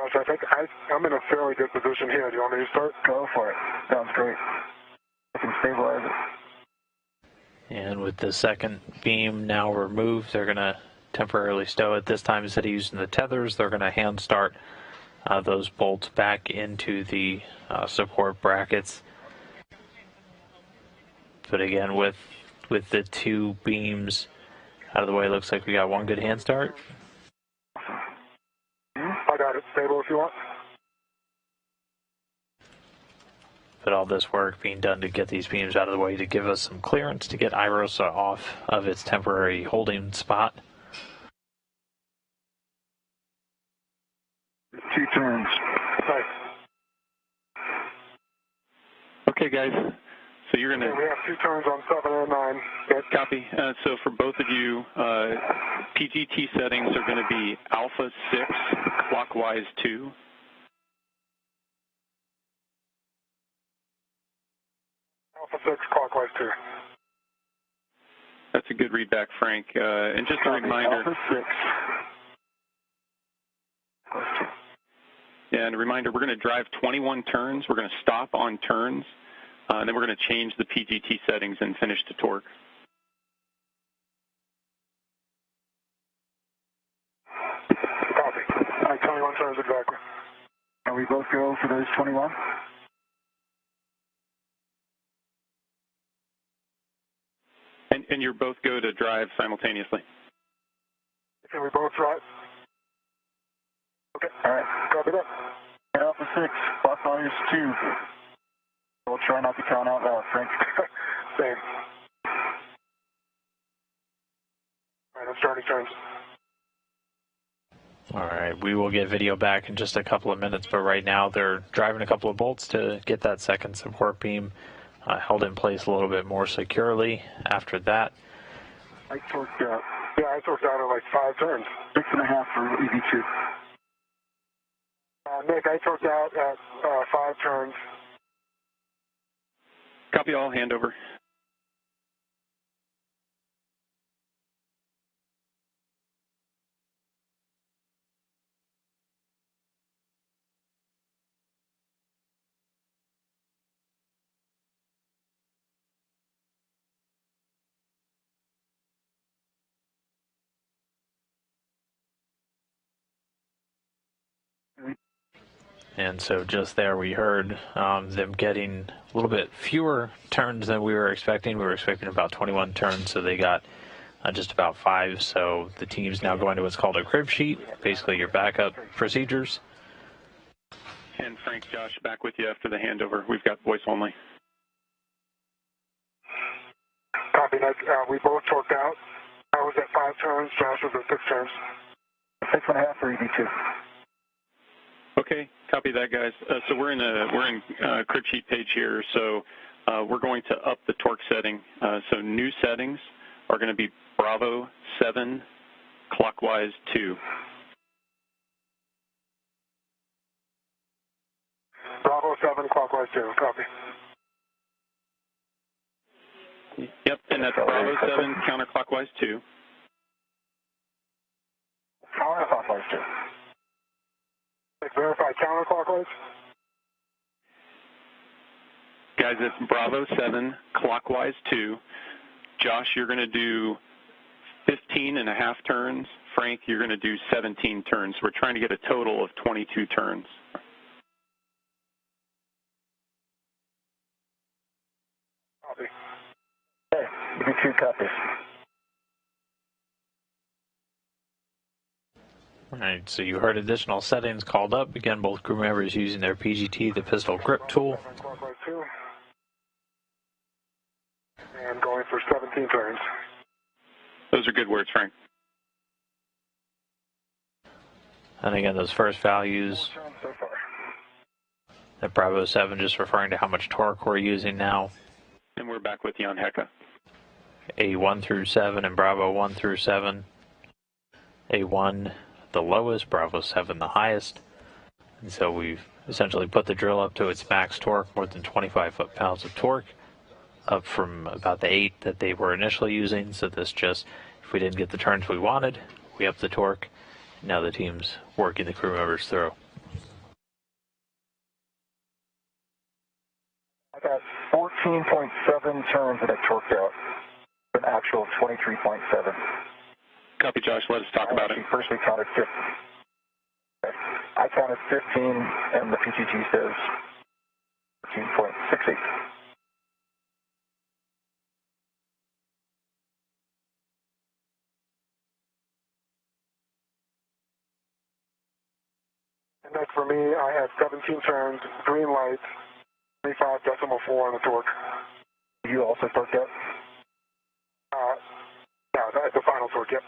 Josh, I think I'm in a fairly good position here. Do you want me to start? Go for it. Sounds great. I can stabilize it. And with the second beam now removed, they're going to temporarily stow it. This time, instead of using the tethers, they're going to hand start those bolts back into the support brackets. But again, with the two beams out of the way, it looks like we got one good hand start. I got it. Stable if you want. But all this work being done to get these beams out of the way to give us some clearance to get IROSA off of its temporary holding spot. 2 turns. Nice. Okay, guys. So you're going to... We have 2 turns on 7 and 9. Good. Copy. So for both of you, PGT settings are going to be alpha 6, clockwise 2. Alpha 6, clockwise 2. That's a good readback, Frank. And just a reminder... Alpha 6. Yeah, and a reminder, we're going to drive 21 turns. We're going to stop on turns, and then we're going to change the PGT settings and finish to torque. Copy. All right, 21 turns exactly. And we both go for those 21? And you both go to drive simultaneously. Can we both drive? Okay. All right. Copy that. Alpha 6, clockwise 2. We'll try not to count out loud, Frank. Same. All right, I'm starting turns. All right, we will get video back in just a couple of minutes, but right now they're driving a couple of bolts to get that second support beam held in place a little bit more securely. After that, I torqued out. Yeah, I torqued out at like 5 turns. 6.5 for EV2. Nick, I torqued out at 5 turns. Copy all, handover. and so just there we heard them getting a little bit fewer turns than we were expecting. We were expecting about 21 turns, so they got just about 5. So the team's now going to what's called a crib sheet, basically your backup procedures. And Frank, Josh, back with you after the handover. We've got voice only. Copy, Nick. We both torqued out. I was at 5 turns. Josh was at 6 turns. 6.5 for EV2. Okay, copy that, guys. So we're in crib sheet page here. So we're going to up the torque setting. So new settings are going to be Bravo 7, clockwise 2. Bravo 7, clockwise 2. Copy. Yep, and that's Bravo 7, counterclockwise 2. Counterclockwise 2. Verify counterclockwise. Guys, it's Bravo 7, clockwise 2. Josh, you're going to do 15.5 turns. Frank, you're going to do 17 turns. We're trying to get a total of 22 turns. Copy. Okay, EV2 copies. All right, so you heard additional settings called up. Again, both crew members using their PGT, the pistol grip tool. Clockwise 2. And going for 17 turns. Those are good words, Frank. And again, those first values So far. at Bravo 7 just referring to how much torque we're using now. And we're back with you on HECA. A1 through 7 and Bravo 1 through 7. A1 the lowest, Bravo 7 the highest. And so we've essentially put the drill up to its max torque, more than 25 foot-pounds of torque, up from about the 8 that they were initially using. So this just, if we didn't get the turns we wanted, we upped the torque. Now the team's working the crew members through. 15.7 turns and it torqued out. An actual 23.7. Copy, Josh. Let us talk about it. First we counted 15. I counted 15 and the PGT says 14.68. And then for me, I had 17 turns, green light, 25.4 on the torque. You also torqued out? Yeah, that's the final torque, yep.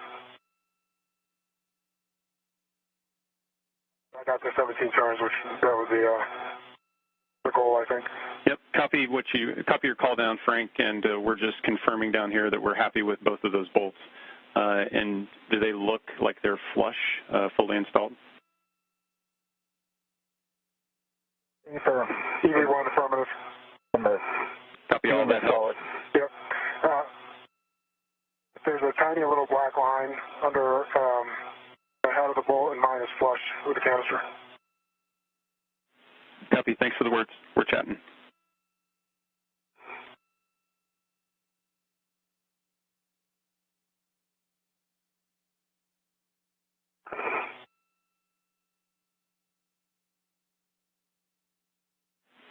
I got the 17 turns, which that was the goal, I think. Yep, copy your call down, Frank, and we're just confirming down here that we're happy with both of those bolts. And do they look like they're flush, fully installed? EV1 affirmative. Copy, all that helps. Yep. There's a tiny little black line under the head of the bolt, and mine is flush with the canister. Copy. Thanks for the words. We're chatting.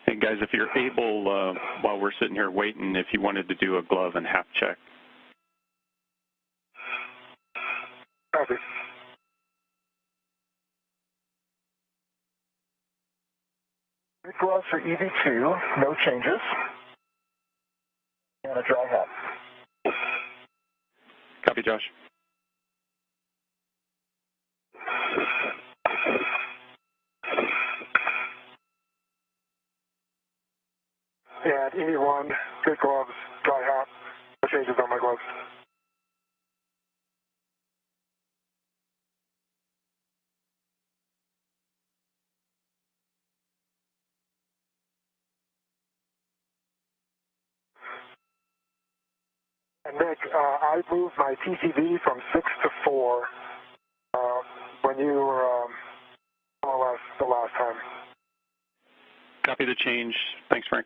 Hey, guys, if you're able, while we're sitting here waiting, if you wanted to do a glove and half check. Copy. Gloves for EV2, no changes. And a dry hat. Copy, Josh. And EV1, good gloves, dry hat, no changes on my gloves. And Nick, I moved my TCV from 6 to 4 when you were more the last time. Copy the change. Thanks, Frank.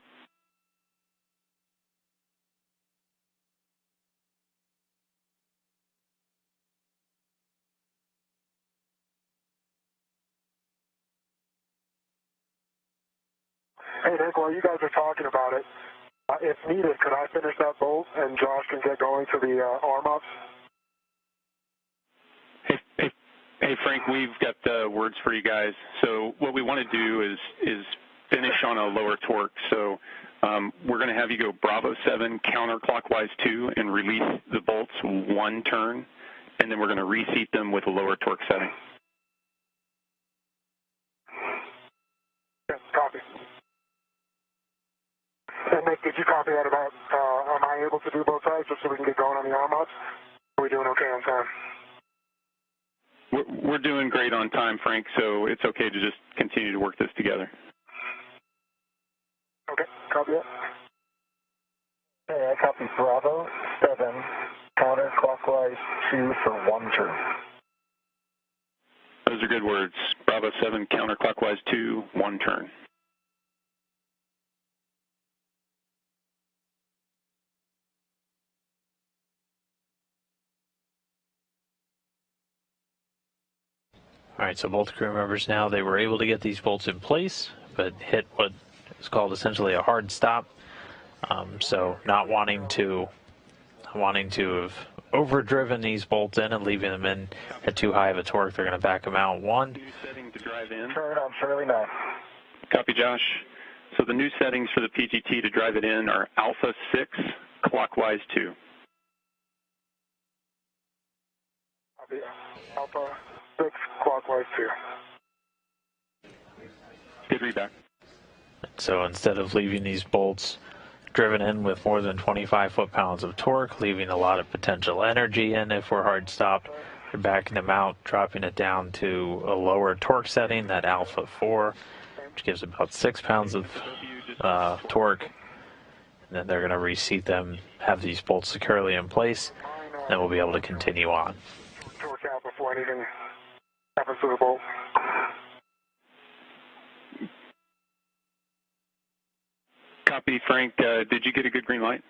Hey, Nick, while you guys are talking about it, if needed, could I finish that bolt and Josh can get going to the arm ups? Hey, Frank, we've got words for you guys. So what we want to do is finish on a lower torque. So we're going to have you go Bravo 7 counterclockwise 2 and release the bolts 1 turn, and then we're going to reseat them with a lower torque setting. Yes, copy. And Nick, did you copy that about, am I able to do both sides just so we can get going on the arm ups? Are we doing okay on time? We're doing great on time, Frank, so it's okay to just continue to work this together. Okay, copy that. Okay, I copy Bravo 7, counterclockwise 2 for 1 turn. Those are good words. Bravo 7, counterclockwise 2, 1 turn. All right, so both crew members now, they were able to get these bolts in place, but hit what is called essentially a hard stop. So not wanting to have overdriven these bolts in and leaving them in at too high of a torque, they're going to back them out. One. New setting to drive in. Turn on Charlie 9. Copy, Josh. So the new settings for the PGT to drive it in are Alpha 6, clockwise 2. Copy. Alpha 6, clockwise 2. Good readback. So instead of leaving these bolts driven in with more than 25 foot-pounds of torque, leaving a lot of potential energy in if we're hard stopped, you're backing them out, dropping it down to a lower torque setting, that Alpha 4, which gives about 6 pounds of torque. And then they're going to reseat them, have these bolts securely in place, and then we'll be able to continue on. Torque out before anything happens to the bolt. Copy, Frank. Did you get a good green light?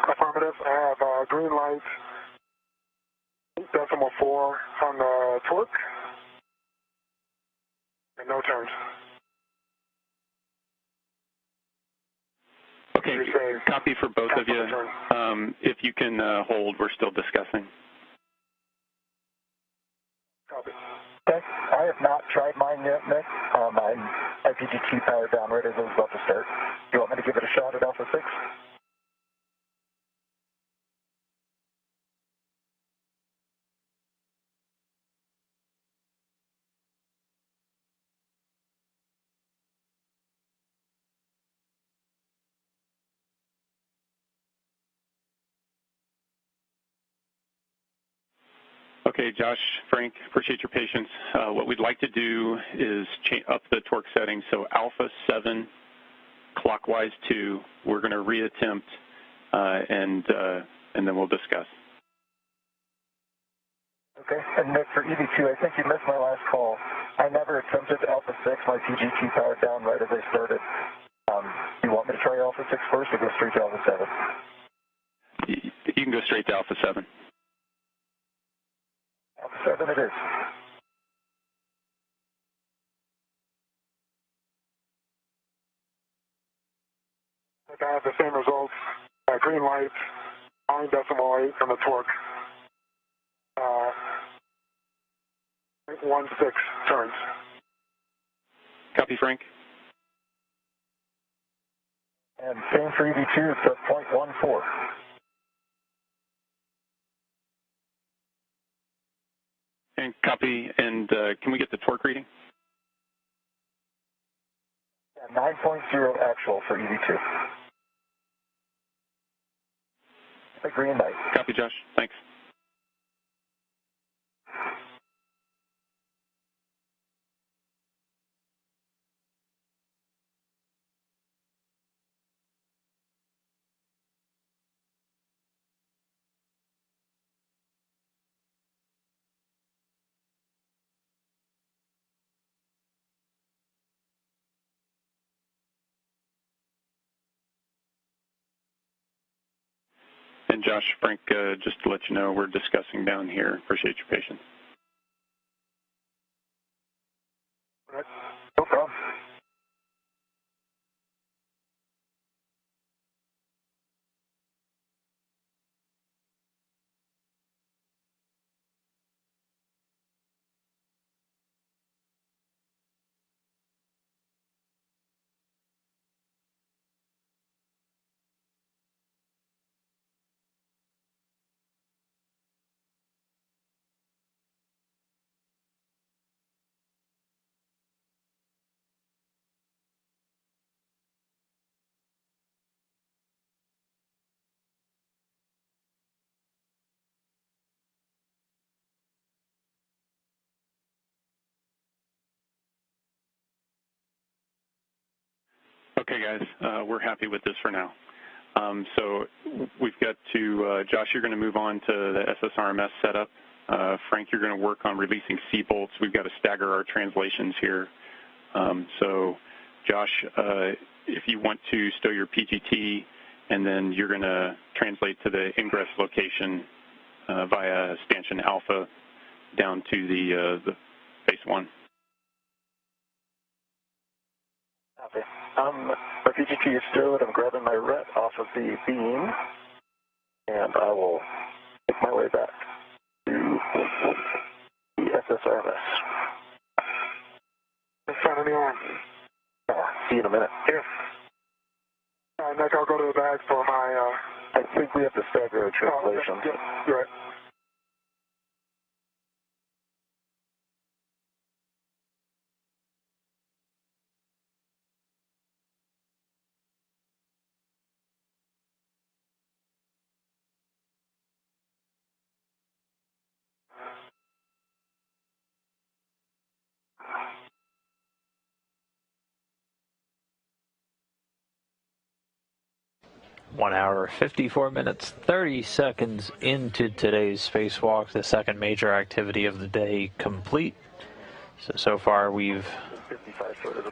Affirmative. I have green light, 8.4 on the torque, and no turns. Okay, copy for both of you. If you can hold, we're still discussing. Copy. Okay, I have not tried mine yet, Nick. My PGT powered down right as I was about to start. Do you want me to give it a shot at Alpha 6? Okay, Josh, Frank, appreciate your patience. What we'd like to do is up the torque setting. So Alpha 7, clockwise 2. We're going to reattempt, and then we'll discuss. Okay, and Nick, for EV2, I think you missed my last call. I never attempted Alpha 6. My PGT powered down right as I started. Do you want me to try Alpha 6 first or go straight to Alpha 7? You can go straight to Alpha 7. Alpha 7 it is. I have the same results. Green light, 9.8 on the torque. 0.16 turns. Copy, Frank. And same for EV2, it's at 0.14. And copy, and can we get the torque reading? Yeah, 9.0 actual for EV2. The green light. Copy, Josh. Thanks. And Josh, Frank, just to let you know, we're discussing down here. Appreciate your patience. No problem. Okay, guys, we're happy with this for now. So we've got to, Josh, you're going to move on to the SSRMS setup. Frank, you're going to work on releasing C-bolts. We've got to stagger our translations here. So Josh, if you want to stow your PGT, and then you're going to translate to the ingress location via stanchion alpha down to the base 1. Okay. My PGT is stowed. I'm grabbing my ret off of the beam, and I will make my way back to the SSRMS. It's fine, anyone. See you in a minute. Here. Nick, I'll go to the back for my... I think we have to stagger our translations. Yeah, you're right. 1 hour, 54 minutes, 30 seconds into today's spacewalk, the second major activity of the day complete. So far we've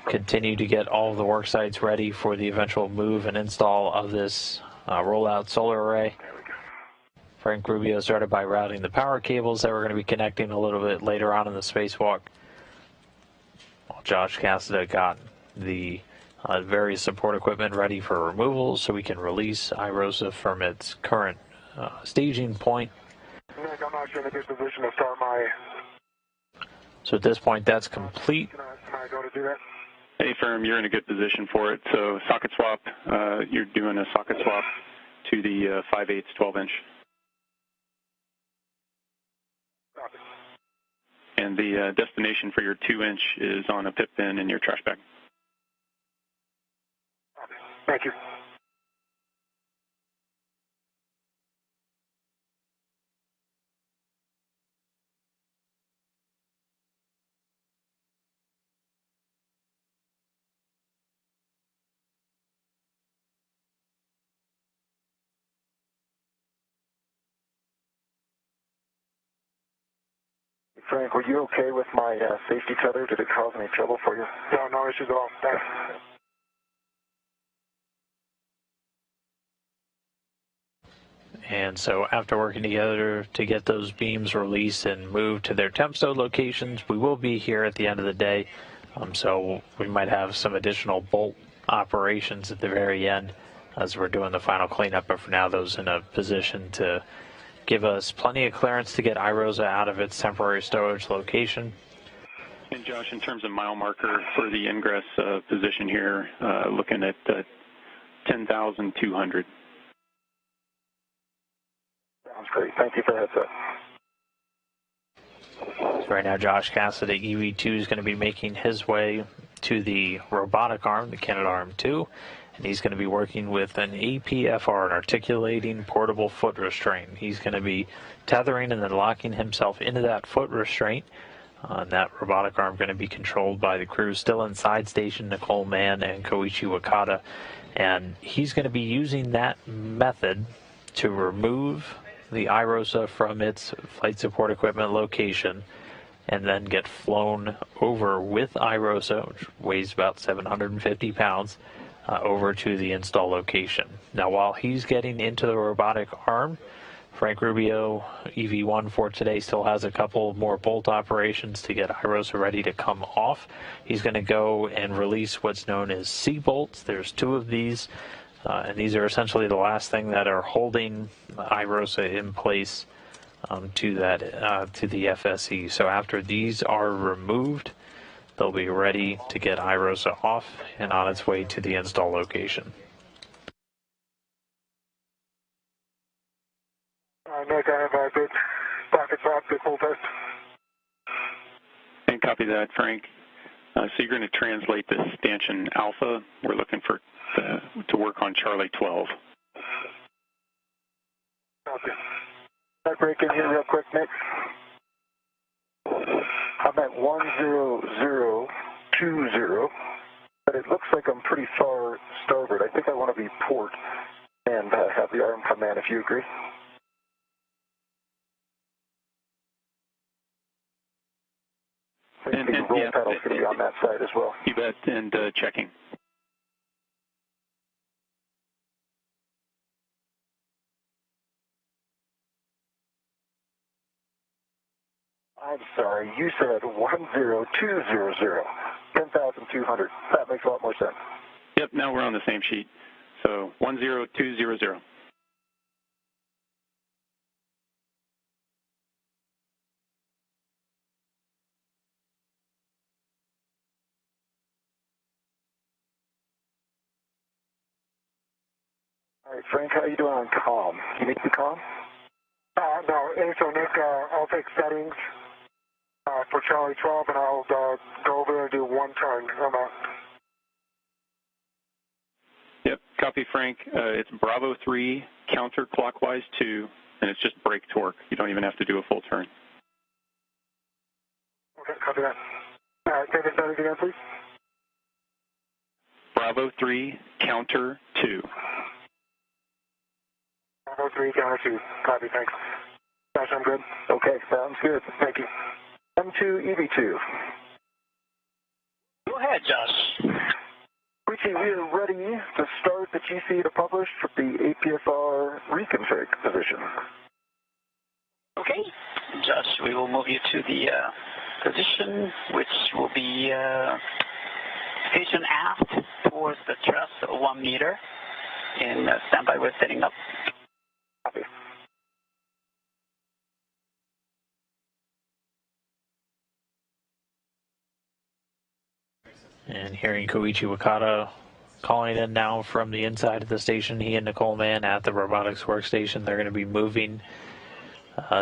continued to get all of the work sites ready for the eventual move and install of this rollout solar array. Frank Rubio started by routing the power cables that we're going to be connecting a little bit later on in the spacewalk, while Josh Cassida got the various support equipment ready for removal so we can release IROSA from its current staging point. Nick, I'm actually in a good position to start my... So at this point, that's complete. Can I go to do that? Hey, firm, you're in a good position for it. So socket swap, you're doing a socket swap to the 5/8 12-inch. And the destination for your 2-inch is on a pip bin in your trash bag. Thank you. Frank, were you okay with my safety tether? Did it cause any trouble for you? No, no issues at all. Thanks. And so after working together to get those beams released and moved to their temp stowed locations, we will be here at the end of the day. So we might have some additional bolt operations at the very end as we're doing the final cleanup. But for now, those in a position to give us plenty of clearance to get IROSA out of its temporary storage location. And Josh, in terms of mile marker for the ingress position here, looking at 10,200. Sounds great. Thank you for the heads up. So right now, Josh Cassida, EV2, is going to be making his way to the robotic arm, the Canadarm2, and he's going to be working with an APFR, an articulating portable foot restraint. He's going to be tethering and then locking himself into that foot restraint. And that robotic arm going to be controlled by the crew still inside station, Nicole Mann and Koichi Wakata. And he's going to be using that method to remove the IROSA from its flight support equipment location and then get flown over with IROSA, which weighs about 750 pounds, over to the install location. Now, while he's getting into the robotic arm, Frank Rubio, EV1 for today, still has a couple more bolt operations to get IROSA ready to come off. He's going to go and release what's known as C-bolts. There's 2 of these, and these are essentially the last thing that are holding IROSA in place to the FSE. So after these are removed, they'll be ready to get IROSA off and on its way to the install location. Nick, I have a good socket swap, good full test. And copy that, Frank. So you're going to translate this stanchion alpha. We're looking for to work on Charlie 12. Okay. Can I break in here real quick, Nick? I'm at 10020, but it looks like I'm pretty far starboard. I think I want to be port and have the arm come in, if you agree. And the roll yeah, pedal's going to be on that side as well. You bet, and checking. I'm sorry, you said 10200, 10,200. That makes a lot more sense. Yep, now we're on the same sheet. So 10200. All right, Frank, how are you doing on comm? Can you make me comm? No, hey, so Nick, I'll take settings for Charlie 12, and I'll go over there and do 1 turn. I'm out. Yep, copy, Frank. It's Bravo 3, counterclockwise 2, and it's just brake torque. You don't even have to do a full turn. Okay, copy that. Say the settings again, please. Bravo 3, counter 2. 3, counter 2. Copy, thanks. Josh, I'm good. Okay, sounds good. Thank you. M2, EV2. Go ahead, Josh. Richie, we are ready to start the GC to publish for the APFR reconfig position. Okay, Josh, we will move you to the position, which will be station aft towards the truss 1 meter. In standby, we're setting up. Copy. And hearing Koichi Wakata calling in now from the inside of the station, he and Nicole Mann at the robotics workstation. They're going to be moving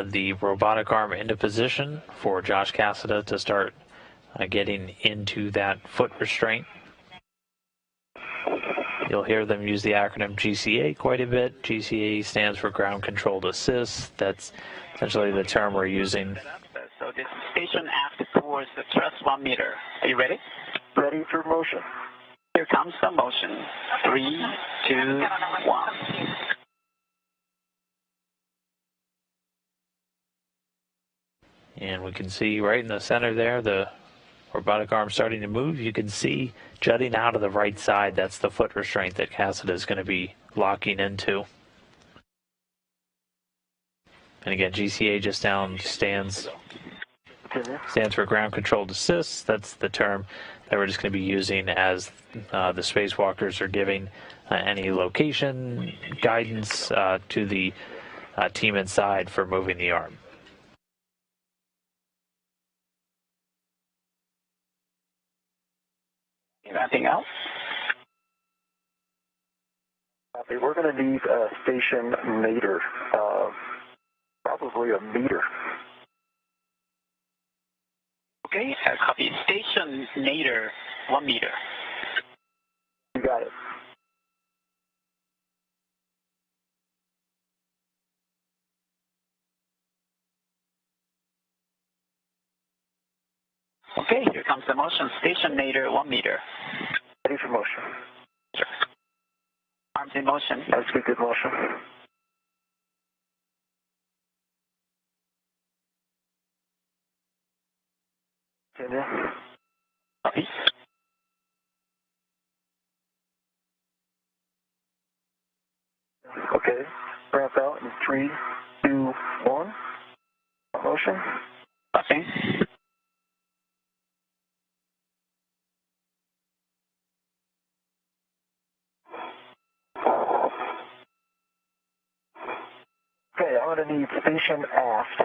the robotic arm into position for Josh Cassada to start getting into that foot restraint. You'll hear them use the acronym GCA quite a bit. GCA stands for Ground Controlled Assist. That's essentially the term we're using. So this is station aft towards the truss 1 meter. Are you ready? Ready for motion. Here comes the motion. 3, 2, 1. And we can see right in the center there, the robotic arm starting to move. You can see jutting out of the right side, that's the foot restraint that Cassada is going to be locking into. And again, GCA just stands for Ground Controlled Assist. That's the term that we're just going to be using as the spacewalkers are giving any location guidance to the team inside for moving the arm. Anything else? Copy. We're going to need a station nadir, probably a meter. Okay, copy. Station nadir 1 meter. You got it. Okay, here comes the motion. Station nadir 1 meter. Ready for motion. Sure. Arms in motion. Let's get good motion. Continue. Copy. Okay. Ramp out in 3, 2, 1. Motion. Copy. Okay, I'm going to need station aft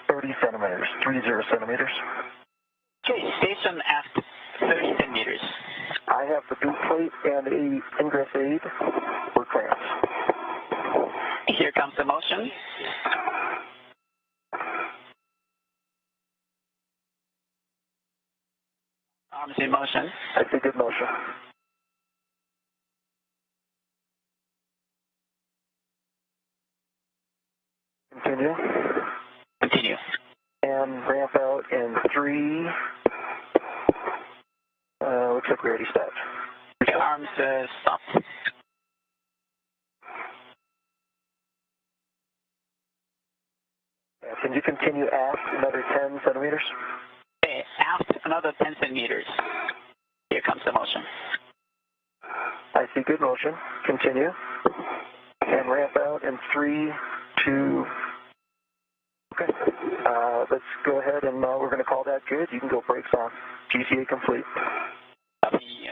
30 centimeters, 30 centimeters. Okay, station aft 30 centimeters. I have the boot plate and a ingress aid for clearance. Here comes the motion. Arms in motion. I see good motion. Continue. Continue. And ramp out in 3. Looks like we already stopped. Okay, arms stop. Can you continue aft another 10 centimeters? Okay, aft another 10 centimeters. Here comes the motion. I see good motion. Continue. And ramp out in 3, 2. Okay. Let's go ahead and we're going to call that good. You can go brakes on. GCA complete. Copy.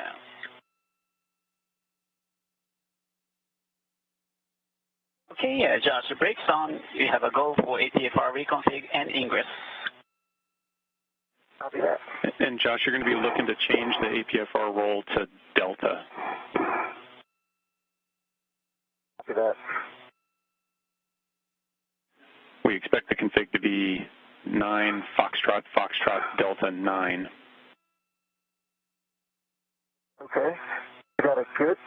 Okay, Josh, the brakes on. You have a go for APFR reconfig and ingress. Copy that. And Josh, you're going to be looking to change the APFR role to Delta. Copy that. We expect the config to be 9 Foxtrot, Foxtrot, Delta 9. Okay. We got a good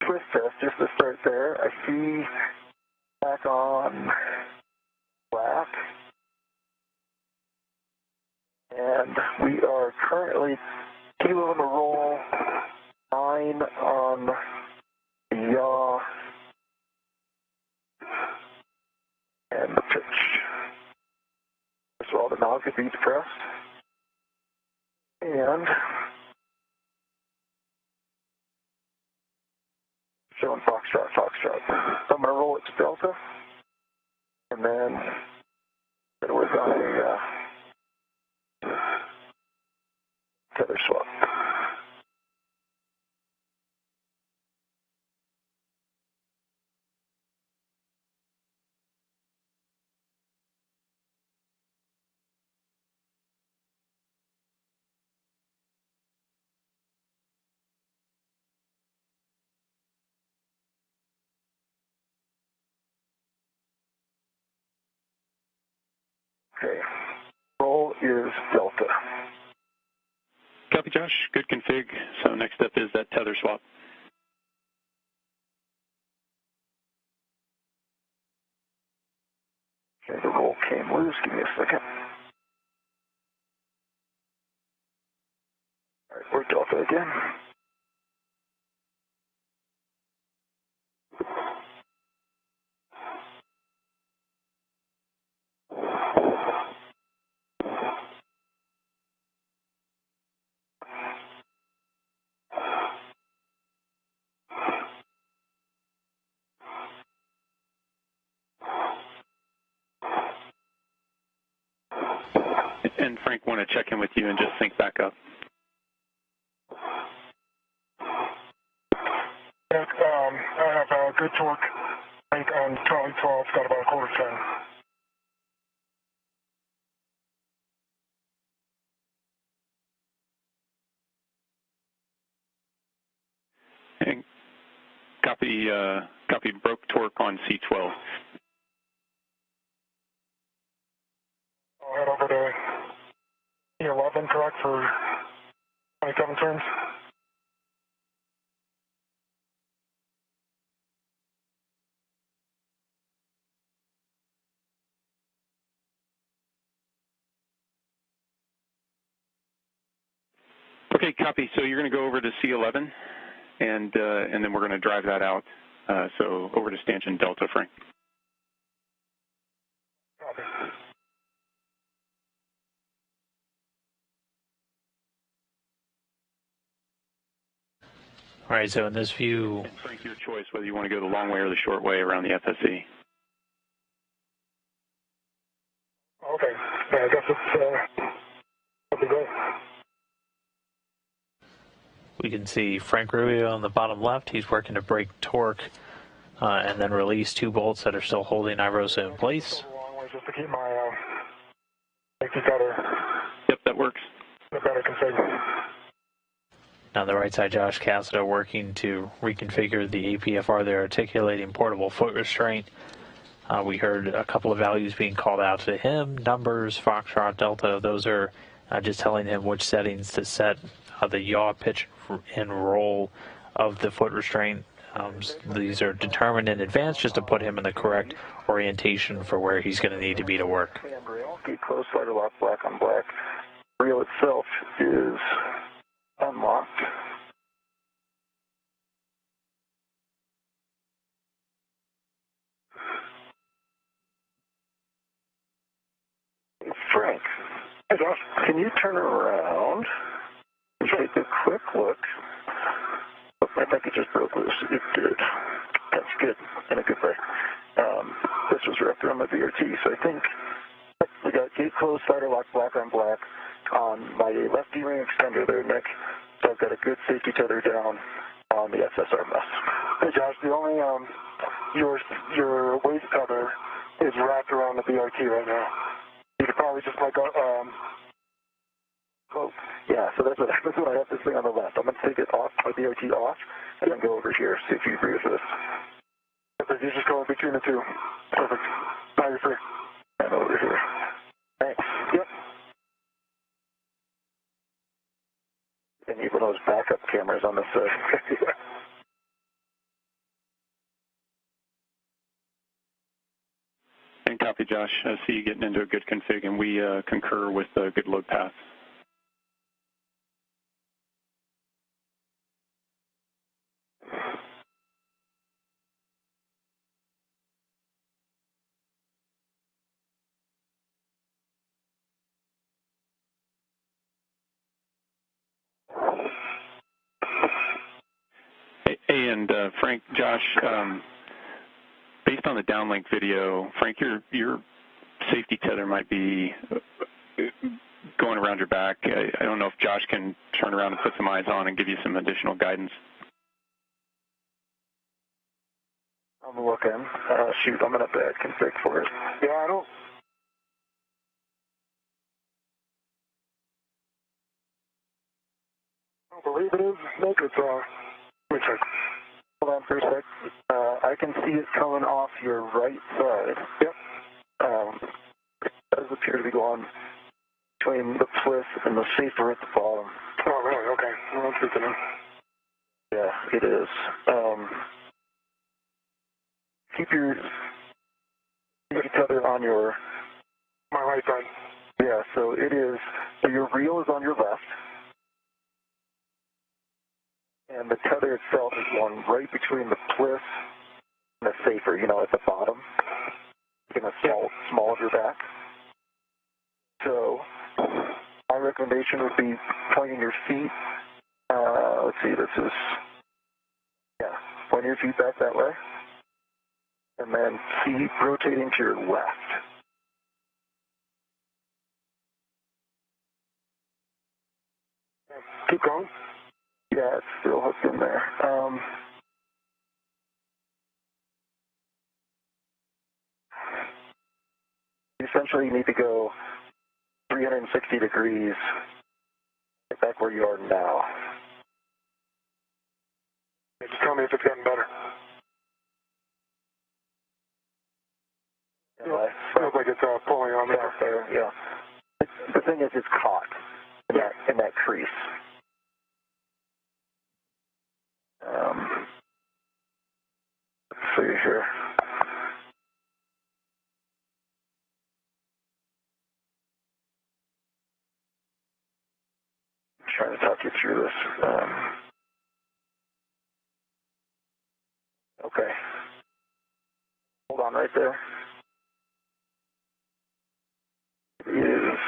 twist test just to start there. I see back on black. And we are currently kilo on the roll, 9 on the yaw, log is each pressed. And showing Foxtrot, Foxtrot. So I'm going to roll it to Delta, and then it was on a tether swap. Okay, roll is Delta. Copy, Josh. Good config. So next step is that tether swap. Okay, the roll came loose. Give me a second. All right, we're Delta again. And Frank, want to check in with you and just sync back up. I have good torque. I think on Charlie 12, got about a quarter 10. And copy broke torque on C12. I'll head over to E11, correct, for 27 turns? Okay, copy. So you're going to go over to C11, and then we're going to drive that out. So over to stanchion Delta, Frank. Copy. All right, so in this view... And Frank, your choice whether you want to go the long way or the short way around the FSE. Okay. Yeah, I guess it's, that'd be great. We can see Frank Rubio on the bottom left. He's working to break torque and then release 2 bolts that are still holding Irosa in place. Long way just to keep my safety cutter. Yep, that works. The better configured. On the right side, Josh Cassidy working to reconfigure the APFR. They're articulating portable foot restraint. We heard a couple of values being called out to him, numbers, Foxtrot, Delta. Those are just telling him which settings to set the yaw, pitch, and roll of the foot restraint. These are determined in advance just to put him in the correct orientation for where he's going to need to be to work. Handrail, gate close, slider lock, black on black. Reel itself is unlocked. Frank, hey Josh, can you turn around and take a quick look? Oh, I think it just broke loose. It did. That's good, in a good way. This was wrapped around my VRT, so I think we got gate closed, slider lock, black on black on my left D-ring extender there, Nick. So I've got a good safety tether down on the SSR mess. Hey Josh, the only your waist tether is wrapped around the BRT right now. You could probably just like oh, yeah, so that's what I have this thing on the left. I'm going to take it off, my BRT off, and then go over here, see if you agree with this. You just go in between the two. Perfect. Now you're free. And over here. Thanks. Yep. And even those backup cameras on this side. And copy, Josh. I see you getting into a good config, and we concur with a good load path. Hey, and Frank, Josh, based on the downlink video, Frank, your safety tether might be going around your back. I don't know if Josh can turn around and put some eyes on and give you some additional guidance. I'm looking. Shoot, I'm going to bad config for it. Yeah, I don't believe it is. Nick, it's, let me check. Hold on for a sec. I can see it coming off your right side. Yep. It does appear to be going between the Truss and the safer at the bottom. Oh, really? Okay. Well, that's good to know. Yeah, it is. Keep your tether on your... My right side. Yeah, so it is... So your reel is on your left. And the tether itself is going right between the Truss and the safer, you know, at the bottom. In the small of your back. So, my recommendation would be pointing your feet. Let's see, this is... Yeah, pointing your feet back that way. And then keep rotating to your left. Keep going. Yeah, it's still hooked in there. Essentially, you need to go 360 degrees right back where you are now. Just tell me if it's getting better. Feels like it's pulling on me. There, yeah. The thing is, it's caught in that crease. Let's see here. I'm trying to talk you through this. Okay. Hold on right there. It is.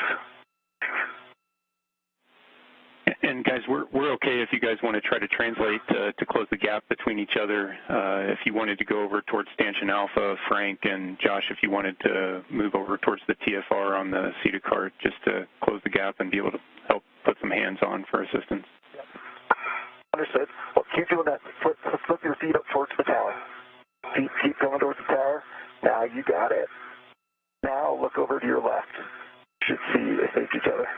And guys, we're okay if you guys want to try to translate to close the gap between each other. If you wanted to go over towards stanchion alpha, Frank and Josh, if you wanted to move over towards the TFR on the seated cart just to close the gap and be able to help put some hands on for assistance. Yep. Understood. Well, keep doing that. Flip your feet up towards the tower. Keep going towards the tower. Now you got it. Now look over to your left. You should see they face each other.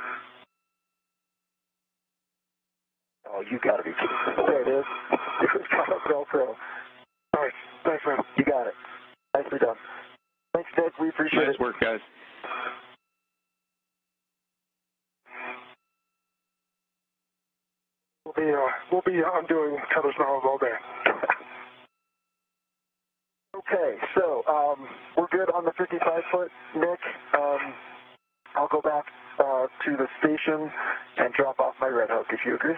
Oh, you got to be kidding. There it is. It's got a Velcro. All right. Thanks, man. You got it. Nicely done. Thanks, Nick. We appreciate it. Nice work, guys. We'll be undoing tether snarls all day. Okay, so we're good on the 55-foot, Nick. I'll go back to the station and drop off my red hook, if you agree.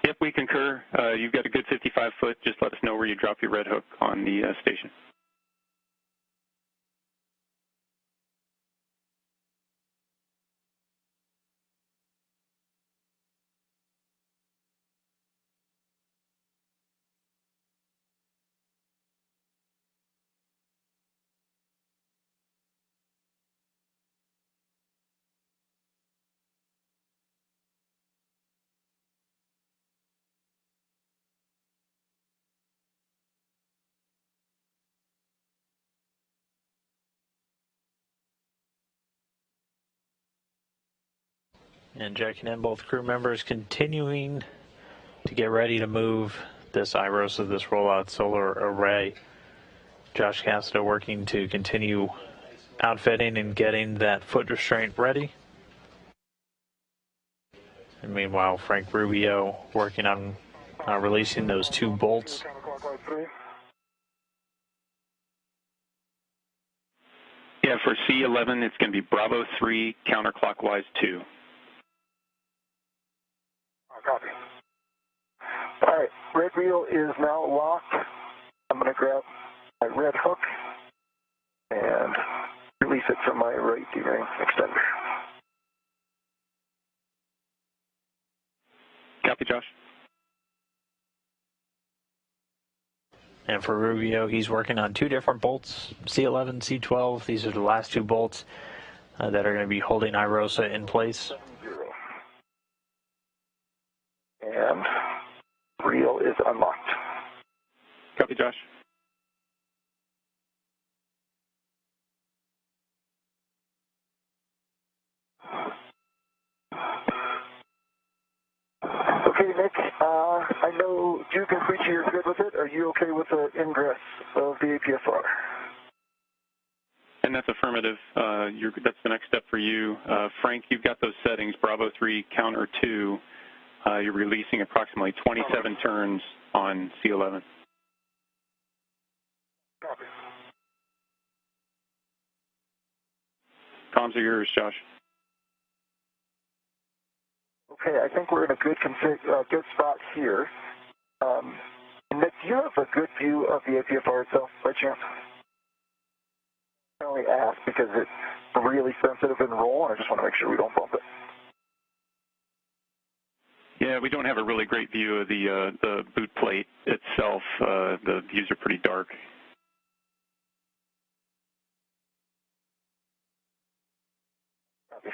Yep, we concur. You've got a good 55-foot. Just let us know where you drop your red hook on the station. And checking in, both crew members continuing to get ready to move this IROSA, this rollout solar array. Josh Cassidy working to continue outfitting and getting that foot restraint ready. And meanwhile, Frank Rubio working on releasing those two bolts. Yeah, for C11, it's going to be Bravo 3, counterclockwise 2. Copy. All right, red reel is now locked. I'm going to grab my red hook and release it from my right D-ring extender. Copy, Josh. And for Rubio, he's working on 2 different bolts, C11, C12. These are the last 2 bolts that are going to be holding IROSA in place. And reel is unlocked. Copy, Josh. Okay, Nick, I know Duke and Preachy are good with it. Are you okay with the ingress of the APSR? And that's affirmative. That's the next step for you. Frank, you've got those settings, Bravo 3, counter 2. You're releasing approximately 27 turns on C11. Copy. Comms are yours, Josh. Okay, I think we're in a good spot here. Nick, do you have a good view of the APSR itself, by chance? I only ask because it's really sensitive in roll, and I just want to make sure we don't bump it. Yeah, we don't have a really great view of the boot plate itself. The views are pretty dark. Copy.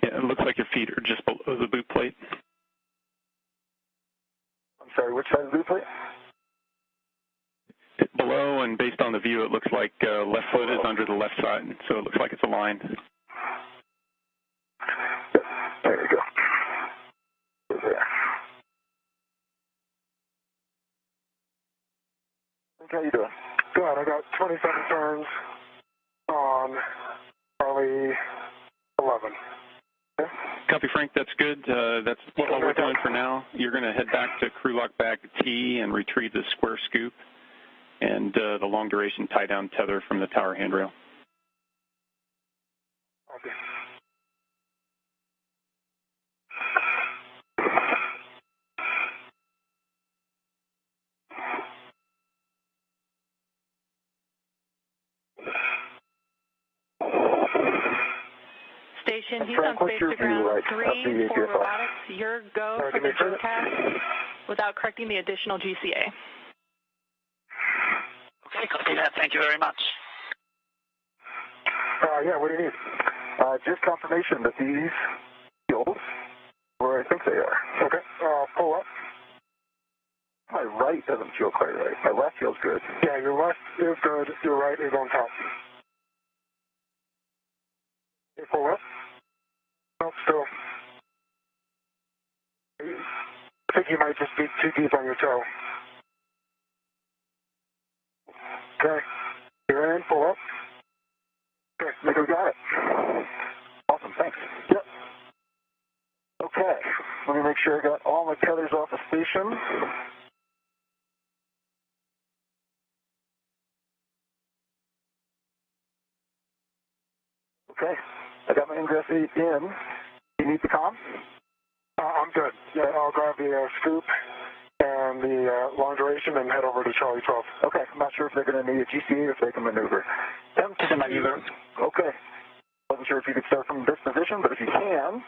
Yeah, it looks like your feet are just below the boot plate. I'm sorry, which side of the boot plate? Below, and based on the view, it looks like left foot is under the left side, so it looks like it's aligned. There you go. There. How you doing? Good. I got 27 turns on Charlie 11. Okay. Copy, Frank. That's good. That's what we're doing for now. You're going to head back to crew lock bag T and retrieve the square scoop and the long duration tie down tether from the tower handrail. Okay. Station, he's Frank, on what's space your to ground view like 3 of the for APSR? robotics. Your go for the JCAS without correcting the additional GCA. Okay, copy that. Thank you very much. Yeah, what do you need? Just confirmation that these fields where I think they are. Okay. Pull up. My right doesn't feel quite right. My left feels good. Yeah, your left is good. Your right is on top. Okay, pull up. Nope, still. I think you might just be too deep on your toe. Okay. You're in. Pull up. Okay, I think we got it. Awesome, thanks. Yep. Okay, let me make sure I got all my tethers off the station. Okay, I got my ingress 8 in. You need the comm? I'm good. Yeah, I'll grab the scoop and the long duration and head over to Charlie 12. Okay, I'm not sure if they're going to need a GCA or if they can maneuver. To maneuver. Okay. Wasn't sure if you could start from this position, but if you can,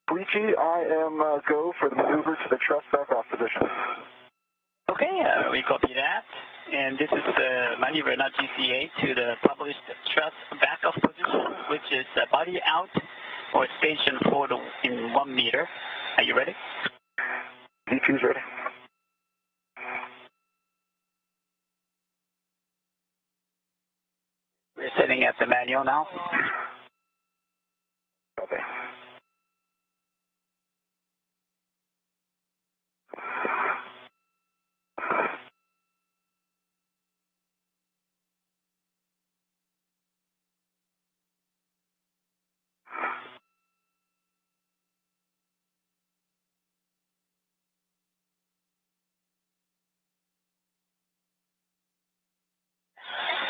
Preachy, I am go for the maneuver to the truss back-off position. Okay, we copy that. And this is the maneuver, not GCA, to the published truss back-off position, which is body out or station forward in 1 meter. Are you ready? D2's ready. We're setting at the manual now. Okay.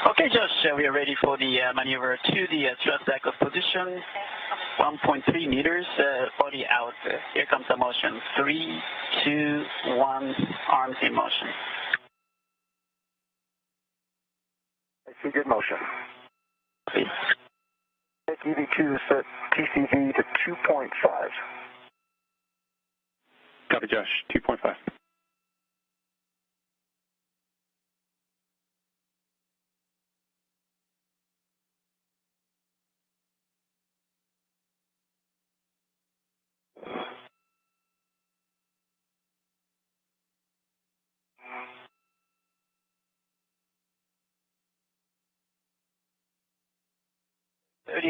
Okay, Josh, we are ready for the maneuver to the truss back-off position. 1.3 meters, body out. Here comes the motion. 3, 2, 1, arms in motion. I see good motion. Please. EV2 set TCV to 2.5. Copy, Josh. 2.5.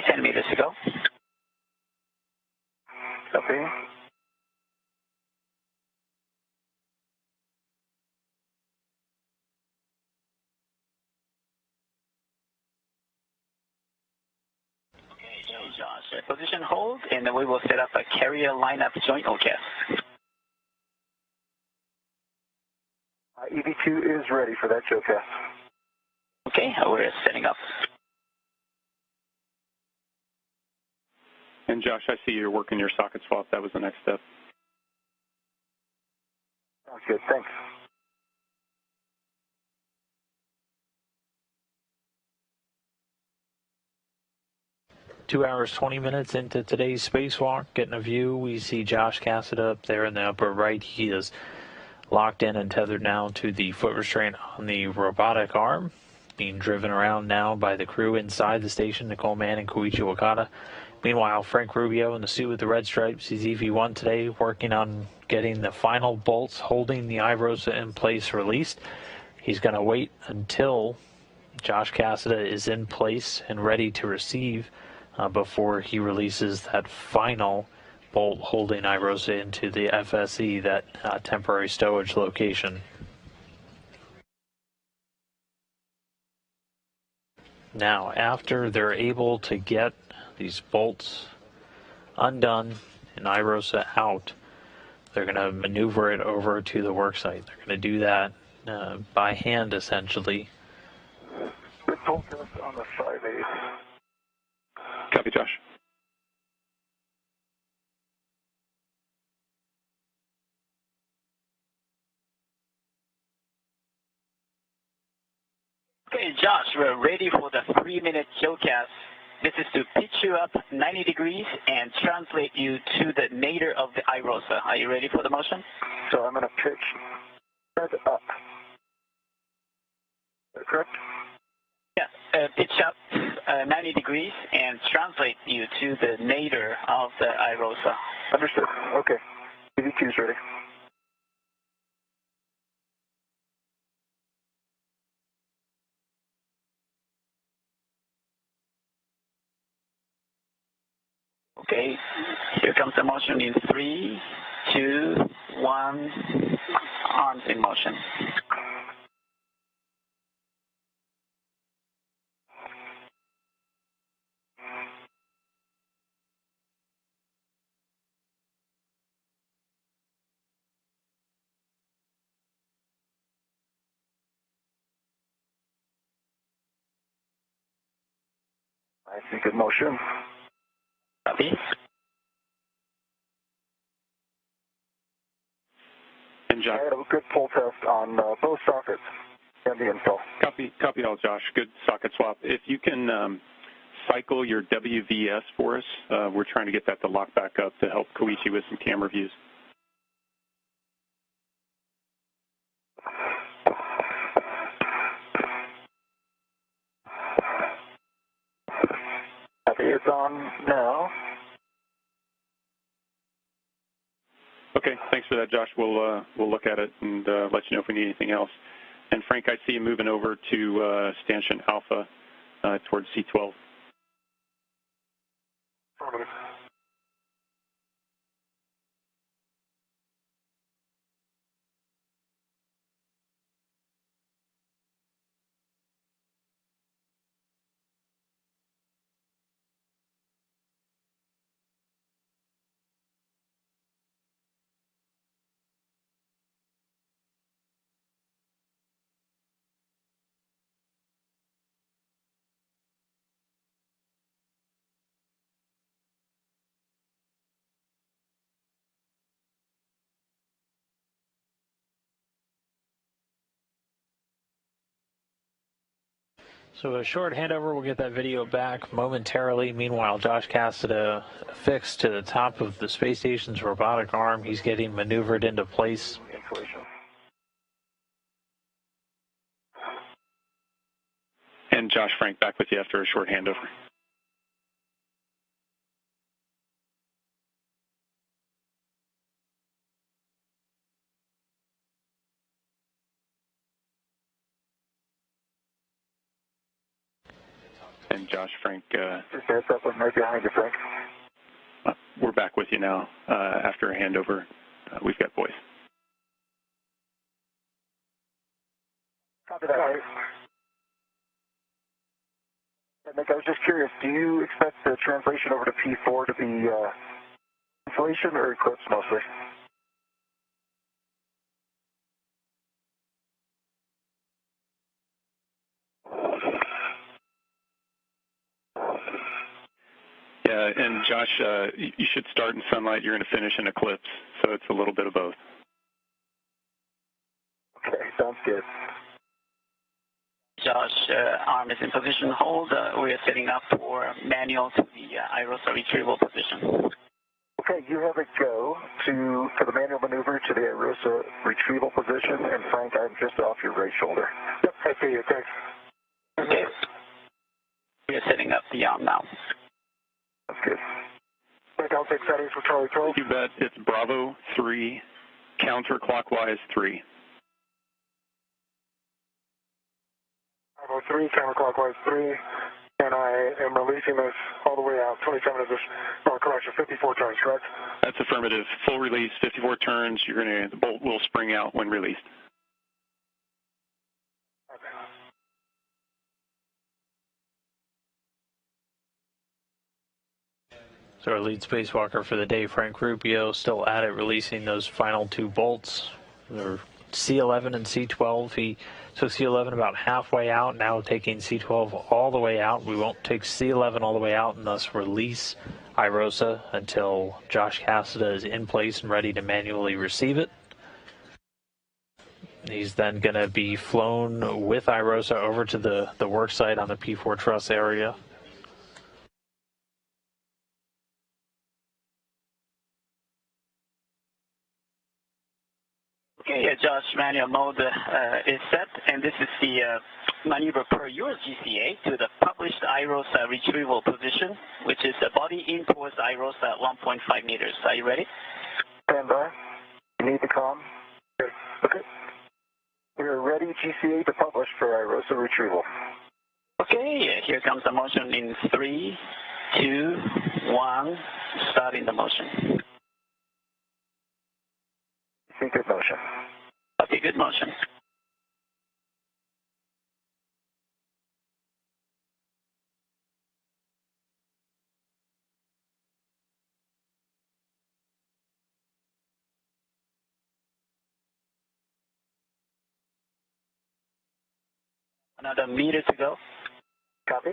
Centimeters to go. Copy. Josh, position hold, and then we will set up a carrier lineup joint OCAS. EV2 is ready for that showcast. Okay, we're setting up. And Josh, I see you're working your socket swap. That was the next step. Sounds good. Thanks. Two hours, 20 minutes into today's spacewalk, getting a view. We see Josh Cassida up there in the upper right. He is locked in and tethered now to the foot restraint on the robotic arm, being driven around now by the crew inside the station, Nicole Mann and Koichi Wakata. Meanwhile, Frank Rubio in the suit with the red stripes, he's EV1 today, working on getting the final bolts holding the iRosa in place released. He's going to wait until Josh Cassida is in place and ready to receive before he releases that final bolt holding iRosa into the FSE, that temporary stowage location. Now, after they're able to get these bolts undone and iRosa out, they're going to maneuver it over to the worksite. They're going to do that by hand, essentially. Good pull test on the 5/8. Copy, Josh. Okay, Josh, we're ready for the 3-minute showcast. This is to pitch you up 90 degrees and translate you to the nadir of the iRosa. Are you ready for the motion? So I'm going to pitch head up. Is that correct? Yes, pitch up 90 degrees and translate you to the nadir of the iRosa. Understood. Okay. EV2 is ready. Okay, here comes the motion in 3, 2, 1, arms in motion. I see good motion. Copy. And Josh. I had a good pull test on both sockets and the install. Copy all, Josh. Good socket swap. If you can cycle your WVS for us, we're trying to get that to lock back up to help Koichi with some camera views. Okay, it's on now. Okay, thanks for that, Josh. We'll look at it and let you know if we need anything else. And Frank, I see you moving over to Stanchion Alpha towards C12. Affirmative. So a short handover, we'll get that video back momentarily. Meanwhile, Josh Cassida affixed to the top of the space station's robotic arm. He's getting maneuvered into place. And Josh Frank back with you after a short handover. And Josh Frank. Just heads up, I'm right behind you, Frank. We're back with you now after a handover. We've got voice. Copy that. Nick, I was just curious, do you expect the translation over to P4 to be insulation or eclipse mostly? Yeah, and Josh, you should start in sunlight. You're going to finish in eclipse, so it's a little bit of both. Okay, sounds good. Josh, arm is in position hold. We are setting up for manual to the IROSA retrieval position. Okay, you have it go for the manual maneuver to the IROSA retrieval position, and Frank, I'm just off your right shoulder. Yep, I see you, thanks. Okay. We are setting up the arm now. That's good. Frank, I'll take settings for Charlie 12. You bet. It's Bravo 3, counterclockwise 3. Bravo 3, counterclockwise 3, and I am releasing this all the way out, 27 of this, correction, 54 turns, correct? That's affirmative. Full release, 54 turns. The bolt will spring out when released. Okay. So our lead spacewalker for the day, Frank Rubio, still at it, releasing those final two bolts. They're C11 and C12. He took C11 about halfway out, now taking C12 all the way out. We won't take C11 all the way out and thus release IROSA until Josh Cassida is in place and ready to manually receive it. He's then going to be flown with IROSA over to the work site on the P4 Truss area. Okay, Josh, manual mode is set, and this is the maneuver per your GCA to the published IROSA retrieval position, which is the body in towards IROSA at 1.5 meters. Are you ready? Stand by. You need the comm? Okay. We're ready, GCA, to publish for IROSA retrieval. Okay, here comes the motion in 3, 2, 1, starting the motion. See good motion. Okay, good motion. Another meter to go. Copy.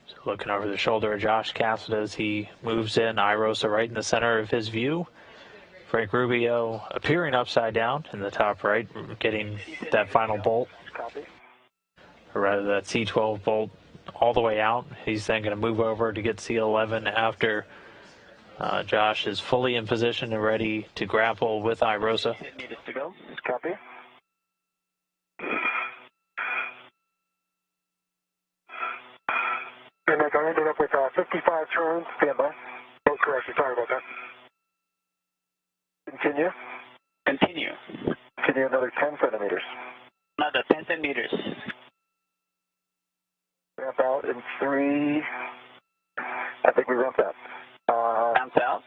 So looking over the shoulder of Josh Cassida as he moves in, IROSA right in the center of his view. Frank Rubio appearing upside down in the top right, getting that final bolt. Copy. Or rather that C12 bolt all the way out. He's then going to move over to get C11 after Josh is fully in position and ready to grapple with IROSA. 10 meters to go. Copy. And Nick, I ended up with 55 turns. Stand by. Oh, correction, sorry about that. Continue. Continue. Continue another 10 centimeters. Another 10 centimeters. Ramp out in 3. I think we ramped out. Ramp out.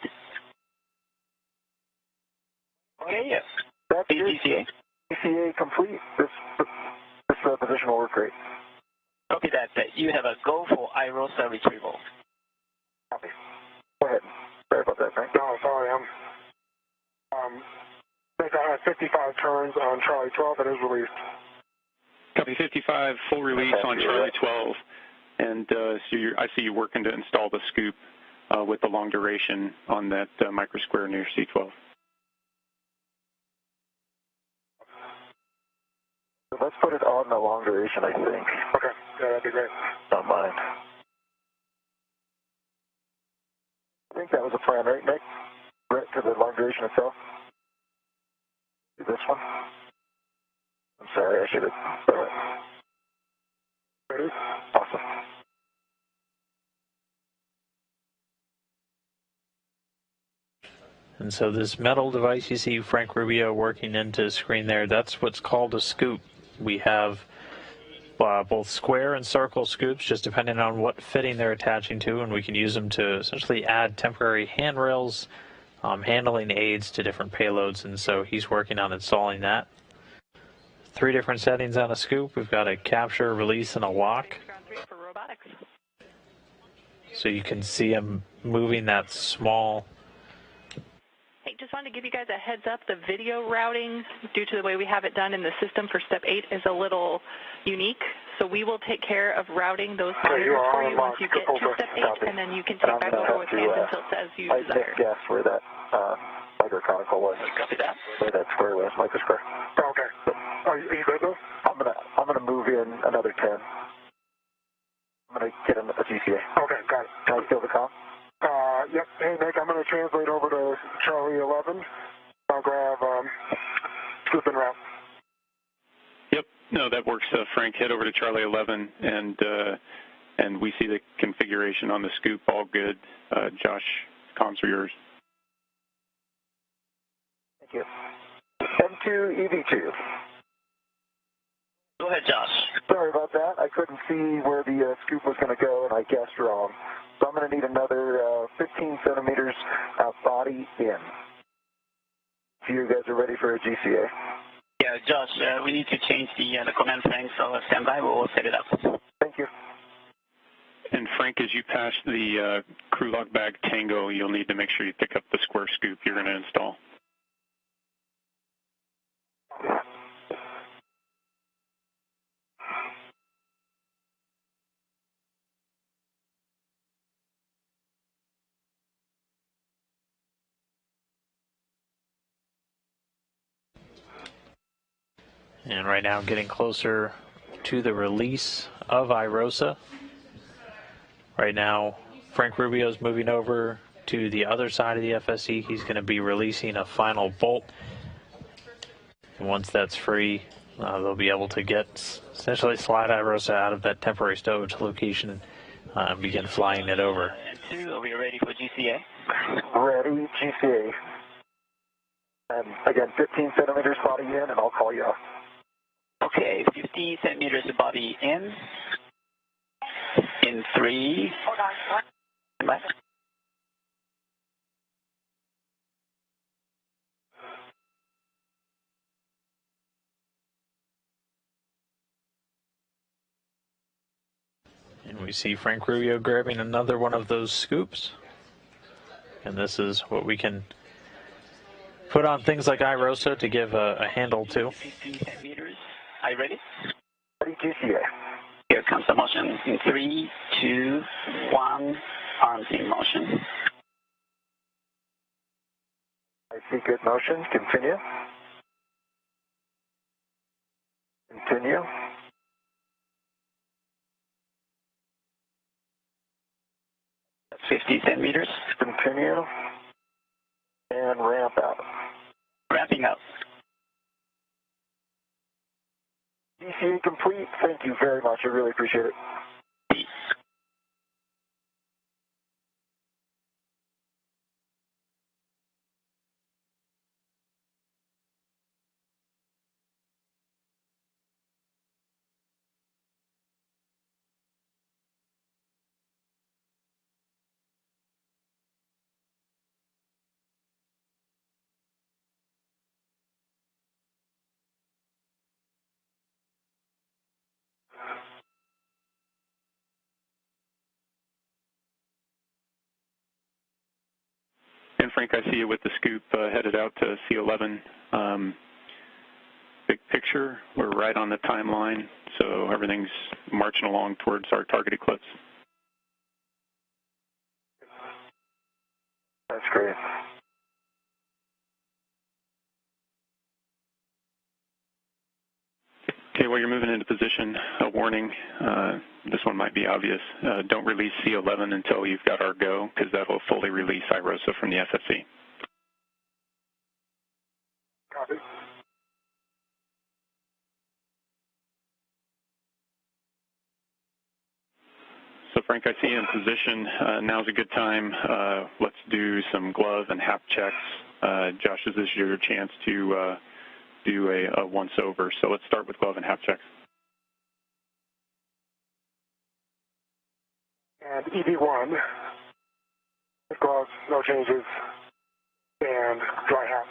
Okay, yes. That's good. GCA. GCA complete. This position will work great. Copy that. You have a go for IROSA retrieval. Copy. Go ahead. Sorry about that, Frank. No, sorry, Nick, I had 55 turns on Charlie 12 and is released. Copy 55, full release Okay. on Charlie 12. And so I see you working to install the scoop with the long duration on that microsquare near C12. put it on the long duration, I think. Okay, yeah, that'd be great. Don't mind. I think that was a plan, right, Nick? Right to the long duration itself? This one? I'm sorry, I should have. Ready? Awesome. And so this metal device you see Frank Rubio working into the screen there, that's what's called a scoop. We have both square and circle scoops, just depending on what fitting they're attaching to, and we can use them to essentially add temporary handrails, handling aids to different payloads, and so he's working on installing that. 3 different settings on a scoop. We've got a capture, release, and a lock. For robotics. So you can see him moving that small. Hey, just wanted to give you guys a heads up. The video routing, due to the way we have it done in the system for Step 8, is a little unique. So we will take care of routing those monitors for you once you get to Step 8, and then you can take back over with hands until it says you desire. I guess where that microconical was. Copy that. Where that square was, micro square. Oh, okay. Are you good though? I'm gonna move in another 10. I'm gonna get him a GCA. Okay, got it. Can I steal the com? Yep. Hey, Nick, I'm going to translate over to Charlie 11. I'll grab scoop and route. Yep. No, that works, Frank. Head over to Charlie 11, and we see the configuration on the scoop. All good. Josh, comms are yours. Thank you. M2 EV2. Go ahead, Josh. Sorry about that. I couldn't see where the scoop was going to go, and I guessed wrong. So I'm going to need another 15 centimeters body in. So you guys are ready for a GCA? Yeah, Josh, we need to change the command frame, so stand by. We'll set it up. Thank you. And Frank, as you pass the crew lock bag Tango, you'll need to make sure you pick up the square scoop you're going to install. And right now getting closer to the release of IROSA. Right now, Frank Rubio's moving over to the other side of the FSE. He's going to be releasing a final bolt. And once that's free, they'll be able to essentially slide IROSA out of that temporary stowage location and begin flying it over. And 2, are we ready for GCA? Ready, GCA. And again, 15 centimeters body in, and I'll call you off. Okay, 50 centimeters body in 3. Hold on. And we see Frank Rubio grabbing another one of those scoops. And this is what we can put on things like IROSA to give a handle to. 50 centimeters. Are you ready? Ready, GCA. Here comes the motion. In 3, 2, 1, arms in motion. I see good motion. Continue. Continue. That's 50 centimeters. Continue. And ramp out. Ramping up. GCA complete. Thank you very much. I really appreciate it. And Frank, I see you with the scoop headed out to C11. Big picture, we're right on the timeline, so everything's marching along towards our target eclipse. That's great. Okay, while you're moving into position, a warning, this one might be obvious. Don't release C11 until you've got our go, because that will fully release IROSA from the FSC. Copy. So Frank, I see you in position. Now's a good time. Let's do some glove and hap checks. Josh, this is your chance to do a once-over. So let's start with glove and hap checks. And ED1, gloves, no changes, and dry hat.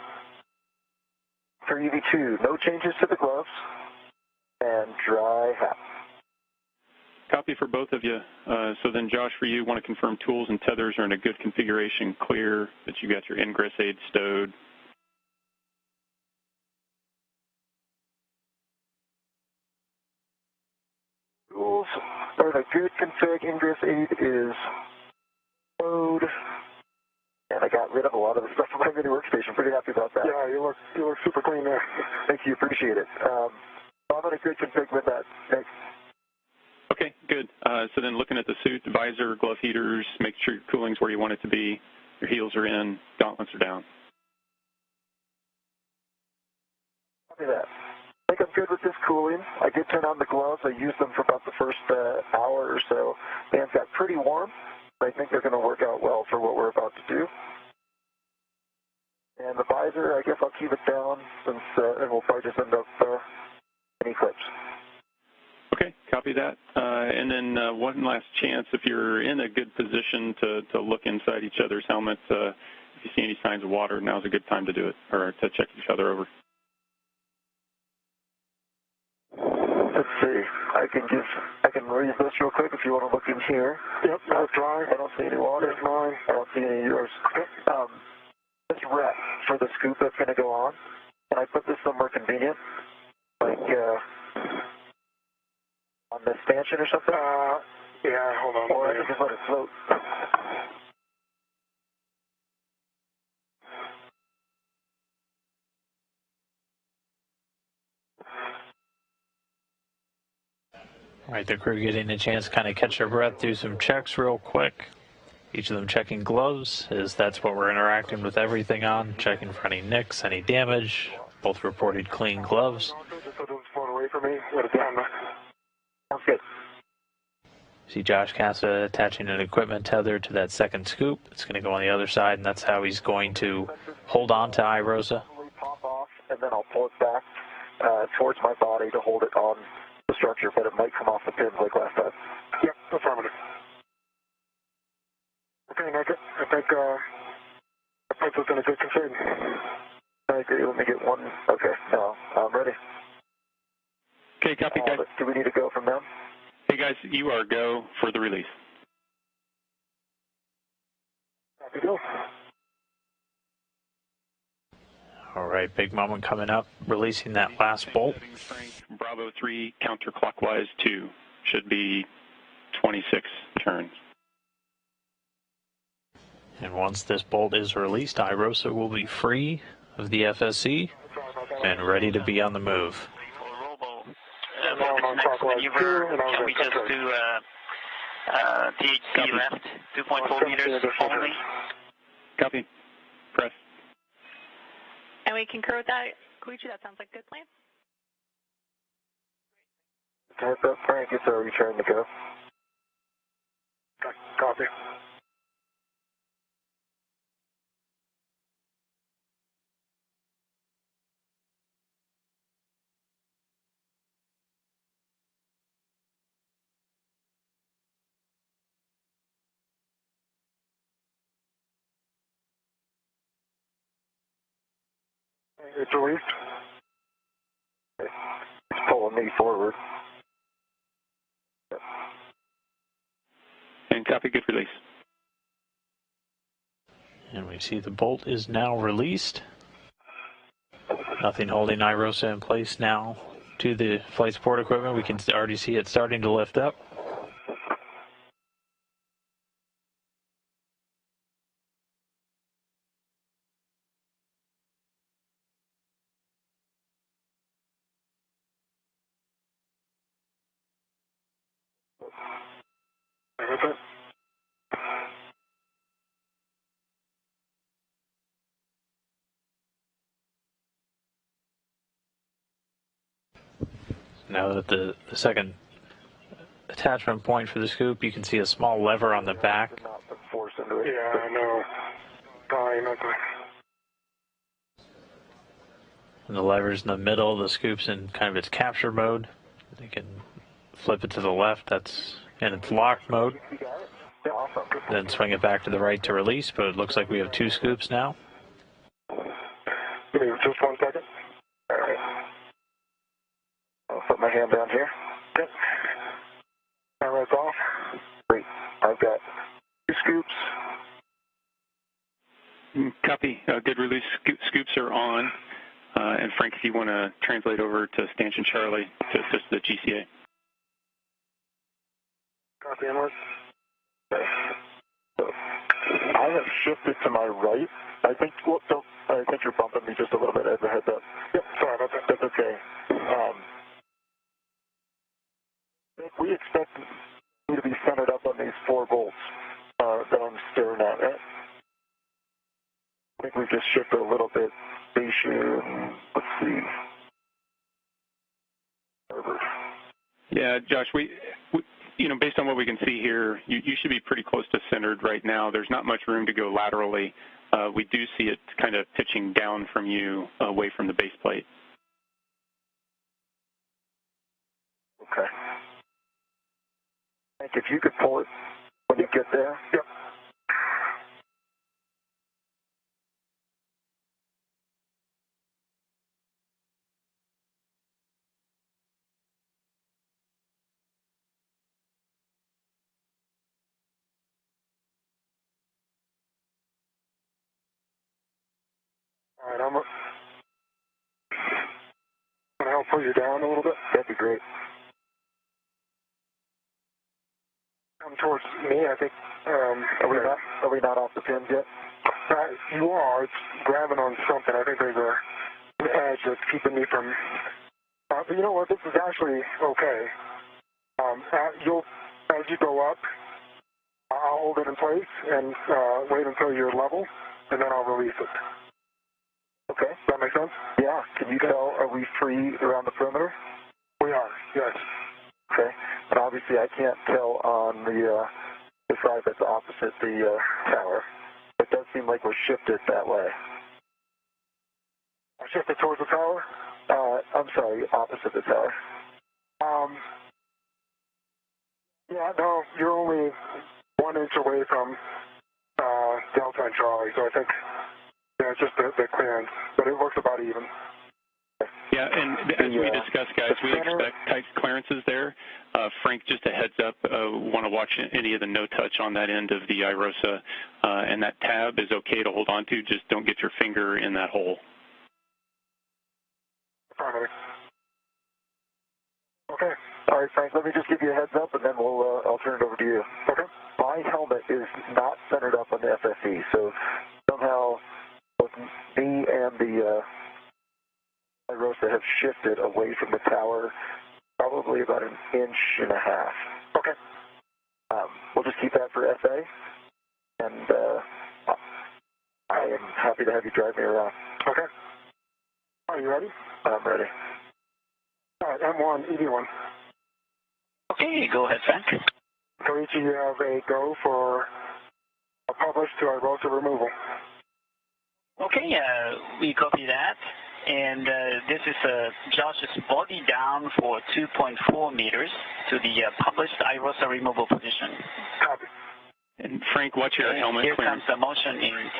For EV2, no changes to the gloves and dry hat. Copy for both of you. So then, Josh, for you, want to confirm tools and tethers are in a good configuration, clear, that you got your ingress aid stowed. Tools are in a good config. Ingress aid is stowed. And I got rid of a lot of the stuff from my mini workstation. Pretty happy about that. Yeah, you look super clean there. Thank you, appreciate it. I'm in a good config with that. Thanks. Okay, good. So then looking at the suit, visor, glove heaters, make sure your cooling's where you want it to be. Your heels are in, gauntlets are down. Copy that. I think I'm good with this cooling. I did turn on the gloves. I used them for about the first hour or so. Hands got pretty warm. I think they're going to work out well for what we're about to do. And the visor, I guess I'll keep it down since, and we'll probably just end up any clips. Okay, copy that. And then one last chance, if you're in a good position to look inside each other's helmets, if you see any signs of water, now's a good time to do it, or to check each other over. Let's see. I can read this real quick if you want to look in here. Yep, that's dry. I don't see any water. There's mine. I don't see any of yours. This rep for the scoop that's going to go on, can I put this somewhere convenient? Like on the stanchion or something? Yeah, hold on. Or I can just let it float. All right, the crew getting a chance to kind of catch their breath, do some checks real quick. Each of them checking gloves, as that's what we're interacting with everything on, checking for any nicks, any damage. Both reported clean gloves. Just so it doesn't float away from me. Let it down. Sounds good. See Josh Casa attaching an equipment tether to that second scoop. It's going to go on the other side, and that's how he's going to hold on to IROSA. Pop off, and then I'll pull it back towards my body to hold it on the structure, but it might come off the pins like last time. Yep, affirmative. Okay, Naked. I think that puts us in a good config. I agree. Let me get one. Okay, now I'm ready. Okay, copy, guys. Do we need to go from them? Hey, guys, you are go for the release. Copy, go. All right, big moment coming up, releasing that last bolt. Bravo 3, counterclockwise 2. Should be 26 turns. And once this bolt is released, IROSA will be free of the FSC and ready to be on the move. Next maneuver, can we just do THC left, 2.4 meters only? Copy. Press. And we concur with that. Koichi, that sounds like a good plan. Heads up, Frank, it's our return to go. Copy. It's released. It's pulling me forward. And copy, good release. And we see the bolt is now released. Nothing holding IROSA in place now to the flight support equipment. We can already see it starting to lift up. Now that the second attachment point for the scoop, you can see a small lever on the back. Yeah, I know. And the lever's in the middle, the scoop's in kind of its capture mode. You can flip it to the left, that's in its lock mode. Then swing it back to the right to release, but it looks like we have two scoops now. Give me just 1 second. All right. I'll put my hand down here. Yep. Camera's off. Great. I've got 2 scoops. Copy. Good release. Scoops are on. And Frank, if you want to translate over to Stanchion Charlie to assist the GCA. Copy, inward. Okay. So I have shifted to my right. I think you're bumping me just a little bit as a heads up. Yep, sorry about that. That's okay. We expect you to be centered up on these 4 bolts that I'm staring at. Right? I think we've just shifted a little bit. Station, let's see. Yeah, Josh, we based on what we can see here, you should be pretty close to centered right now. There's not much room to go laterally. We do see it kind of pitching down from you away from the base plate. Okay. Hank, if you could pull it when you get there. Yep. All right, I'm going to help pull you down a little bit. That'd be great. Come towards me, I think. Are we not off the pins yet? You are. It's grabbing on something. I think there's an edge that's keeping me from... but you know what? This is actually okay. As you go up, I'll hold it in place and wait until you're level, and then I'll release it. Okay. Does that make sense? Yeah. Can you tell, are we free around the perimeter? We are, yes. Okay. And obviously I can't tell on the side that's opposite the tower. It does seem like we're shifted that way. Shifted towards the tower? I'm sorry, opposite the tower. Yeah, no, you're only 1 inch away from Delta and Charlie, so I think, yeah, it's just the clearance, but it looks about even. Yeah, and as we discussed, guys, we expect tight clearances there. Frank, just a heads up, want to watch any of the no-touch on that end of the IROSA, and that tab is okay to hold on to, just don't get your finger in that hole. Okay. All right, Frank, let me just give you a heads up, and then I'll turn it over to you. Okay. My helmet is not centered up on the FFE, so somehow both me and the IROSA have shifted away from the tower, probably about 1.5 inches. Okay. We'll just keep that for FA, and I am happy to have you drive me around. Okay. Are you ready? I'm ready. All right, M1, ED1. Okay, go ahead, Frank. Koichi, you have a go for a publish to IROSA removal. Okay, we copy that. And this is Josh's body down for 2.4 meters to the published IROSA removal position. Copy. And Frank, what's your helmet Here clearance? comes the motion in.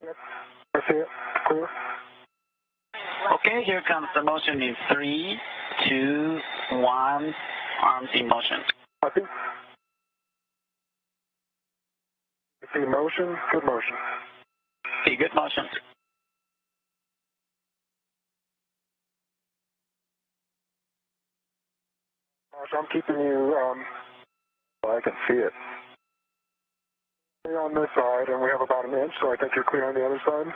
Yep. I see it. Clear. Okay, here comes the motion in 3, 2, 1. Arms in motion. Copy. You see motion, good motion. Okay, good motion. So I'm keeping you, I can see it. clear on this side, and we have about 1 inch, so I think you're clear on the other side.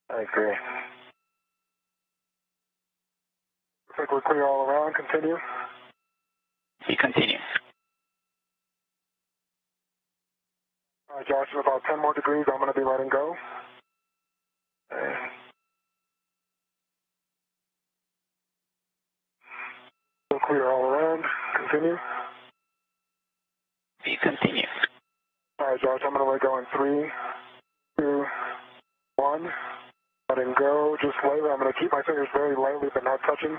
I agree. Looks like we're clear all around. Continue. We continue. All right, Josh, in about 10 more degrees, I'm going to be letting go. Okay. clear all around. Continue. We continue. All right, Josh, I'm going to let go in 3, 2, 1. Letting go just lightly. I'm going to keep my fingers very lightly but not touching.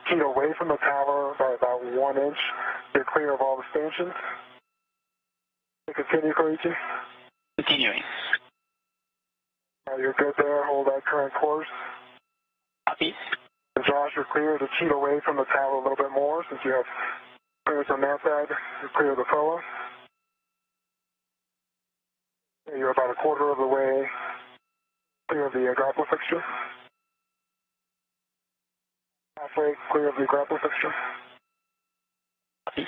Feet away from the tower by about 1 inch. You're clear of all the stanchions. Continue, Koichi. Continuing. You're good there. Hold that current course. Copy. And Josh, you're clear to cheat away from the tower a little bit more since you have clearance on that side. You're clear of the FOA. You're about a quarter of the way clear of the grapple fixture. Halfway clear of the grapple fixture. Copy.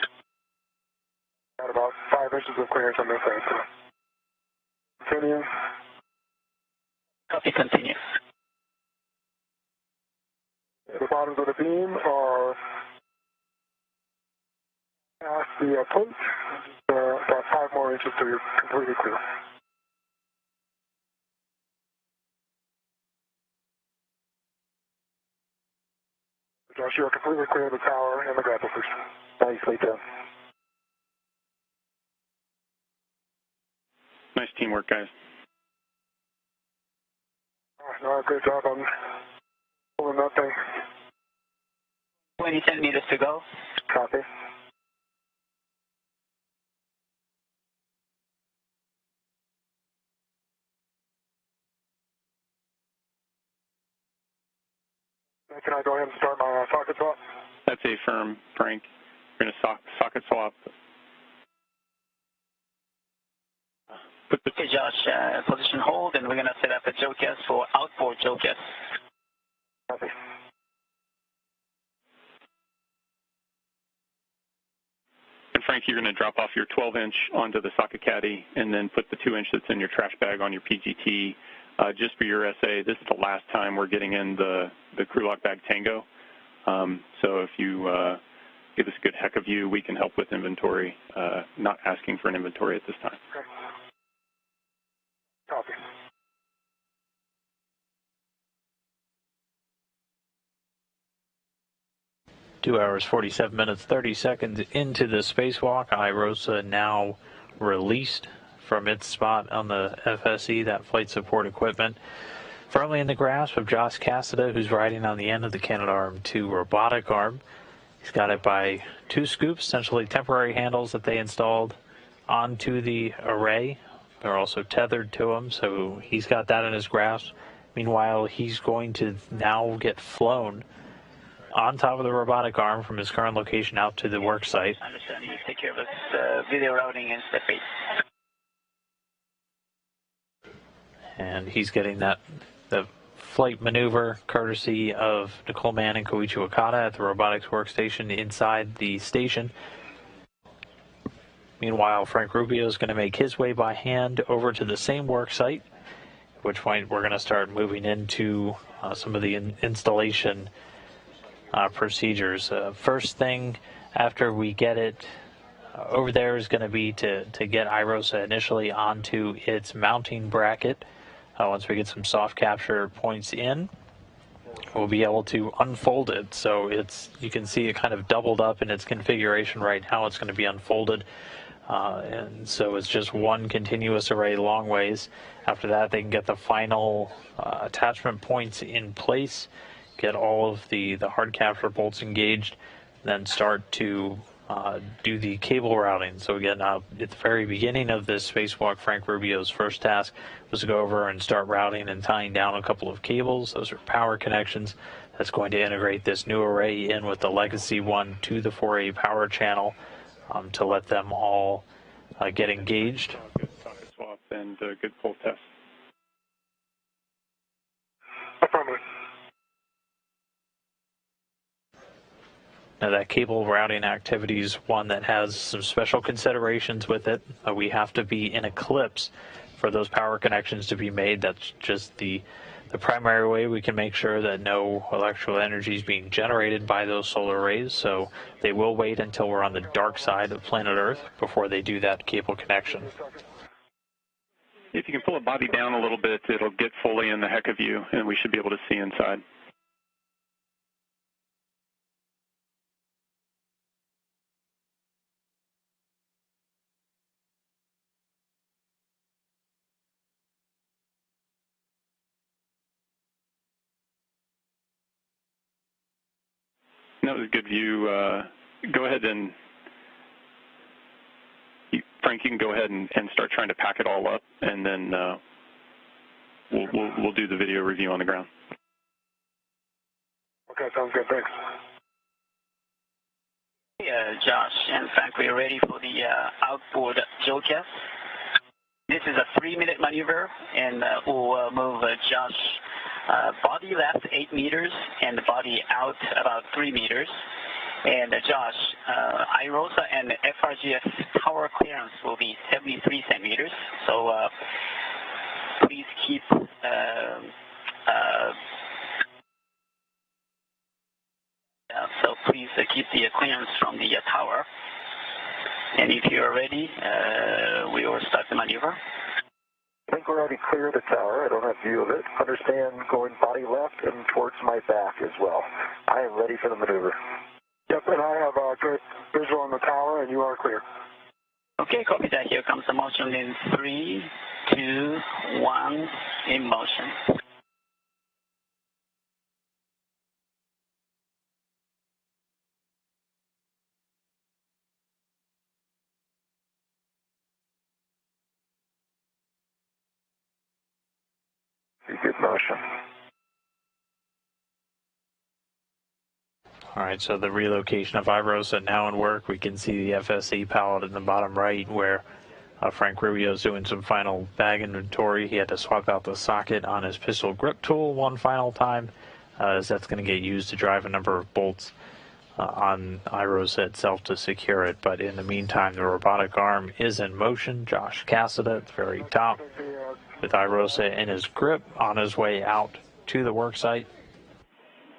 Got about 5 inches of clearance on this side. So continue. Copy, continue. The bottoms of the beam are past the plate. About 5 more inches till you're completely clear. Josh, you're completely clear of the tower and the grapple fixture. Nicely done. Nice teamwork, guys. No, great job on pulling that thing. 20 centimeters to go. Copy. Can I go ahead and start my socket swap? That's a firm, Frank. We're going to socket swap. Okay, Josh, position hold, and we're going to set up a JOCAS for outboard JOCAS. Copy. And Frank, you're going to drop off your 12-inch onto the socket caddy and then put the 2-inch that's in your trash bag on your PGT. Just for your SA, this is the last time we're getting in the crew lock bag tango. So if you give us a good heck of you, we can help with inventory, not asking for an inventory at this time. Okay. Copy. Two hours, 47 minutes, 30 seconds into the spacewalk. IROSA now released from its spot on the FSE, that flight support equipment, firmly in the grasp of Josh Cassida, who's riding on the end of the Canadarm2 robotic arm. He's got it by 2 scoops, essentially temporary handles that they installed onto the array. They're also tethered to him, so he's got that in his grasp. Meanwhile, he's going to now get flown on top of the robotic arm from his current location out to the work site. Understand. You take care of this video routing in step 8. And he's getting the flight maneuver courtesy of Nicole Mann and Koichi Okada at the robotics workstation inside the station. Meanwhile, Frank Rubio is going to make his way by hand over to the same work site, at which point we're going to start moving into some of the installation procedures. First thing after we get it over there is going to be to get IROSA initially onto its mounting bracket. Once we get some soft capture points in, we'll be able to unfold it. So you can see it kind of doubled up in its configuration right now. It's going to be unfolded. And so it's just one continuous array long ways. After that, they can get the final attachment points in place, get all of the hard capture bolts engaged, then start to do the cable routing. So again, at the very beginning of this spacewalk, Frank Rubio's first task was to go over and start routing and tying down a couple of cables. Those are power connections. That's going to integrate this new array in with the legacy one to the 4A power channel to let them all get engaged. Good socket swap and good pull test. Affirmative. Now that cable routing activity is one that has some special considerations with it. We have to be in eclipse for those power connections to be made. That's just the primary way we can make sure that no electrical energy is being generated by those solar rays. So they will wait until we're on the dark side of planet Earth before they do that cable connection. If you can pull a body down a little bit, it'll get fully in the heck of you, and we should be able to see inside. That was a good view. Go ahead and, Frank, you can go ahead and start trying to pack it all up, and then we'll do the video review on the ground. Okay, sounds good. Thanks. Josh and Frank, we're ready for the outboard JOCAS. This is a 3-minute maneuver, and we'll move Josh body left 8 meters and the body out about 3 meters. And Josh, IROSA and FRGS tower clearance will be 73 centimeters. So please keep keep the clearance from the tower. And if you're ready, we will start the maneuver. I think we're already clear of the tower. I don't have view of it. Understand going body left and towards my back as well. I am ready for the maneuver. Yep, and I have a good visual on the tower, and you are clear. Okay, copy that. Here comes the motion in 3, 2, 1, in motion. Good motion. All right, so the relocation of IROSA now in work. We can see the FSC pallet in the bottom right where Frank Rubio's doing some final bag inventory. He had to swap out the socket on his pistol grip tool one final time, as that's going to get used to drive a number of bolts on IROSA itself to secure it. But in the meantime, the robotic arm is in motion. Josh Cassada at the very top with IROSA in his grip on his way out to the work site.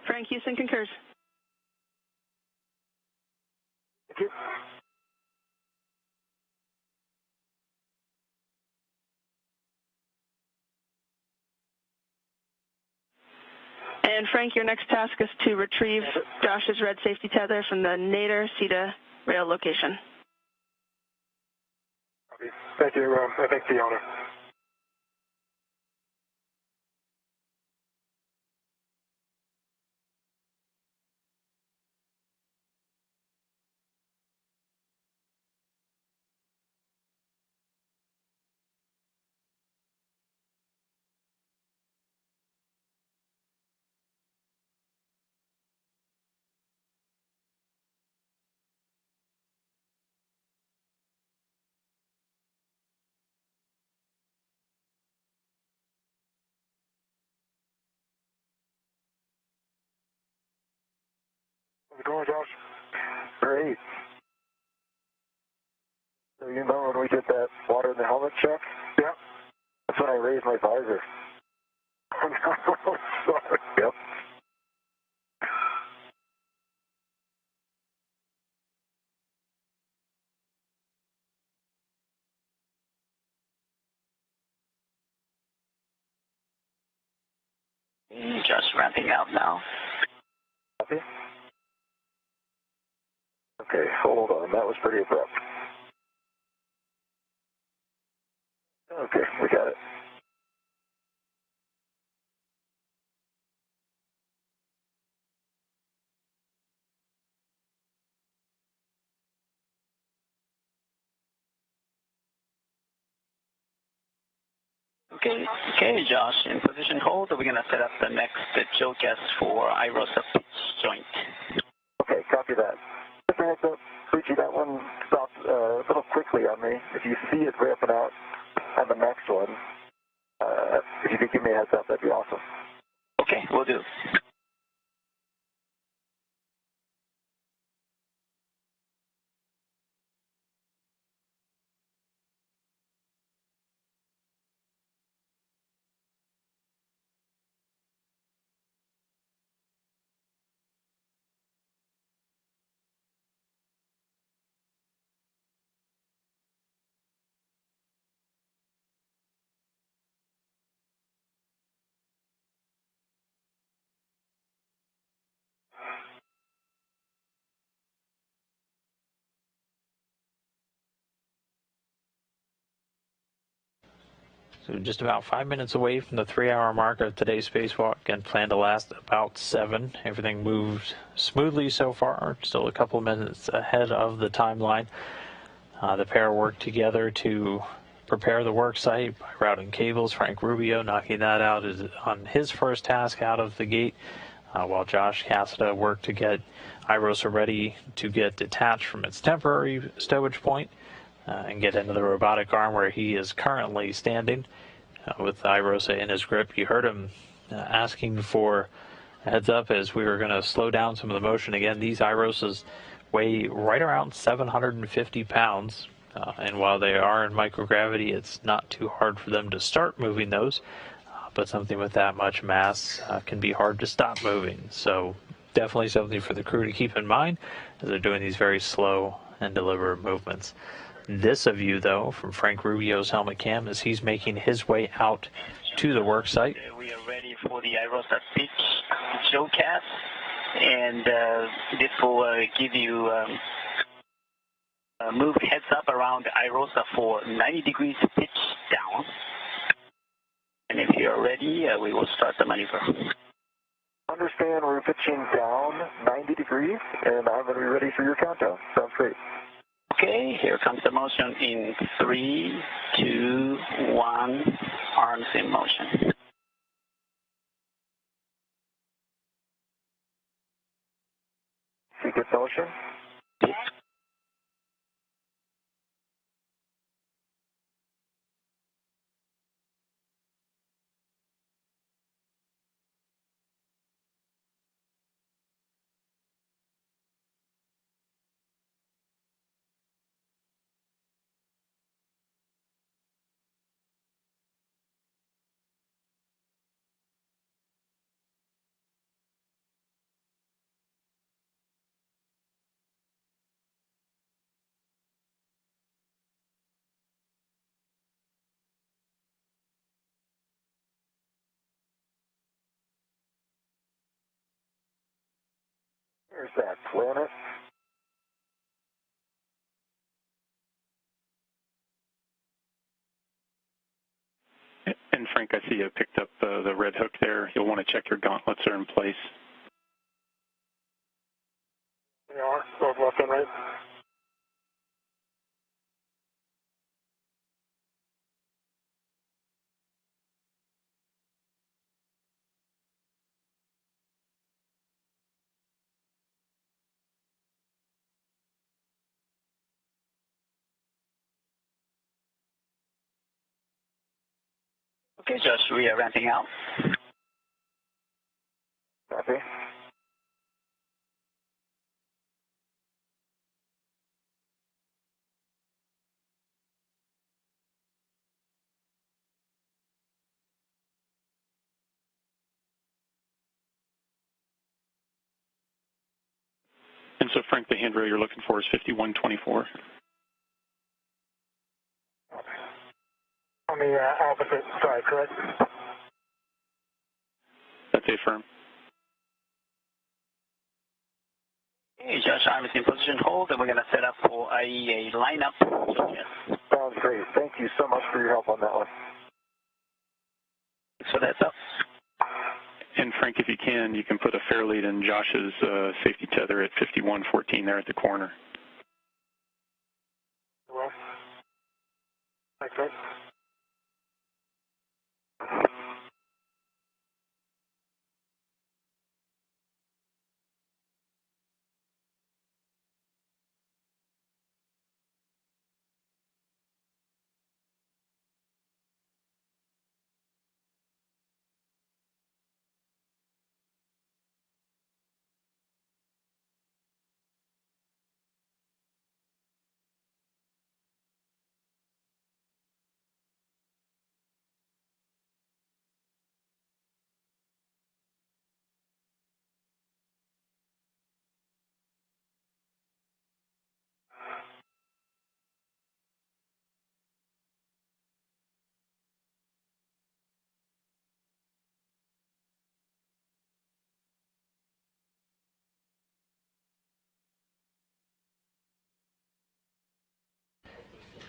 Frank Houston concurs. Thank you. And Frank, your next task is to retrieve Josh's red safety tether from the Nader CETA rail location. Thank you. I thank the owner. How's it going, Josh? Great. So you know when we did that water in the helmet check? Yeah. That's when I raised my visor. Oh, no. Sorry. Yep. Just ramping out now. Copy. Okay, hold on. That was pretty abrupt. Okay, we got it. Okay, Josh, in position hold, we're going to set up the next JOCAS for IROSA pitch joint. Okay, copy that. Just a heads up, Fuji, that one stopped a little quickly on me. If you see it ramping out on the next one, if you could give me a heads up, that'd be awesome. Okay, will do. So just about 5 minutes away from the 3-hour mark of today's spacewalk and plan to last about 7. Everything moved smoothly so far, still a couple of minutes ahead of the timeline. The pair worked together to prepare the work site by routing cables. Frank Rubio knocking that out on his first task out of the gate, while Josh Cassada worked to get IROSA ready to get detached from its temporary stowage point and get into the robotic arm where he is currently standing with IROSA in his grip. You heard him asking for a heads up as we were going to slow down some of the motion. Again, these IROSAs weigh right around 750 pounds. And while they are in microgravity, it's not too hard for them to start moving those. But something with that much mass can be hard to stop moving. So definitely something for the crew to keep in mind as they're doing these very slow and deliberate movements. This a view, though, from Frank Rubio's helmet cam as he's making his way out to the work site. We are ready for the IROSA pitch showcast, and this will give you move heads up around IROSA for 90 degrees pitch down. And if you're ready, we will start the maneuver. Understand we're pitching down 90 degrees, and I'm going to be ready for your countdown. Sounds great. Okay, here comes the motion in 3, 2, 1, arms in motion. Secret motion. There's that planet. And Frank, I see you picked up the red hook there. You'll want to check your gauntlets are in place. They are, both left and right. Okay, Josh, we are ramping out. Copy. And so, Frank, the handrail you're looking for is 5124. On the opposite side, correct? That's affirm. Okay, Josh, arms in position hold, and we're going to set up for a lineup. Sounds great. Thank you so much for your help on that one. So that's up. And Frank, if you can put a fair lead in Josh's safety tether at 5114 there at the corner. Well, thanks, mate.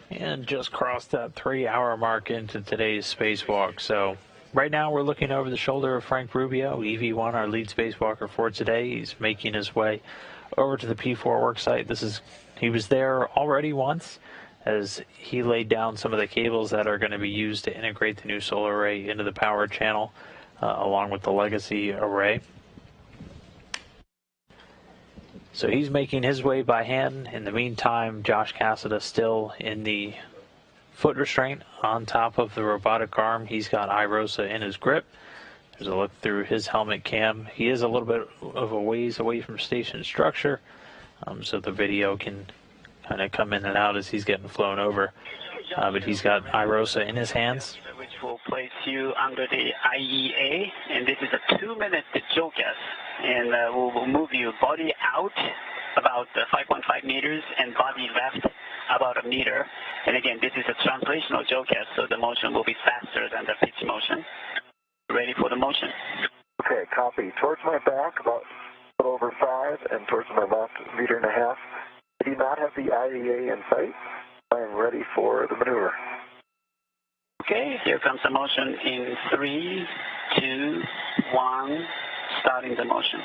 And just crossed that 3-hour mark into today's spacewalk. So right now we're looking over the shoulder of Frank Rubio, EV1, our lead spacewalker for today. He's making his way over to the P4 work site. He was there already once as he laid down some of the cables that are going to be used to integrate the new solar array into the power channel along with the legacy array. So he's making his way by hand. In the meantime, Josh Cassada still in the foot restraint on top of the robotic arm. He's got iROSA in his grip. There's a look through his helmet cam. He is a little bit of a ways away from station structure, so the video can kind of come in and out as he's getting flown over. But he's got iROSA in his hands. Which will place you under the IEA, and this is a 2-minute JOCAS, and we'll move you body out about 5.5 meters and body left about 1 meter. And again, this is a translational JOCAS, so the motion will be faster than the pitch motion. Ready for the motion? Okay, copy. Towards my back, about a little over 5, and towards my left, 1.5 meters. I do not have the IEA in sight. I am ready for the maneuver. Okay, here comes the motion in 3, 2, 1, starting the motion.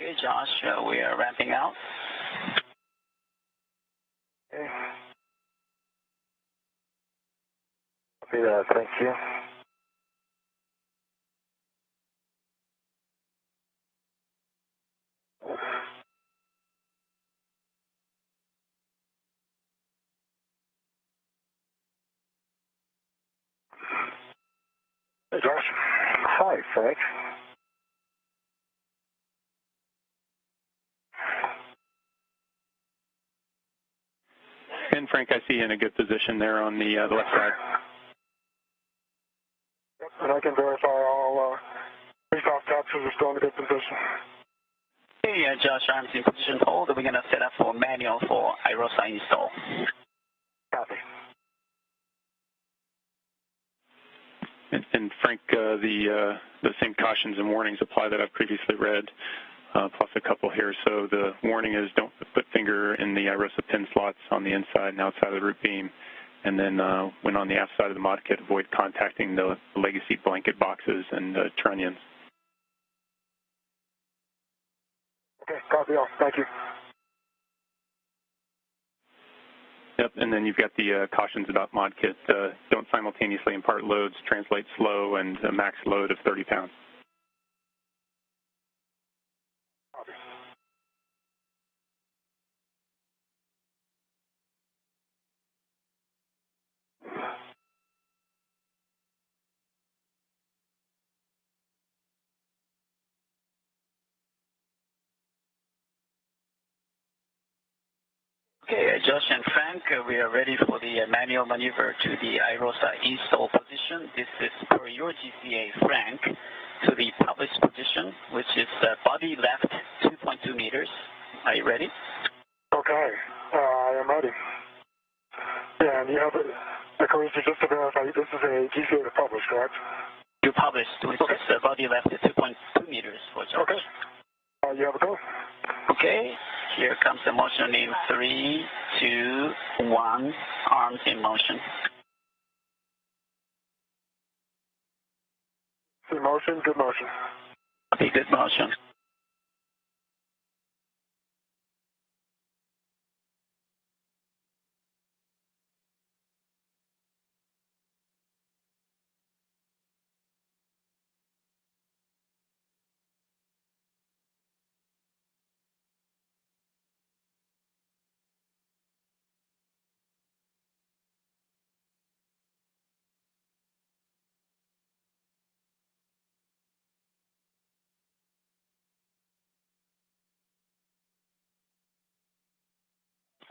Okay, Josh, we are ramping out. Okay. Copy that, thank you. Hey, Josh. Hi, Frank. And Frank, I see you in a good position there on the left side. Yep, and I can verify all face-off captures are still in a good position. Okay, Josh, arms in position hold. We're going to set up for manual for iROSA install. Copy. And Frank, the same cautions and warnings apply that I've previously read, plus a couple here. So the warning is don't put finger in the iROSA pin slots on the inside and outside of the root beam. And then when on the aft side of the mod kit, avoid contacting the legacy blanket boxes and trunnions. Okay, copy all. Thank you. Yep, and then you've got the cautions about mod kit. Don't simultaneously impart loads, translate slow, and a max load of 30 pounds. Copy. Okay, Josh and Frank, we are ready for the manual maneuver to the iROSA install position. This is per your GCA, Frank, to the published position, which is body left 2.2 meters. Are you ready? Okay, I am ready. Yeah, and you have just to verify, this is a GCA to publish, correct? You published, which is body left 2.2 meters for Josh. Okay. You have a go. Okay, here comes the motion in 3, 2, 1, arms in motion. See motion, good motion. Okay, good motion.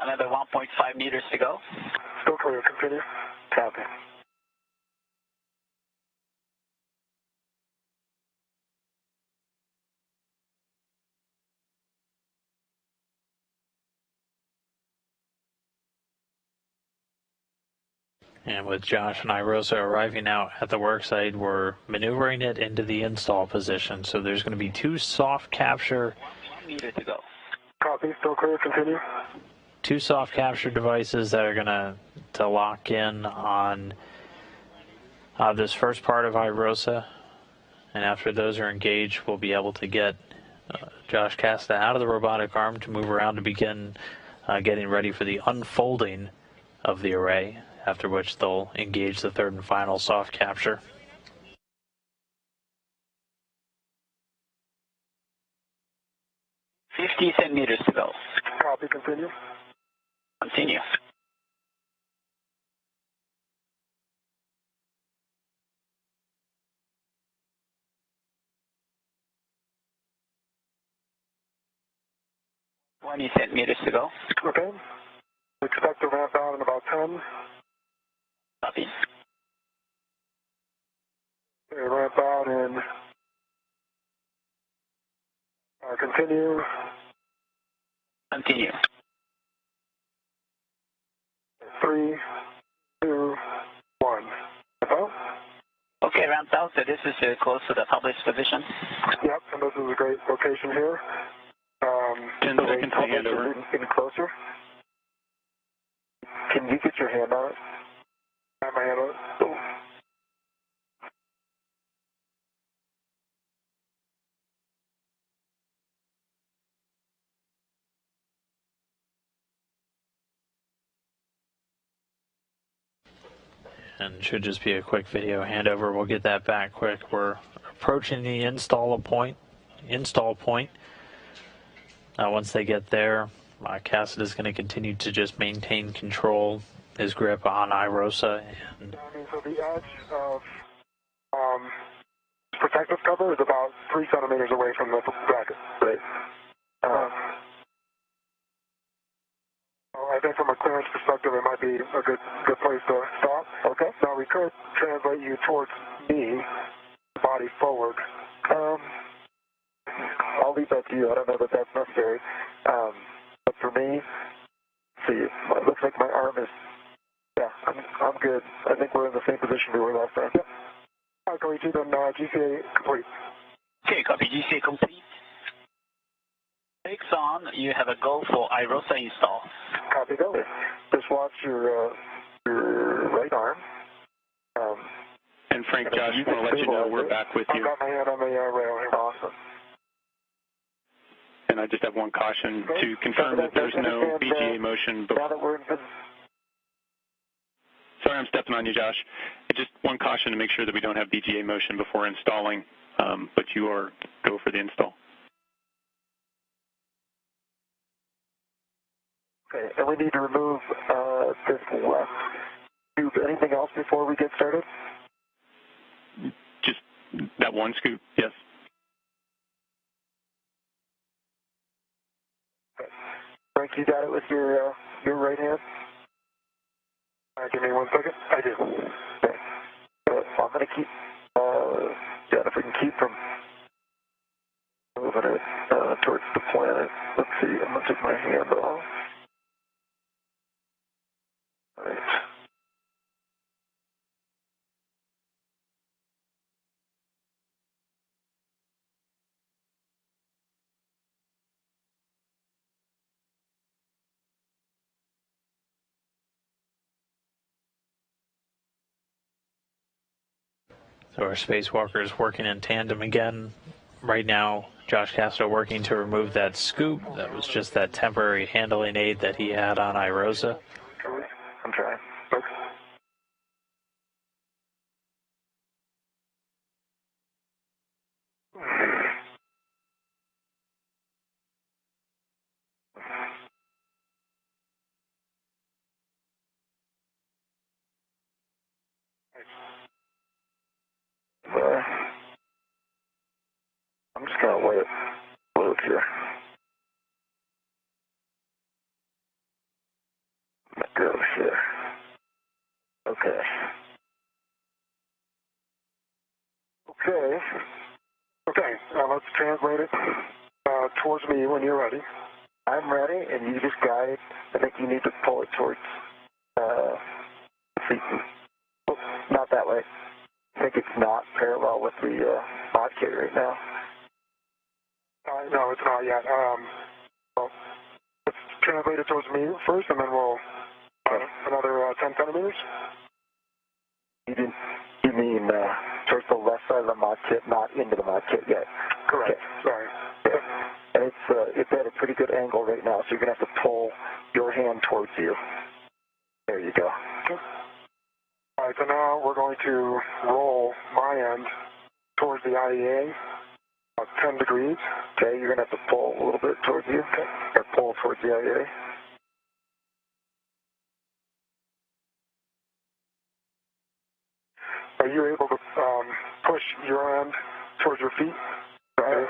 Another 1.5 meters to go. Still clear, continue. Copy. And with Josh and Irosa arriving out at the worksite, we're maneuvering it into the install position. So there's going to be 2 soft capture. 1 meter to go. Copy, still clear, continue. 2 soft capture devices that are going to lock in on this first part of Irosa. And after those are engaged, we'll be able to get Josh Casta out of the robotic arm to move around to begin getting ready for the unfolding of the array, after which they'll engage the third and final soft capture. $50 to go. Copy, continue. Continue. $20 to go. Okay. Expect to ramp out in about 10. Copy. Okay, ramp out in. Continue. Continue. 3, 2, 1. About? Okay, ramped out. So this is close to the published position. Yep, and this is a great location here. 10 seconds to hand over. In closer. Can you get your hand on it? Have my hand on it. Oh. And should just be a quick video handover. We'll get that back quick. We're approaching the install point. Once they get there, Cassidy is going to continue to just maintain control, his grip on Irosa. And So the edge of protective cover is about 3 centimeters away from the bracket. Right. I think from a clearance perspective, it might be a good place to stop. Okay. Now we could translate you towards me, body forward. I'll leave that to you. I don't know that that's necessary. But for me, see, it looks like my arm is. Yeah, I'm good. I think we're in the same position we were last time. Yep. Copy, then GCA complete. Okay, copy. GCA complete. Takes on. You have a go for Irosa install. Copy, go. Just watch your right arm. And Frank, Josh, I want to let you know we're back with you. I've got my hand on the rail here. Awesome. And I just have one caution to confirm that there's no BGA motion. Now that we're in good. Sorry, I'm stepping on you, Josh. Just one caution to make sure that we don't have BGA motion before installing, but you are go for the install. Okay, and we need to remove this left tube. Anything else before we get started? Just that one scoop, yes. Okay. Frank, you got it with your right hand? Give me 1 second. I do. Okay. I'm going to keep, if we can keep from moving it towards the planet. Let's see, I'm going to take my hand off. All right. so our spacewalker is working in tandem again. Right now, Josh Castro working to remove that scoop. That was just that temporary handling aid that he had on Irosa. I'm trying. Okay. I'm just going to let it load here. Okay. Okay. Okay, let's translate it towards me when you're ready. I'm ready, and you just guide. I think you need to pull it towards feet. Oh, not that way. I think it's not parallel with the mod kit right now. No, it's not yet. Well, let's translate it towards me first, and then we'll another 10 centimeters. You mean towards the left side of the mod kit, not into the mod kit yet? Correct. Okay. Sorry. Yeah. And it's at a pretty good angle right now, so you're going to have to pull your hand towards you. There you go. Okay. All right, so now we're going to roll my end towards the IEA, about 10 degrees. Okay, you're going to have to pull a little bit towards you. Okay. Or pull towards the IEA. Are you able to push your end towards your feet? Right.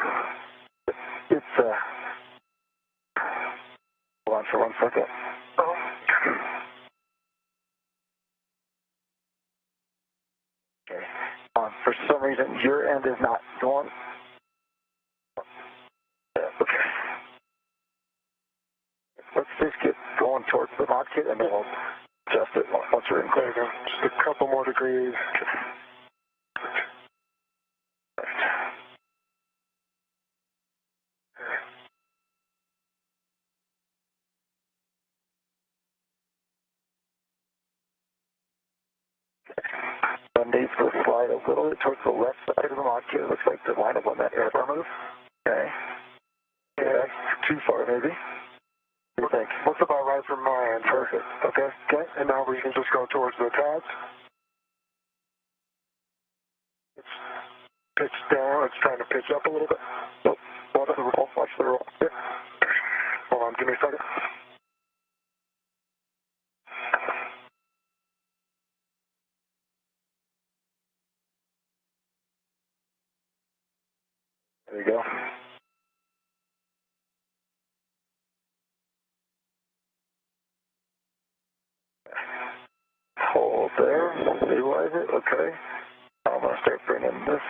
It's, hold on for 1 second. Okay. For some reason, your end is not going. Okay. Let's just get going towards the mod kit, and then we'll adjust it once we're in. There you go. Just a couple more degrees. Sundays will slide a little bit towards the left side of the mod kit. It looks like to line up on that air bar move. Okay. Yeah, too far maybe. What do you think? Looks about right from my end. Perfect. Okay. Okay, and now we can just go towards the tabs. It's pitched down. It's trying to pitch up a little bit. Oh, watch the roll. Watch the roll. Yep. Hold on, give me a second. There you go. Hold there. Stabilize it. Okay. I'm going to start bringing this.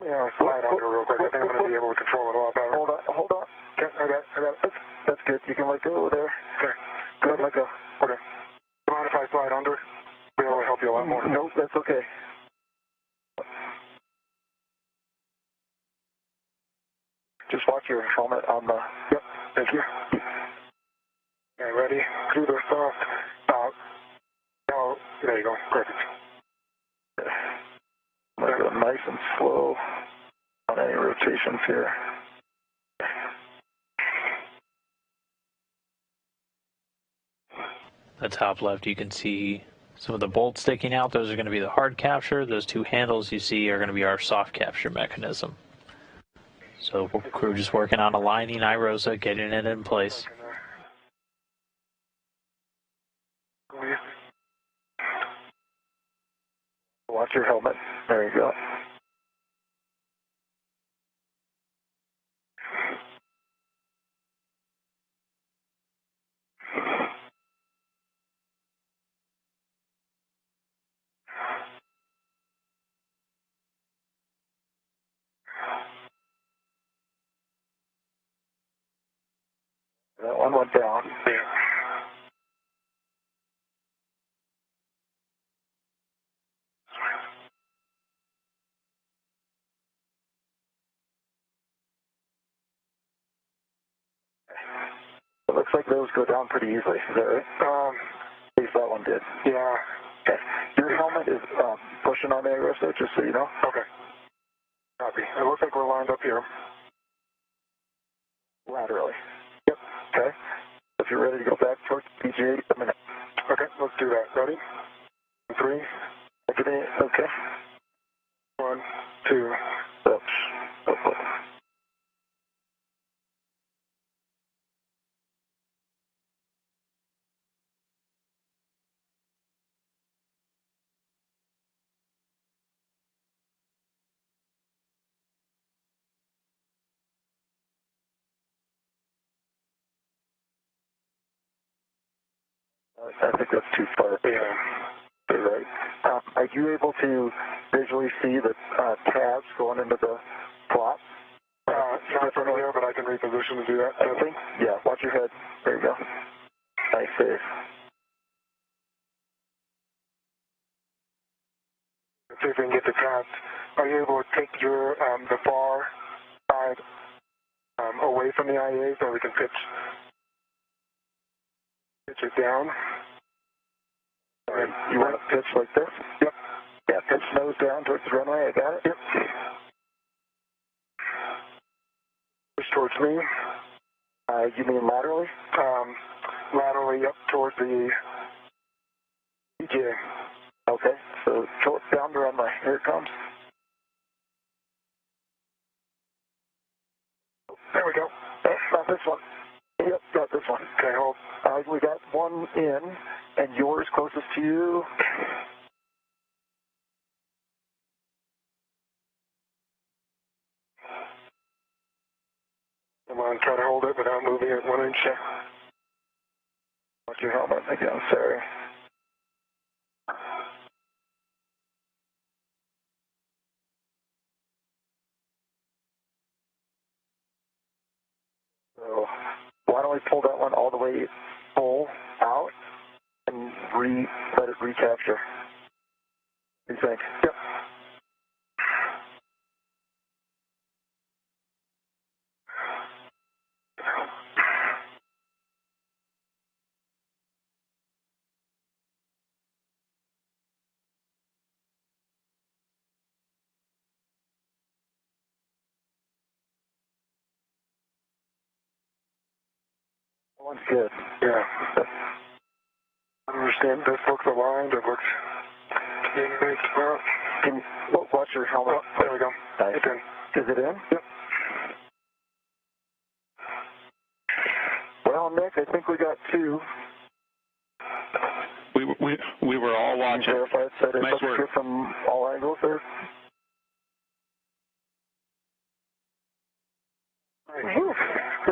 Yeah, slide under real quick. I think I'm going to be able to control it a lot better. Hold on. Okay, I got it. That's good. You can let go over there. Okay. Go ahead, let go. Okay. Do you mind if I slide under? It'll help you a lot more. Nope, that's okay. Just watch your helmet on the... Yep, thank you. Okay, ready? Do the soft. Now, there you go. Perfect. Make it nice and slow on any rotations here. The top left, you can see some of the bolts sticking out. Those are going to be the hard capture. Those two handles you see are going to be our soft capture mechanism. So crew just working on aligning iRosa, getting it in place. Watch your helmet. There you go. That one went down. Yeah. It looks like those go down pretty easily. Is that right? At least that one did. Yeah. Okay. Your helmet is pushing on the iRosa, just so you know. Okay. Copy. It looks like we're lined up here. Laterally. Yep. Okay. If you're ready to go back towards PGA, a minute. Okay, let's do that. Ready? 3. Okay. 1, 2. Oops. Oh. I think that's too far. Yeah. You're right. Are you able to visually see the tabs going into the plot? Not from here, but I can reposition to do that. I think, yeah, watch your head. There you go. Nice save. Let's see if we can get the tabs. Are you able to take your, the far side away from the IA so we can pitch it down? You want to pitch like this? Yep. Yeah, pitch nose down towards the runway. I got it. Yep. Push towards me. You mean laterally? Laterally up towards the EJ. Okay, so down the runway. Here it comes. There we go. Oh, not this one. Yep, got this one. Okay, hold. We got one in, and yours closest to you. Come on, try to hold it without moving it 1 inch. Watch your helmet again, sorry. So why don't we pull that one all the way full out and let it recapture? What do you think? Yep. That one's good. Yeah. I understand. This looks aligned. It looks in great spot. Can you watch your helmet? Oh, there we go. Nice. It's in. Is it in? Yep. Well, Nick, I think we got two. We were all watching. Verified, said it nice looks work. good from all angles there. Whew.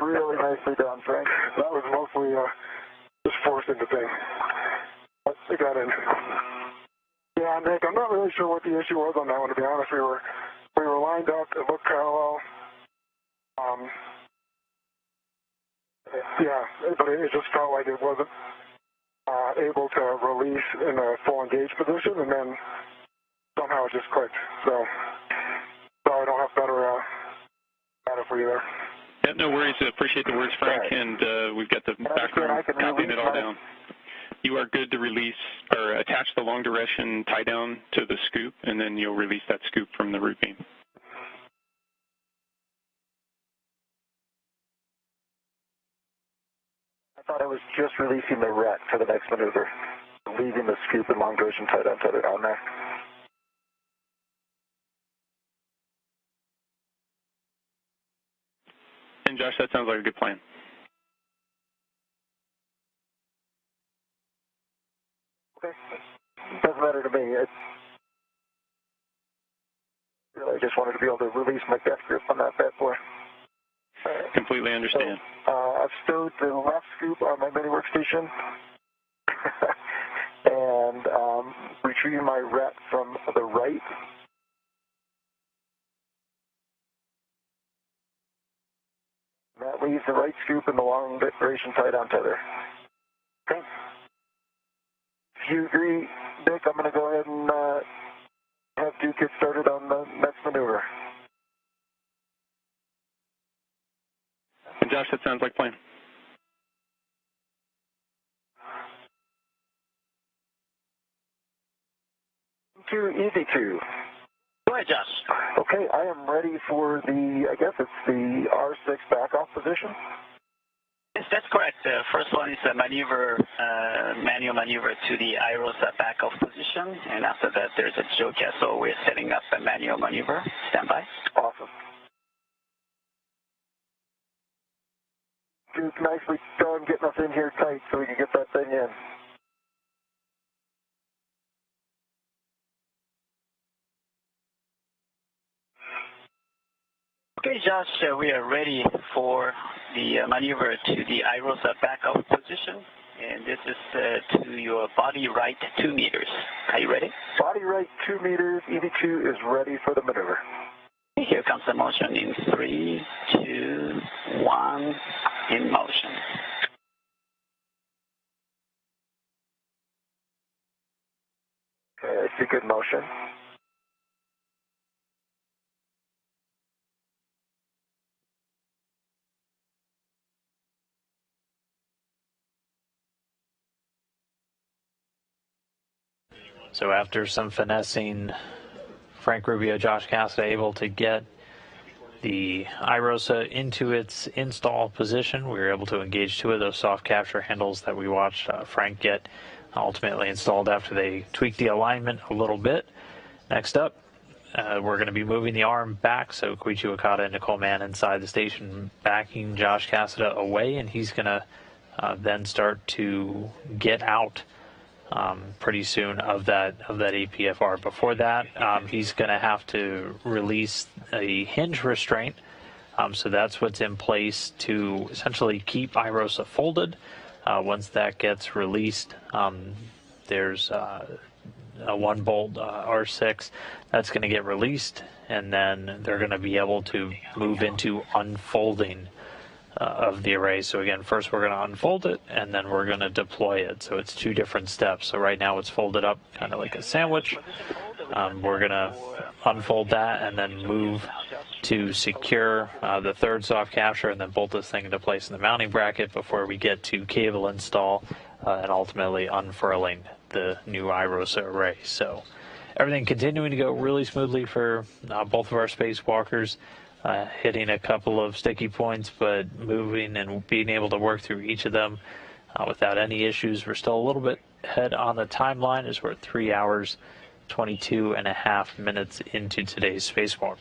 Really nicely done, Frank. That was mostly just forced into thing. But we got in. Yeah, Nick, I'm not really sure what the issue was on that one, to be honest. We were lined up. It looked parallel. Yeah, but it just felt like it wasn't able to release in a full engaged position, and then somehow it just clicked. So I don't have better data for you there. Yeah, no worries. I appreciate the words, Frank, right. And we've got the background copying it all down. You are good to release or attach the long duration tie down to the scoop, and then you'll release that scoop from the root beam. I thought I was just releasing the ret for the next maneuver, leaving the scoop and long duration tie down tether down there. And Josh, that sounds like a good plan. Okay. Doesn't matter to me. I just wanted to be able to release my death grip on that bad boy. Completely understand. So, I've stowed the left scoop on my mini workstation and retrieving my ret from the right. That leaves the right scoop and the long duration tie down tether. Okay. If you agree, Nick, I'm going to go ahead and have Duke get started on the next maneuver. And Josh, that sounds like a plan. Easy two. Go ahead, Josh. Okay, I am ready for I guess it's the R6 back-off position. Yes, that's correct. The first one is a manual maneuver to the IROSA back-off position, and after that there's a JOCA, so we're setting up a manual maneuver. Stand by. Awesome. Duke, nicely done getting us in here tight so we can get that thing in. Okay, Josh, we are ready for the maneuver to the IROSA back-off position, And this is to your body right 2 meters. Are you ready? Body right 2 meters, EV2 is ready for the maneuver. Here comes the motion in 3, 2, 1, in motion. Okay, I see good motion. So after some finessing, Frank Rubio, Josh Cassidy able to get the iROSA into its install position. We were able to engage 2 of those soft capture handles that we watched Frank get ultimately installed after they tweaked the alignment a little bit. Next up, we're going to be moving the arm back, so Koichi Wakata and Nicole Mann inside the station backing Josh Cassidy away, and he's going to then start to get out pretty soon of that APFR. Before that, he's going to have to release a hinge restraint. So that's what's in place to essentially keep iROSA folded. Once that gets released, there's a 1-bolt R6 that's going to get released, and then they're going to be able to move into unfolding of the array. So again, first we're going to unfold it, and then we're going to deploy it. So it's 2 different steps. So right now it's folded up kind of like a sandwich. We're going to unfold that and then move to secure the 3rd soft capture, and then bolt this thing into place in the mounting bracket before we get to cable install and ultimately unfurling the new iROSA array. So everything continuing to go really smoothly for both of our spacewalkers. Hitting a couple of sticky points, but moving and being able to work through each of them without any issues. We're still a little bit ahead on the timeline as we're 3 hours, 22 and a half minutes into today's spacewalk.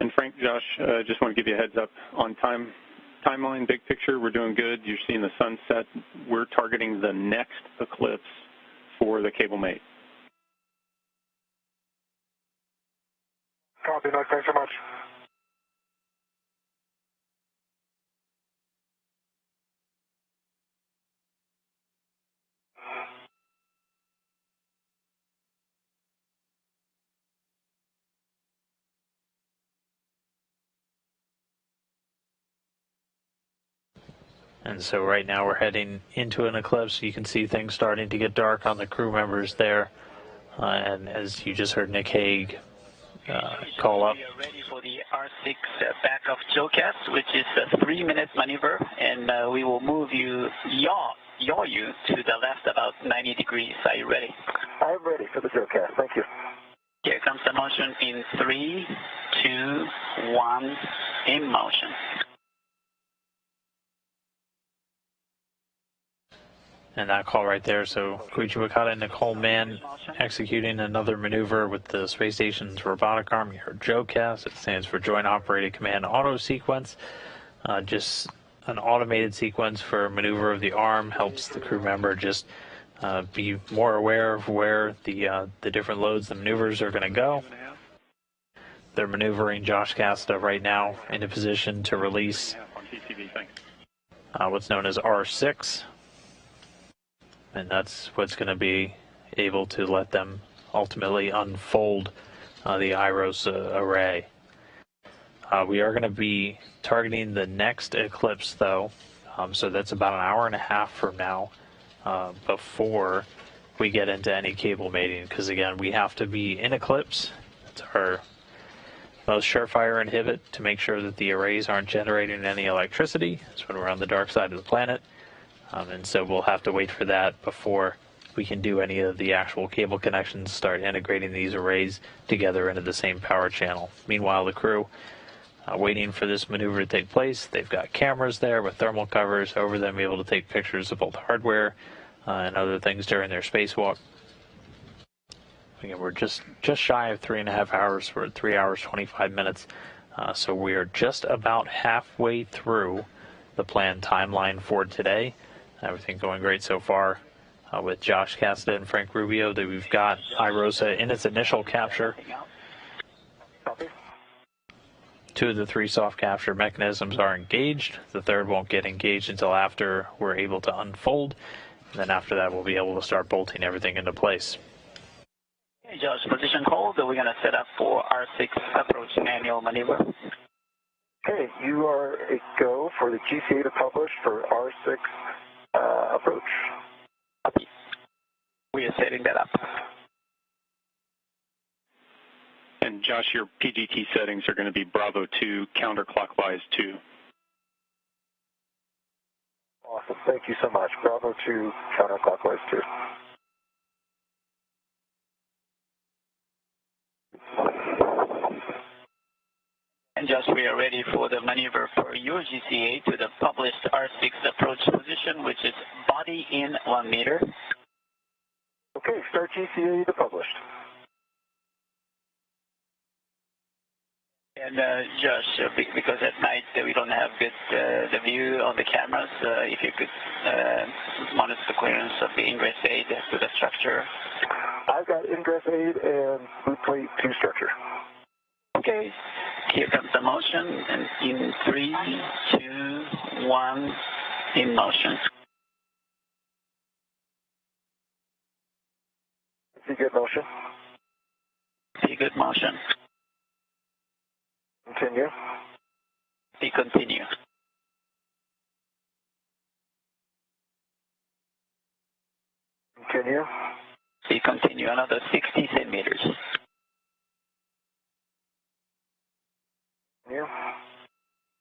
And Frank, Josh, just want to give you a heads up on timeline, big picture. We're doing good. You're seeing the sunset. We're targeting the next eclipse for the cable mate. Copy, nice. Thanks so much. And so right now we're heading into an eclipse. You can see things starting to get dark on the crew members there. And as you just heard Nick Hague call up. We are ready for the R6 backup JOCAS, which is a 3-minute maneuver, and we will move you, yaw you to the left about 90 degrees. Are you ready? I'm ready for the JOCAS. Thank you. Here comes the motion in 3, 2, 1, in motion. And that call right there, so Koichi Wakata and Nicole Mann executing another maneuver with the space station's robotic arm. You heard JOCAS. It stands for Joint Operated Command Auto Sequence. Just an automated sequence for maneuver of the arm, helps the crew member just be more aware of where the different loads, the maneuvers are going to go. They're maneuvering Josh Cassidy right now into position to release what's known as R6. And that's what's going to be able to let them ultimately unfold the iROSA array. We are going to be targeting the next eclipse, though, so that's about an hour and a half from now before we get into any cable mating, because, again, we have to be in eclipse. It's our most surefire inhibit to make sure that the arrays aren't generating any electricity. That's when we're on the dark side of the planet. And so we'll have to wait for that before we can do any of the actual cable connections, start integrating these arrays together into the same power channel. Meanwhile, the crew waiting for this maneuver to take place. They've got cameras there with thermal covers over them, able to take pictures of both hardware and other things during their spacewalk. Again, we're just shy of 3.5 hours. We're at 3 hours, 25 minutes. So we are just about halfway through the planned timeline for today. Everything going great so far. with Josh Cassidy and Frank Rubio that we've got IROSA in its initial capture. Copy. 2 of the 3 soft capture mechanisms are engaged. The third won't get engaged until after we're able to unfold. And then after that, we'll be able to start bolting everything into place. Okay, Josh, position hold. We're going to set up for R6 approach manual maneuver. Okay, you are a go for the GCA to publish for R6 approach. Copy. We are setting that up. And Josh, your PGT settings are going to be Bravo 2, counterclockwise 2. Awesome, thank you so much. Bravo 2, counterclockwise 2. And Josh, we are ready for the maneuver for your GCA to the published R6 approach position, which is body in 1 meter. Okay, start GCA to published. And Josh, because at night we don't have good the view on the cameras, if you could monitor the clearance of the ingress aid to the structure. I've got ingress aid and boot plate to structure. Okay, here comes the motion, and in 3, 2, 1, in motion. See good motion? See good motion. Continue. See continue. Continue. See continue, another 60 centimeters. Continue.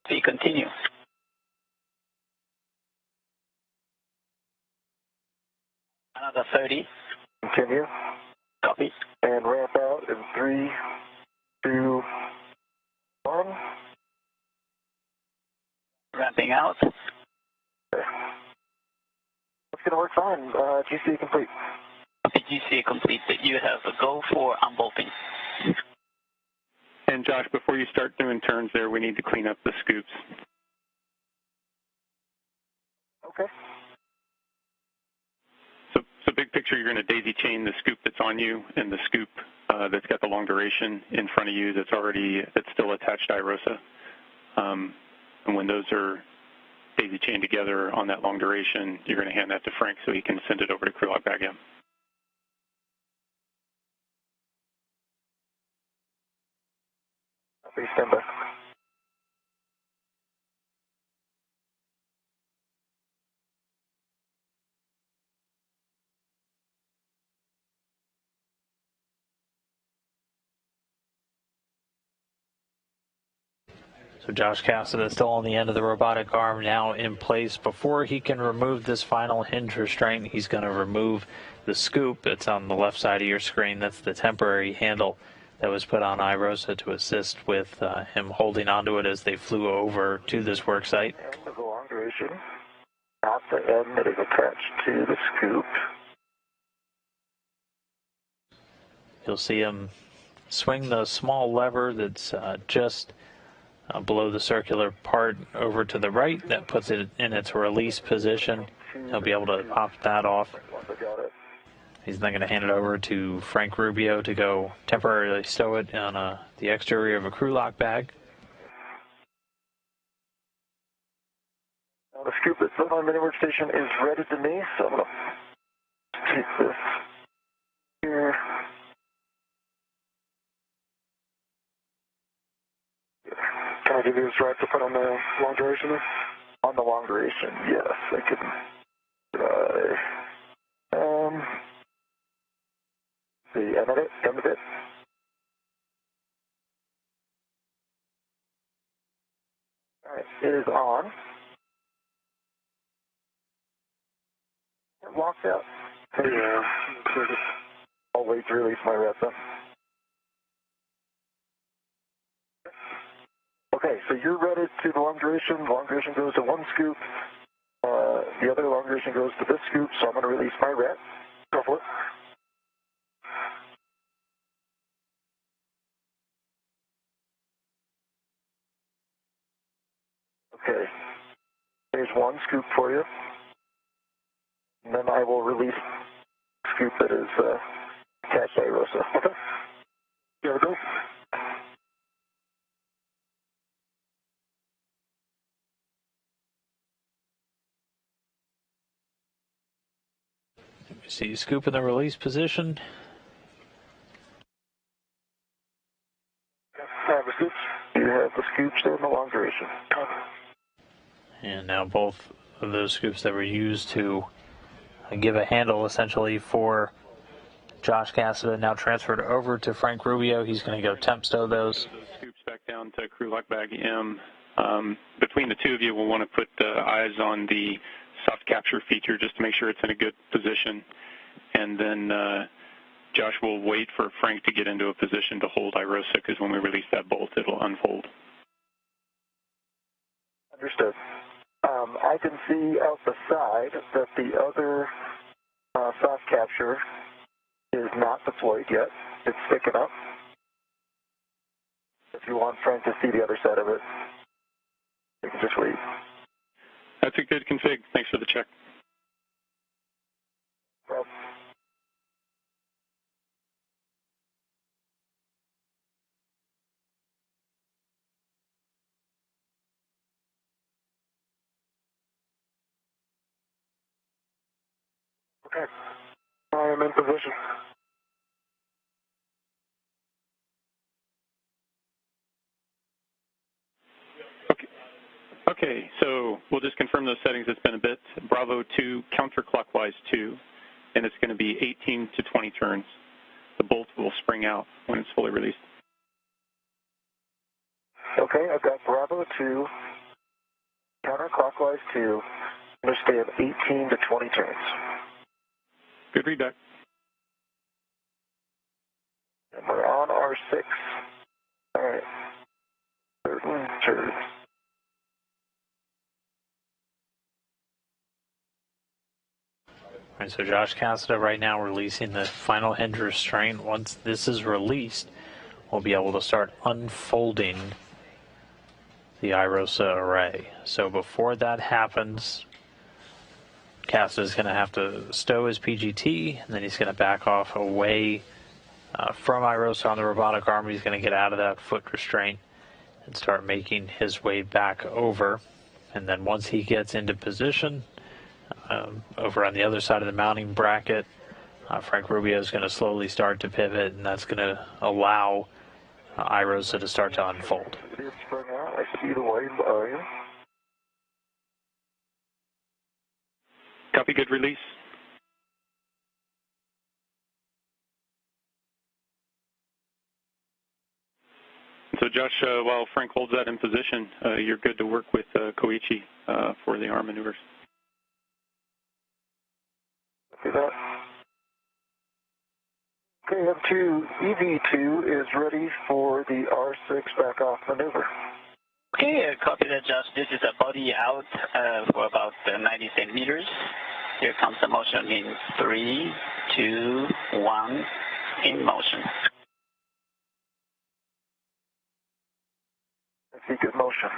See continue. Another 30. Continue. Copy. And ramp out in 3, 2, 1. Ramping out. Okay. It's going to work fine. GCA complete. GCA complete. You have a go for unbolting. And Josh, before you start doing turns there, we need to clean up the scoops. Okay. So big picture, you're going to daisy chain the scoop that's on you and the scoop that's got the long duration in front of you that's still attached to IROSA. And when those are daisy chained together on that long duration, you're going to hand that to Frank so he can send it over to crew lock back in. Please stand by. So Josh Cassidy is still on the end of the robotic arm, now in place. Before he can remove this final hinge restraint, he's going to remove the scoop. It's on the left side of your screen. That's the temporary handle that was put on IROSA to assist with him holding onto it as they flew over to this work site. End of the long duration. Not the end that is attached to the scoop. You'll see him swing the small lever that's just below the circular part over to the right. That puts it in its release position. He'll be able to pop that off. He's then going to hand it over to Frank Rubio to go temporarily stow it on the exterior of a crew lock bag. Now the scoop that's on the mini workstation is ready to me, so I'm going to take this here. Can I give you this right to put on the long duration there? On the long duration, yes. I can see, end of it. All right, it is on. It locked out. Yeah. I'll wait to release my rep then. Okay, so you're ready to the long duration. Long duration goes to one scoop. The other long duration goes to this scoop, so I'm going to release my rep. Go for it. Okay, here's one scoop for you. And then I will release that is attached to IROSA. Okay. There we go. See you scoop in the release position. I have the scoops. You have the scoops and the long duration. And now both of those scoops that were used to give a handle essentially for Josh Cassida now transferred over to Frank Rubio. He's going to go temp stow those. Scoops back down to crew lock bag M. Between the two of you, we'll want to put eyes on the soft capture feature just to make sure it's in a good position. And then Josh will wait for Frank to get into a position to hold IROSA, because when we release that bolt, it'll unfold. Understood. I can see out the side that the other soft capture is not deployed yet. It's sticking up. If you want Frank to see the other side of it, you can just wait. That's a good config. Thanks for the check. Well, Okay. I am in position. Okay, so we'll just confirm those settings. It's been a bit. Bravo 2, counterclockwise 2, and it's going to be 18 to 20 turns. The bolt will spring out when it's fully released. okay, I've got Bravo 2, counterclockwise 2, understand 18 to 20 turns. Good readback. And we're on R6. All right. Certain turns. All right, so Josh Cassida right now releasing the final hinge restraint. Once this is released, we'll be able to start unfolding the IROSA array. So before that happens, Cassida is going to have to stow his PGT, and then he's going to back off away from IROSA on the robotic arm. He's going to get out of that foot restraint and start making his way back over. And then once he gets into position, over on the other side of the mounting bracket, Frank Rubio is going to slowly start to pivot, and that's going to allow IROSA to start to unfold. It is sprung out. I see the white line. Copy, good release. So Josh, while Frank holds that in position, you're good to work with Koichi for the arm maneuvers. See that? Okay, M2, EV2 is ready for the R6 back off maneuver. Okay, copy that, Josh. This is a body out for about 90 centimeters. Here comes the motion in 3, 2, 1, in motion. I see good motion.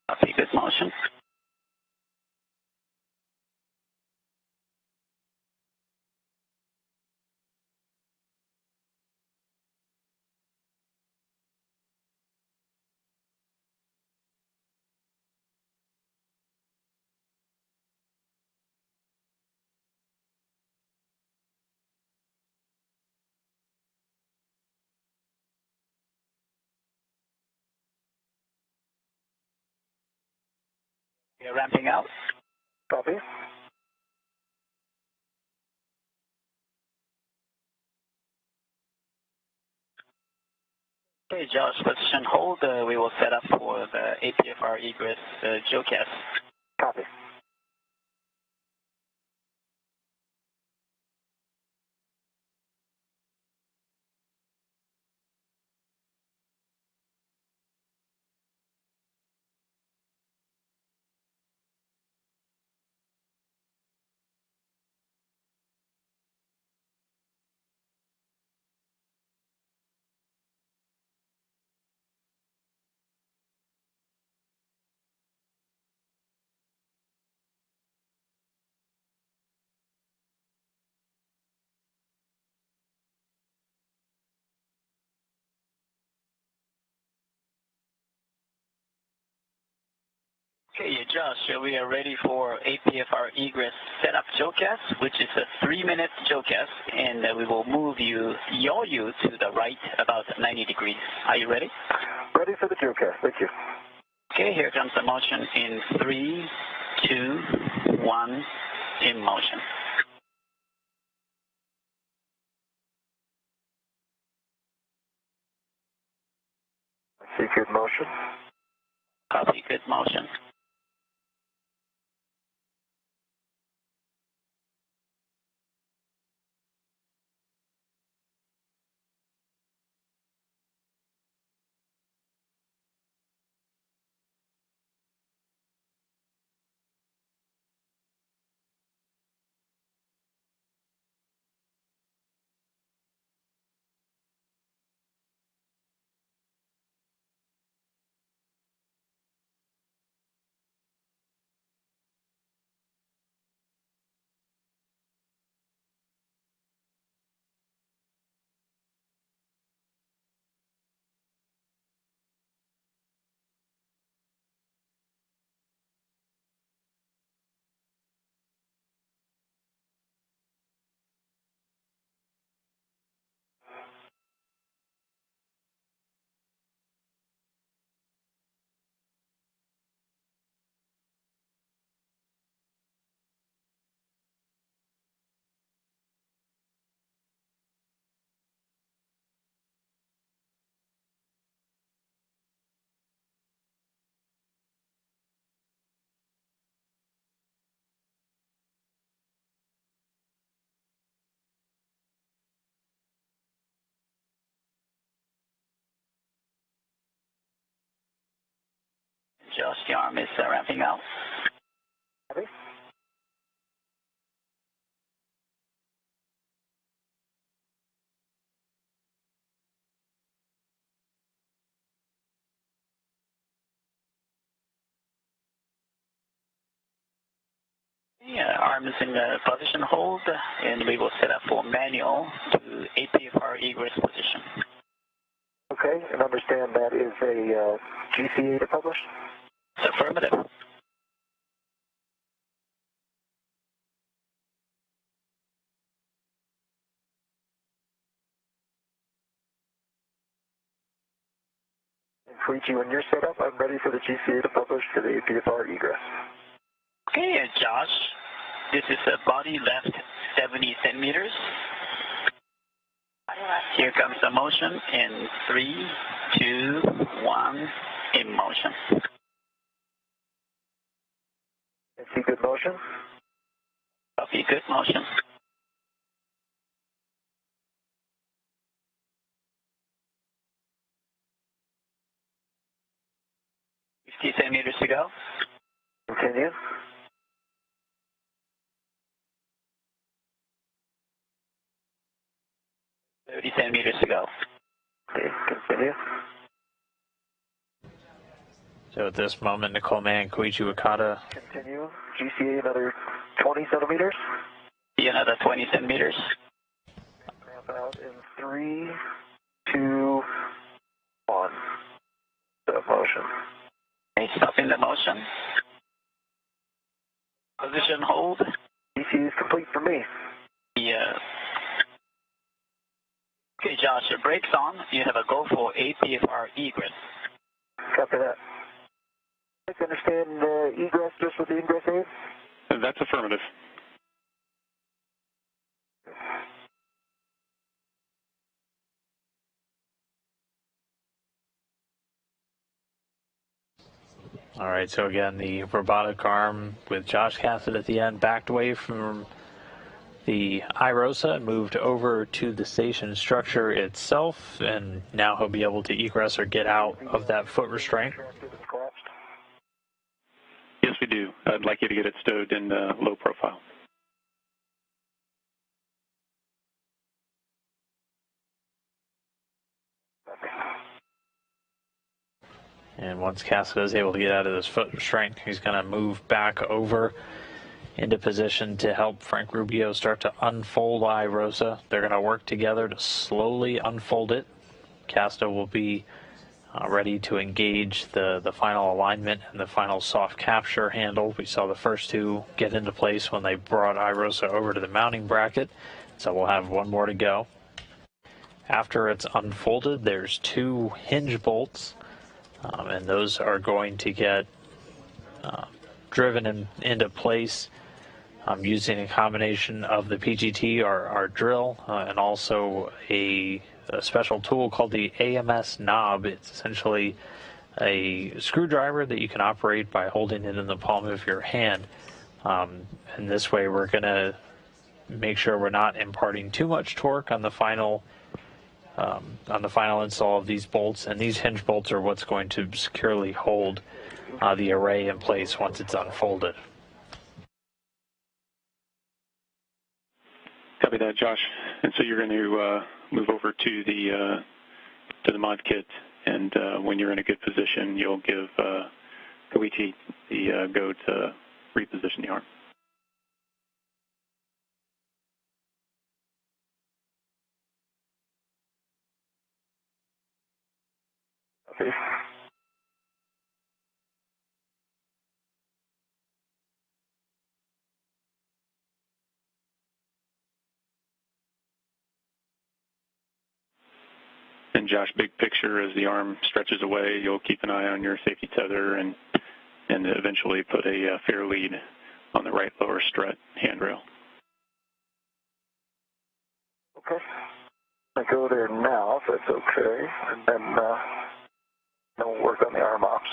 Copy, good motion. You're ramping out. Copy. Okay, Josh, position hold. We will set up for the APFR egress GeoCast. Copy. Okay, Josh, we are ready for APFR egress setup JOCAS, which is a 3-minute JOCAS, and we will move yaw you to the right about 90 degrees. Are you ready? Ready for the JOCAS. Thank you. Okay, here comes the motion in 3, 2, 1, in motion. I see good motion. Copy, good motion. Josh, the arm is ramping out. Ready? Yeah, arm is in the position hold, and we will set up for manual to APFR egress position. Okay, and understand that is a GCA to publish? Affirmative. And for you when you're set up, I'm ready for the GCA to publish to the APFR egress. Okay, Josh, this is a body left 70 centimeters. Here comes the motion in 3, 2, 1, in motion. And see good motion? Copy, good motion. Centimeters to go. Continue. Centimeters to go. Okay, continue. So at this moment, Nicole Mann, Koichi Wakata. Continue. GCA another 20 centimeters. See another 20 centimeters. Ramp out in 3, 2, 1. Stop motion. Okay, stopping the motion. Position hold. GCA is complete for me. Yeah. Okay, Josh, your brakes on. You have a go for APFR egress. Copy that. I understand egress just with the ingress aid? That's affirmative. All right, so again, the robotic arm with Josh Cassett at the end backed away from the iROSA and moved over to the station structure itself, and now he'll be able to egress or get out of that foot restraint. Yes, we do. I'd like you to get it stowed in low profile. And once Cassett is able to get out of this foot restraint, he's going to move back over into position to help Frank Rubio start to unfold iROSA. They're going to work together to slowly unfold it. Casta will be ready to engage the final alignment and the final soft capture handle. We saw the first two get into place when they brought iROSA over to the mounting bracket, so we'll have one more to go. After it's unfolded, there's two hinge bolts, and those are going to get driven into place using a combination of the PGT, our drill, and also a special tool called the AMS knob. It's essentially a screwdriver that you can operate by holding it in the palm of your hand. And this way we're going to make sure we're not imparting too much torque on the final install of these bolts, and these hinge bolts are what's going to securely hold the array in place once it's unfolded. Copy that, Josh. And so you're going to move over to the mod kit, and when you're in a good position, you'll give Koichi the go to reposition the arm. Okay. And Josh, big picture, as the arm stretches away, you'll keep an eye on your safety tether and eventually put a fair lead on the right lower strut handrail. Okay. I go there now, if that's okay, and then we'll work on the arm ops.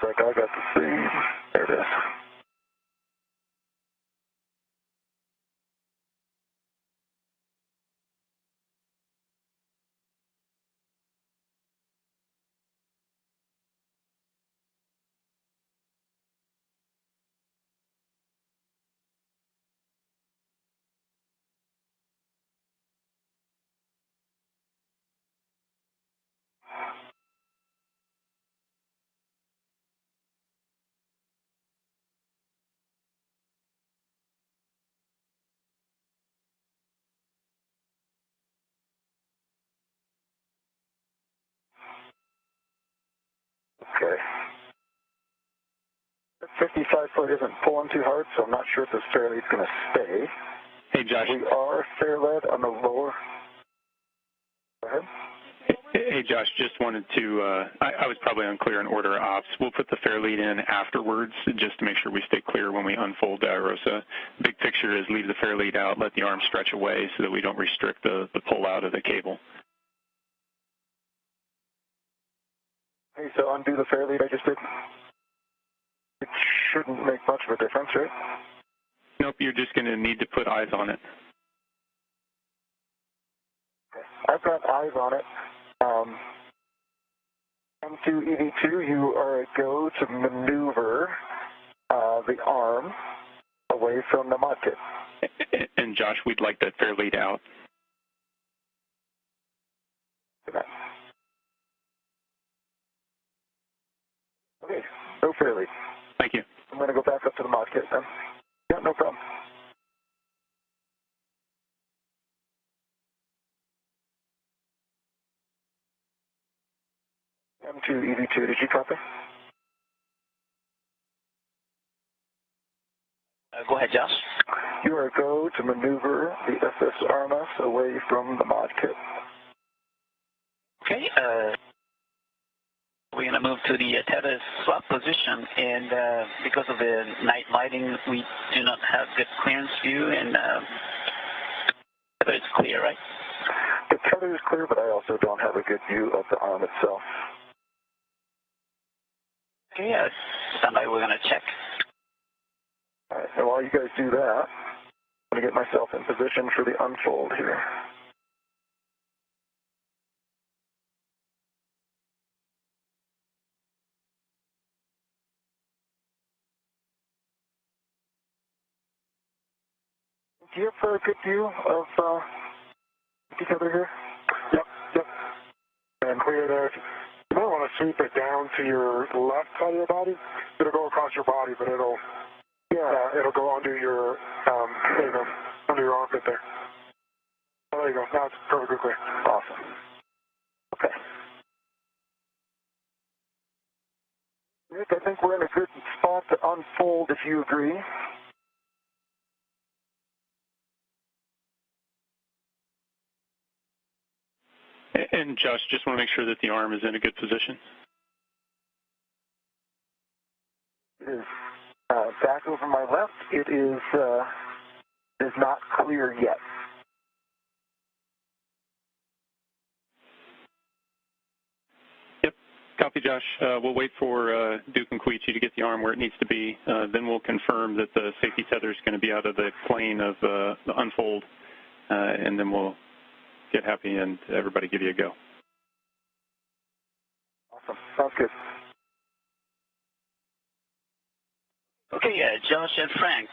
Looks like I got the seam. There it is. Okay. The 55 foot isn't pulling too hard, so I'm not sure if this fair lead's going to stay. Hey, Josh. We are fair led on the lower. Go ahead. Hey, Josh, just wanted to, I was probably unclear in order of ops. We'll put the fair lead in afterwards just to make sure we stay clear when we unfold the iROSA. Big picture is leave the fair lead out, let the arm stretch away so that we don't restrict the pull out of the cable. Okay, so undo the fair lead I just did. It shouldn't make much of a difference, right? Nope, you're just going to need to put eyes on it. Okay. I've got eyes on it. M2 EV2, you are a go to maneuver the arm away from the mod kit. And Josh, we'd like that fair lead out. Okay, no fair lead. Thank you. I'm going to go back up to the mod kit then. Yeah, no problem. M2 EV2, did you copy? Go ahead, Josh. You are go to maneuver the SS RMS away from the mod kit. Okay, we're going to move to the tether swap position, and because of the night lighting, we do not have good clearance view, and tether is clear, right? The tether is clear, but I also don't have a good view of the arm itself. Okay, stand by, we're going to check. All right, and while you guys do that, I'm going to get myself in position for the unfold here. do you have a good view of each other here? Yep. And clear there. You might want to sweep it down to your left side of your body. It'll go across your body, but it'll go under your there you go, under your armpit there. Oh, there you go. Now it's perfectly clear. Awesome. Okay. Rick, I think we're in a good spot to unfold if you agree. And Josh, just want to make sure that the arm is in a good position. It is back over my left. It is not clear yet. Yep, copy, Josh. We'll wait for Duke and Koichi to get the arm where it needs to be. Then we'll confirm that the safety tether is going to be out of the plane of the unfold, and then we'll get happy and everybody give you a go. Awesome. Sounds good. Okay, Josh and Frank,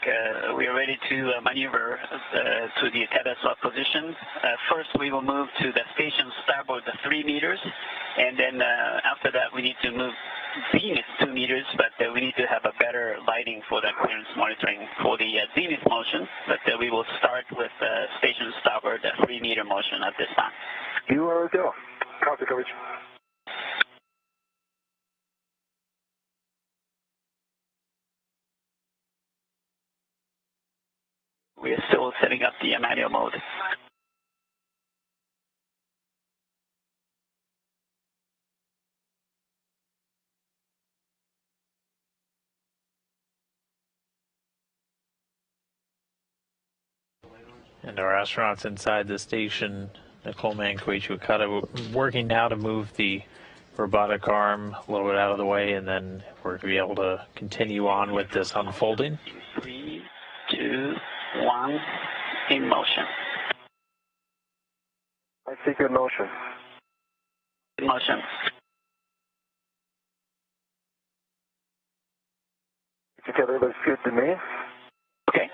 we are ready to maneuver to the tether swap position. First, we will move to the station starboard 3 meters, and then after that, we need to move zenith 2 meters, but we need to have a better lighting for the clearance monitoring for the zenith motion. But we will start with station starboard 3 meter motion at this time. You are go. Copy, Coach. We are still setting up the manual mode. And our astronauts inside the station, Nicole Man, Koichi Wakata, working now to move the robotic arm a little bit out of the way, and then we're going to be able to continue on with this unfolding. 3, 2, 1, in motion. I see good motion. In motion. Together looks good to me. Okay.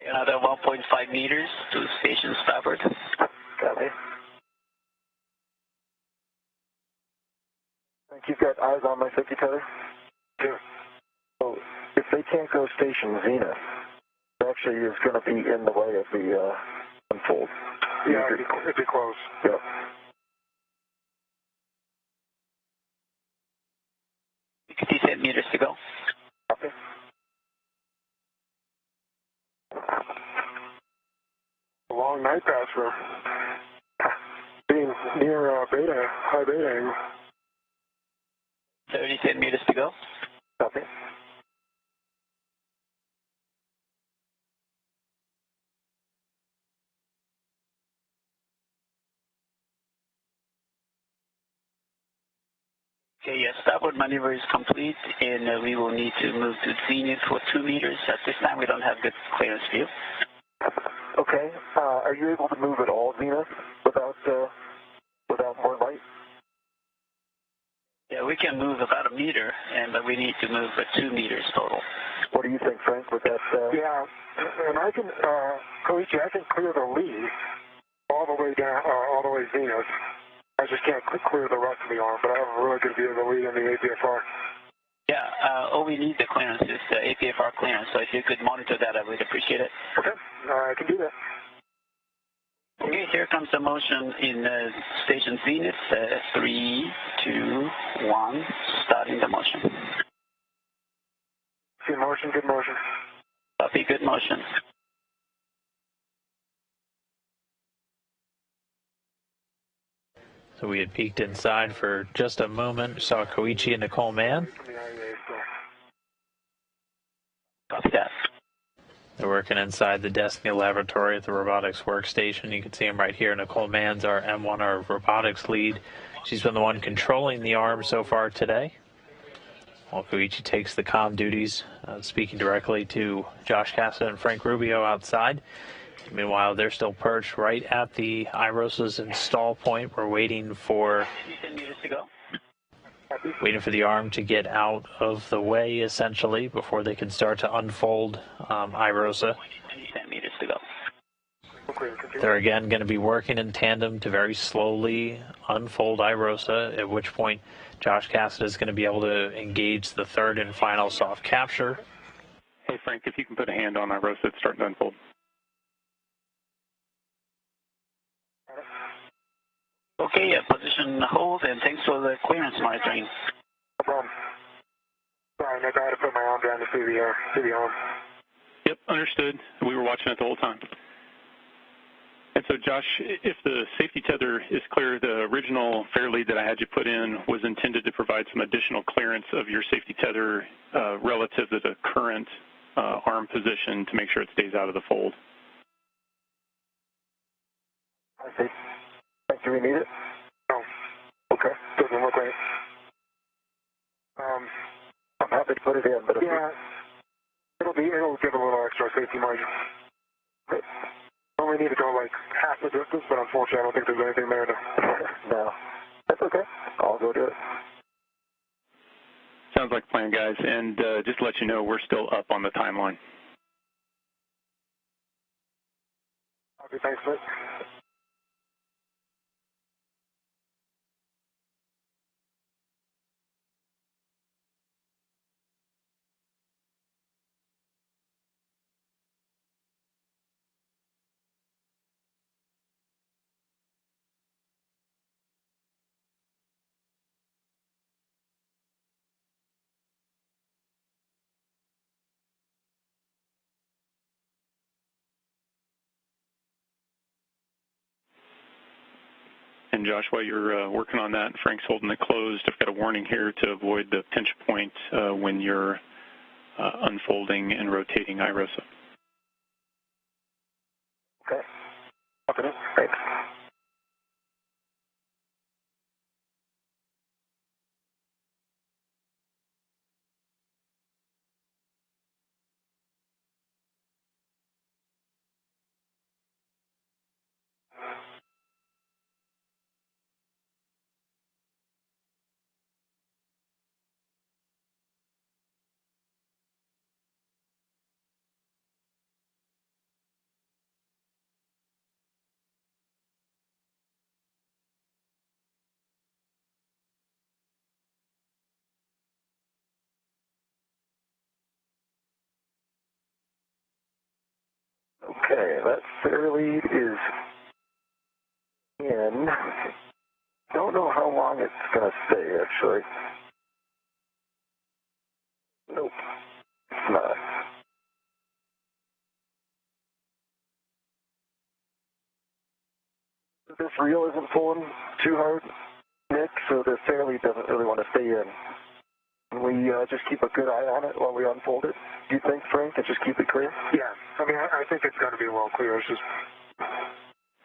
Another 1.5 meters to station starboard. Copy. Think you've got eyes on my safety tether? Yeah. So if they can't go station zenith, it actually is going to be in the way of the unfold. Yeah, it'd be close. Yep. Meters to go. Copy. A long night pass for being near high beta angle. 37 meters to go. Copy. Okay, starboard maneuver is complete, and we will need to move to zenith for 2 meters. At this time, we don't have good clearance view. Okay. Are you able to move at all zenith without more light? Yeah, we can move about 1 meter, but we need to move 2 meters total. What do you think, Frank, with that? Yeah, and I can, Koichi, I can clear the lead all the way down, all the way zenith. I just can't clear the rest of the arm, but I have a really good view of the lead and the APFR. Yeah, all we need the clearance is the APFR clearance, so if you could monitor that, I would appreciate it. Okay, I can do that. Okay, here comes the motion in station zenith. 3, 2, 1, starting the motion. Good motion, good motion. Copy, good motion. So we had peeked inside for just a moment, saw Koichi and Nicole Man. Copy that. They're working inside the Destiny Laboratory at the robotics workstation. You can see them right here. Nicole Mann's our M1, our robotics lead. She's been the one controlling the arm so far today. while Koichi takes the comm duties, speaking directly to Josh Cassett and Frank Rubio outside. Meanwhile, they're still perched right at the IROSA's install point. We're waiting for the arm to get out of the way, essentially, before they can start to unfold IROSA. They're again going to be working in tandem to very slowly unfold IROSA, at which point Josh Cassett is going to be able to engage the third and final soft capture. Hey, Frank, if you can put a hand on IROSA, it's starting to unfold. Okay, position hold, and thanks for the clearance monitoring. No problem. Sorry, Nick, I had to put my arm down to see the arm. Yep, understood. We were watching it the whole time. And so, Josh, if the safety tether is clear, the original fair lead that I had you put in was intended to provide some additional clearance of your safety tether relative to the current arm position to make sure it stays out of the fold. I see. Do we need it? No. Okay. Doesn't look like it. I'm happy to put it in, but if yeah, it'll give a little extra safety margin. Okay. Only need to go like half the distance, but unfortunately I don't think there's anything there to... No. That's okay. I'll go do it. Sounds like a plan, guys. And just to let you know, we're still up on the timeline. Okay, thanks, Nick. And Josh, while you're working on that, Frank's holding it closed. I've got a warning here to avoid the pinch point when you're unfolding and rotating IROSA. Okay. Okay. Thanks. Okay, that fair lead is in. Don't know how long it's going to stay, actually. Nope, it's not. This reel isn't pulling too hard, Nick, so the fair lead doesn't really want to stay in. Can we just keep a good eye on it while we unfold it? Do you think, Frank, and just keep it clear? Yeah, I mean, I think it's going to be well clear. It's just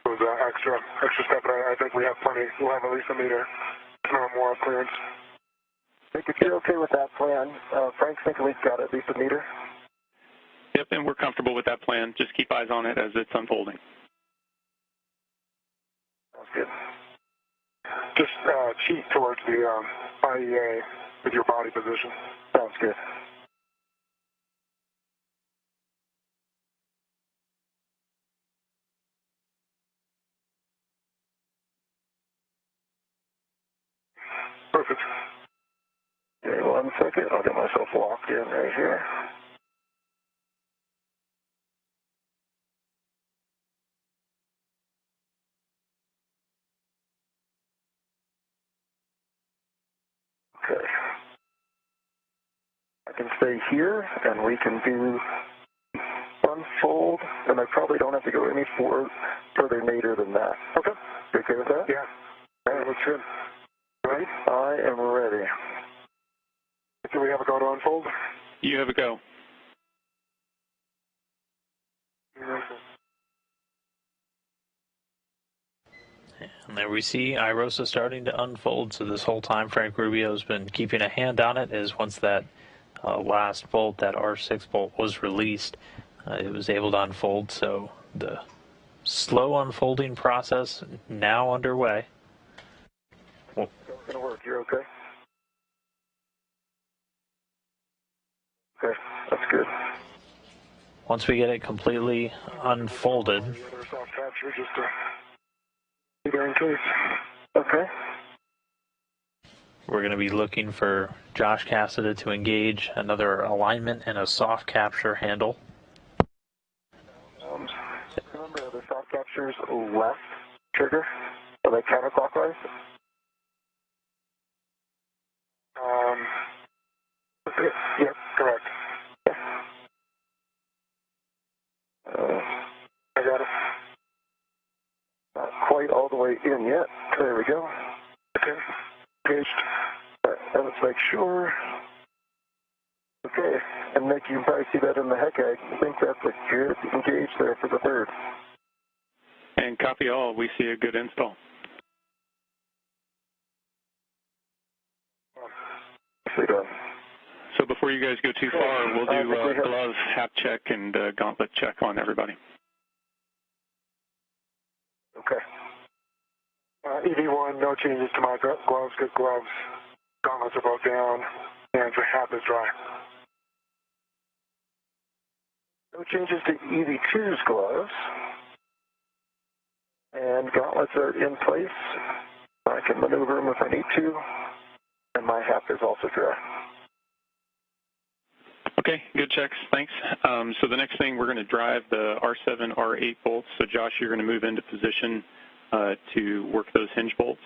those extra step, but I think we have plenty. We'll have at least a meter, more clearance. Nick, if you're okay with that plan, Frank's thinking we've got at least a meter. Yep, and we're comfortable with that plan. Just keep eyes on it as it's unfolding. Sounds good. Just cheat towards the IEA with your body position. Sounds good. Perfect. Okay, 1 second. I'll get myself locked in right here. Okay. I can stay here, and we can do unfold, and I probably don't have to go any further later than that. Okay. You okay with that? Yeah. All right, looks good. Ready? I am ready. Do we have a go to unfold? You have a go. And there we see IROSA starting to unfold. So this whole time Frank Rubio's been keeping a hand on it, as once that last bolt, that R6 bolt, was released, it was able to unfold. So the slow unfolding process now underway. Well, it's going to work. You're okay? Okay, that's good. Once we get it completely unfolded, okay, we're going to be looking for Josh Cassida to engage another alignment and a soft capture handle. Remember, the soft capture's left trigger, or like counterclockwise? Yep, correct. I got it. Not quite all the way in yet. There we go. Okay, engaged. All right, now let's make sure. Okay, and Nick, you can probably see that in the heck egg. I think that's a good engage there for the third. And copy all, we see a good install. Nicely done. So before you guys go too far, we'll do glove, hap check, and gauntlet check on everybody. Okay. EV1, no changes to my gloves, good gloves. Gauntlets are both down, and the hap is dry. No changes to EV2's gloves. And gauntlets are in place. I can maneuver them if I need to. And my hap is also dry. Okay, good checks, thanks. So the next thing, we're going to drive the R7, R8 bolts. So Josh, you're going to move into position to work those hinge bolts.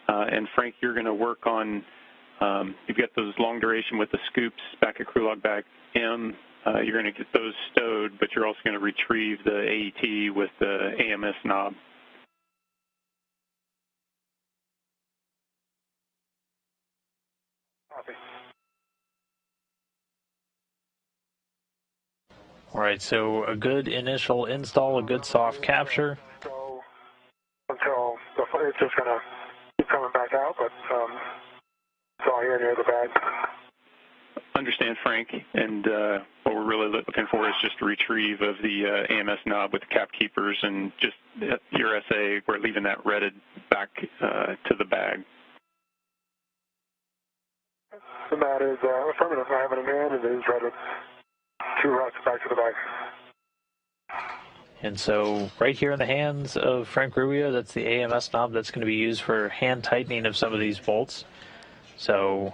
And Frank, you're going to work on, you've got those long duration with the scoops back at crew log bag M. You're going to get those stowed, but you're also going to retrieve the AET with the AMS knob. Copy. All right, so a good initial install, a good soft capture. So until it's just going to keep coming back out, but it's all here near the bag. Understand, Frank, and what we're really looking for is just a retrieve of the AMS knob with the cap keepers, and just your SA, we're leaving that redded back to the bag. And that is affirmative. I have it in hand, and it is redded. 2 routes back to the bag. And so right here in the hands of Frank Rubio, that's the AMS knob that's going to be used for hand tightening of some of these bolts. So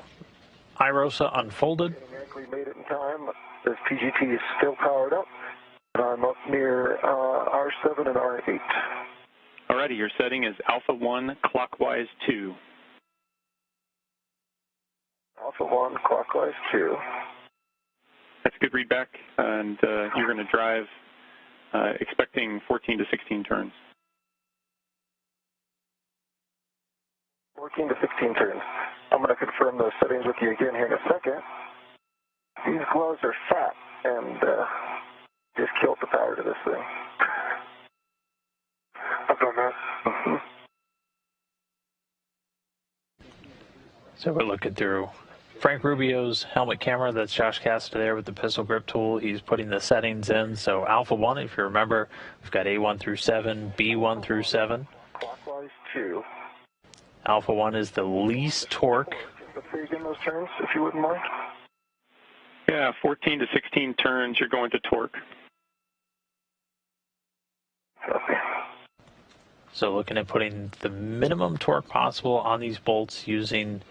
IROSA unfolded. We made it in time. This PGT is still powered up. I'm up near R7 and R8. Alrighty, your setting is Alpha 1, clockwise 2. Alpha 1, clockwise 2. That's a good readback, and you're going to drive expecting 14 to 16 turns. 14 to 16 turns. I'm going to confirm those settings with you again here in a second. These gloves are fat, and just killed the power to this thing. I've done that. So we're looking through Frank Rubio's helmet camera. That's Josh Cassida there with the pistol grip tool. He's putting the settings in. So Alpha 1, if you remember, we've got A1 through 7, B1 through 7. Clockwise 2. Alpha 1 is the least torque. Before you get those turns, if you wouldn't mind. Yeah, 14 to 16 turns, you're going to torque. Okay. So looking at putting the minimum torque possible on these bolts using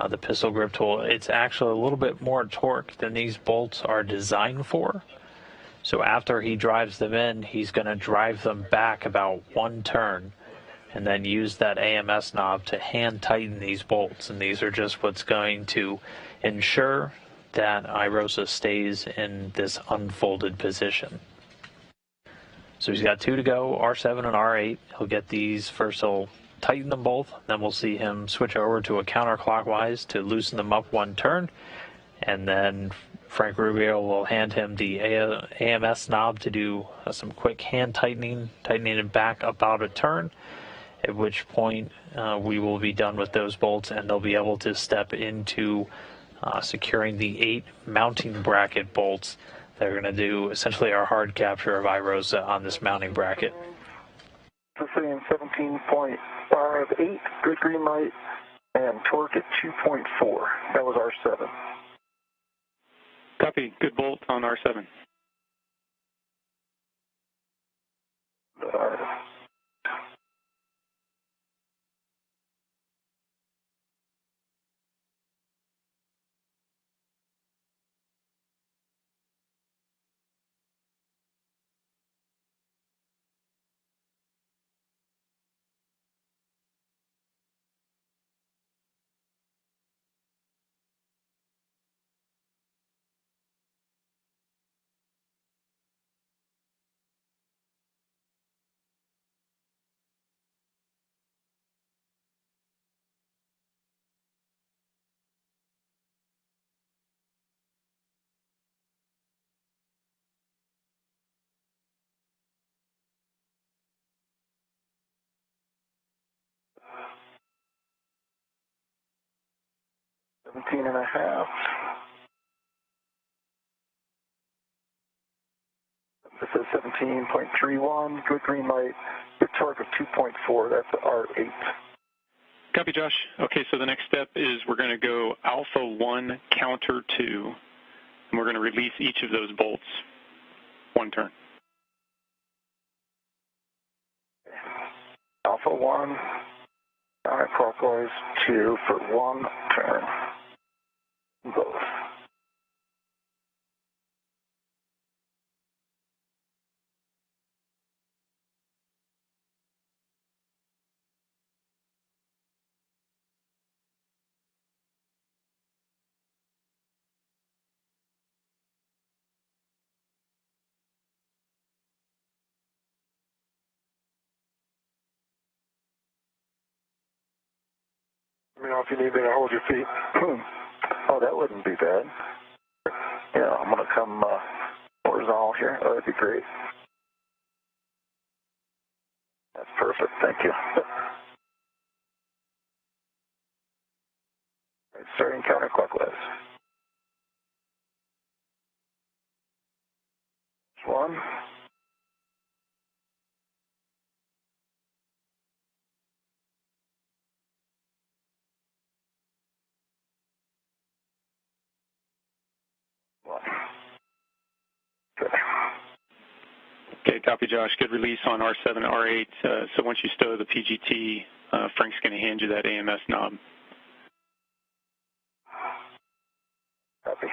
the pistol grip tool. It's actually a little bit more torque than these bolts are designed for. So after he drives them in, he's going to drive them back about 1 turn and then use that AMS knob to hand tighten these bolts. And these are just what's going to ensure that IROSA stays in this unfolded position. So he's got 2 to go, R7 and R8. He'll get these first. He'll tighten them both. Then we'll see him switch over to a counterclockwise to loosen them up 1 turn. And then Frank Rubio will hand him the AMS knob to do some quick hand tightening it back about a turn. at which point we will be done with those bolts and they'll be able to step into securing the 8 mounting bracket bolts that are going to do essentially our hard capture of iROSA on this mounting bracket. So saying 17.58, good green light, and torque at 2.4. That was R7. Copy. Good bolt on R7. Seventeen and a half. This is 17.31, good green light, good torque of 2.4, that's R8. Copy, Josh. Okay, so the next step is we're going to go alpha 1, counter 2, and we're going to release each of those bolts. 1 turn. Alpha 1, clockwise 2 for 1 turn. Both. Let me know if you need me to hold your feet. Oh, that wouldn't be bad. Yeah, I'm going to come horizontal here. Oh, that'd be great. That's perfect. Thank you. Right, starting counterclockwise. 1. Okay, copy, Josh. Good release on R7 and R8. So once you stow the PGT, Frank's going to hand you that AMS knob. Copy.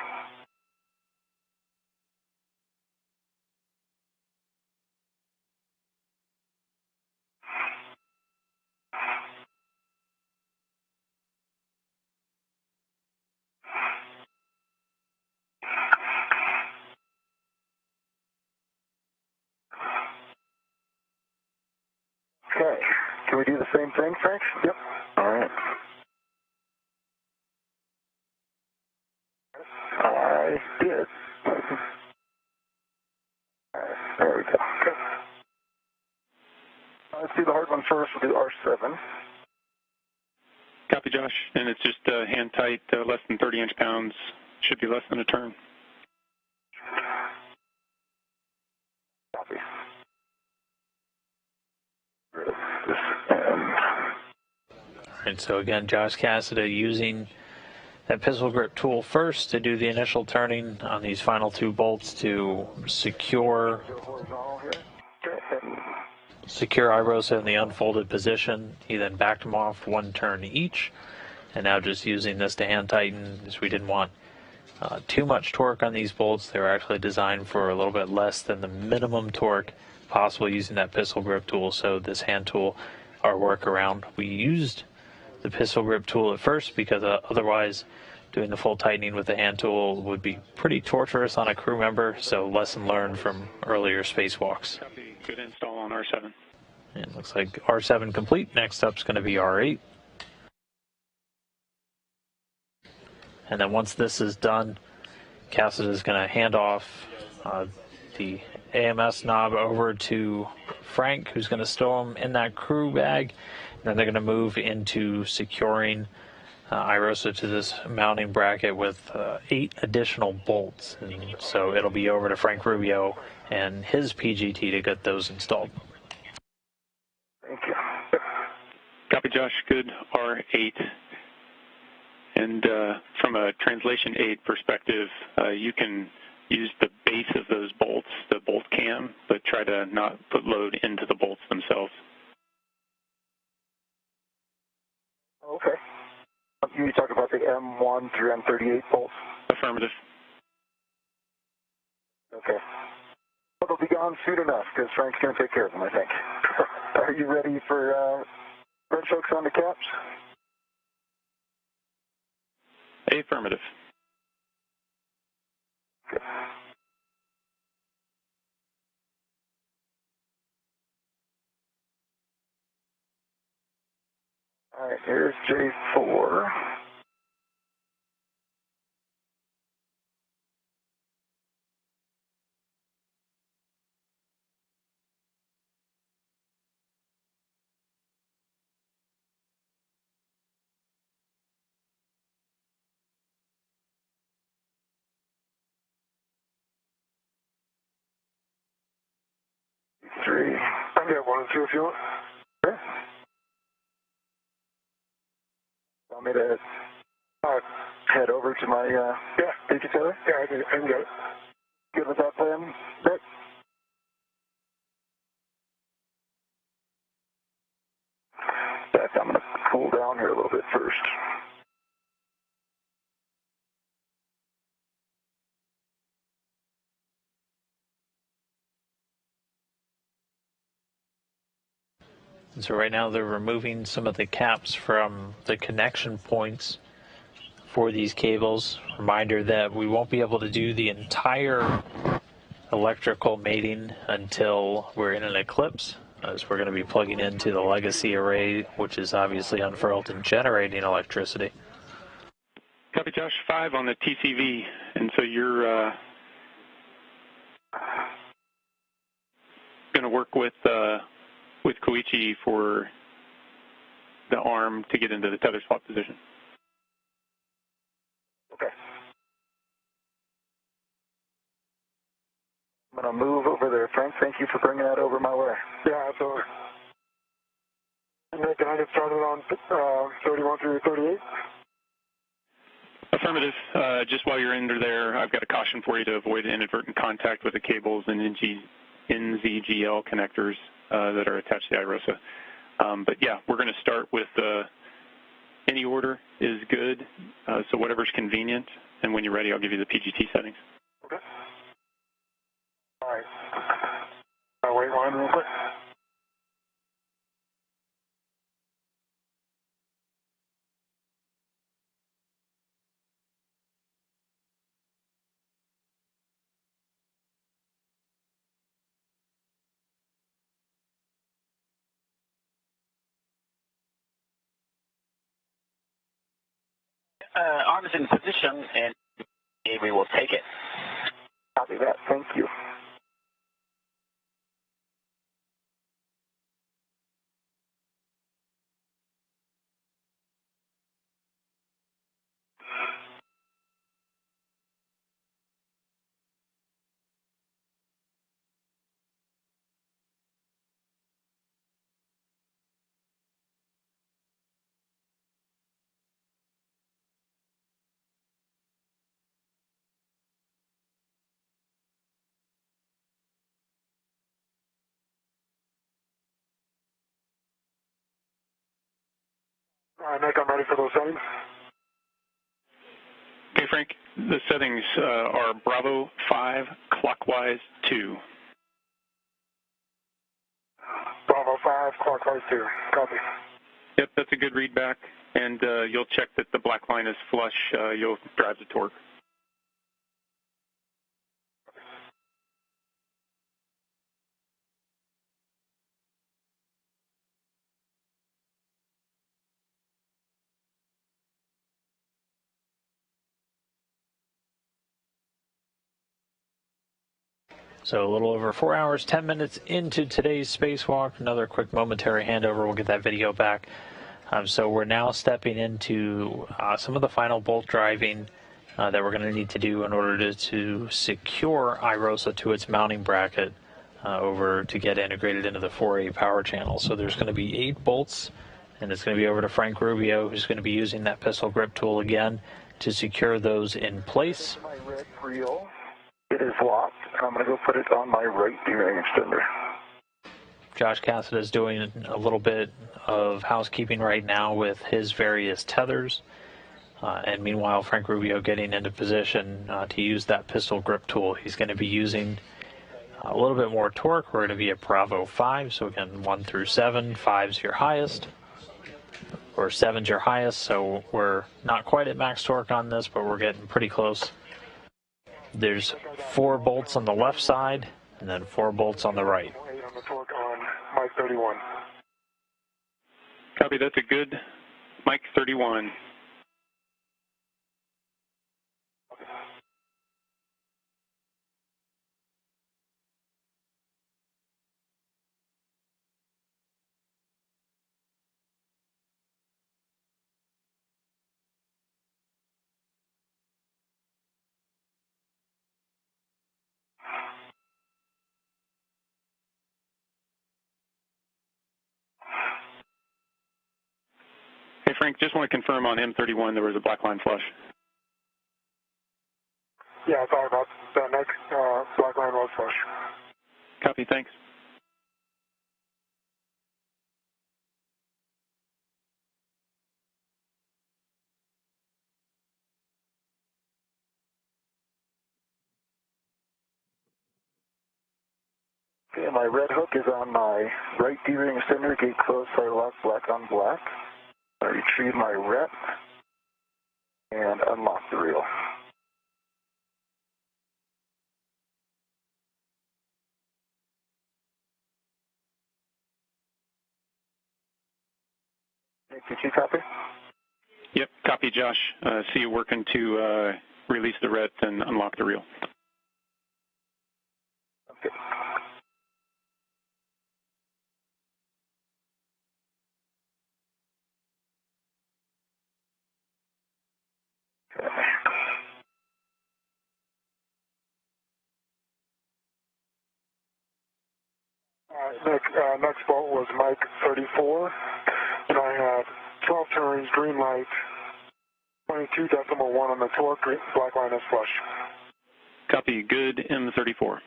Okay. Can we do the same thing, Frank? Yep. All right. I did. All right, there we go. Okay. Let's do the hard one first. We'll do R7. Copy, Josh. And it's just hand tight, less than 30 inch-pounds. Should be less than a turn. Copy. All right, so again, Josh Cassidy using that pistol grip tool first to do the initial turning on these final 2 bolts to secure iROSA in the unfolded position. He then backed them off 1 turn each, and now just using this to hand tighten, as we didn't want too much torque on these bolts. They were actually designed for a little bit less than the minimum torque possible using that pistol grip tool, so this hand tool, our workaround. We used the pistol grip tool at first because otherwise doing the full tightening with the hand tool would be pretty torturous on a crew member, so lesson learned from earlier spacewalks. Copy. Good install on R7. And it looks like R7 complete. Next up is going to be R8. And then once this is done, Cassidy is going to hand off the AMS knob over to Frank. Frank, who's going to store them in that crew bag. And then they're going to move into securing IROSA to this mounting bracket with 8 additional bolts. And so it'll be over to Frank Rubio and his PGT to get those installed. Thank you. Copy, Josh. Good. R8. And from a translation aid perspective, you can use the base of those bolts, the bolt cam, but try to not put load into the bolts themselves. Okay. You talk about the M1 through M38 bolts? Affirmative. Okay. Well, they'll be gone soon enough because Frank's going to take care of them, I think. Are you ready for wrench hooks on the caps? Affirmative. Okay. All right, here's J4. Three. I can get 1 and 2 if you want. Okay. Want me to head over to my PG tether? Yeah, I can get it. Good with that plan, Rick? I'm going to cool down here a little bit first. And so right now they're removing some of the caps from the connection points for these cables. Reminder that we won't be able to do the entire electrical mating until we're in an eclipse, as we're going to be plugging into the legacy array, which is obviously unfurled and generating electricity. Copy, Josh. 5 on the TCV, and so you're going to work with Koichi for the arm to get into the tether swap position. Okay. I'm going to move over there, Frank. Thank you for bringing that over my way. Yeah, absolutely. And then can I get started on 31 through 38? Affirmative. Just while you're under there, I've got a caution for you to avoid inadvertent contact with the cables and NZGL connectors that are attached to the IROSA. But yeah, we're going to start with any order is good, so whatever's convenient. And when you're ready, I'll give you the PGT settings. Okay. All right. I'll wait line real quick. Arm is in position, and we will take it. Copy that. Thank you. All right, Nick, I'm ready for those settings. Okay, Frank. The settings are Bravo 5, clockwise 2. Bravo 5, clockwise 2. Copy. Yep, that's a good readback. And you'll check that the black line is flush. You'll drive the torque. So a little over 4 hours, 10 minutes into today's spacewalk. Another quick momentary handover. We'll get that video back. So we're now stepping into some of the final bolt driving that we're going to need to do in order to secure IROSA to its mounting bracket over to get integrated into the 4A power channel. So there's going to be 8 bolts, and it's going to be over to Frank Rubio, who's going to be using that pistol grip tool again to secure those in place. My red reel, it is locked, and I'm going to go put it on my right D-ring extender. Josh Cassett is doing a little bit of housekeeping right now with his various tethers. And meanwhile, Frank Rubio getting into position to use that pistol grip tool. He's going to be using a little bit more torque. We're going to be at Bravo 5, so again, 1 through 7. 5's your highest, or 7's your highest, so we're not quite at max torque on this, but we're getting pretty close. There's 4 bolts on the left side, and then 4 bolts on the right. On the torque on Mike 31. Copy, that's a good Mike 31. Hey, Frank, just want to confirm on M31 there was a black line flush. Yeah, sorry about that. Next black line was flush. Copy, thanks. Okay, my red hook is on my right D-ring extender, gate closed, fire lock, black on black. I retrieve my rep and unlock the reel. Did you copy? Yep, copy, Josh. See you working to release the ret and unlock the reel. Okay. Next bolt was Mike 34, and I had 12 turns, green light, 22.1 on the torque, black line is flush. Copy, good M34.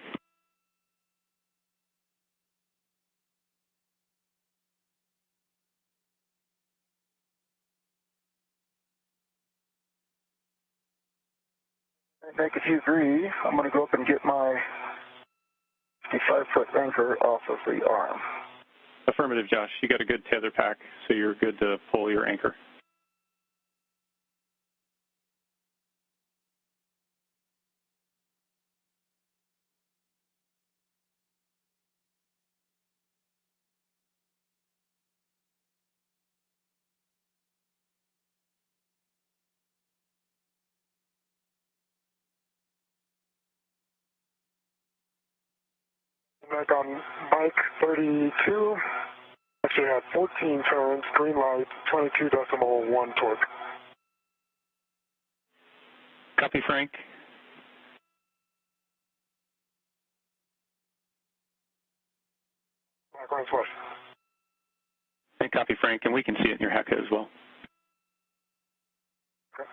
Nick, if you agree, I'm going to go up and get my 55-foot anchor off of the arm. Affirmative, Josh. You got a good tether pack, so you're good to pull your anchor. Back on Mike 32, actually had 14 turns, green light, 22.1 torque. Copy, Frank. Black line flush. And copy, Frank, and we can see it in your hack as well. Okay.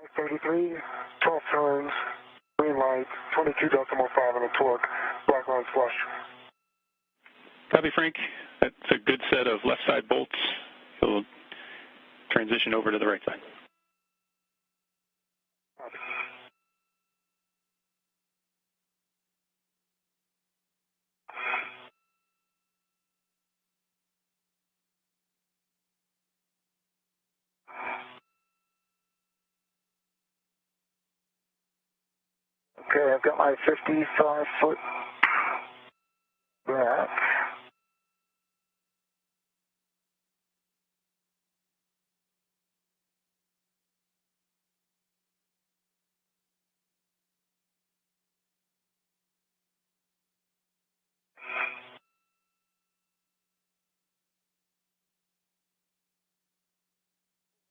Mike 33, 12 turns, green light, 22.5 on the torque, black line flush. Copy, Frank. That's a good set of left side bolts. You'll transition over to the right side. Okay, I've got my 55-foot back.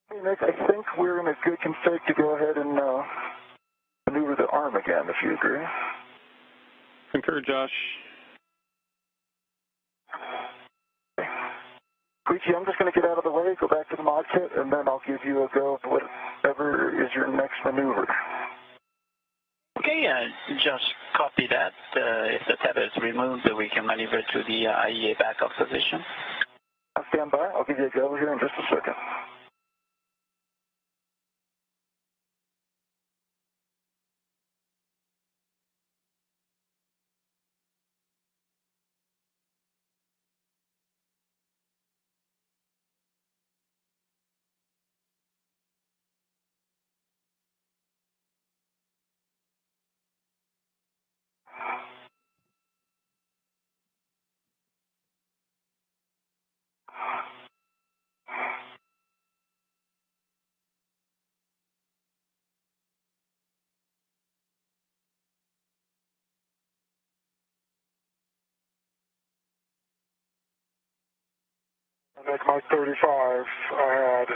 Hey, Nick, I think we're in a good config to go ahead and maneuver the arm again, if you agree. Concur, Josh. Queechy, I'm just going to get out of the way, go back to the mod kit, and then I'll give you a go of whatever is your next maneuver. Okay, Josh, copy that. If the tether is removed, we can maneuver to the IEA backup position. I'll stand by. I'll give you a go here in just a second. I make my 35. I had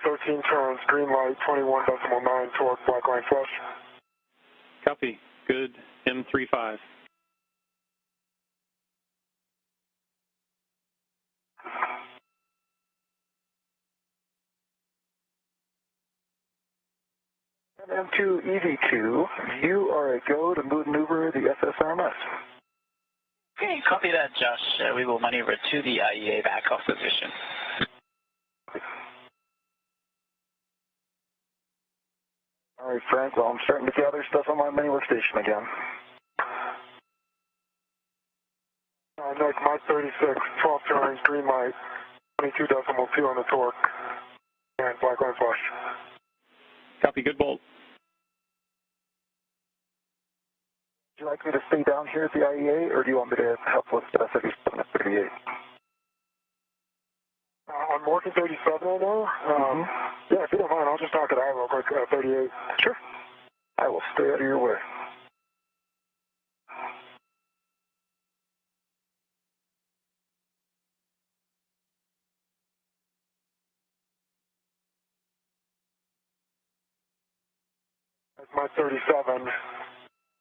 13 turns, green light, 21.9 torque, black line flush. Copy. Good. M35. M2 EV2, you are a go to maneuver the SSRMS. Okay, copy that, Josh. We will maneuver to the IEA backup position. All right, Frank, well, I'm starting to gather stuff on my mini workstation again. Nick, Mach 36, 12 turns, green light, 22.2 on the torque, and black line flush. Copy. Good bolt. Would you like me to stay down here at the IEA, or do you want me to help with 37 at 38? I'm working 37 right now. Yeah, if you don't mind, I'll just knock it out real quick, 38. Sure. I will stay out of your way. That's my 37.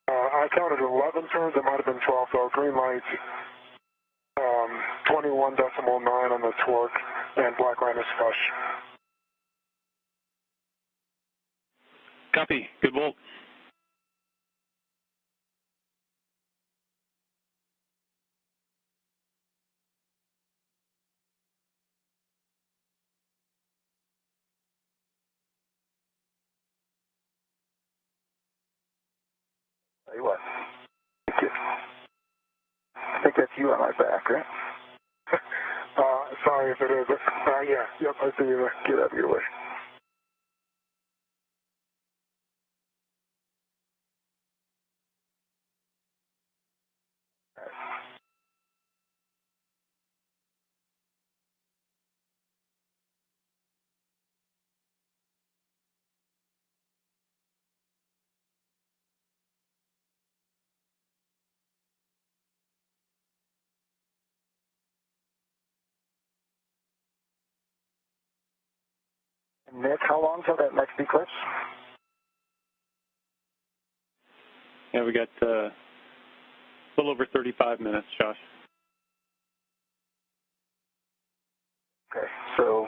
I counted 11 turns, it might have been 12, though. Green light, 21.9 on the torque, and black line is flush. Copy. Good bolt. Tell you what. I think that's you on my back, right? Sorry if it is. Yeah, yep, I see you. Get out of your way. Nick, how long till that next eclipse? Yeah, we got a little over 35 minutes, Josh. Okay, so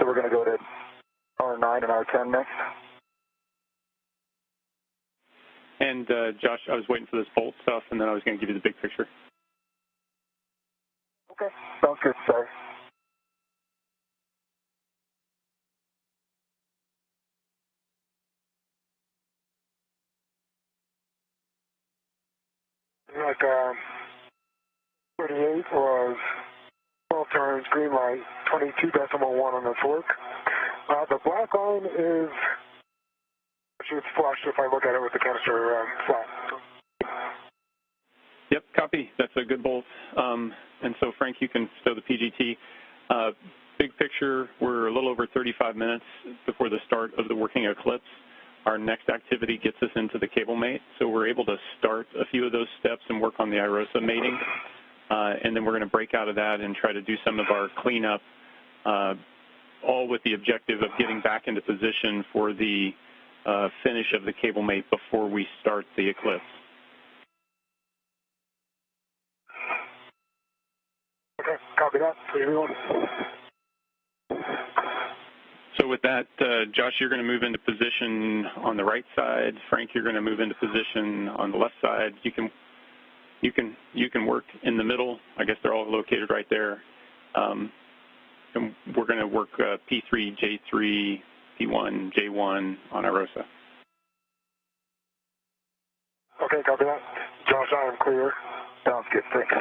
we're going to go to R9 and R10 next? And Josh, I was waiting for this bolt stuff, and then I was going to give you the big picture. Okay, sounds good, sorry. Like, 38 was 12 turns, green light, 22.1 on the torque. The black line is it's flush if I look at it with the canister flat. Yep, copy. That's a good bolt. And so, Frank, you can stow the PGT. Big picture, we're a little over 35 minutes before the start of the working eclipse. Our next activity gets us into the cable mate, so we're able to start a few of those steps and work on the IROSA mating. And then we're going to break out of that and try to do some of our cleanup, all with the objective of getting back into position for the finish of the cable mate before we start the eclipse. Okay, copy that. 3-1. So with that, Josh, you're going to move into position on the right side. Frank, you're going to move into position on the left side. You can work in the middle. I guess they're all located right there. And we're going to work P3, J3, P1, J1 on IROSA. Okay, copy that. Josh, I am clear. Sounds good, thanks.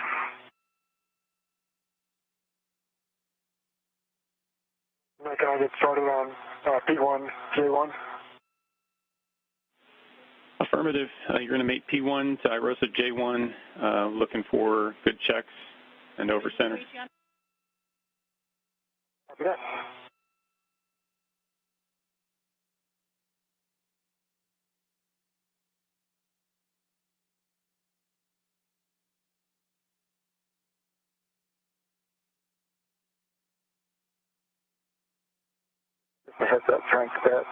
Can I get started on P1, J1? Affirmative. You're going to mate P1 to IROSA J1, looking for good checks and over center. Copy that. A heads up, Frank, that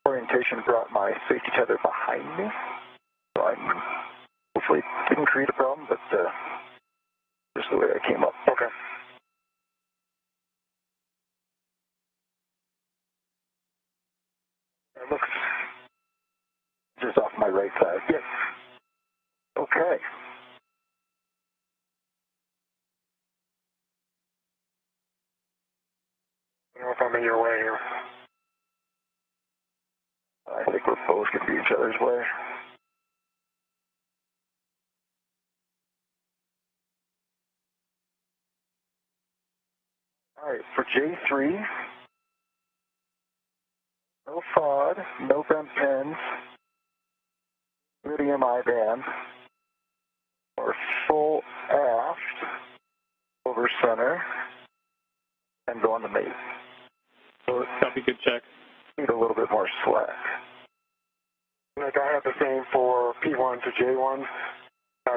orientation brought my safety tether behind me. So I hopefully didn't create a problem, but just the way I came up. Okay. It looks just off my right side. Yes. Okay. I don't know if I'm in your way here. I think we're both going to be each other's way. All right, for J3, no FOD, no bent pins, iridium I-band, or full aft, over center, and go on the mate. So copy, good check. Need a little bit more slack. Like I have the same for P1 to J1.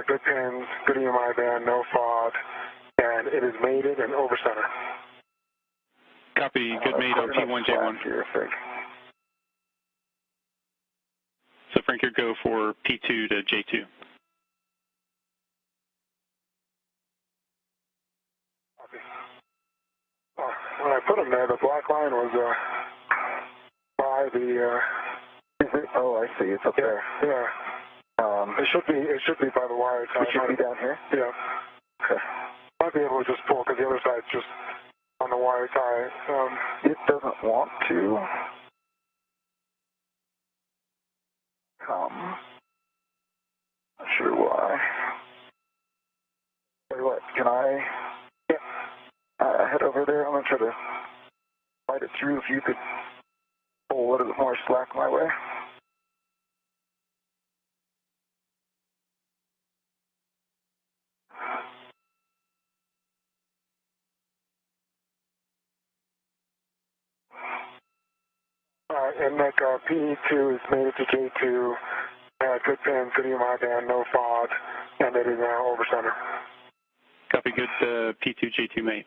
Good pins, good EMI band, no FOD, and it is mated and over center. Copy, good mate on P1, J1. Here, Frank. So Frank, you go for P2 to J2. When I put them there, the black line was by the. Is it? Oh, I see. It's up there. Yeah. It should be by the wire tie. It should be down here? Yeah. Okay. Might be able to just pull because the other side's just on the wire tie. It doesn't want to come. Not sure why. Tell you what, can I head over there? I'm going to try to fight it through if you could pull a little bit more slack my way. And Nick, P2 is mated to J2. Good pins, good EMI band, no FOD, and it is now over center. Copy, good P2, J2 mate.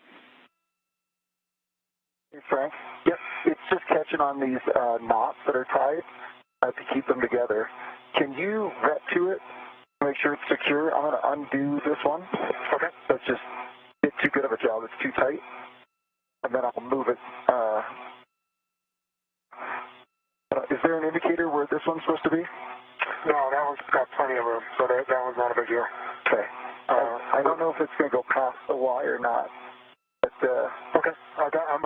Hey, Frank? Yep. It's just catching on these knots that are tied to keep them together. Can you vet to it, make sure it's secure? I'm going to undo this one. Okay. That's just it's too good of a job. It's too tight. And then I'll move it. Is there an indicator where this one's supposed to be? No, that one's got plenty of room, so that one's not a big deal. Okay. I don't know if it's going to go past the Y or not. But, okay. I'm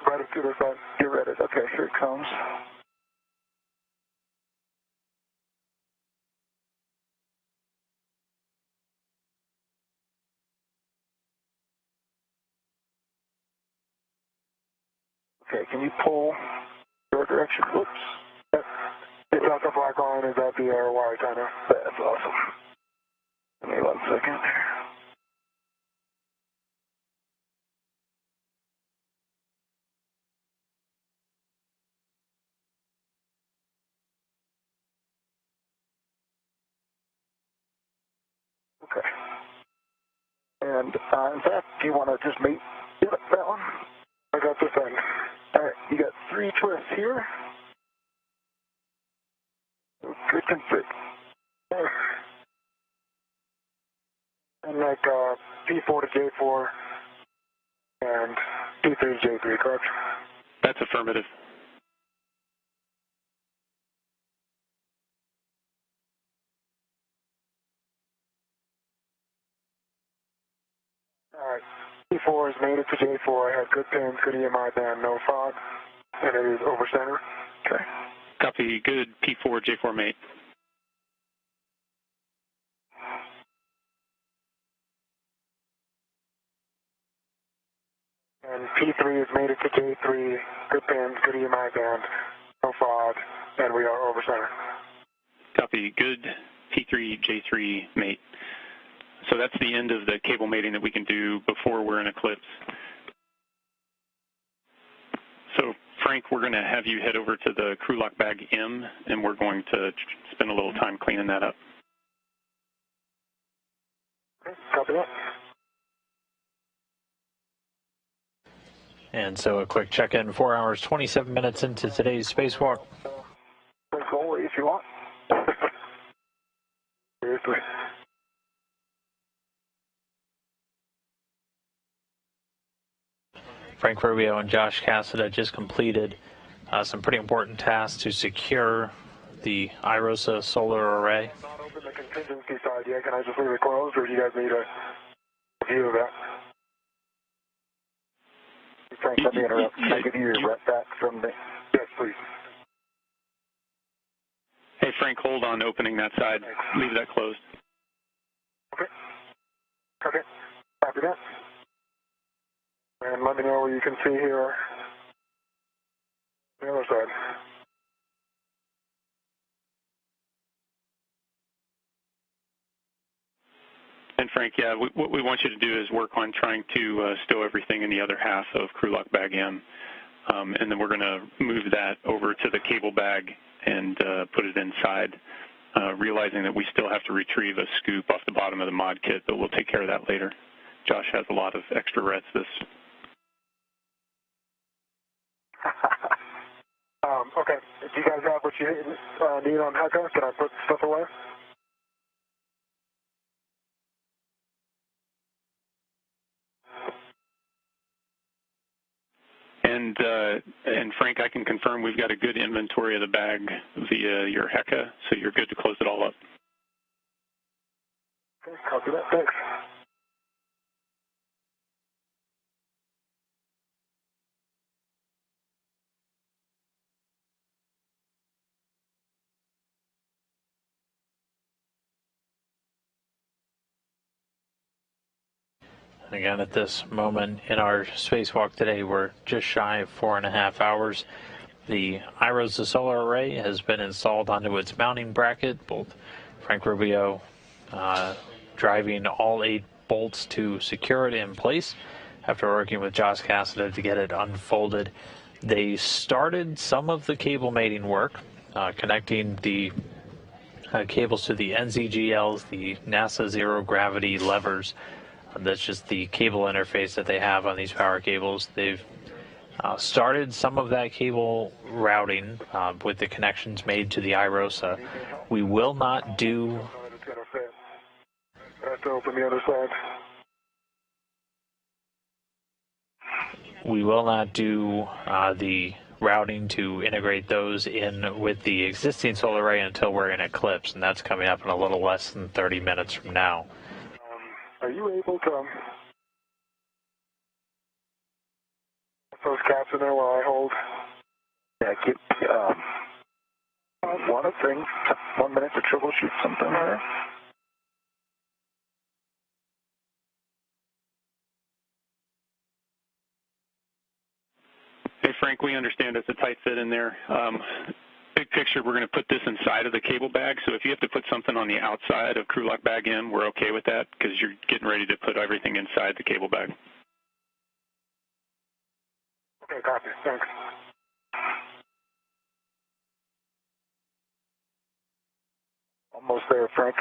ready to this side. You're ready. Okay, here it comes. Okay, can you pull your direction? Whoops. Is that the black line? Is that the Y antenna? That's awesome. Give me 1 second. Okay. And in fact, do you want to just mate that one? I got this end. All right, you got 3 twists here. Good config. And like P4 to J4 and P3 to J3, correct? That's affirmative. All right. P4 is mated to J4. I had good pins, good EMI band, no fog, and it is over center. Okay. Copy. Good. P4, J4 mate. And P3 is mated to J3, good pins, good EMI band, no fog, and we are over center. Copy. Good. P3, J3 mate. So that's the end of the cable mating that we can do before we're in eclipse. So Frank, we're going to have you head over to the crew lock bag M, and we're going to spend a little time cleaning that up. Okay, copy that. And so a quick check-in, 4 hours, 27 minutes into today's spacewalk. Goal if you want. Seriously. Frank Rubio and Josh Cassada just completed some pretty important tasks to secure the IROSA solar array. Not open the contingency side yet. Can I just leave it closed, or do you guys need a view of that? Frank, let me interrupt. Can I give you your rep back from the... Yes, please. Hey, Frank, hold on opening that side. Leave that closed. Okay. Okay. Copy that. And let me know what you can see here. The other side. And Frank, yeah, what we want you to do is work on trying to stow everything in the other half of crew lock bag M. And then we're going to move that over to the cable bag and put it inside, realizing that we still have to retrieve a scoop off the bottom of the mod kit, but we'll take care of that later. Josh has a lot of extra rets this. Okay. Do you guys have what you need on HECA? Can I put stuff away? And Frank, I can confirm we've got a good inventory of the bag via your HECA, so you're good to close it all up. Okay, copy that. Thanks. And again, at this moment in our spacewalk today, we're just shy of 4.5 hours. The IROSA solar array has been installed onto its mounting bracket. Both Frank Rubio driving all 8 bolts to secure it in place after working with Josh Cassada to get it unfolded. They started some of the cable mating work, connecting the cables to the NZGLs, the NASA zero gravity levers. That's just the cable interface that they have on these power cables. They've started some of that cable routing with the connections made to the IROSA. We will not do... I have to open the other side. We will not do the routing to integrate those in with the existing solar array until we're in eclipse, and that's coming up in a little less than 30 minutes from now. Are you able to put those caps in there while I hold? Yeah, keep one thing, 1 minute to troubleshoot something there. Hey, Frank, we understand it's a tight fit in there. Big picture, we're going to put this inside of the cable bag. So if you have to put something on the outside of crew lock bag M, we're okay with that because you're getting ready to put everything inside the cable bag. Okay, copy. Thanks. Almost there, Frank.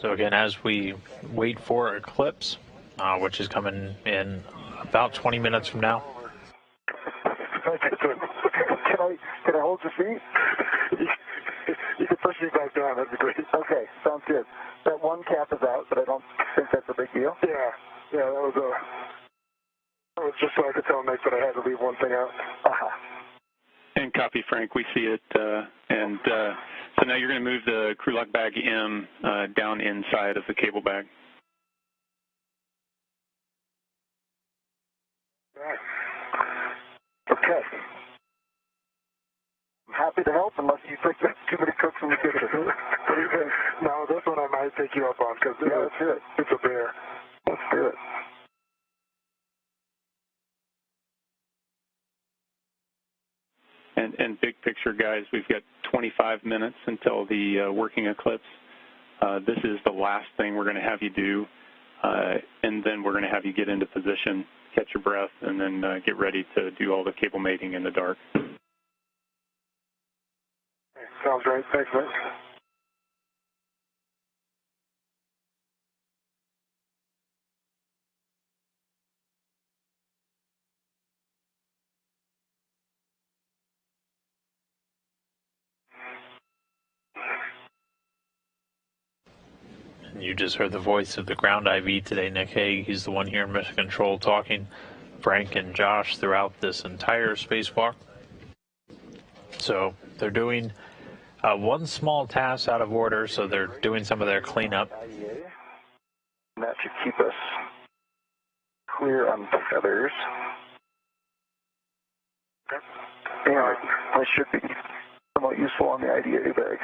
So again, as we wait for Eclipse, which is coming in about 20 minutes from now. Can I hold your feet? You can push me back down. That'd be great. Okay, sounds good. That one cap is out, but I don't think that's a big deal. Yeah, that was just so I could tell Nick that I had to leave one thing out. And copy, Frank. We see it. So now you're going to move the crew lock bag M down inside of the cable bag. Right. Okay. I'm happy to help unless you think there's too many cooks in the kitchen. What do you think? No, this one I might take you up on because let's do it. It's a bear. Let's do it. And big picture, guys, we've got 25 minutes until the working eclipse. This is the last thing we're going to have you do, and then we're going to have you get into position, catch your breath, and then get ready to do all the cable mating in the dark. Sounds great. Thanks, Nick. And you just heard the voice of the ground IV today, Nick Hague. He's the one here in Mission Control talking Frank and Josh throughout this entire spacewalk. So they're doing one small task out of order, so they're doing some of their cleanup. And that should keep us clear on feathers. And that should be somewhat useful on the IDA bag.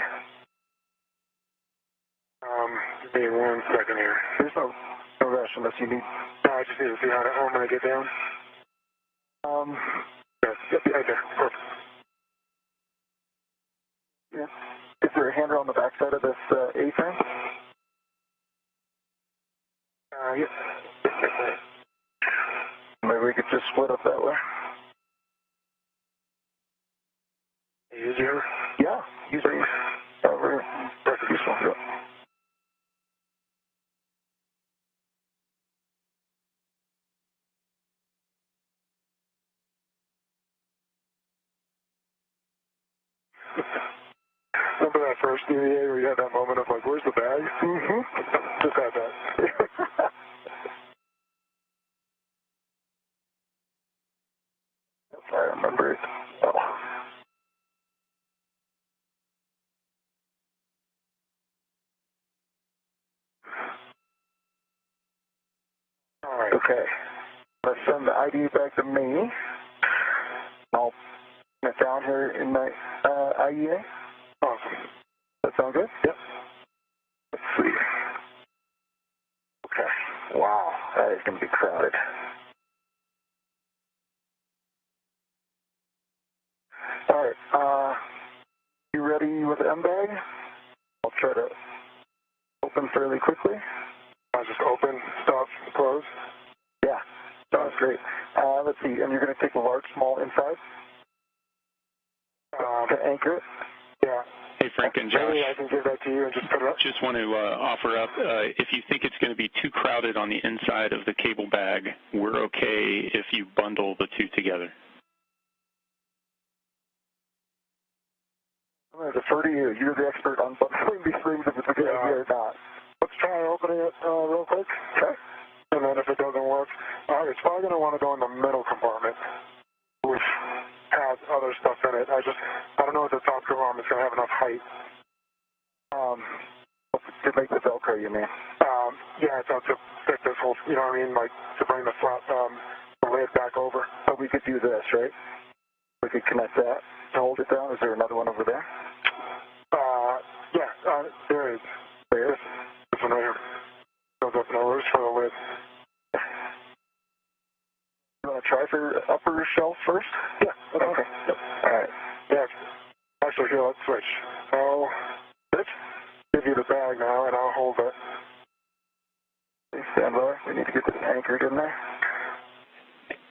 Give me 1 second here. There's no rush unless you need. No, I just need to see how I'm going to get down. Yep, right there. Perfect. Yeah. Is there a handrail on the backside of this A-frame? Yep. Maybe we could just split up that way. Easier? Yeah, usually very useful. Yeah. Remember that first DVA where you had that moment of like, where's the bag? Mm-hmm. Just had that. If I remember it. Oh. All right. Okay. Let's send the ID back to me. I'll put it down here in my IEA. Awesome. That sound good? Yep. Let's see. Okay. Wow, that is going to be crowded. All right. You ready with the M bag? I'll try to open fairly quickly. I'll just open, stop, close. Yeah, sounds great. Let's see, and you're going to take the large, small inside to anchor it? Yeah. Hey, Frank and Josh. Maybe I can give that to you and just put it up. Just want to offer up, if you think it's going to be too crowded on the inside of the cable bag, we're okay if you bundle the two together. I'm going to defer to you. You're the expert on bundling these things if it's a good idea or not. Let's try opening it real quick. Okay. And then if it doesn't work, it's probably going to want to go in the middle compartment, which has other stuff in it. I don't know the top cover arm is going to have enough height. To make the Velcro, you mean? Yeah, to fit this whole, you know what I mean, like to bring the flat, the lid back over. But we could do this, right? We could connect that to hold it down. Is there another one over there? Yeah, there is. There is? This one right here. Goes up and over for the lid. You want to try for upper shelf first? Yeah. Okay. Yep. All right. Yeah. Actually, here, let's switch. I'll give you the bag now, and I'll hold it. Stand by. We need to get this anchored in there.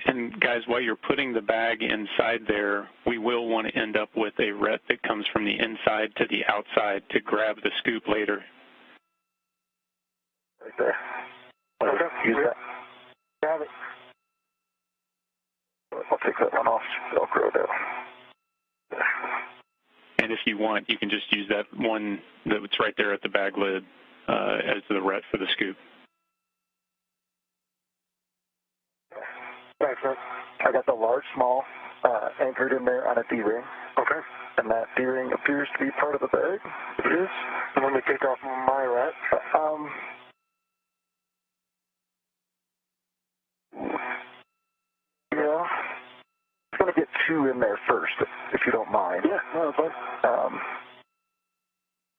And guys, while you're putting the bag inside there, we will want to end up with a ret that comes from the inside to the outside to grab the scoop later. Right there. Okay. Use that. Got it. I'll take that one off. Velcro down. And if you want, you can just use that one that's right there at the bag lid as the ret for the scoop. Thanks, man. I got the large, small anchored in there on a D-ring. Okay. And that D-ring appears to be part of the bag. It is. And let me take off my rat. Yeah. I'm going to get two in there first, if you don't mind. Yeah, no, that's fine.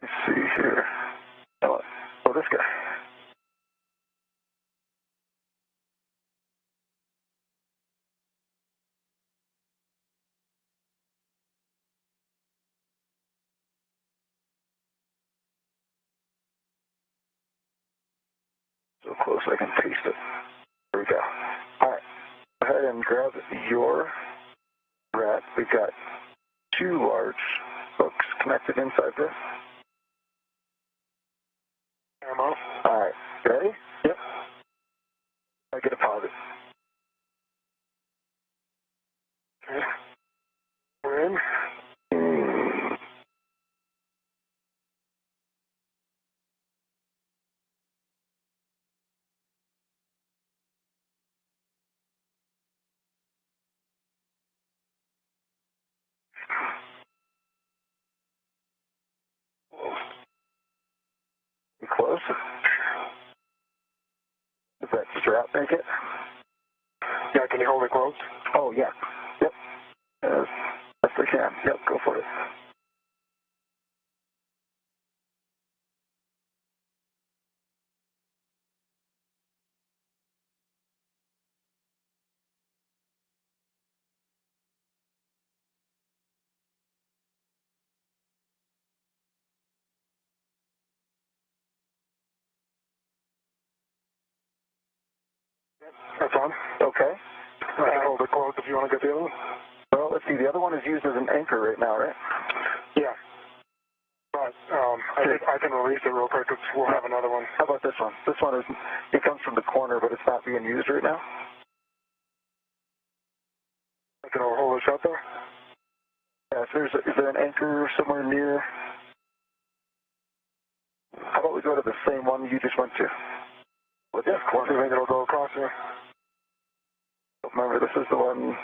Let's see here. Oh, this guy. So close I can taste it. There we go. All right. Go ahead and grab your rat. We've got two large hooks connected inside this. Ammo. All right. Ready? Yep. I get a deposit. Okay. We're in. You close? Does that strap make it? Yeah, can you hold it closed? Oh, yeah. Yep. Yes, I can. Yep, go for it. That's on. Okay. I can hold it closed if you want to get the other one. Well, let's see. The other one is used as an anchor right now, right? Yeah. But I can release it real quick because we'll have another one. How about this one? This one is, it comes from the corner, but it's not being used right now. I can hold it shut there. Yeah, so is there an anchor somewhere near? How about we go to the same one you just went to? With this corner. Do you think it'll go across here? Remember, this is the one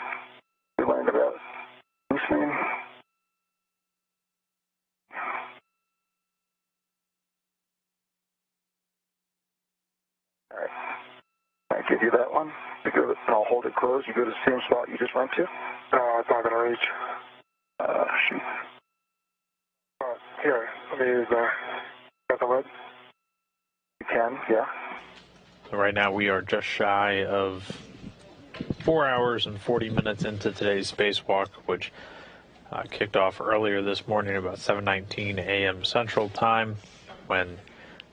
we learned about loosening. All right. I give you that one. You go, and I'll hold it closed. You go to the same spot you just went to. It's not going to reach. Shoot. Here, let me use got the lid? You can, yeah. So right now we are just shy of 4 hours and 40 minutes into today's spacewalk, which kicked off earlier this morning about 7:19 a.m. Central Time when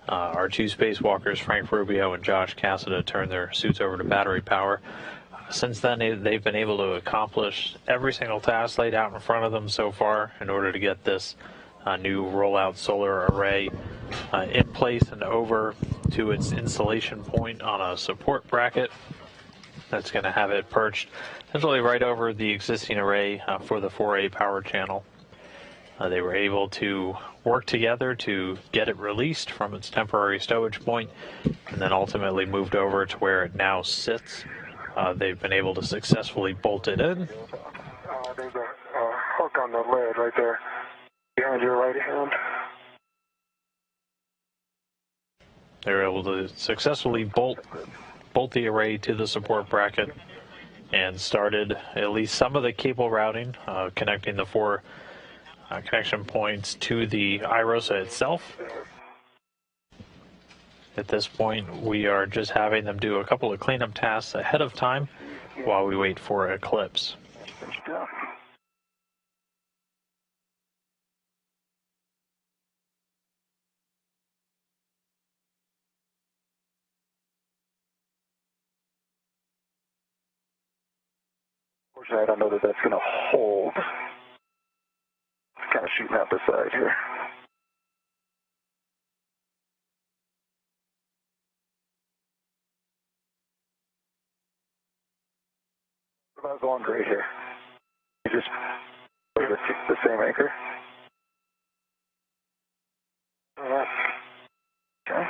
our two spacewalkers, Frank Rubio and Josh Cassada, turned their suits over to battery power. Since then, they've been able to accomplish every single task laid out in front of them so far in order to get this new rollout solar array in place and over to its installation point on a support bracket that's going to have it perched essentially right over the existing array for the 4A power channel. They were able to work together to get it released from its temporary stowage point and then ultimately moved over to where it now sits. They've been able to successfully bolt it in. There's a hook on on the lid right there, behind your right hand. They were able to successfully bolt the array to the support bracket and started at least some of the cable routing, connecting the 4 connection points to the IROSA itself. At this point, we are just having them do a couple of cleanup tasks ahead of time while we wait for eclipse. Unfortunately, I don't know that that's going to hold. It's kind of shooting out the side here. What about going great here? You just play the same anchor? Okay.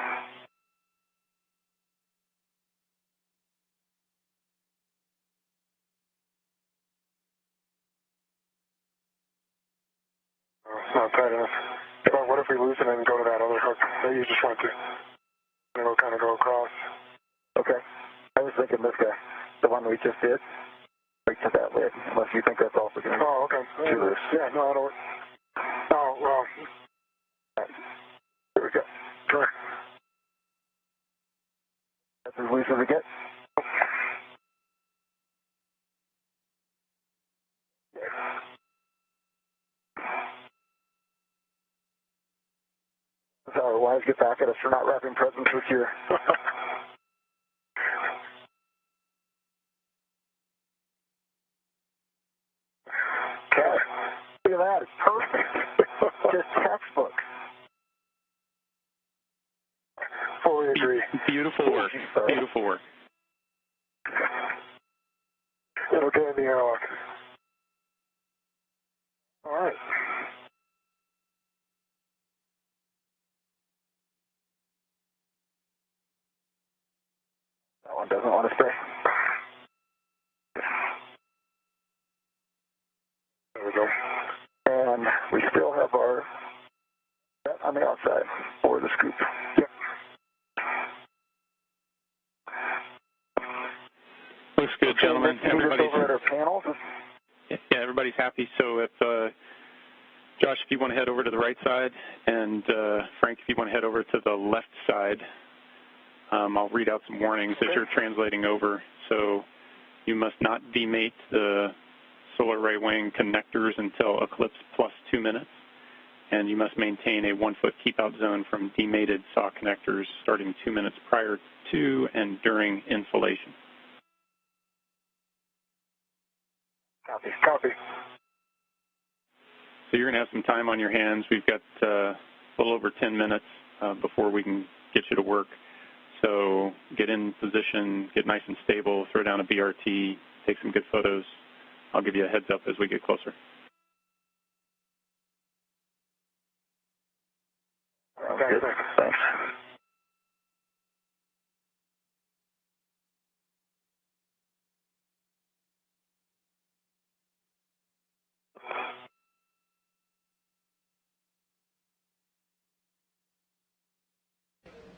It's not tight enough. But what if we lose it and go to that other hook that you just went to? And it'll kind of go across. Okay. I was thinking this guy, the one we just did, right to that lid, unless you think that's also going to Oh, okay. do this. Yeah, no, I don't. Oh, well. There we go. Sure. That's as loose as it gets. That's how our wives get back at us for not wrapping presents this year. Okay. Look at that. It's perfect. Just textbook. Fully agree. Beautiful work. Beautiful work. It'll get in the airlock. All right. That one doesn't want to stay. There we go. And we still have our set on the outside for the scoop. Yep. Looks good, gentlemen. Everybody's over at our panels. Yeah, everybody's happy. So if Josh, if you want to head over to the right side, and Frank, if you want to head over to the left side, I'll read out some warnings as you're translating over. So you must not demate the solar array wing connectors until eclipse plus 2 minutes, and you must maintain a 1-foot keep-out zone from demated SAW connectors starting 2 minutes prior to and during installation. Copy. Copy. So you're going to have some time on your hands. We've got a little over 10 minutes before we can get you to work. So get in position, get nice and stable, throw down a BRT, take some good photos. I'll give you a heads up as we get closer. Good. Thanks.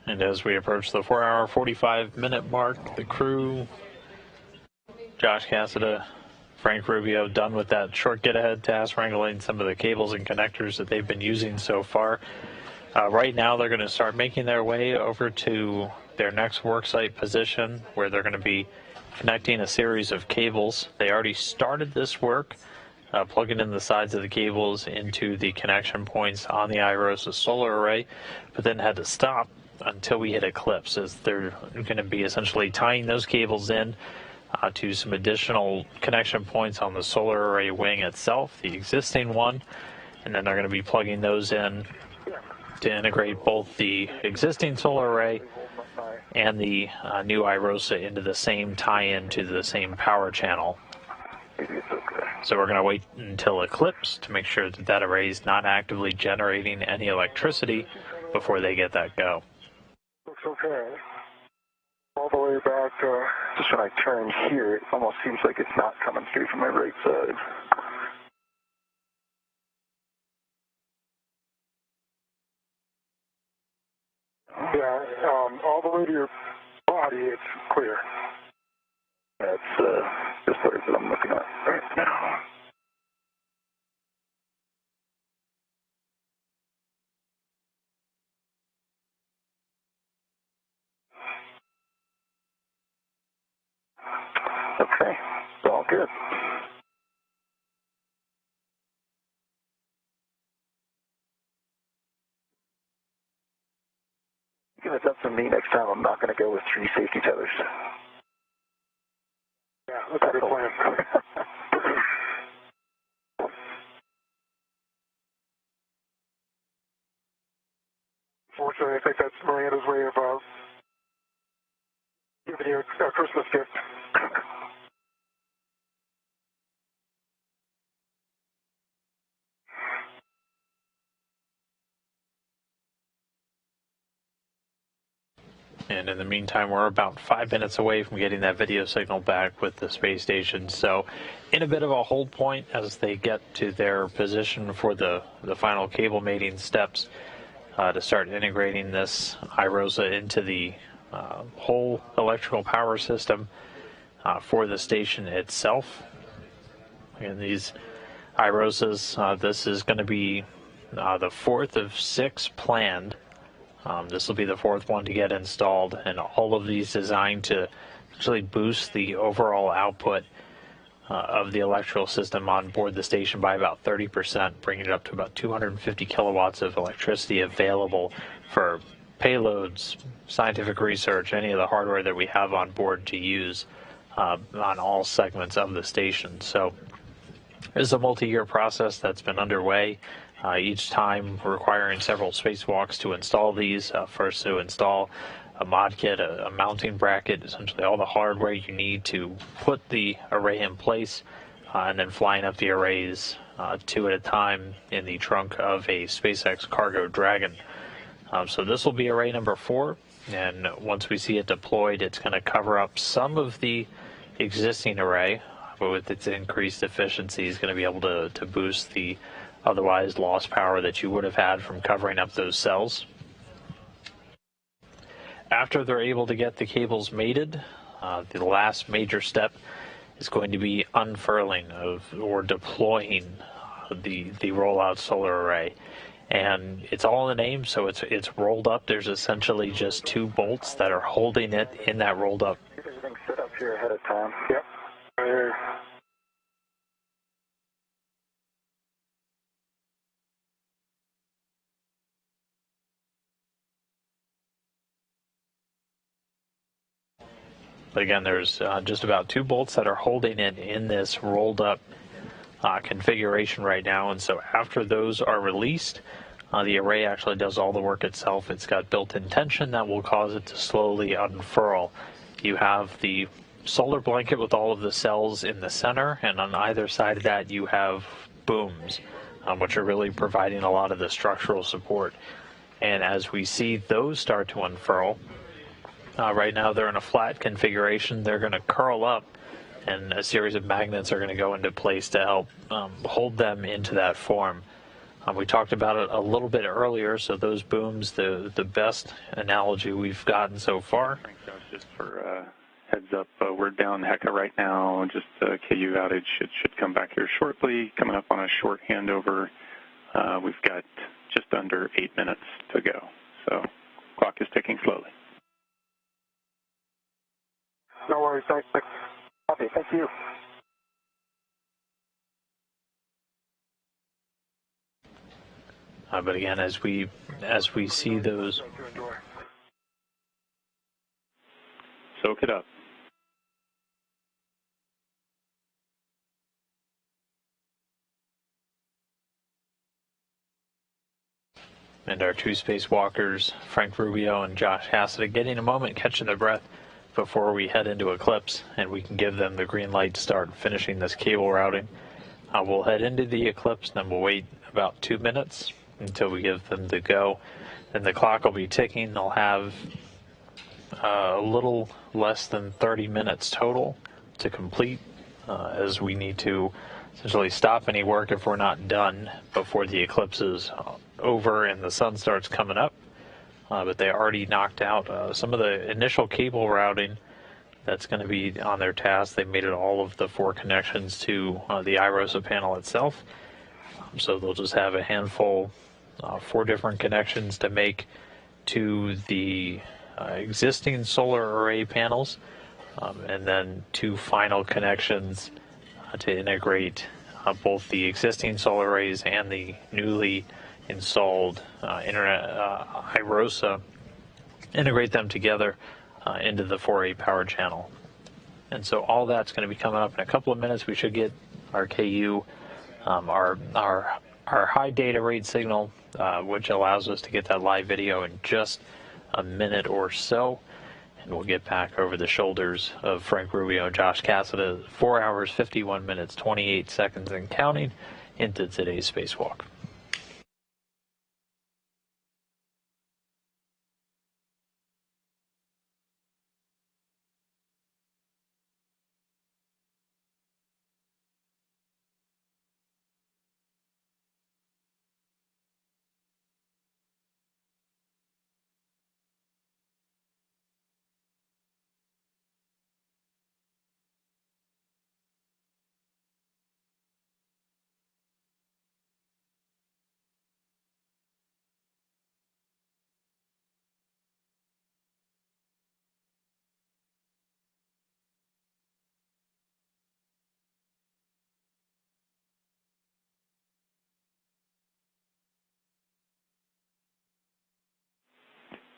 And as we approach the 4-hour, 45-minute mark, the crew, Josh Cassada, Frank Rubio, done with that short get-ahead task, wrangling some of the cables and connectors that they've been using so far. Right now, they're going to start making their way over to their next worksite position, where they're going to be connecting a series of cables. They already started this work, plugging in the sides of the cables into the connection points on the IROSA solar array, but then had to stop until we hit eclipse, as they're going to be essentially tying those cables in to some additional connection points on the solar array wing itself, the existing one, and then they're going to be plugging those in to integrate both the existing solar array and the new IROSA into the same tie-in to the same power channel. So we're going to wait until eclipse to make sure that that array is not actively generating any electricity before they get that go. Looks okay. All the way back to... Just when I turn here, it almost seems like it's not coming through from my right side. all the way to your body, it's clear. That's the footage that I'm looking at right now. Okay, it's all good. Give us up for me next time. I'm not going to go with 3 safety tethers. Yeah, that's a good plan. Fortunately, I think that's Miranda's way of giving you a Christmas gift. And in the meantime, we're about 5 minutes away from getting that video signal back with the space station. So in a bit of a hold point as they get to their position for the final cable mating steps to start integrating this iROSA into the whole electrical power system for the station itself. And these iROSAs, this is going to be the 4th of 6 planned. This will be the 4th one to get installed, and all of these designed to actually boost the overall output of the electrical system on board the station by about 30%, bringing it up to about 250 kilowatts of electricity available for payloads, scientific research, any of the hardware that we have on board to use on all segments of the station. So this is a multi-year process that's been underway. Each time requiring several spacewalks to install these. First to install a mod kit, a mounting bracket, essentially all the hardware you need to put the array in place, and then flying up the arrays 2 at a time in the trunk of a SpaceX Cargo Dragon. So this will be array number 4, and once we see it deployed, it's going to cover up some of the existing array, but with its increased efficiency, is going to be able to boost the otherwise lost power that you would have had from covering up those cells. After they're able to get the cables mated, the last major step is going to be unfurling or deploying the rollout solar array. And it's all in the name, so it's rolled up. There's essentially just 2 bolts that are holding it in that rolled up. Everything's set up here ahead of time. Yep. But again, there's just about 2 bolts that are holding it in this rolled up configuration right now. And so after those are released, the array actually does all the work itself. It's got built-in tension that will cause it to slowly unfurl. You have the solar blanket with all of the cells in the center, and on either side of that you have booms, which are really providing a lot of the structural support. And as we see those start to unfurl, right now they're in a flat configuration. They're going to curl up, and a series of magnets are going to go into place to help hold them into that form. We talked about it a little bit earlier, so those booms, the best analogy we've gotten so far. Thanks, Josh. Just for heads up, we're down Hecka right now. Just a KU outage. It should come back here shortly. Coming up on a short handover. We've got just under 8 minutes to go. So clock is ticking slowly. No worries. Thanks. Okay, thank you. But again, as we see those, soak it up. and our 2 spacewalkers, Frank Rubio and Josh Hassett, getting a moment, catching their breath before we head into Eclipse, and we can give them the green light to start finishing this cable routing. We'll head into the Eclipse, then we'll wait about 2 minutes until we give them the go. Then the clock will be ticking. They'll have a little less than 30 minutes total to complete, as we need to essentially stop any work if we're not done before the eclipse is over and the sun starts coming up. but they already knocked out some of the initial cable routing that's going to be on their task. They made it all of the 4 connections to the iROSA panel itself. So they'll just have a handful, 4 different connections to make to the existing solar array panels, and then 2 final connections to integrate both the existing solar arrays and the newly installed iROSA, integrate them together into the 4A power channel. And so all that's going to be coming up in a couple of minutes. We should get our KU, our high data rate signal, which allows us to get that live video in just a minute or so. And we'll get back over the shoulders of Frank Rubio and Josh Cassada, 4 hours, 51 minutes, 28 seconds and counting into today's spacewalk.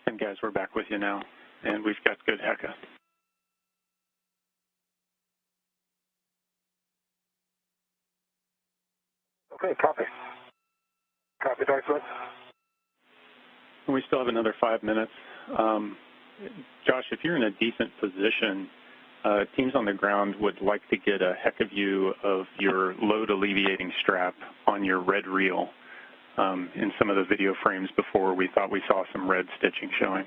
And guys, we're back with you now, and we've got good HECA. Okay, copy. Copy, Dr. We still have another 5 minutes. Josh, if you're in a decent position, teams on the ground would like to get a HECA view of your load alleviating strap on your red reel. In some of the video frames before, we thought we saw some red stitching showing.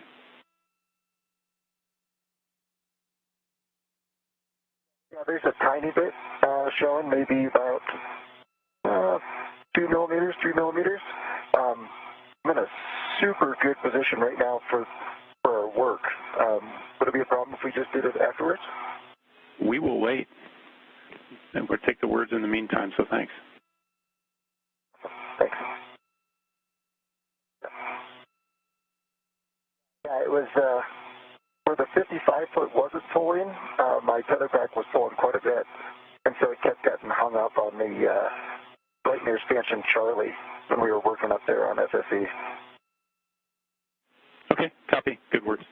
Yeah, there's a tiny bit showing, maybe about 2 millimeters, 3 millimeters. I'm in a super good position right now for our work. Would it be a problem if we just did it afterwards? We will wait, and we'll take the words in the meantime, so thanks. Thanks. Yeah, it was where the 55-foot wasn't pulling, my tether back was pulling quite a bit, and so it kept getting hung up on the right near Stanchion Charlie when we were working up there on SSE. Okay, copy. Good words.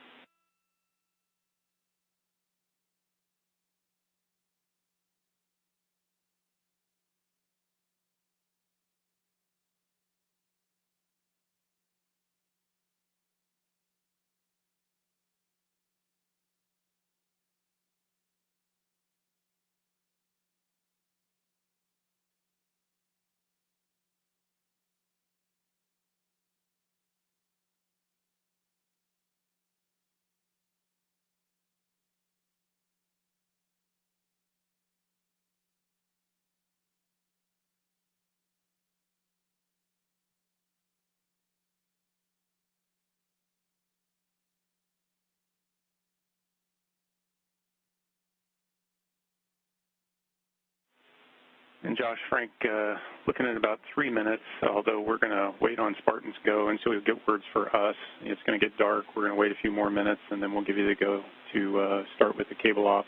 And Josh, Frank, looking at about 3 minutes, although we're going to wait on Spartan's go until we get words for us. It's going to get dark. We're going to wait a few more minutes, and then we'll give you the go to start with the cable offs.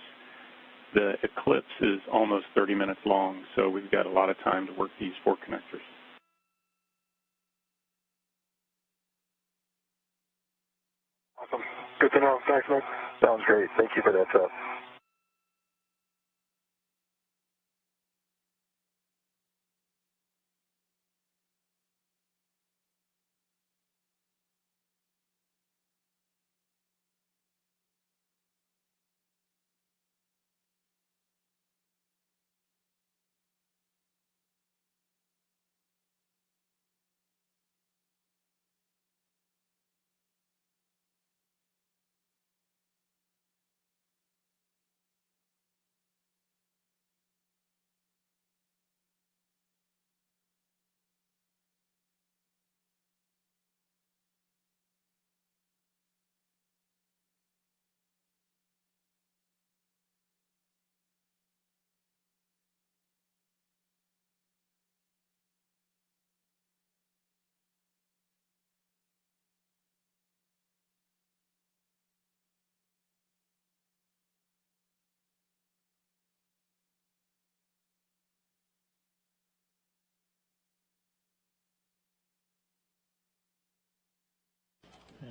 The eclipse is almost 30 minutes long, so we've got a lot of time to work these 4 connectors. Awesome. Good to know. Thanks, Mike. Sounds great. Thank you for that stuff.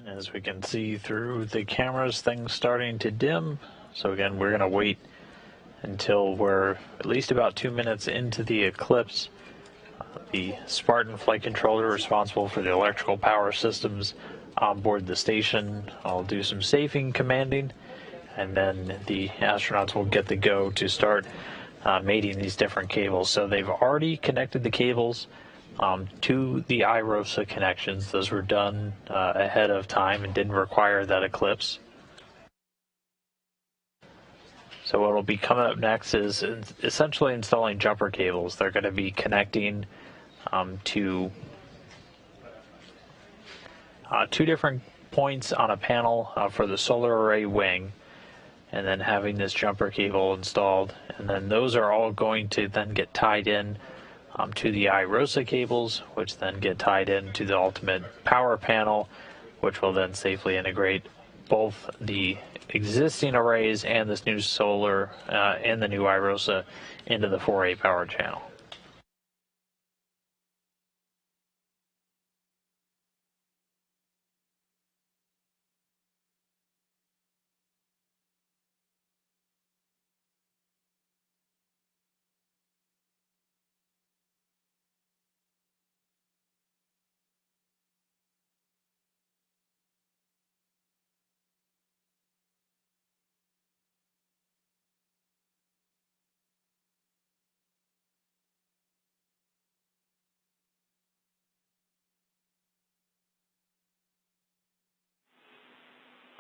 As we can see through the cameras, things starting to dim. So again, we're going to wait until we're at least about 2 minutes into the eclipse. The Spartan flight controller responsible for the electrical power systems on board the station, I'll do some safing commanding, and then the astronauts will get the go to start mating these different cables. So they've already connected the cables to the IROSA connections. Those were done ahead of time and didn't require that eclipse. So what will be coming up next is essentially installing jumper cables. They're going to be connecting to 2 different points on a panel for the solar array wing, and then having this jumper cable installed, and then those are all going to then get tied in to the IROSA cables, which then get tied into the ultimate power panel, which will then safely integrate both the existing arrays and this new solar and the new IROSA into the 4A power channel.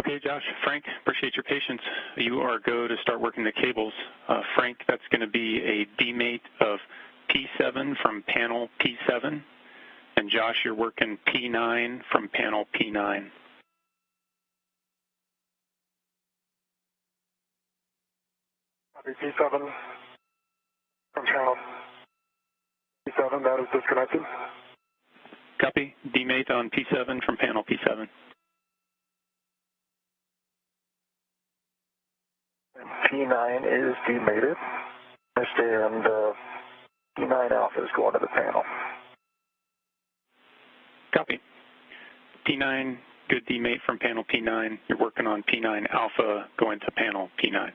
Okay, Josh, Frank, appreciate your patience. You are go to start working the cables. Frank, that's going to be a demate of P7 from panel P7. And Josh, you're working P9 from panel P9. P7 from channel P7, that is disconnected. Copy. Demate on P7 from panel P7. P9 is demated. Understand P9 alpha is going to the panel. Copy. P9, good demate from panel P9. You're working on P9 alpha going to panel P9.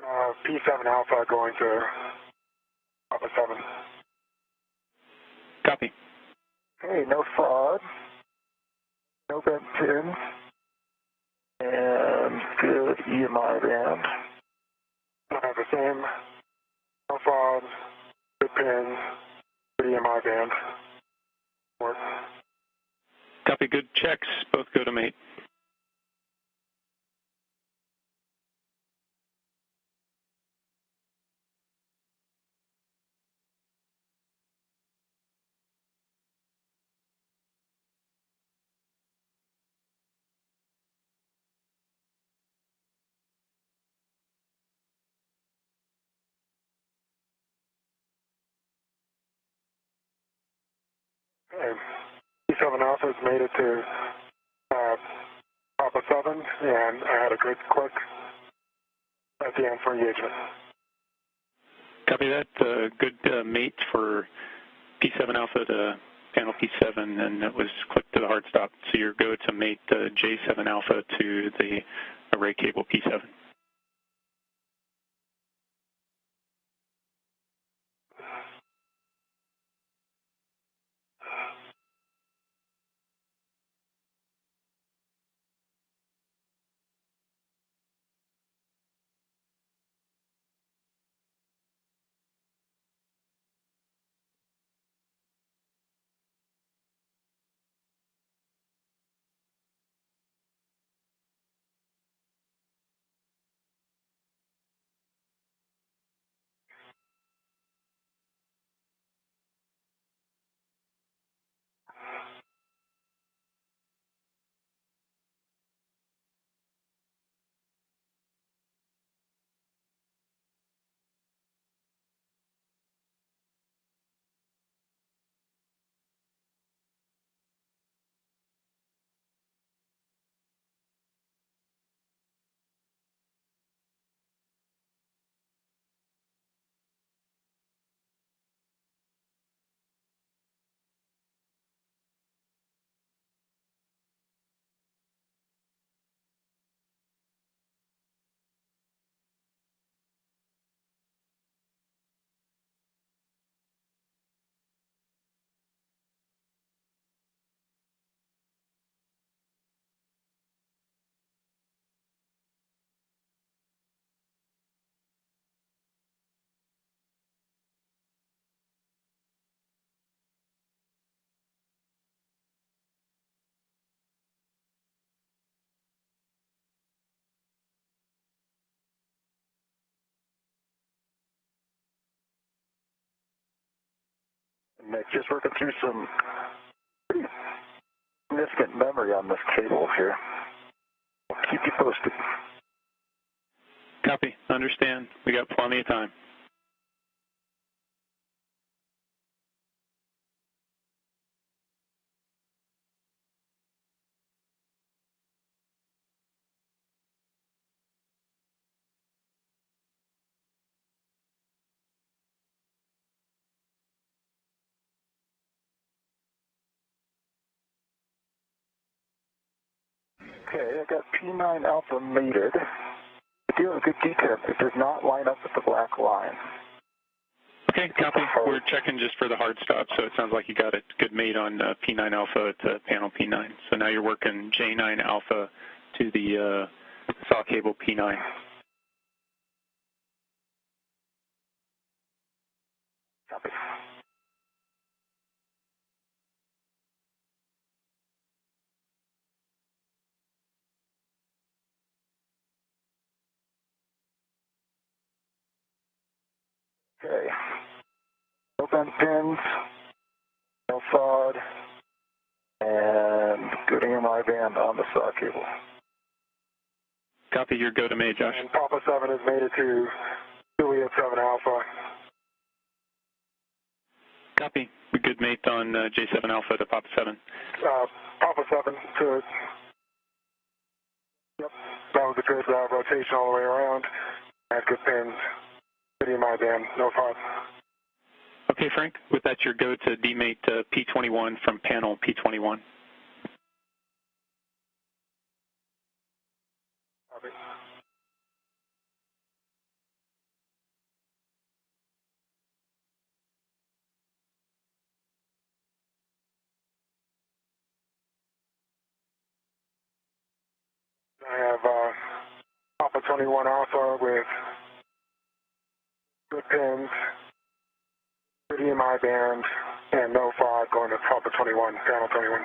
P7 alpha going to Alpha 7. Copy. Hey, no fraud. No vent pin. And good EMI band. I have the same no fraud, good pins, good EMI band. Work. Copy. Good checks. Both go to mate. Okay. P7 alpha has made it to Alpha 7, and I had a good click at the end for engagement. Copy that. Good mate for P7 alpha to panel P7, and it was clicked to the hard stop. So you're go to mate J7 alpha to the array cable P7. Nick, just working through some pretty significant memory on this cable here. I'll keep you posted. Copy. Understand. We got plenty of time. Okay, I got P9 Alpha mated. I do have a good detent. It does not line up with the black line. Okay, copy. We're checking just for the hard stop, so it sounds like you got a good mate on P9 Alpha at panel P9. So now you're working J9 Alpha to the saw cable P9. Copy. Okay. No bent pins, no FOD, and good AMI band on the saw cable. Copy. Your go to May, Josh. And Papa 7 is made it to Juliet 7 Alpha. Copy. We good mate on J7 Alpha to Papa 7. Papa 7 to, yep, that was a good rotation all the way around. Had good pins, good EMI band, no FOD. Okay, Frank. With that, your go to D-mate P21 from panel P21. Copy. I have Papa 21 Alpha with good pins, good EMI band, and no FOD going to Papa 21, panel 21.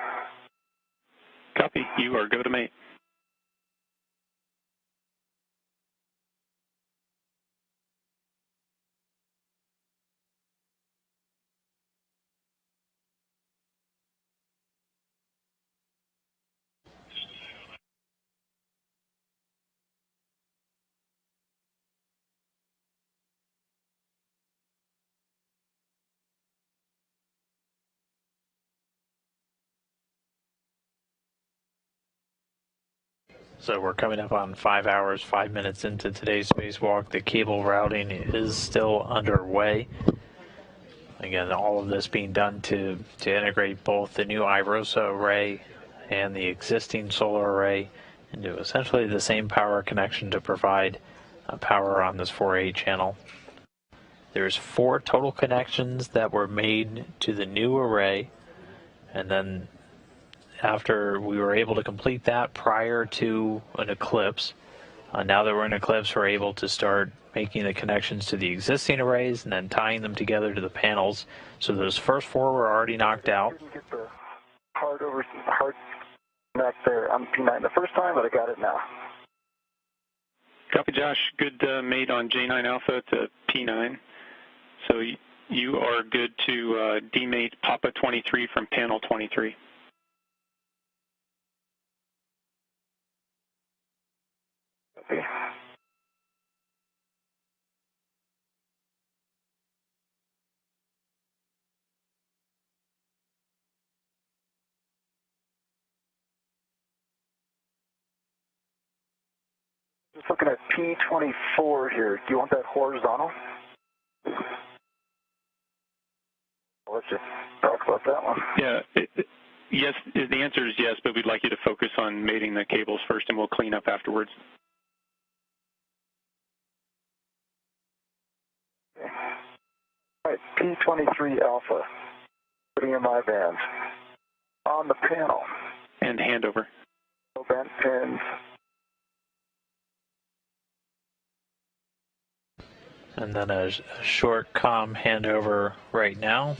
Copy. You are go to mate. So we're coming up on 5 hours, 5 minutes into today's spacewalk. The cable routing is still underway. Again, all of this being done to integrate both the new IROSA array and the existing solar array into essentially the same power connection to provide power on this 4A channel. There's 4 total connections that were made to the new array, and then after we were able to complete that prior to an eclipse, now that we're in eclipse, we're able to start making the connections to the existing arrays and then tying them together to the panels. So those first 4 were already knocked out. I didn't get the hard connect there on P9 the first time, but I got it now. Copy, Josh. Good mate on J9 Alpha to P9. So you are good to D-mate Papa 23 from panel 23. Okay. Just looking at P24 here. Do you want that horizontal? Let's just talk about that one. Yeah, yes, the answer is yes, but we'd like you to focus on mating the cables first, and we'll clean up afterwards. Okay. All right, P23 Alpha, putting in my band. On the panel. And handover. No bent pins. And then a short comm handover right now.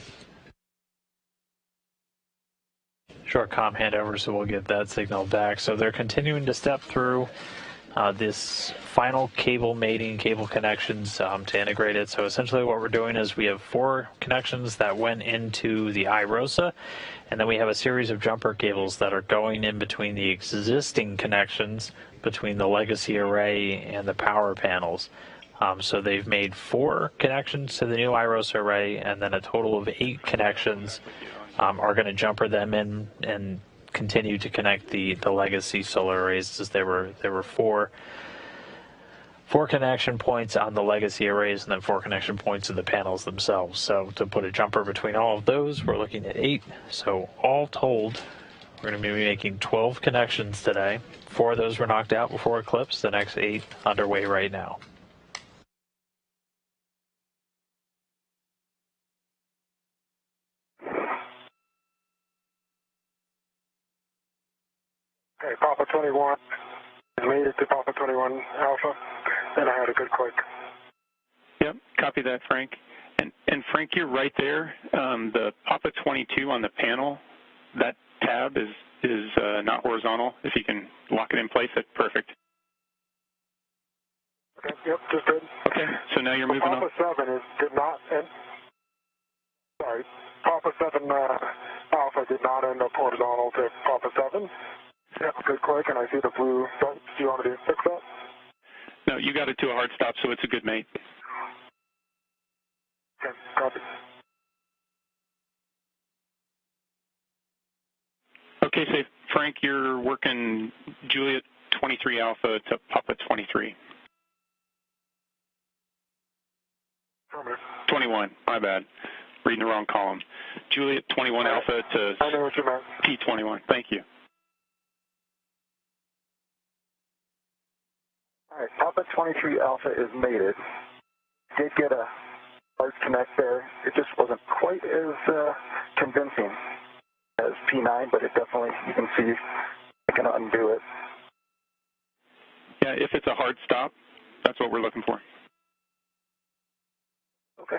Short comm handover, so we'll get that signal back. So they're continuing to step through this final cable mating, cable connections to integrate it. So essentially what we're doing is we have 4 connections that went into the iROSA, and then we have a series of jumper cables that are going in between the existing connections between the legacy array and the power panels. So they've made 4 connections to the new iROSA array, and then a total of 8 connections are going to jumper them in and continue to connect the legacy solar arrays, as there were 4 connection points on the legacy arrays and then 4 connection points in the panels themselves. So to put a jumper between all of those, we're looking at 8. So all told, we're going to be making 12 connections today. 4 of those were knocked out before eclipse. The next 8 underway right now. Okay, Papa 21 made it to Papa 21 Alpha, and I had a good click. Yep, copy that, Frank. And Frank, you're right there. The Papa 22 on the panel, that tab is not horizontal. If you can lock it in place, that's perfect. Okay, yep, just did. Okay, so now you're moving on. Papa 7 did not end. Sorry, Papa 7 Alpha did not end up horizontal to Papa 7. Yep, good click, and I see the blue button. Do you want me to fix that? No, you got it to a hard stop, so it's a good mate. Okay, copy. Okay, so Frank, you're working Juliet 23 Alpha to Papa 23. 21, my bad. Reading the wrong column. Juliet 21 Alpha to I know what you meant. P21. Thank you. All right, Papa 23 Alpha is mated. Did get a hard connect there. It just wasn't quite as convincing as P9, but it definitely, you can see, I can undo it. Yeah, if it's a hard stop, that's what we're looking for. Okay.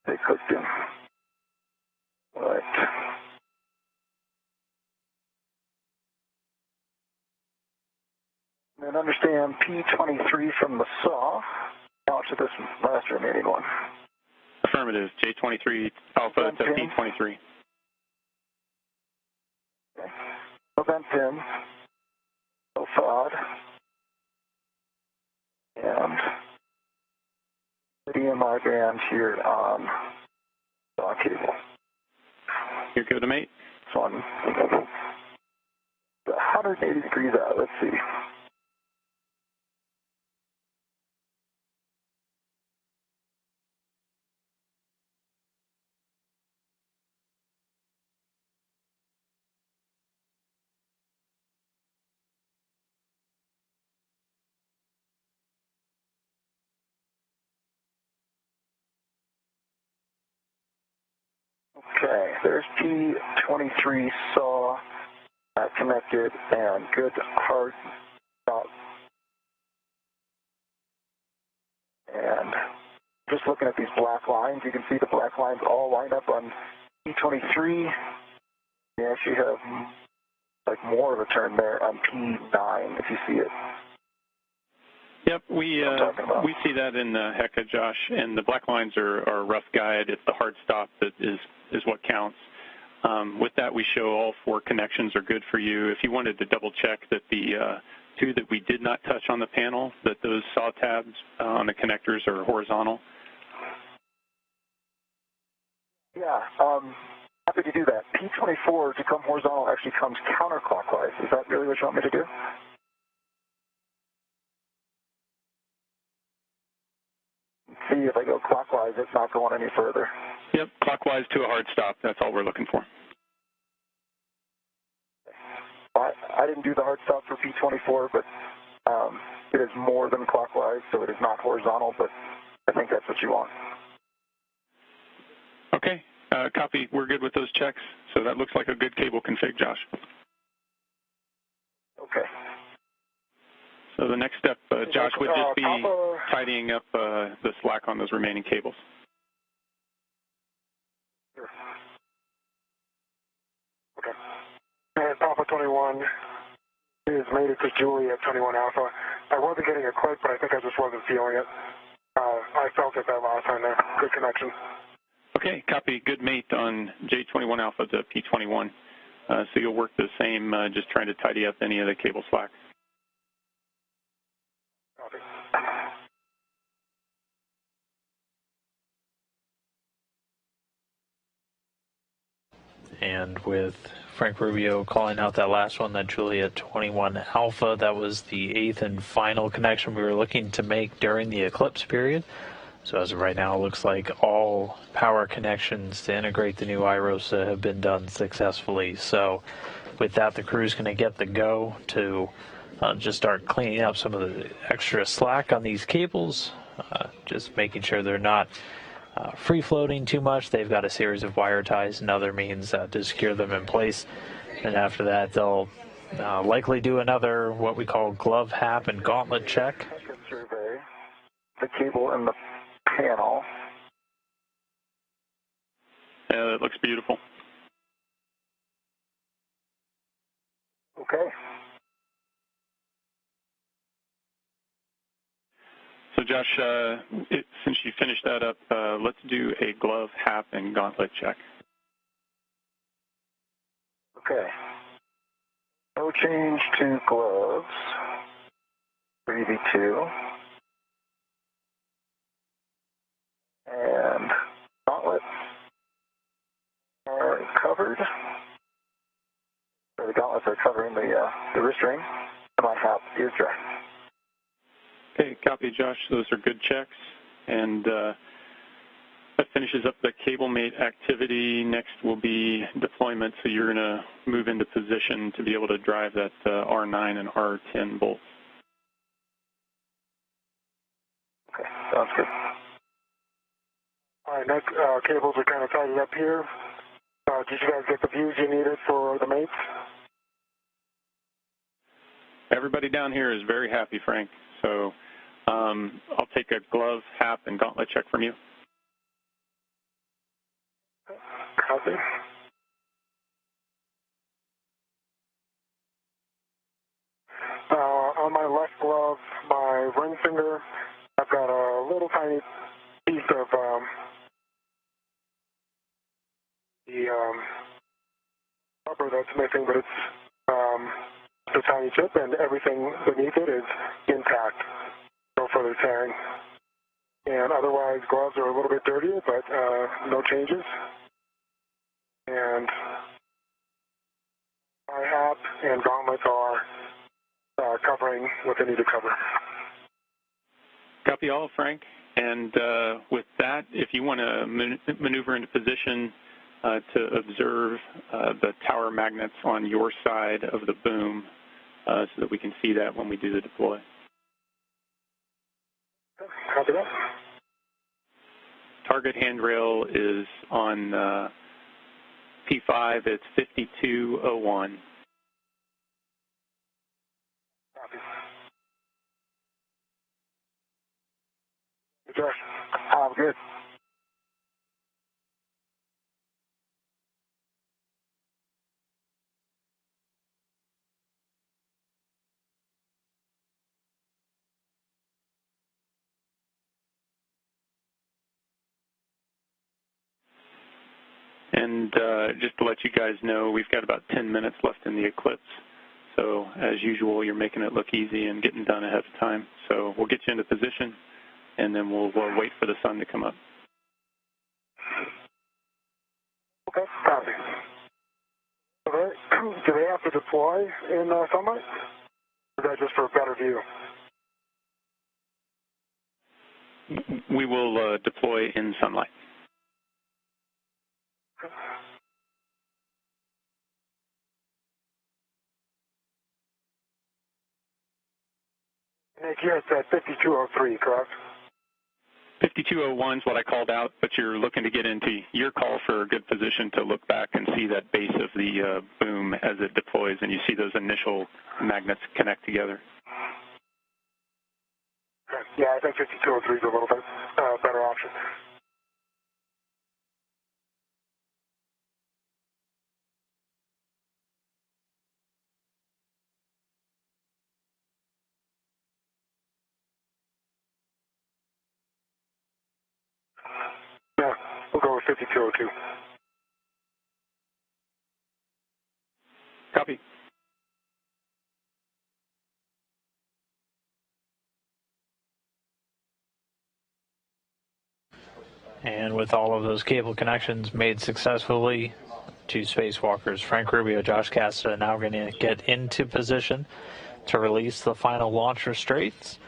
They clicked in. All right. And understand P23 from the saw out to this last remaining one. Affirmative. J23 Alpha to P23. Okay. Event pin. No FOD. And the DMI band here on saw cable. You're good to mate? It's on 180 degrees out. Let's see. Okay, there's P23 saw connected and good hard stop. And just looking at these black lines, you can see the black lines all lined up on P23. You actually have like more of a turn there on P9 if you see it. Yep, we see that in the HECA, Josh, and the black lines are a rough guide. It's the hard stop that is what counts. With that, we show all 4 connections are good for you. If you wanted to double check that the 2 that we did not touch on the panel, that those saw tabs on the connectors are horizontal. Yeah, happy to do that. P24 to come horizontal actually comes counterclockwise. Is that really what you want me to do? See, if I go clockwise, it's not going any further. Yep, clockwise to a hard stop. That's all we're looking for. I didn't do the hard stop for P24, but it is more than clockwise, so it is not horizontal, but I think that's what you want. Okay, copy. We're good with those checks. So that looks like a good cable config, Josh. Okay. So the next step, Josh, would just be tidying up the slack on those remaining cables. Sure. Okay. And Papa 21 is mated to Julie at 21 Alpha. I wasn't getting a click, but I think I just wasn't feeling it. I felt it that last time there. Good connection. Okay, copy. Good mate on J21 Alpha to P21. So you'll work the same, just trying to tidy up any of the cable slack. Copy. And with Frank Rubio calling out that last one, that Juliet 21 Alpha, that was the 8th and final connection we were looking to make during the eclipse period. So as of right now, it looks like all power connections to integrate the new IROSA have been done successfully. So with that, the crew's going to get the go to just start cleaning up some of the extra slack on these cables, just making sure they're not free floating too much. They've got a series of wire ties and other means to secure them in place. And after that, they'll likely do another what we call glove hap and gauntlet check. Survey the cable and the panel. Yeah, that looks beautiful. Okay. So Josh, since you finished that up, let's do a glove, hap, and gauntlet check. Okay. No change to gloves for EV2. And gauntlets are covered. So the gauntlets are covering the wrist ring. And my hap is dry. Okay, copy, Josh. Those are good checks. And that finishes up the cable mate activity. Next will be deployment. So you're going to move into position to be able to drive that R9 and R10 bolts. Okay, sounds good. All right, next cables are kind of tidied up here. Did you guys get the views you needed for the mates? Everybody down here is very happy, Frank. So I'll take a glove, hap, and gauntlet check from you. Copy. On my left glove, my ring finger, I've got a little tiny piece of the rubber that's missing, but it's a tiny chip, and everything beneath it is intact. No further tearing. And otherwise, gloves are a little bit dirtier, but no changes. And my hap and gauntlets are covering what they need to cover. Copy all, Frank. And with that, if you want to maneuver into position to observe the tower magnets on your side of the boom so that we can see that when we do the deploy. Copy that. Target handrail is on P5. It's 5201. Copy. Josh. I'm good. And just to let you guys know, we've got about 10 minutes left in the eclipse. So as usual, you're making it look easy and getting done ahead of time. So we'll get you into position, and then we'll wait for the sun to come up. Okay, copy. Do they have to deploy in sunlight? Or is that just for a better view? We will deploy in sunlight. Nick, you're at 5203, correct? 5201 is what I called out, but you're looking to get into your call for a good position to look back and see that base of the boom as it deploys, and you see those initial magnets connect together. Okay. Yeah, I think 5203 is a little bit better option. 5202. Copy. And with all of those cable connections made successfully, two spacewalkers, Frank Rubio, Josh Cassida, now going to get into position to release the final launch restraints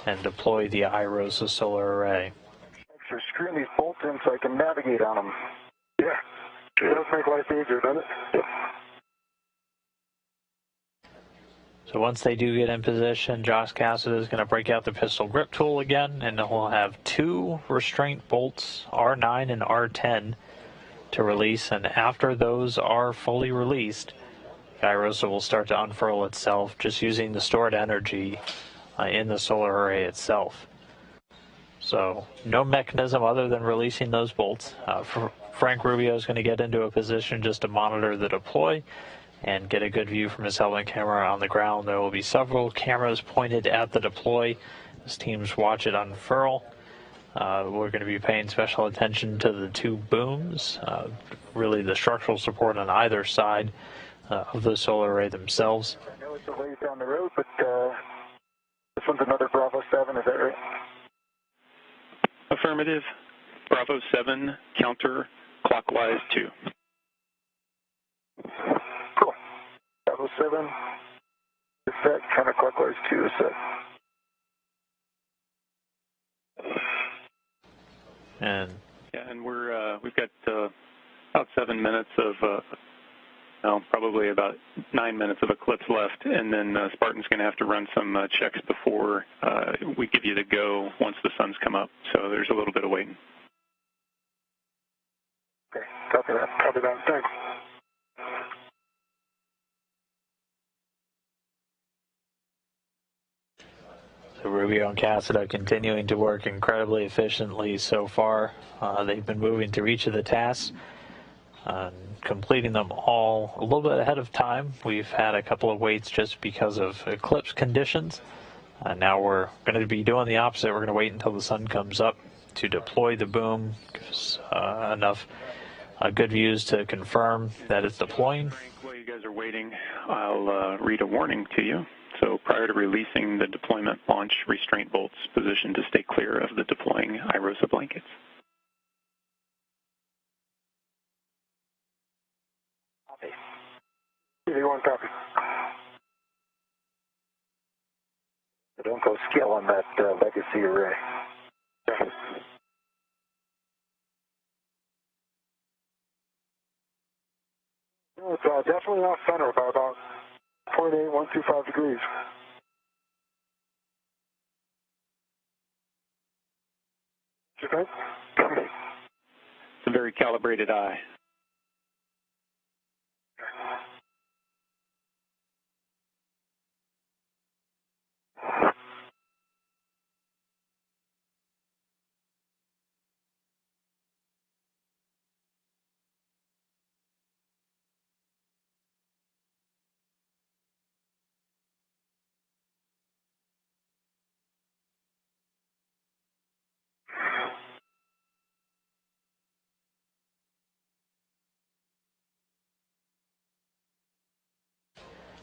and deploy the IROSA solar array. Thanks for screwing these bolts in so I can navigate on them. Yeah, it does make life easier, doesn't it? Yep. So once they do get in position, Josh Cassida is going to break out the pistol grip tool again, and we'll have two restraint bolts, R9 and R10, to release. And after those are fully released, the IROSA will start to unfurl itself, just using the stored energy in the solar array itself. So no mechanism other than releasing those bolts. Frank Rubio is going to get into a position just to monitor the deploy and get a good view from his helmet camera on the ground. There will be several cameras pointed at the deploy as teams watch it unfurl. We're going to be paying special attention to the two booms, really the structural support on either side of the solar array themselves. I know it's a ways down the road, but this one's another Bravo 7, is that right? Affirmative. Bravo 7, counter clockwise 2. Cool. Bravo 7 is set, counterclockwise 2 is set. And yeah, and we've got about 7 minutes of probably about 9 minutes of eclipse left, and then Spartan's going to have to run some checks before we give you the go once the sun's come up. So there's a little bit of waiting. Okay, copy that. Copy that. Thanks. So Rubio and Cassida continuing to work incredibly efficiently so far. They've been moving through each of the tasks, completing them all a little bit ahead of time. We've had a couple of waits just because of eclipse conditions. Now we're going to be doing the opposite. We're going to wait until the sun comes up to deploy the boom. Gives enough good views to confirm that it's deploying. While you guys are waiting, I'll read a warning to you. So prior to releasing the deployment launch restraint bolts, position to stay clear of the deploying IROSA blankets. Copy. TV1 copy. So don't go skill on that legacy array. Yeah. No, it's definitely off center by about 0.8125 degrees. What you think? It's a very calibrated eye.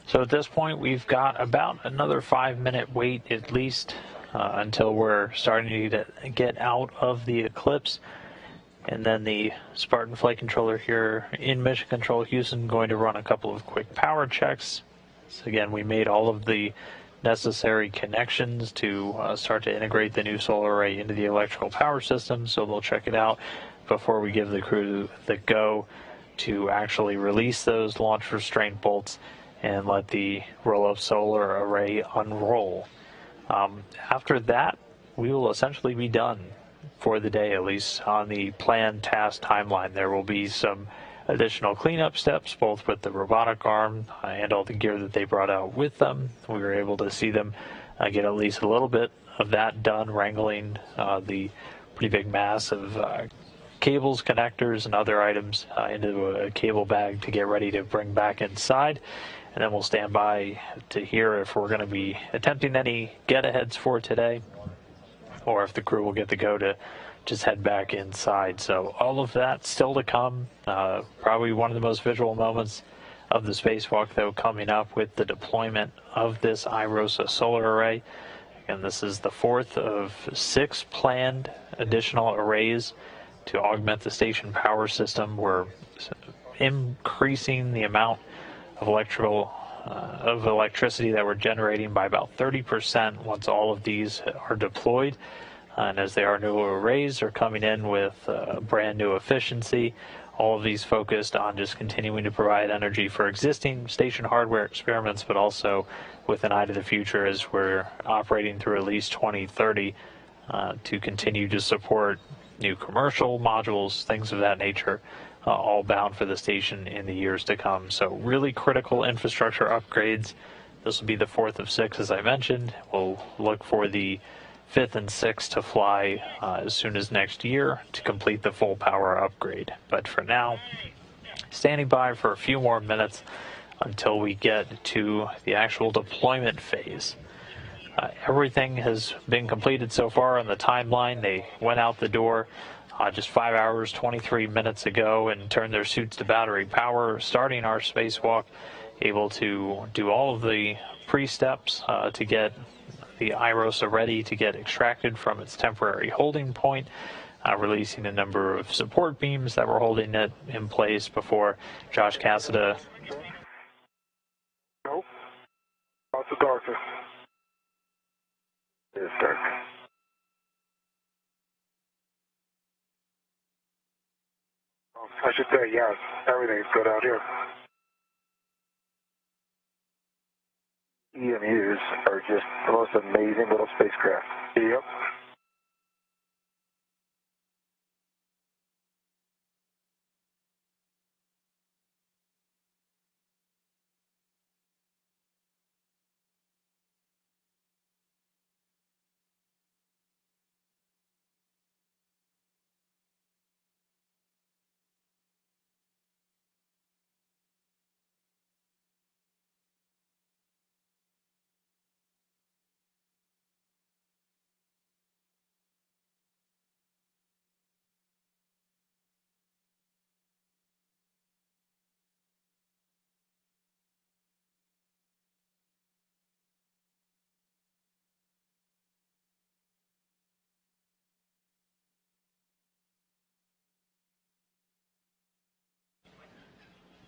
So at this point, we've got about another 5-minute wait at least until we're starting to get out of the eclipse. And then the Spartan flight controller here in Mission Control Houston going to run a couple of quick power checks. So again, we made all of the necessary connections to start to integrate the new solar array into the electrical power system. So they'll check it out before we give the crew the go to actually release those launch restraint bolts and let the roll-up solar array unroll. After that, we will essentially be done for the day, at least on the planned task timeline. There will be some additional cleanup steps, both with the robotic arm and all the gear that they brought out with them. We were able to see them get at least a little bit of that done, wrangling the pretty big mass of cables, connectors, and other items into a cable bag to get ready to bring back inside. And then we'll stand by to hear if we're going to be attempting any get-aheads for today, or if the crew will get the go to just head back inside. So all of that still to come. Probably one of the most visual moments of the spacewalk, though, coming up with the deployment of this IROSA solar array. And this is the 4th of 6 planned additional arrays to augment the station power system. We're increasing the amount of electricity that we're generating by about 30% once all of these are deployed. And as they are new arrays, they're coming in with brand new efficiency. All of these focused on just continuing to provide energy for existing station hardware experiments, but also with an eye to the future as we're operating through at least 2030 to continue to support new commercial modules, things of that nature, all bound for the station in the years to come. So really critical infrastructure upgrades. This will be the 4th of 6, as I mentioned. We'll look for the 5th and 6th to fly as soon as next year to complete the full power upgrade. But for now, standing by for a few more minutes until we get to the actual deployment phase. Everything has been completed so far on the timeline. They went out the door just 5 hours, 23 minutes ago and turned their suits to battery power, starting our spacewalk, able to do all of the pre-steps to get the IROSA ready to get extracted from its temporary holding point, releasing a number of support beams that were holding it in place before Josh Cassada. Nope. Lots of darkness. It is dark. I should say, yes, everything's good out here. EMUs are just the most amazing little spacecraft. Yep.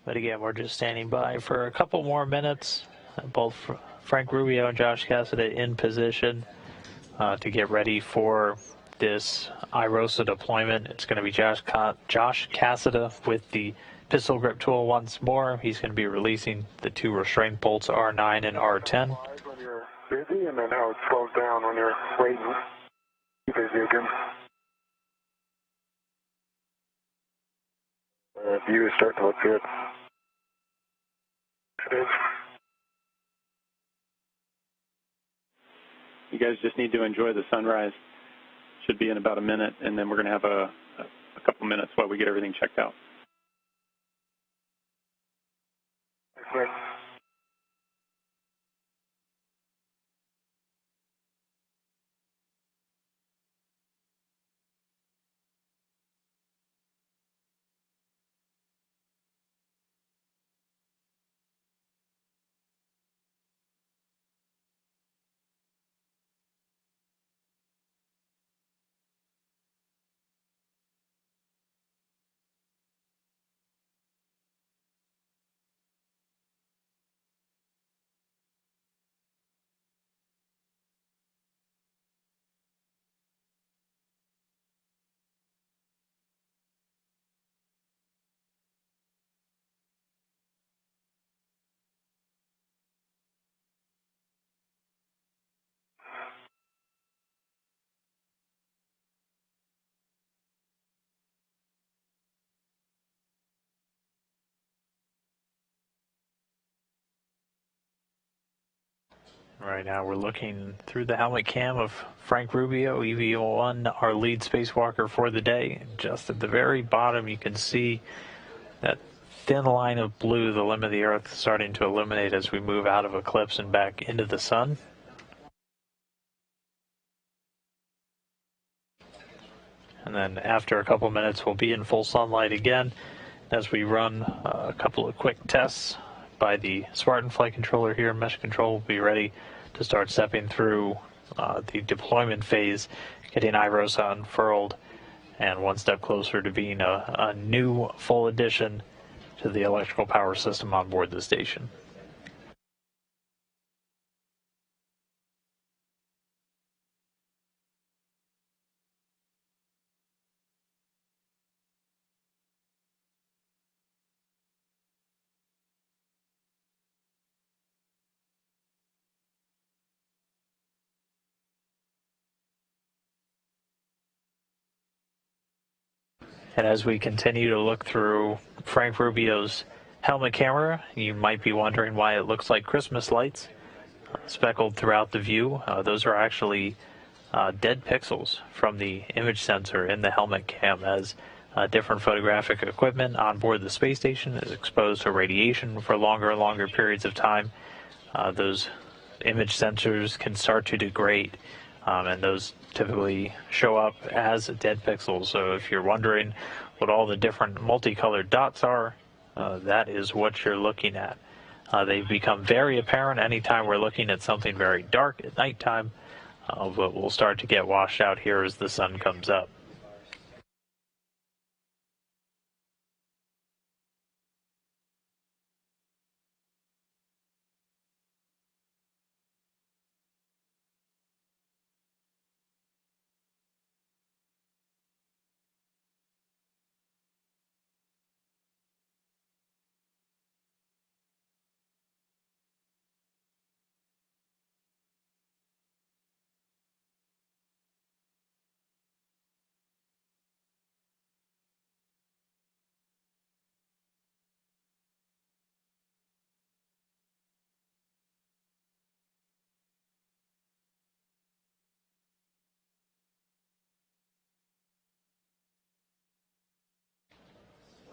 But again, we're just standing by for a couple more minutes. Both Frank Rubio and Josh Cassada in position to get ready for this IROSA deployment. It's going to be Josh Cassada with the pistol grip tool once more. He's going to be releasing the 2 restraint bolts, R9 and R10. When you're busy, and then how it slows down when you're waiting. Keep busy again. The view is starting to look good. It is. You guys just need to enjoy the sunrise. Should be in about a minute, and then we're going to have a couple minutes while we get everything checked out. Thanks, Nick. Right now we're looking through the helmet cam of Frank Rubio, EV-01, our lead spacewalker for the day. Just at the very bottom you can see that thin line of blue, the limb of the Earth, starting to illuminate as we move out of eclipse and back into the sun. And and then after a couple minutes we'll be in full sunlight again as we run a couple of quick tests by the Spartan flight controller here. Mesh control will be ready to start stepping through the deployment phase, getting IROSA unfurled, and one step closer to being a new full addition to the electrical power system on board the station. And as we continue to look through Frank Rubio's helmet camera, you might be wondering why it looks like Christmas lights speckled throughout the view. Those are actually dead pixels from the image sensor in the helmet cam, as different photographic equipment on board the space station is exposed to radiation for longer and longer periods of time. Those image sensors can start to degrade, and those typically show up as dead pixels. So if you're wondering what all the different multicolored dots are, that is what you're looking at. They become very apparent anytime we're looking at something very dark at nighttime, but will start to get washed out here as the sun comes up.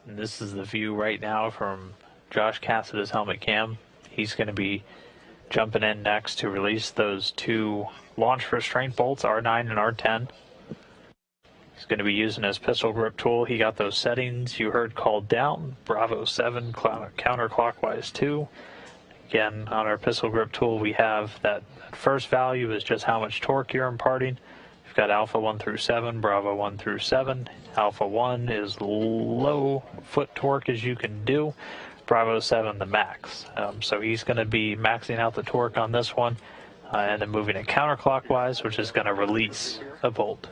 And this is the view right now from Josh Cassidy's helmet cam. He's going to be jumping in next to release those two launch restraint bolts, R9 and R10. He's going to be using his pistol grip tool. He got those settings you heard called down, Bravo 7 counterclockwise 2. Again, on our pistol grip tool, we have that first value is just how much torque you're imparting. We've got Alpha 1 through 7, Bravo 1 through 7. Alpha 1 is low foot torque as you can do. Bravo 7 the max. So he's going to be maxing out the torque on this one and then moving it counterclockwise, which is going to release a bolt.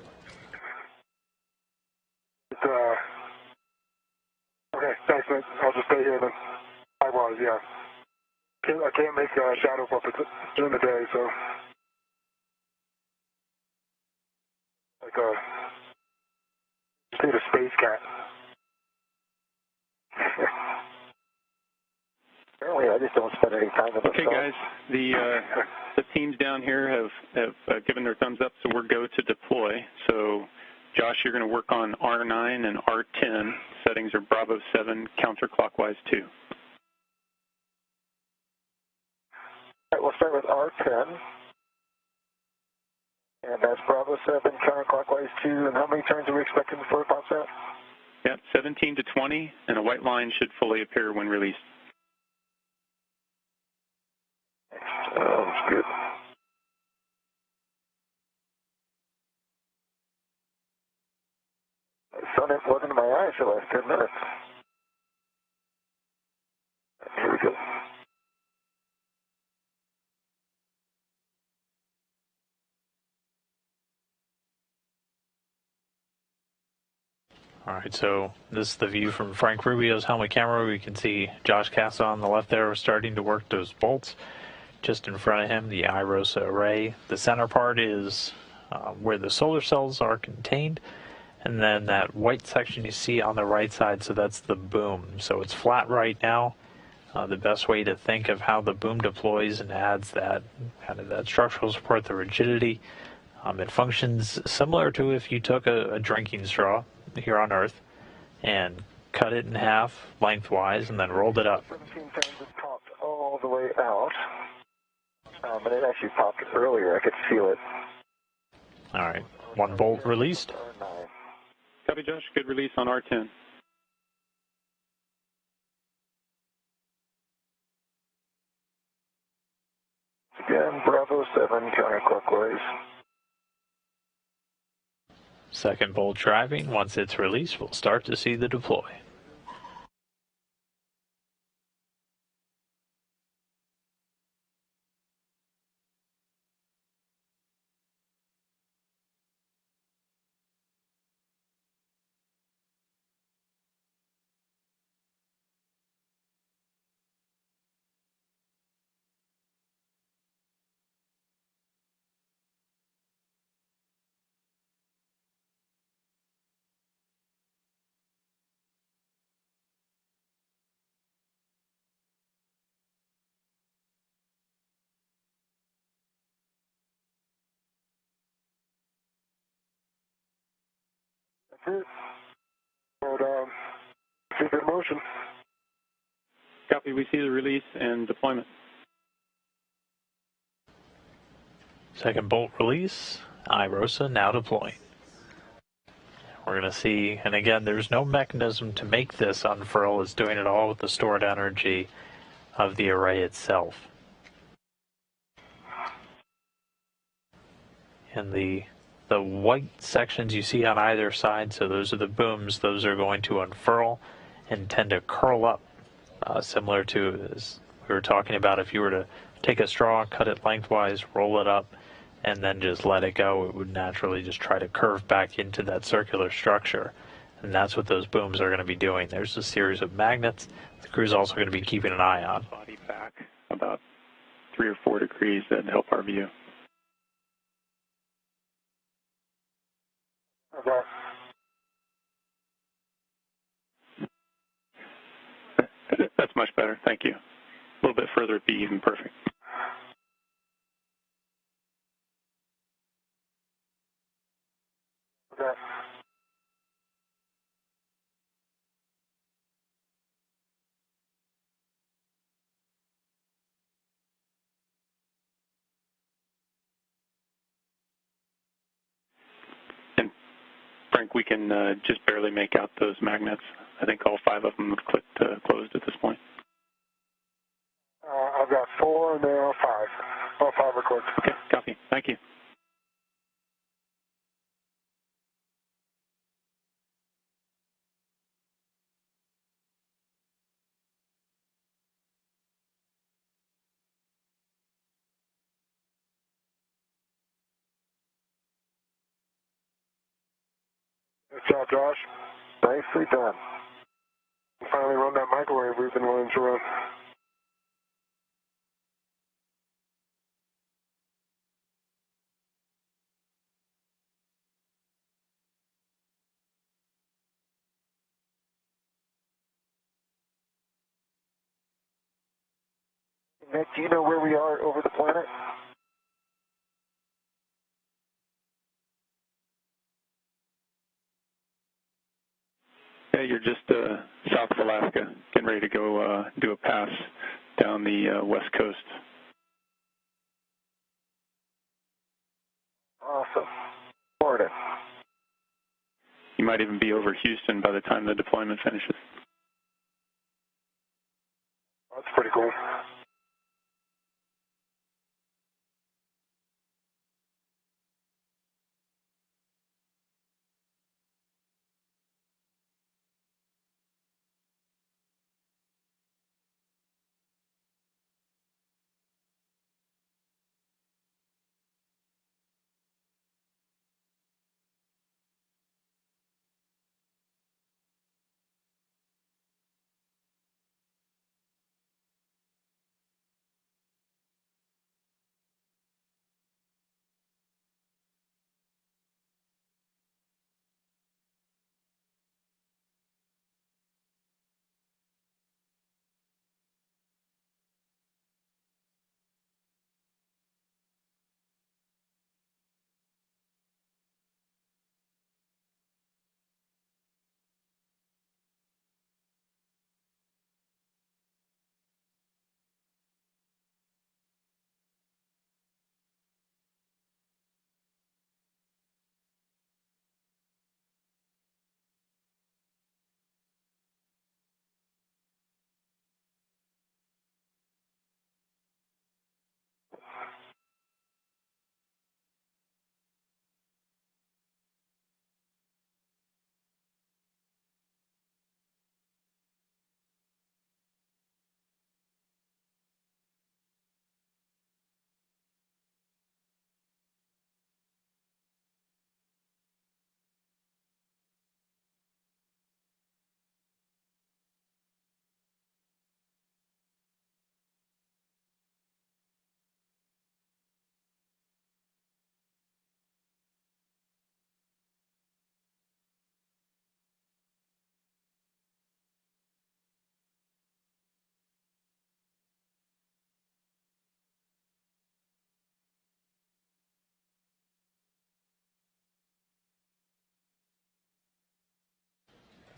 Okay, thanks, man. I'll just stay here then. I was, yeah. I can't make shadow puppets during the day, so. Like just need a space cat. Apparently, I just don't spend any time with Okay, guys, the teams down here have given their thumbs up, so we're go to deploy. So, Josh, you're going to work on R9 and R10. Settings are Bravo 7 counterclockwise 2. All right, we'll start with R10. And that's Bravo 7 counterclockwise 2. And how many turns are we expecting before it pops out? Yep, 17 to 20, and a white line should fully appear when released. Sounds good. The sun wasn't in my eyes for the last 10 minutes. Here we go. All right, so this is the view from Frank Rubio's helmet camera. We can see Josh Cassidy on the left there starting to work those bolts. Just in front of him, the IROSA array. The center part is where the solar cells are contained. And then that white section you see on the right side, so that's the boom. So it's flat right now. The best way to think of how the boom deploys and adds that kind of that structural support, the rigidity. It functions similar to if you took a drinking straw here on Earth and cut it in half lengthwise and then rolled it up. 17 times it popped all the way out. But it actually popped earlier. I could feel it. All right, one bolt released. Copy, Josh. Good release on R10. Again, Bravo 7 counterclockwise. Second bolt driving. Once it's released, we'll start to see the deploy. That's it. But, keep it in motion. Copy. We see the release and deployment. Second bolt release. IROSA now deploying. We're going to see, and again, there's no mechanism to make this unfurl. It's doing it all with the stored energy of the array itself. And the white sections you see on either side, so those are the booms, those are going to unfurl and tend to curl up, similar to, as we were talking about, if you were to take a straw, cut it lengthwise, roll it up, and then just let it go, it would naturally just try to curve back into that circular structure. And that's what those booms are going to be doing. There's a series of magnets the crew's also going to be keeping an eye on. Body back about 3 or 4 degrees that help our view. Okay. That's much better. Thank you. A little bit further would be even perfect. Okay. And Frank, we can just barely make out those magnets. I think all 5 of them have clicked closed at this point. I've got 4 and there are 5. All 5 are clicked. Okay, copy. Thank you. Good job, Josh. Nicely done. Finally run that microwave we've been wanting to run. Nick, do you know where we are over the planet? Yeah, you're just south of Alaska, getting ready to go do a pass down the west coast. Awesome. Florida. You might even be over Houston by the time the deployment finishes. That's pretty cool.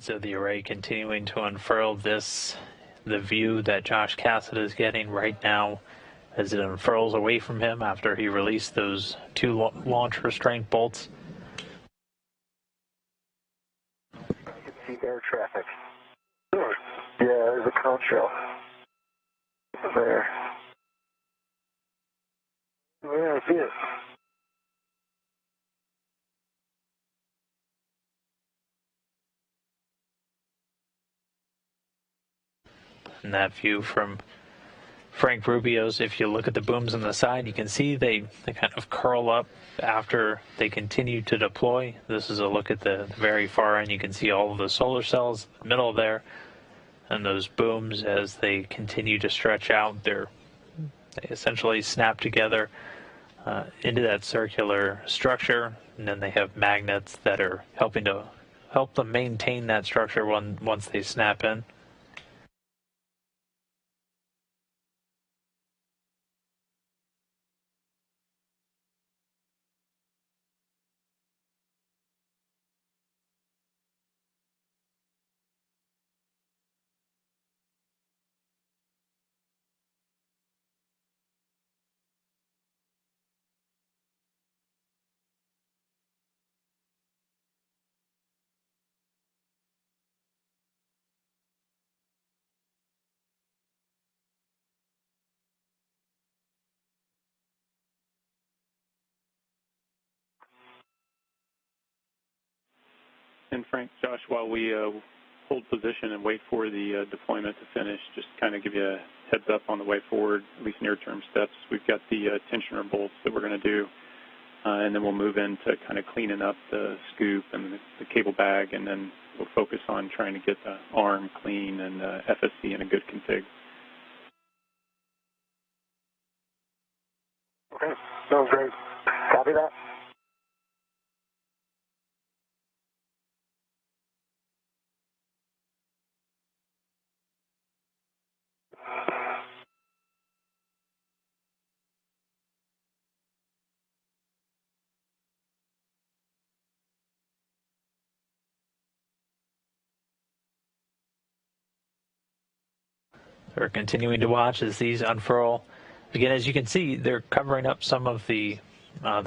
So the array continuing to unfurl the view that Josh Cassett is getting right now as it unfurls away from him after he released those 2 launch restraint bolts. You can see air traffic. Sure. Yeah, there's a contrail. There. Oh, yeah, I see it. And that view from Frank Rubio's, if you look at the booms on the side, you can see they kind of curl up after they continue to deploy. This is a look at the very far end. You can see all of the solar cells in the middle there, and those booms as they continue to stretch out, they essentially snap together into that circular structure, and then they have magnets that are helping to help them maintain that structure once they snap in. And Frank, Josh, while we hold position and wait for the deployment to finish, just kind of give you a heads up on the way forward, at least near-term steps. We've got the tensioner bolts that we're going to do, and then we'll move into kind of cleaning up the scoop and the cable bag, and then we'll focus on trying to get the arm clean and FSC in a good config. Okay, sounds great. Copy that. We're continuing to watch as these unfurl. Again, as you can see, they're covering up some of the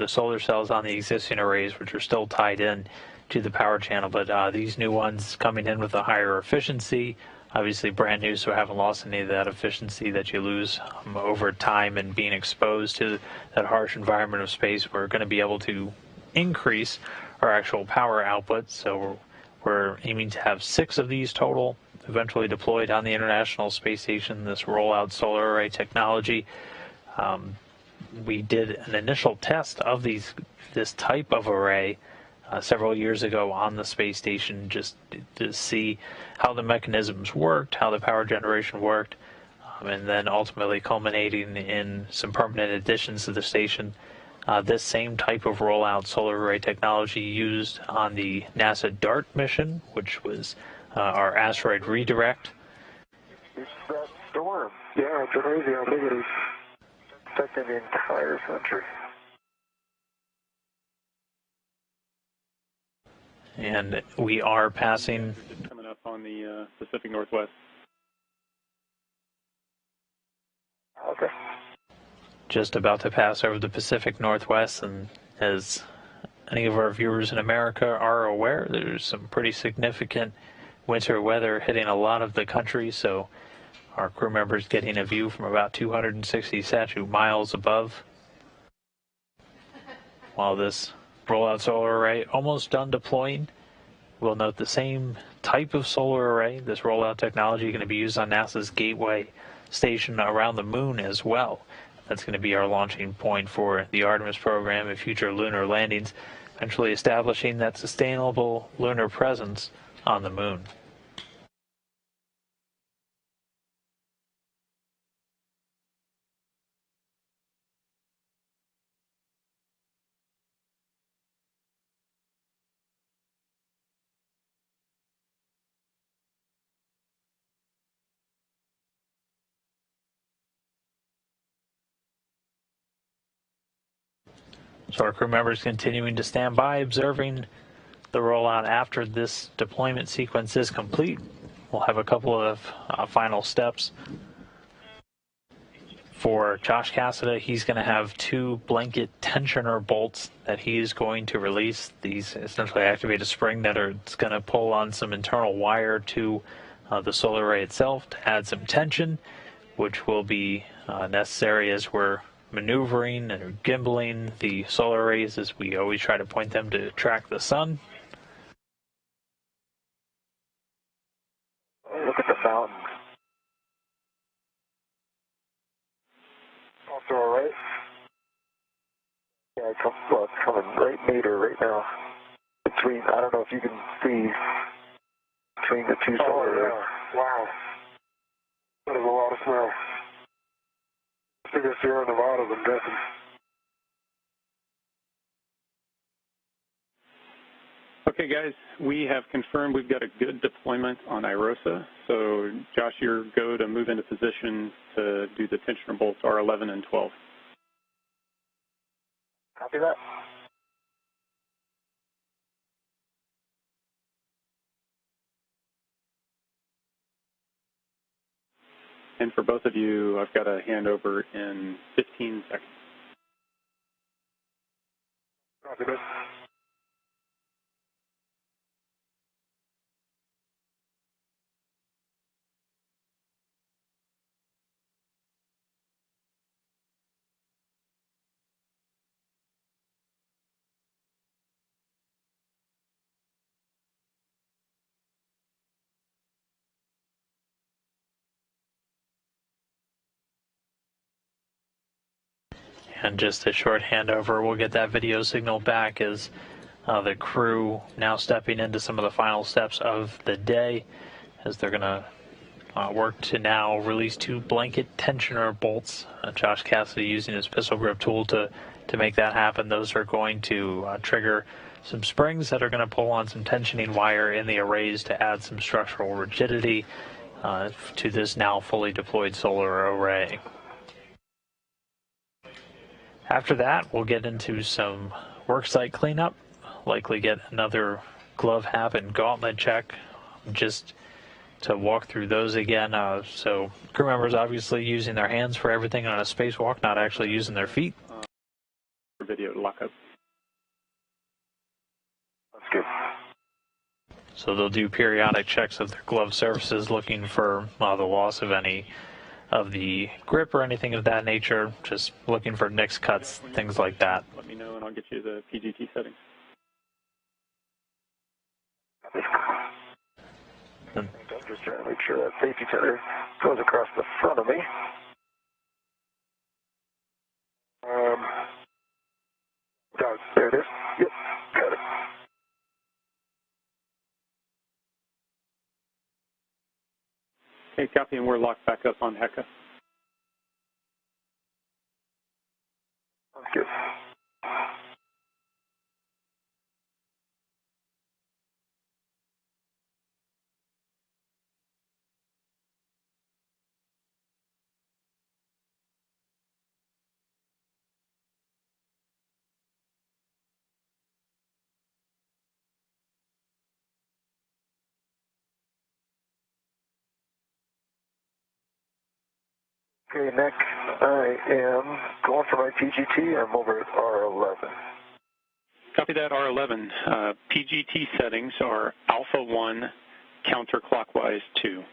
solar cells on the existing arrays, which are still tied in to the power channel. But these new ones coming in with a higher efficiency, obviously brand new, so haven't lost any of that efficiency that you lose over time and being exposed to that harsh environment of space. We're going to be able to increase our actual power output. So we're aiming to have 6 of these total eventually deployed on the International Space Station, this rollout solar array technology. We did an initial test of this type of array several years ago on the space station, just to see how the mechanisms worked, how the power generation worked, and then ultimately culminating in some permanent additions to the station. This same type of rollout solar array technology used on the NASA DART mission, which was our asteroid redirect. It's that storm. Yeah, it's crazy how big it is. Affecting the entire country. And we are passing. Coming up on the Pacific Northwest. Okay. Just about to pass over the Pacific Northwest, and as any of our viewers in America are aware, there's some pretty significant winter weather hitting a lot of the country, so our crew members getting a view from about 260 statute miles above. While this rollout solar array almost done deploying, we'll note the same type of solar array, this rollout technology, going to be used on NASA's Gateway station around the moon as well. That's going to be our launching point for the Artemis program and future lunar landings, eventually establishing that sustainable lunar presence on the moon. So our crew members continuing to stand by, observing the rollout after this deployment sequence is complete. We'll have a couple of final steps. For Josh Cassada, he's going to have 2 blanket tensioner bolts that he's going to release. These essentially activate a spring that it's going to pull on some internal wire to the solar array itself to add some tension, which will be necessary as we're maneuvering and gimbaling the solar arrays, as we always try to point them to track the sun. Look at the mountains. Also all right? Yeah, it's coming right meter right now. Between, I don't know if you can see between the 2 solar arrays. Yeah. Wow. That is a lot of snow. Biggest Sierra Nevada than Denton. Okay, guys, we have confirmed we've got a good deployment on IROSA. So, Josh, you're go to move into position to do the tensioner bolts R11 and 12. Copy that. And for both of you, I've got a handover in 15 seconds. Copy that. And just a short handover, we'll get that video signal back as the crew now stepping into some of the final steps of the day, as they're going to work to now release 2 blanket tensioner bolts. Josh Cassidy using his pistol grip tool to make that happen. Those are going to trigger some springs that are going to pull on some tensioning wire in the arrays to add some structural rigidity to this now fully deployed solar array. After that, we'll get into some worksite cleanup, likely get another glove hap and gauntlet check, just to walk through those again. So crew members obviously using their hands for everything on a spacewalk, not actually using their feet. Video lockup. That's good. So they'll do periodic checks of their glove surfaces, looking for the loss of any of the grip or anything of that nature, just looking for nicks, cuts, things like that. Let me know and I'll get you the PGT settings. I'm just trying to make sure that safety tether goes across the front of me. There it is. Yep, got it. Okay, copy, and we're locked back up on HECA. Sounds good. Okay, Nick, I am going for my PGT. I'm over at R11. Copy that, R11. PGT settings are alpha 1, counterclockwise 2.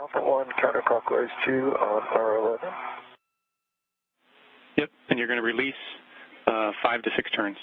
Alpha 1, counterclockwise 2 on R11. Yep, and you're going to release 5 to 6 turns.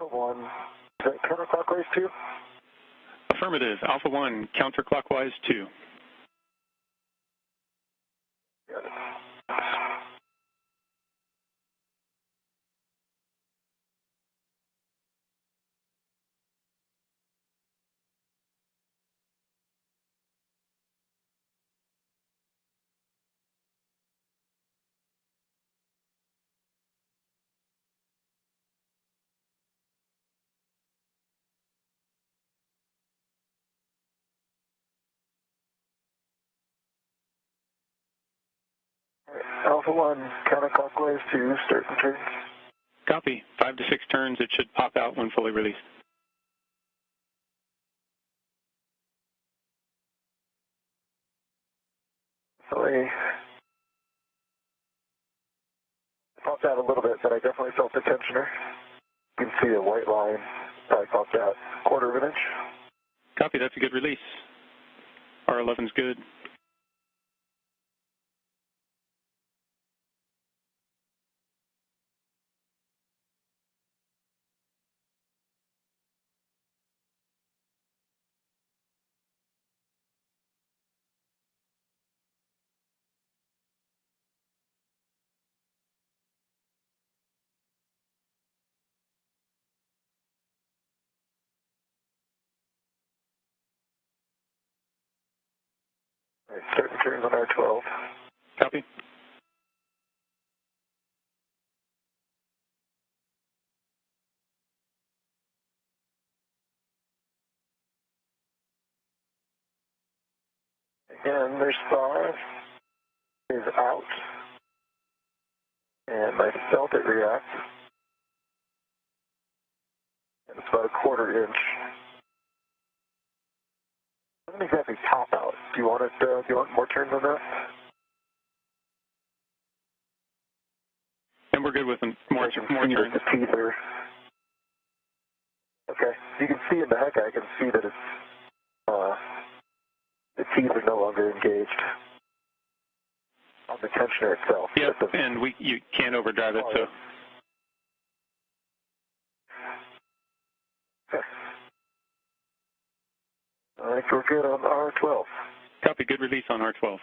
Alpha 1, is that counterclockwise 2? Affirmative. Alpha 1, counterclockwise 2. Got it. Alpha 1, counterclockwise 2, start and turn. Copy. 5 to 6 turns. It should pop out when fully released. So it popped out a little bit, but I definitely felt the tensioner. You can see a white line probably popped out 1/4 of an inch. Copy. That's a good release. R11's good. All right, start and turns on R12. Copy. Again, their star is out, and I felt it react. And it's about a 1/4 inch. It doesn't exactly pop out. Do you want it? Do you want more turns on that? And we're good with more turns. The teeth are. Okay, you can see in the heck, I can see that it's the teeth are no longer engaged on the tensioner itself. Yep, and you can't overdrive it, so. Okay. I think we're good on R12. Copy. Good release on R12.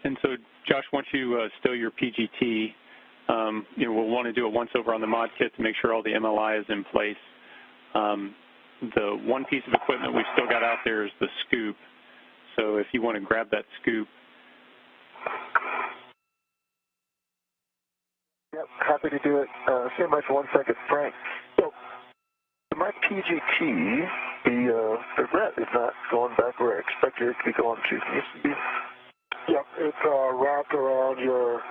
And so, Josh, once you stow your PGT, we'll want to do a once-over on the mod kit to make sure all the MLI is in place. The one piece of equipment we've still got out there is the scoop. So if you want to grab that scoop. Yep, happy to do it. Stand by for 1 second, Frank. So, my PGT, the ret is not going back where I expected it to be going to. Can you see? Yep, it's wrapped around your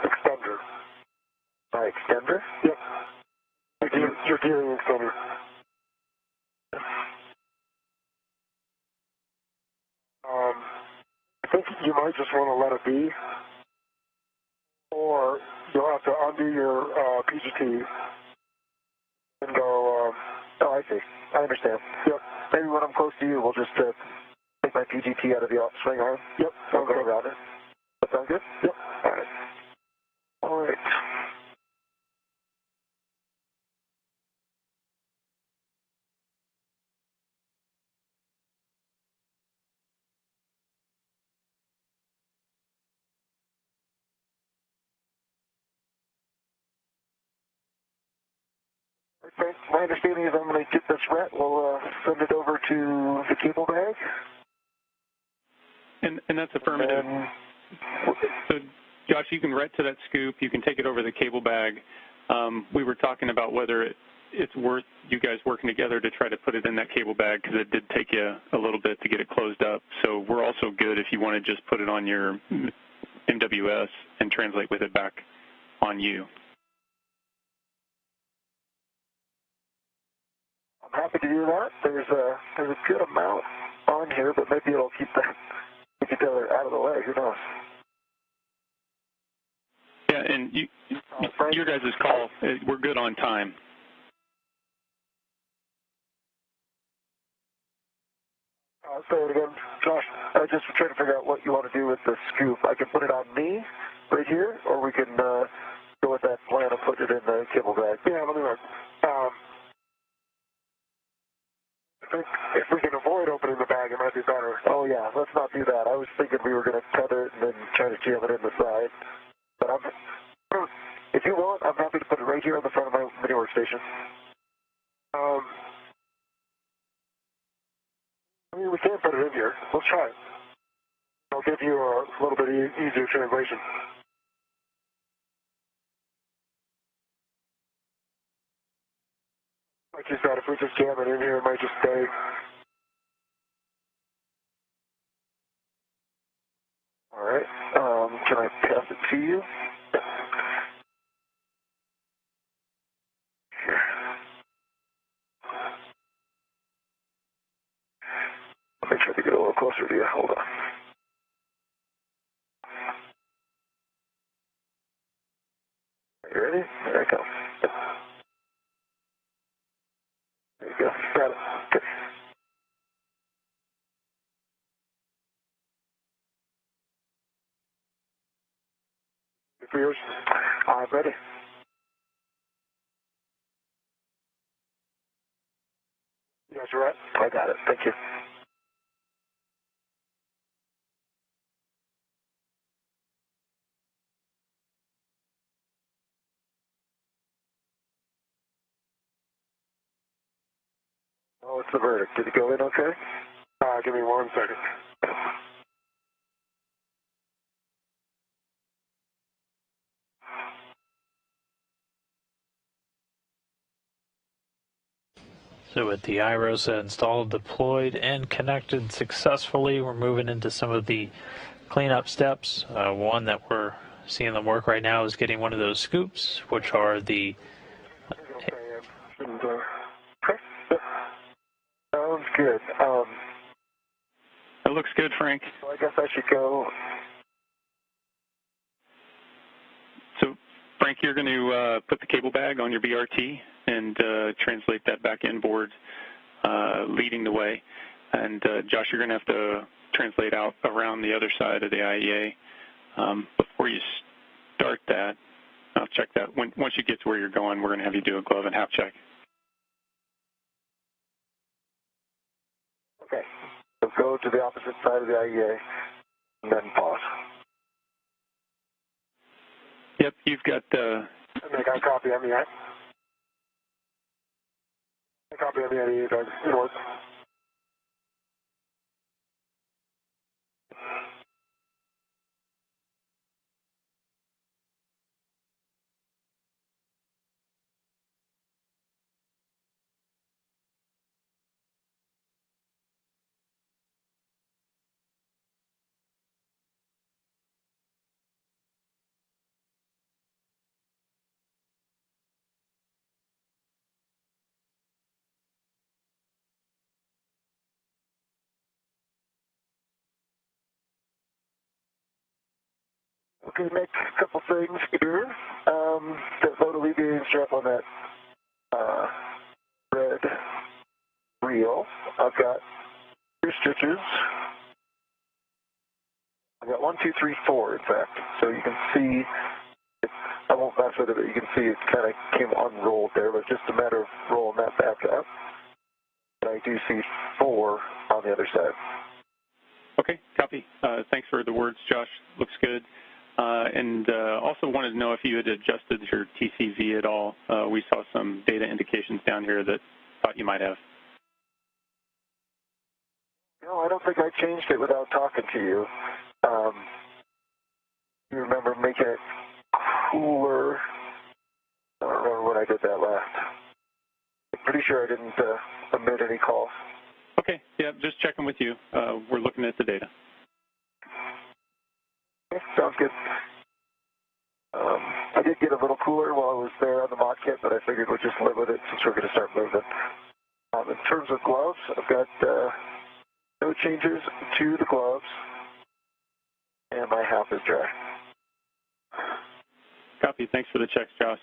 extender. My extender? Yep. Your gearing extender. I think you might just want to let it be, or you'll have to undo your PGT and go, oh, I see. I understand. Yep. Maybe when I'm close to you, we'll just take my PGT out of the swing arm. Yep. Sounds good. Around it. That sound good? Yep. All right. All right. Okay. My understanding is I'm going to get this ret. We'll send it over to the cable bag. And that's affirmative. So, Josh, you can ret to that scoop. You can take it over the cable bag. We were talking about whether it's worth you guys working together to try to put it in that cable bag because it did take you a little bit to get it closed up. So we're also good if you want to just put it on your MWS and translate with it back on you. I'm happy to do that. There's a good amount on here, but maybe it'll keep each other out of the way. Who knows? Yeah, and your guys' call, we're good on time. Say it again, Josh. I just trying to figure out what you want to do with the scoop. I can put it on me right here, or we can go with that plan and put it in the cable bag. Yeah, let me look. I think if we can avoid opening the bag, it might be better. Oh, yeah, let's not do that. I was thinking we were going to tether it and then try to jam it in the side. But if you want, I'm happy to put it right here on the front of my mini workstation. I mean, we can put it in here. Let's try it. I'll give you a little bit easier translation. Like you said, if we just jam it in here, it might just stay. All right. Can I pass it to you? Here. Let me try to get a little closer to you. Hold on. You ready? There I go. There you go. Got it. Okay. For yours? I'm ready. Yes, you're right. I got it. Thank you. Oh, what's the verdict? Did it go in okay? Give me 1 second. So with the iROSA installed, deployed, and connected successfully, we're moving into some of the cleanup steps. One that we're seeing them work right now is getting one of those scoops, which are the... Sounds good. That looks good, Frank. So I guess I should go... So, Frank, you're going to put the cable bag on your BRT and translate that back inboard, leading the way. And Josh, you're going to have to translate out around the other side of the IEA. Before you start that, I'll check that. Once you get to where you're going, we're going to have you do a glove and half check. Okay. So go to the opposite side of the IEA and then pause. Yep, you've got... I got a copy of me, right? A copy of me, Doug. It works. Okay, next couple things here. That load alleviating strap on that red reel. I've got 2 stitches. I've got 1, 2, 3, 4, in fact. So you can see, I won't mess with it, but you can see it kind of came unrolled there, but just a matter of rolling that back up. And I do see 4 on the other side. Okay, copy. Thanks for the words, Josh. Looks good. And also wanted to know if you had adjusted your TCV at all. We saw some data indications down here that thought you might have. No, I don't think I changed it without talking to you. You remember making it cooler? I don't remember when I did that last. I'm pretty sure I didn't omit any calls. Okay, yeah, just checking with you. We're looking at the data. Okay, sounds good. I did get a little cooler while I was there on the mod kit, but I figured we'd just live with it since we're going to start moving. In terms of gloves, I've got no changes to the gloves, and my half is dry. Copy. Thanks for the checks, Josh.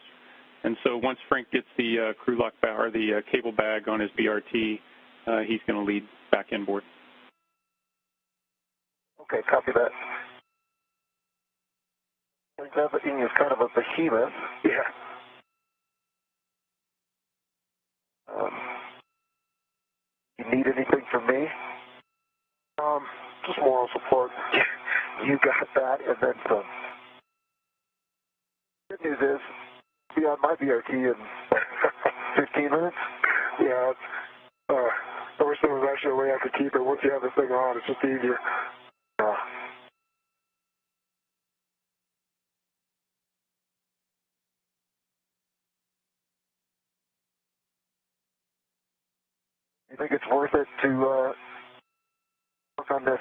And so once Frank gets the crew lock bag or the cable bag on his BRT, he's going to lead back inboard. Okay, copy that. Navigating is kind of a behemoth. Yeah. You need anything from me? Just moral support. You got that, and then some. Good news is, be on my BRT in 15 minutes. Yeah, I wish there was actually a way I could keep it. Once you have this thing on, it's just easier. You think it's worth it to work on this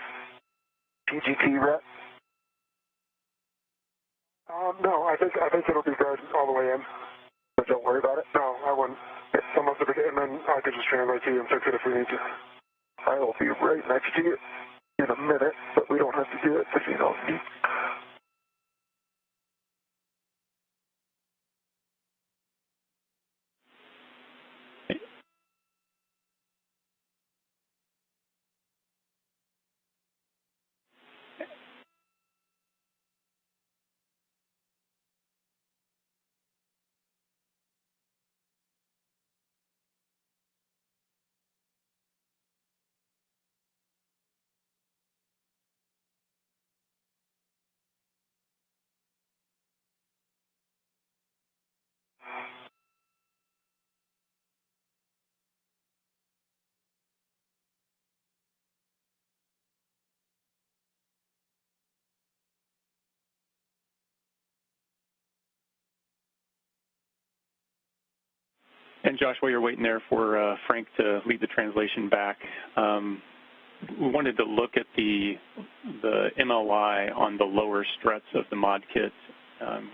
CGT rep? No, I think it'll be good all the way in. So don't worry about it? No, I wouldn't. Unless it, and then I could just translate to you and fix it if we need to. I will be right next to you in a minute, but we don't have to do it if you don't need. And Josh, while you're waiting there for Frank to lead the translation back, we wanted to look at the MLI on the lower struts of the mod kit.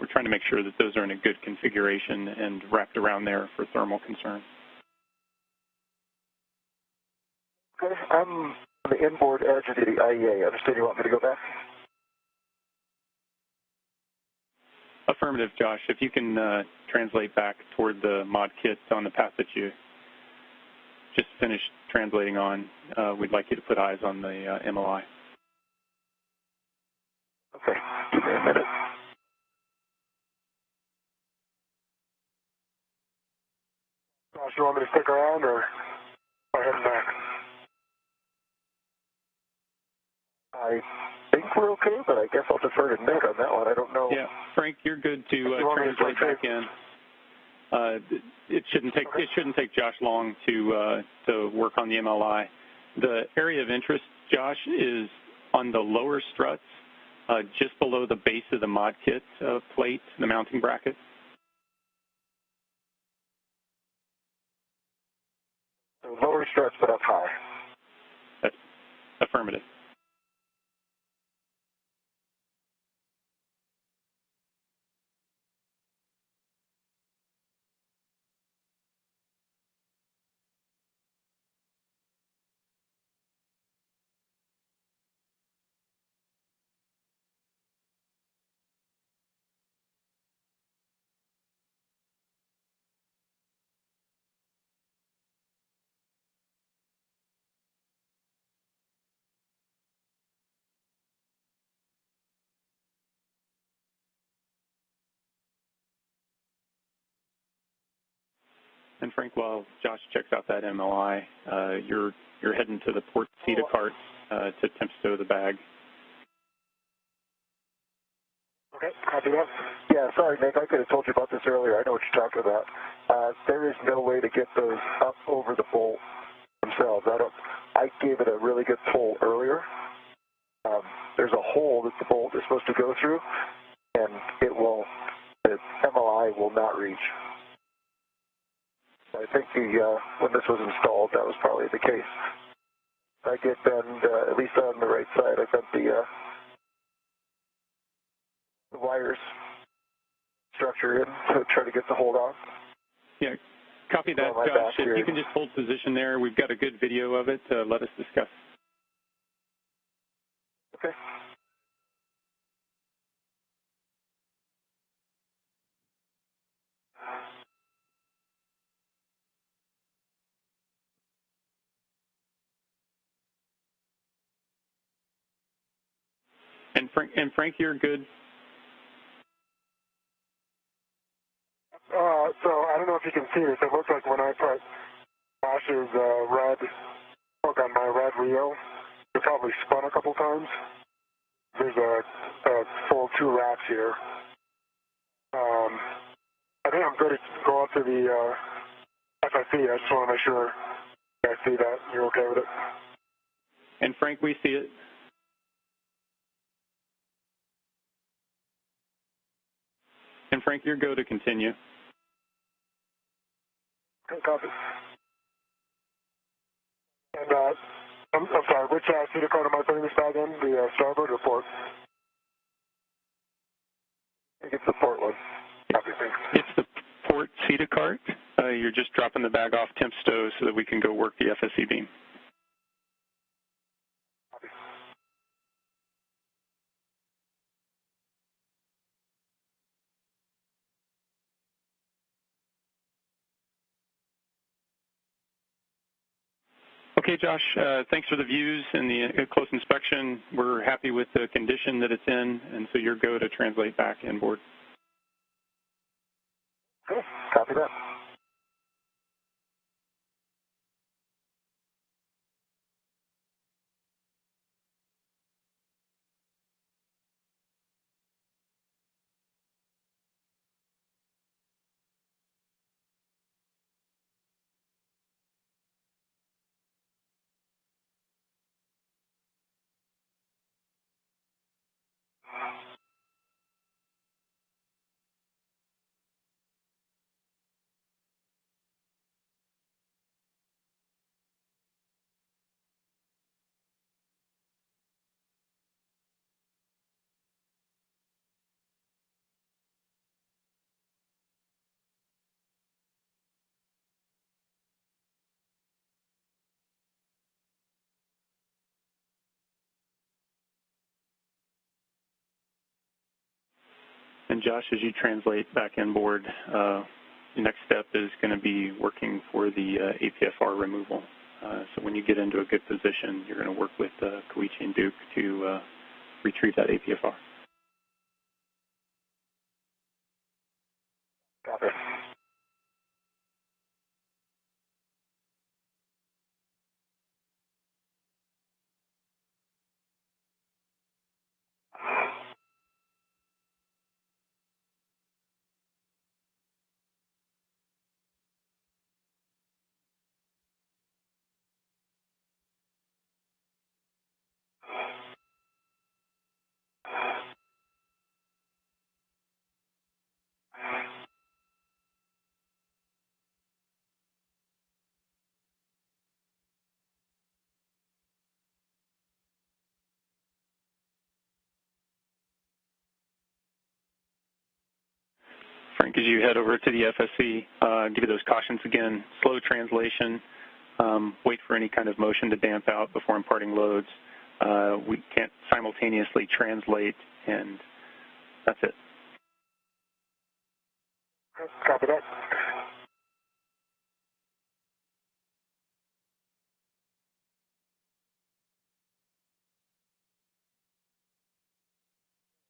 We're trying to make sure that those are in a good configuration and wrapped around there for thermal concern. Okay, I'm on the inboard edge of the IEA. Understand you want me to go back? Affirmative, Josh. If you can translate back toward the mod kit on the path that you just finished translating on, we'd like you to put eyes on the MLI. Okay, give me a minute. Josh, you want me to stick around or head back? I think we're okay, but I guess I'll defer to Nick on that one. I don't know. Yeah, Frank, you're good to translate back in. It shouldn't take Josh long to work on the MLI. The area of interest, Josh, is on the lower struts, just below the base of the mod kit plate, the mounting bracket. So lower struts, but up high. That's affirmative. And Frank, while Josh checks out that MLI, you're heading to the port CETA cart to temp stow the bag. Okay, copy that. Yeah, sorry, Nick. I could have told you about this earlier. I know what you're talking about. There is no way to get those up over the bolt themselves. I gave it a really good pull earlier. There's a hole that the bolt is supposed to go through, and the MLI will not reach. I think when this was installed, that was probably the case. I did bend, at least on the right side, I bent the wires structure in to try to get the hold on. Yeah, copy that, Josh. If you can just hold position there, we've got a good video of it. Let us discuss. Okay. And Frank, you're good. So I don't know if you can see this. It looks like when I put Josh's red hook on my red reel, it probably spun a couple times. There's a full 2 wraps here. I think I'm good to go up to the FSC. I just want to make sure you guys see that. You're okay with it? And Frank, we see it. And Frank, you're go to continue. Okay, copy. And I'm sorry, which CETA code am I putting this bag in? The starboard or port? I think it's the port one. Copy, thanks. It's the port CETA cart. You're just dropping the bag off temp stow so that we can go work the FSC beam. Copy. Okay, Josh, thanks for the views and the close inspection. We're happy with the condition that it's in, and so you're go to translate back inboard. Okay, copy that. And Josh, as you translate back inboard, the next step is going to be working for the APFR removal. So when you get into a good position, you're going to work with Koichi and Duke to retrieve that APFR. Copy. Frank, as you head over to the FSC, give you those cautions again. Slow translation. Wait for any kind of motion to damp out before imparting loads. We can't simultaneously translate, and that's it. Copy that.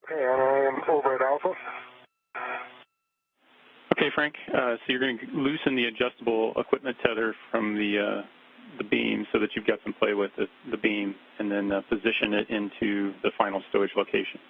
Okay, and I am over at Alpha. Okay, Frank. So you're going to loosen the adjustable equipment tether from the beam so that you've got some play with the beam, and then position it into the final stowage location.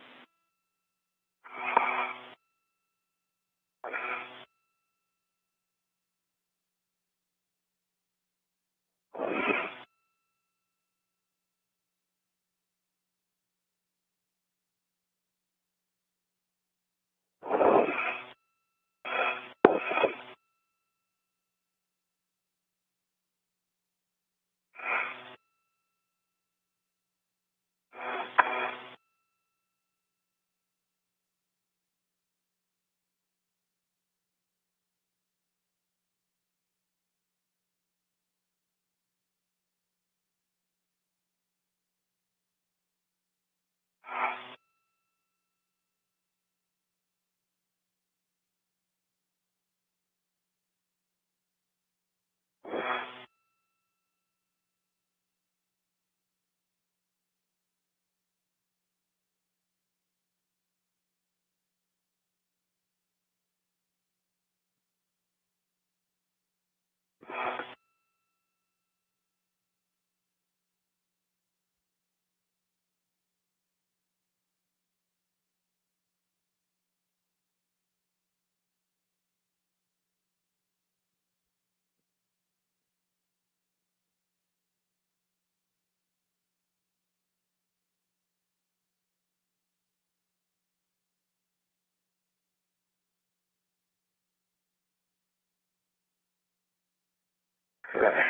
Okay.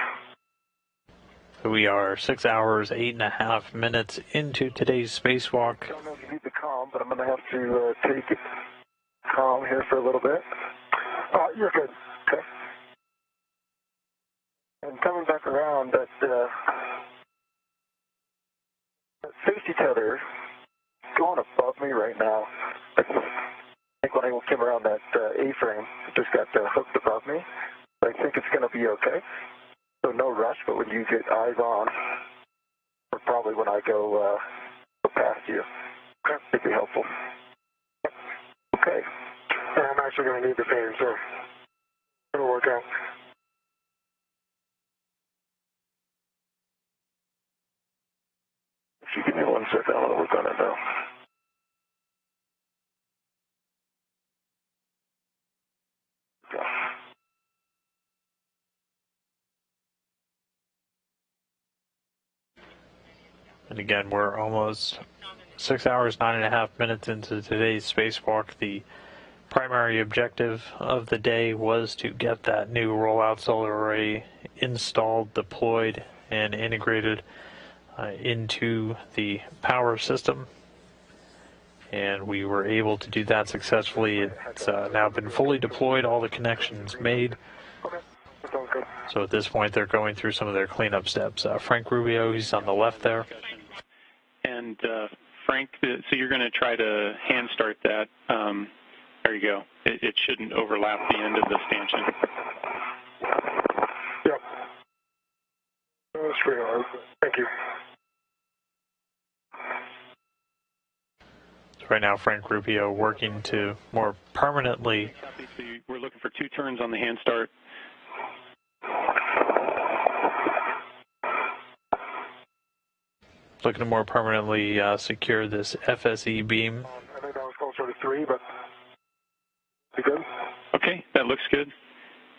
We are 6 hours, 8.5 minutes into today's spacewalk. I don't know if you need the comm, but I'm going to have to take it calm here for a little bit. You're good. Okay. And coming back around, that safety tether going above me right now. I think when I came around that A-frame, it just got hooked above me. I think it's going to be okay. So no rush, but when you get eyes on, or probably when I go past you, it'd be helpful. Okay. Yeah, I'm actually going to need the same, so it'll work out. If you give me 1 second, I'm going to work on it now. And again, we're almost 6 hours, 9.5 minutes into today's spacewalk. The primary objective of the day was to get that new rollout solar array installed, deployed, and integrated into the power system. And we were able to do that successfully. It's now been fully deployed, all the connections made. So at this point, they're going through some of their cleanup steps. Frank Rubio, he's on the left there. And Frank, so you're going to try to hand start that. There you go. It shouldn't overlap the end of the stanchion. Yep. That's great. Thank you. So right now, Frank Rubio working to more permanently. So we're looking for 2 turns on the hand start. Looking to more permanently secure this FSE beam. I think that was closer to 3, but be good. Okay, that looks good.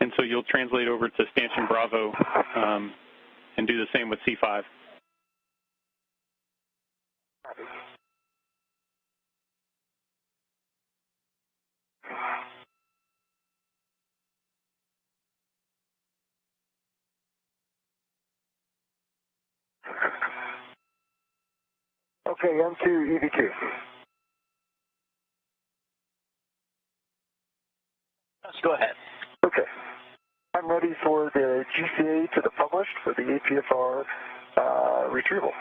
And so you'll translate over to stanchion Bravo and do the same with C5. Okay, M2, EV2. Let's go ahead. Okay. I'm ready for the GCA to the published for the APFR retrieval.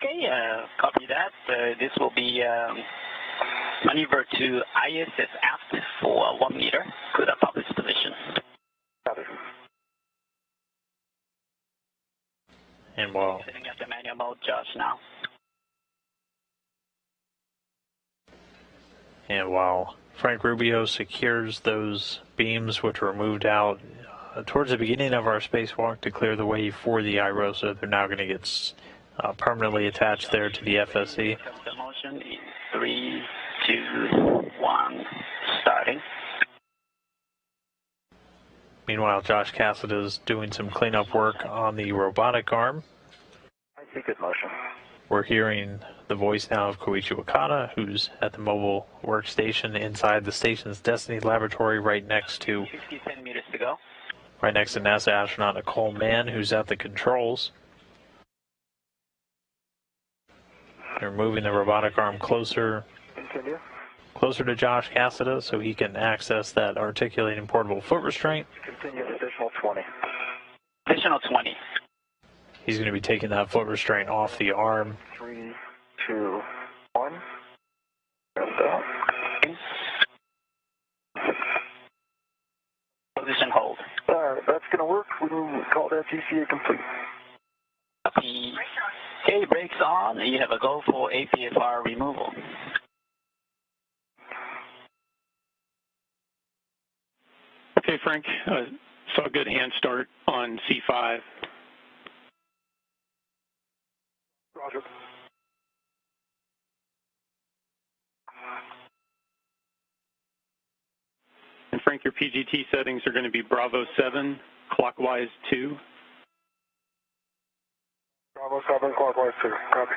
Okay, copy that. This will be maneuver to ISS aft for 1 meter. Good published position. Got it. And while Setting up the manual mode, Josh, now. And while Frank Rubio secures those beams which were moved out towards the beginning of our spacewalk to clear the way for the IROSA, they're now going to get permanently attached there to the FSE. The motion in 3, 2, 1, starting. Meanwhile, Josh Cassidy is doing some cleanup work on the robotic arm. I see good motion. We're hearing the voice now of Koichi Wakata, who's at the mobile workstation inside the station's Destiny laboratory right next to 10 meters to go. Right next to NASA astronaut Nicole Mann, who's at the controls. They're moving the robotic arm closer to Josh Cassidy so he can access that articulating portable foot restraint. Continue additional 20. Additional 20. He's going to be taking that foot restraint off the arm. 3, 2, 1. And Position hold. that's going to work. We will call that GCA complete. Copy. Okay, brakes on. You have a go for APFR removal. Okay, Frank, saw a good hand start on C5. Roger. And Frank, your PGT settings are going to be Bravo 7, clockwise 2. Bravo 7, clockwise 2. Copy.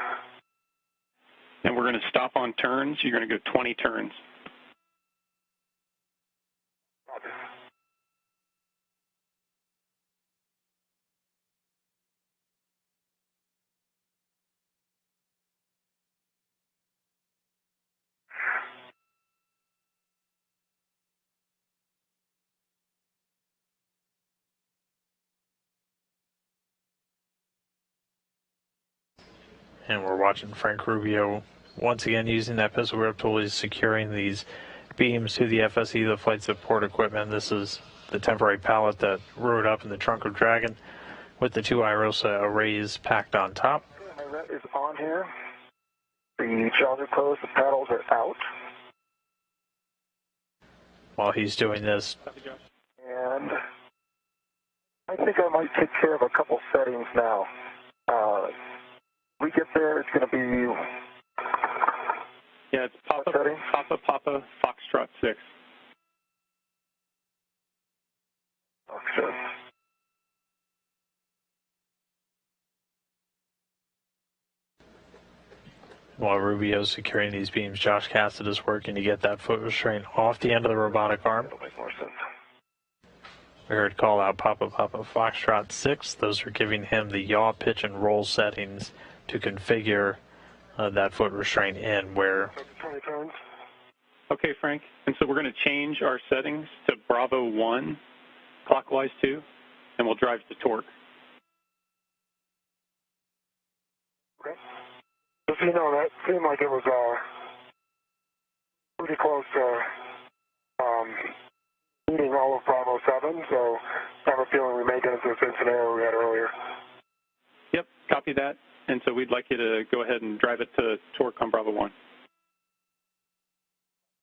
And we're going to stop on turns. You're going to go 20 turns. Copy. and we're watching Frank Rubio once again using that pistol grip tool. He's securing these beams to the FSE, the flight support equipment. This is the temporary pallet that rode up in the trunk of Dragon with the 2 IROSA arrays packed on top. My ret is on here. The jaws are closed, the paddles are out. While he's doing this, And I think I might take care of a couple settings now. We get there, it's going to be... Yeah, it's Papa, Foxtrot 6. Okay. while Rubio's securing these beams, Josh Cassidy is working to get that foot restraint off the end of the robotic arm. That'll make more sense. We heard call out Papa Foxtrot 6. Those are giving him the yaw, pitch, and roll settings to configure that foot restraint in where... 20 turns. Okay, Frank. And so we're going to change our settings to Bravo 1, clockwise 2, and we'll drive to torque. Okay. Just so you know, that seemed like it was pretty close to meeting all of Bravo 7, so I have a feeling we may get into the same scenario we had earlier. Yep, copy that. And so we'd like you to go ahead and drive it to torque on Bravo 1.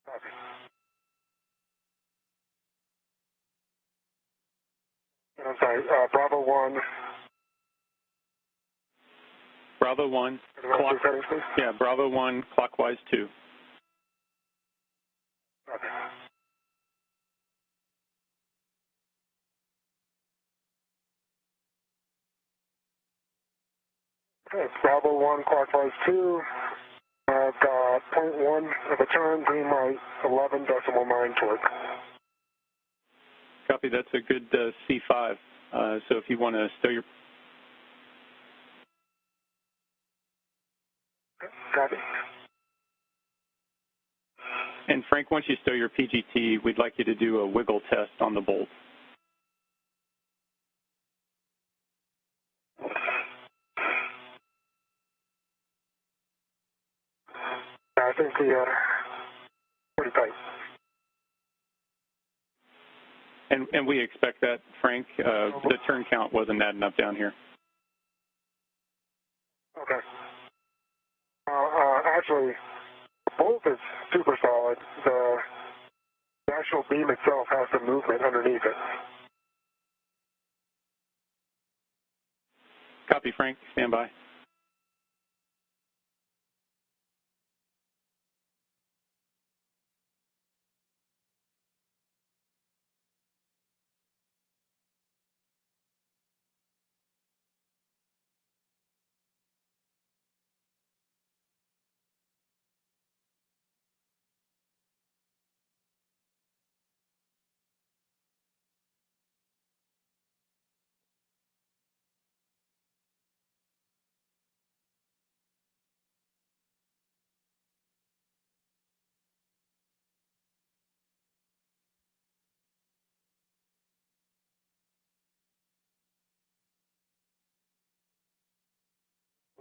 Copy. I'm sorry, Bravo 1. Bravo 1, Settings, please? yeah, Bravo 1, clockwise 2. Copy. Okay, Bravo 1, clockwise 2. I've got 0.1 of a turn, green light, 11.9 torque. Copy, that's a good C5. So if you want to stow your... Okay, copy. And Frank, once you stow your PGT, we'd like you to do a wiggle test on the bolt. I think the pretty tight. And we expect that, Frank. The turn count wasn't adding up down here. Okay. Actually, the bolt is super solid. The actual beam itself has some movement underneath it. Copy, Frank. Stand by.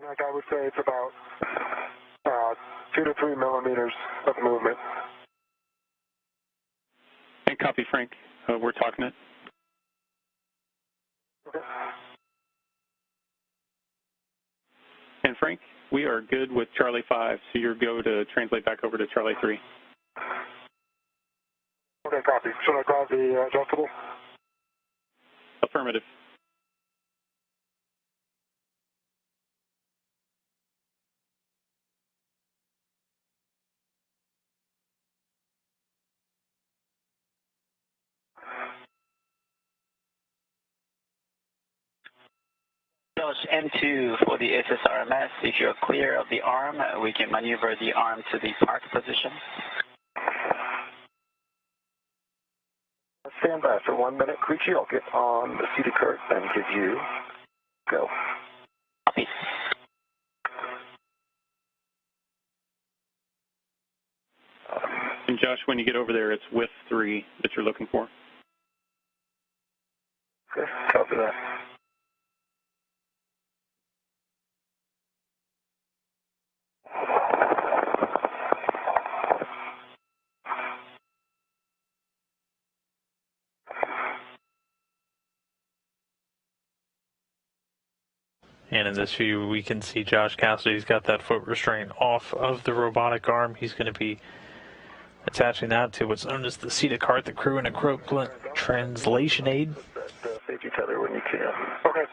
Like I would say, it's about 2 to 3 millimeters of movement. And copy, Frank. We're talking it. Okay. And Frank, we are good with Charlie 5, so you're go to translate back over to Charlie 3. Okay, copy. Should I grab the adjustable? Affirmative. Josh, N2 for the SSRMS. If you're clear of the arm, we can maneuver the arm to the park position. Stand by for 1 minute, Creechy. I'll get on the seated cart and give you go. Copy. And Josh, when you get over there, it's with 3 that you're looking for. Okay, copy that. And in this view, we can see Josh Cassidy's got that foot restraint off of the robotic arm. He's going to be attaching that to what's known as the seat of cart, the crew and equipment translation aid. Safety tether when you can. Okay.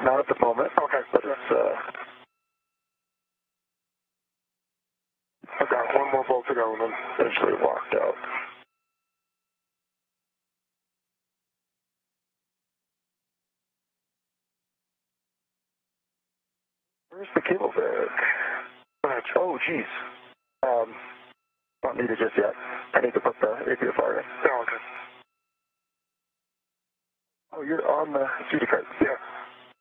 Not at the moment. Okay. But it's I've got one more bolt to go and then eventually walked out. Where's the cable bag? Oh, geez. Don't need it just yet. I need to put the APFR in. Oh, okay. Oh, you're on the CD card. Yeah.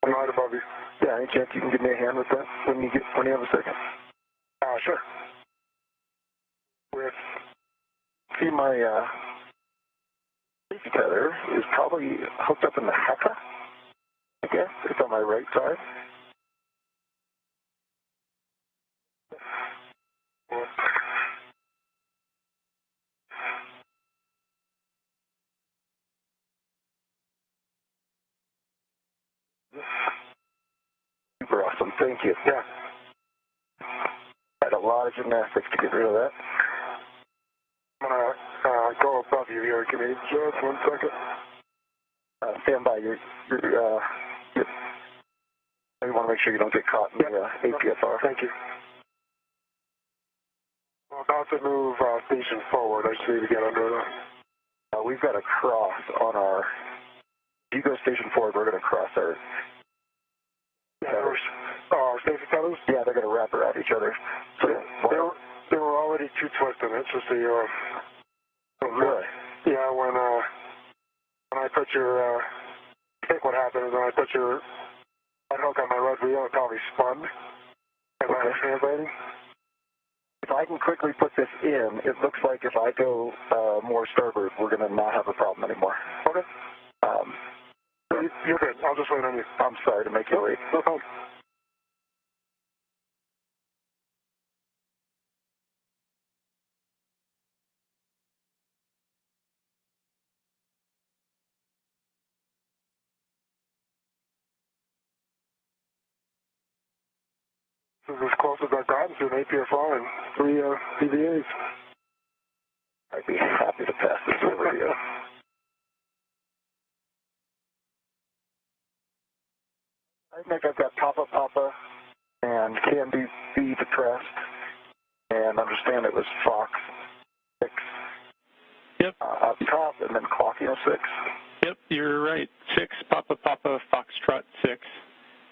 I'm right above you. Yeah, any chance you can give me a hand with that when you have a second? Sure. See, my safety tether is probably hooked up in the HEPA, I guess. It's on my right side. Super awesome. Thank you. Yeah. Had a lot of gymnastics to get rid of that. I'm going to go above you here. Give me just 1 second. Stand by. You want to make sure you don't get caught in the APFR. Thank you. I'm about to move station forward. I just need to get under that. We've got a cross on our... If you go station forward, we're going to cross our... Safety tethers? Yeah, they're going to wrap around each other. So they were already too twisted. It's just the... really? Yeah, when I put your... I think what happened is when I put your hook on my red wheel, it probably spun as I was translating. If I can quickly put this in, it looks like if I go more starboard, we're going to not have a problem anymore. Okay. You're good. I'll just wait on you. I'm sorry to make you wait. No problem. This is as close as I've gotten to an APFR and 3 PVAs. I'd be happy to pass this over to you. I think I've got Papa and Candy B depressed, and understand it was Fox 6. Yep. Up top, and then clocking 6. Yep, you're right. 6, Papa, Foxtrot 6.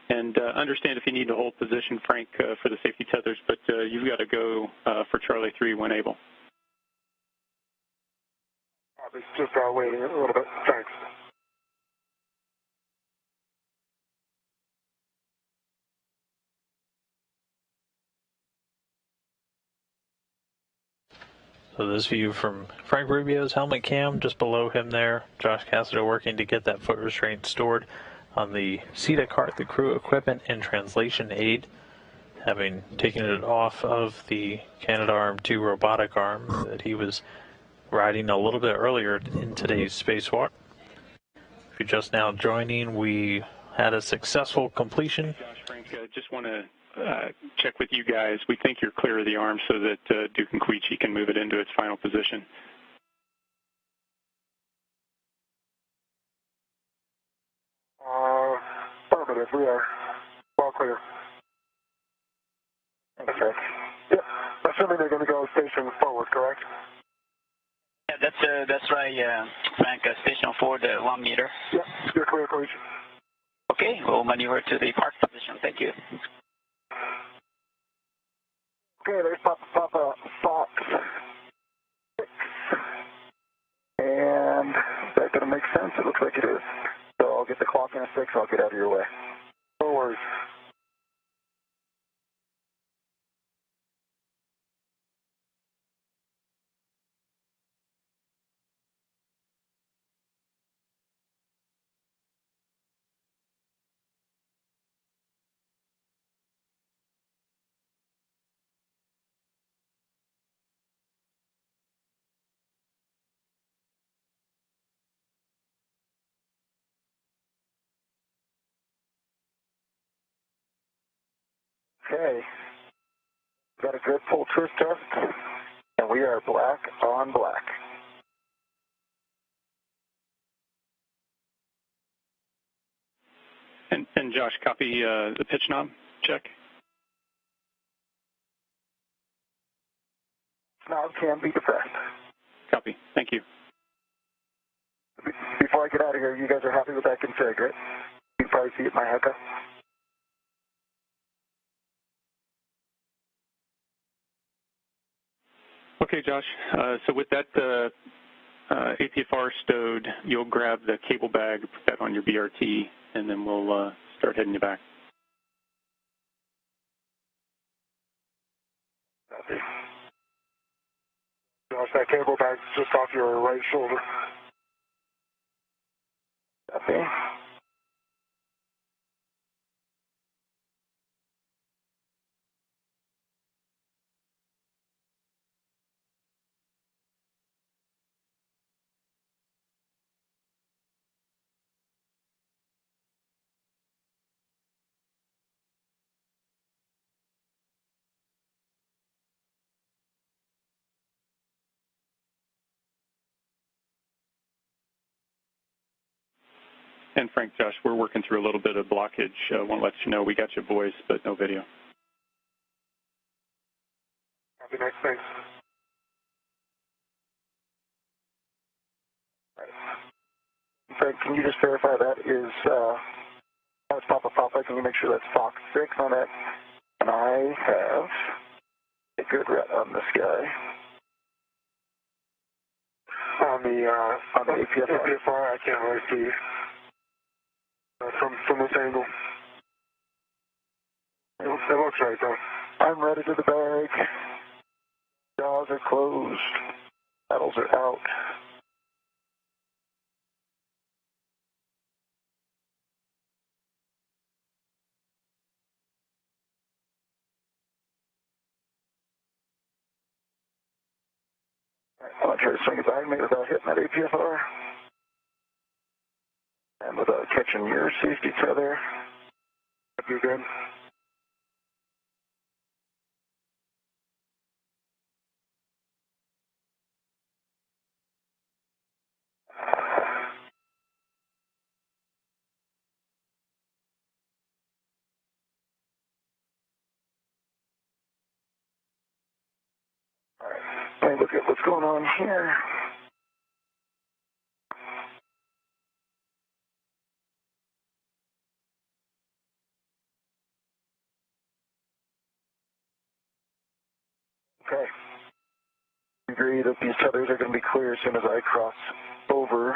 And understand if you need to hold position, Frank, for the safety tethers, but you've got to go for Charlie 3 when able. Just waiting a little bit. Thanks. So this view from Frank Rubio's helmet cam, just below him there, Josh Cassidy working to get that foot restraint stored on the seat of cart, the crew equipment and translation aid, having taken it off of the Canadarm2 robotic arm that he was riding a little bit earlier in today's spacewalk. If you're just now joining, we had a successful completion. Josh, Frank, just want to check with you guys. We think you're clear of the arm so that Duke and Queechy can move it into its final position. Affirmative. We are well clear. Okay. Yep. Assuming they're going to go station forward, correct? Yeah, that's right, Frank. Station forward, 1 meter. Yep. You're clear, Coach. Okay, we'll maneuver to the park position. Thank you. Okay, there's Papa Fox 6. And is that going to make sense? It looks like it is. So I'll get the clock in a 6, I'll get out of your way. No worries. Okay. Got a good full truth test, and we are black on black. And Josh, copy the pitch knob check. Knob can be depressed. Copy. Thank you. Before I get out of here, you guys are happy with that config, right? You can probably see it in my haircut. Okay, Josh. So with that APFR stowed, you'll grab the cable bag, put that on your BRT, and then we'll start heading you back. Copy. Josh, that cable bag's just off your right shoulder. Copy. And Frank, Josh, we're working through a little bit of blockage. Want to let you know we got your voice, but no video. Copy, next, thanks. Frank, can you just verify that is, that's Papa, can you make sure that's Fox 6 on it? And I have a good ret on this guy. On the APFR, I can't really see from this angle. It looks right, though. I'm ready to the bag. Jaws are closed. Paddles are out. I'm going to try to swing it by me without hitting that APFR. And without catching your safety tether. You're good. All right. Let me look at what's going on here. Okay. Agree that these tethers are going to be clear as soon as I cross over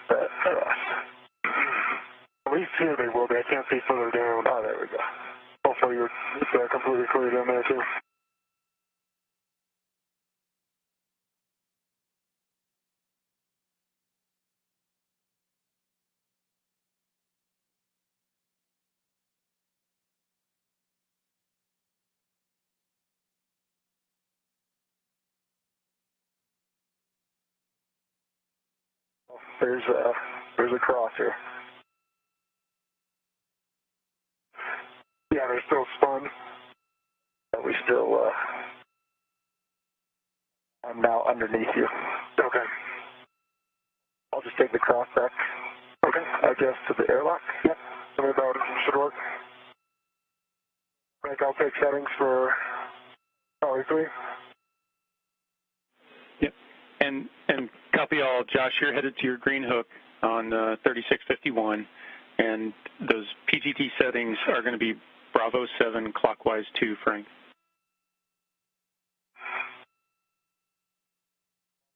that cross. At least here they will be. I can't see further down. Oh, there we go. Hopefully it's completely clear down there, too. There's a cross here. Yeah, they're still spun. We still, I'm now underneath you. Okay. I'll just take the cross back. Okay. I guess to the airlock. Yep. Something about it should work. Frank, I'll take settings for probably 3. Yep. And copy all, Josh, you're headed to your green hook on 3651, and those PGT settings are going to be Bravo 7 clockwise 2, Frank.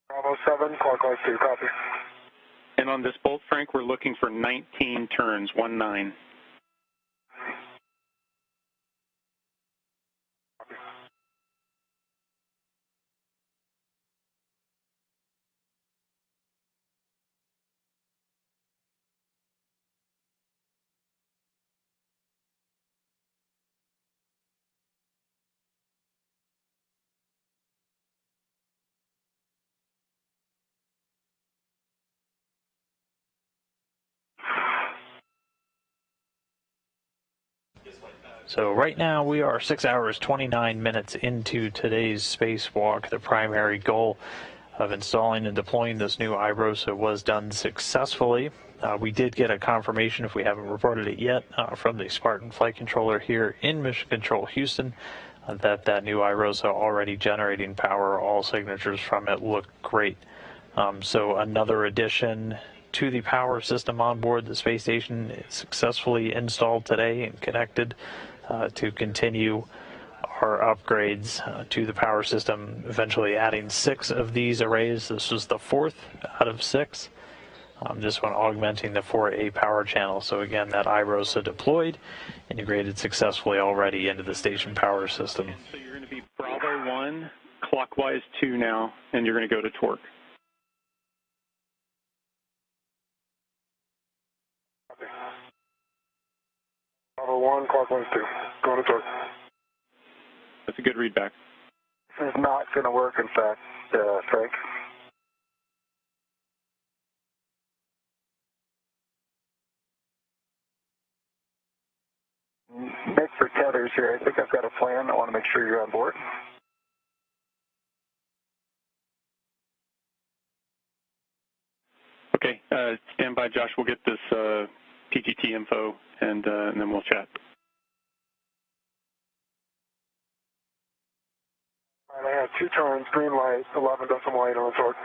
Bravo 7, clockwise 2, copy. And on this bolt, Frank, we're looking for 19 turns, 19. So right now we are 6 hours 29 minutes into today's spacewalk. The primary goal of installing and deploying this new iROSA was done successfully. We did get a confirmation, if we haven't reported it yet, from the Spartan flight controller here in Mission Control Houston, that new iROSA already generating power. All signatures from it look great. So another addition to the power system on board the space station is successfully installed today and connected to continue our upgrades to the power system, eventually adding 6 of these arrays. This was the 4th out of 6. This one augmenting the 4A power channel. So again, that iROSA deployed, integrated successfully already into the station power system. So you're going to be Bravo 1, clockwise 2 now, and you're going to go to torque. Bravo 1, clockwise 2, going to torque. That's a good readback. This is not going to work, in fact, Frank. Nick for tethers here. I think I've got a plan. I want to make sure you're on board. Okay, stand by, Josh. We'll get this PGT info, and then we'll chat. All right, I had 2 turns, green light, 11.8 on torque.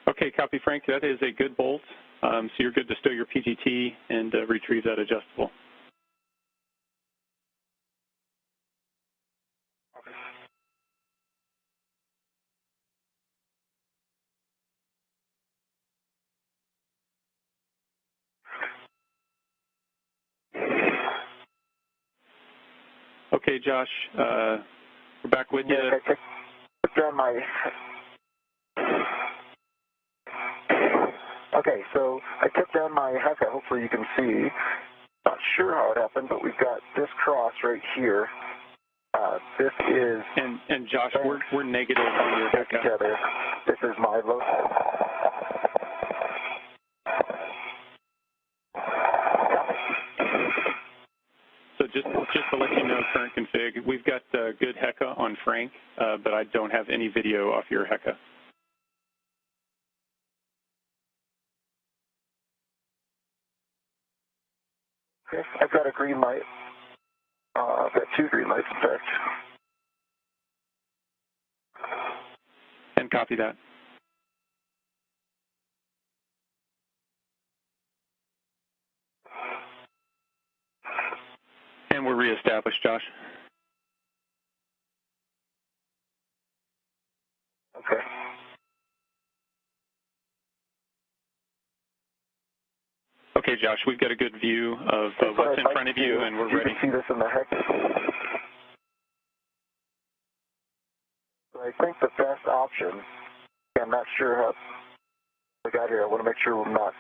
Okay, copy, Frank. That is a good bolt. So you're good to stow your PGT and retrieve that adjustable. Okay, Josh, we're back with you. I took down my... Okay, so I took down my HECA. Hopefully you can see. Not sure how it happened, but we've got this cross right here. This is... And Josh, we're negative on your HECA. Together. This is my load. So just to let you know, current config, we've got good HECA on Frank, but I don't have any video off your HECA. Okay, I've got a green light. I've got 2 green lights, in fact. And copy that. And we're reestablished, Josh. Okay. Okay, Josh, we've got a good view of what's in front of you, and we're ready. You can see this in the HECA. So I think the best option, I'm not sure how we got here. I want to make sure we're not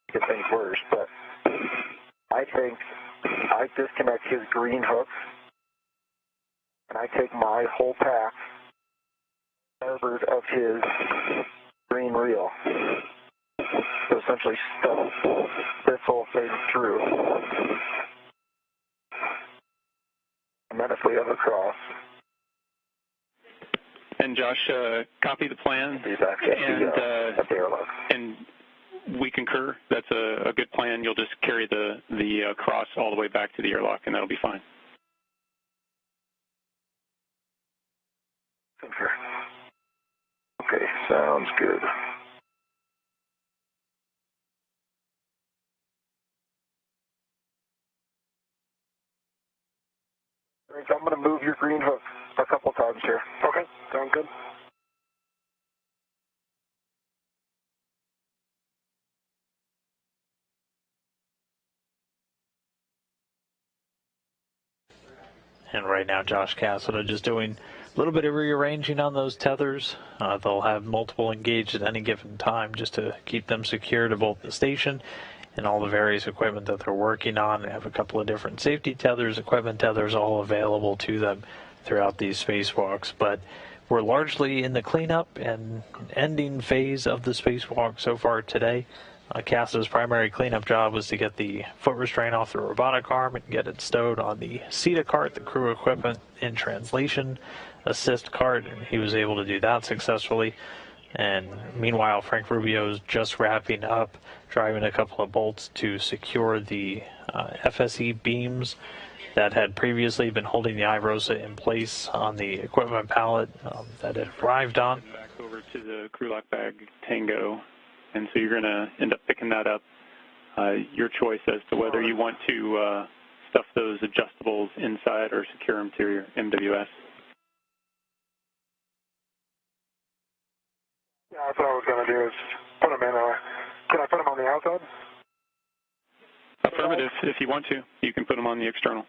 making things worse, but I think I disconnect his green hook, and I take my whole pack starboard of his green reel. So essentially stuff this whole thing through. And then if we have a cross. And Josh, copy the plan. And we concur. That's a good plan. You'll just carry the cross all the way back to the airlock, and that'll be fine. Concur. Okay, sounds good. I'm going to move your green hook a couple times here. Okay, sounds good. And right now, Josh Cassada just doing a little bit of rearranging on those tethers. They'll have multiple engaged at any given time just to keep them secure to both the station and all the various equipment that they're working on. They have a couple of different safety tethers, equipment tethers, all available to them throughout these spacewalks. But we're largely in the cleanup and ending phase of the spacewalk so far today. CASA's primary cleanup job was to get the foot restraint off the robotic arm and get it stowed on the CETA cart, the crew equipment in translation assist cart, and he was able to do that successfully. And meanwhile, Frank Rubio's just wrapping up driving a couple of bolts to secure the FSE beams that had previously been holding the iRosa in place on the equipment pallet that it arrived on. Back over to the crew lock bag Tango, and so you're going to end up picking that up. Your choice as to whether you want to stuff those adjustables inside or secure them to your MWS. Yeah, that's what I was going to do is put them in can I put them on the outside? Affirmative. If you want to, you can put them on the external.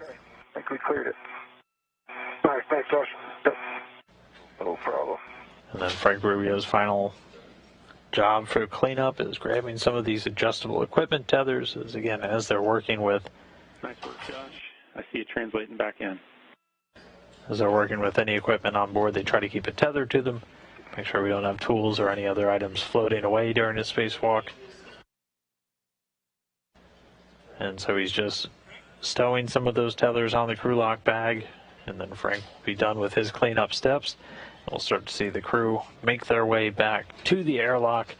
Okay. I think we cleared it. All right, thanks, Josh. Yep. No problem. And then Frank Rubio's final job for cleanup is grabbing some of these adjustable equipment tethers, as they're working with. Nice work, Josh. I see you translating back in. As they're working with any equipment on board, they try to keep it tethered to them, make sure we don't have tools or any other items floating away during the spacewalk. And so he's just stowing some of those tethers on the crew lock bag, and then Frank will be done with his cleanup steps. We'll start to see the crew make their way back to the airlock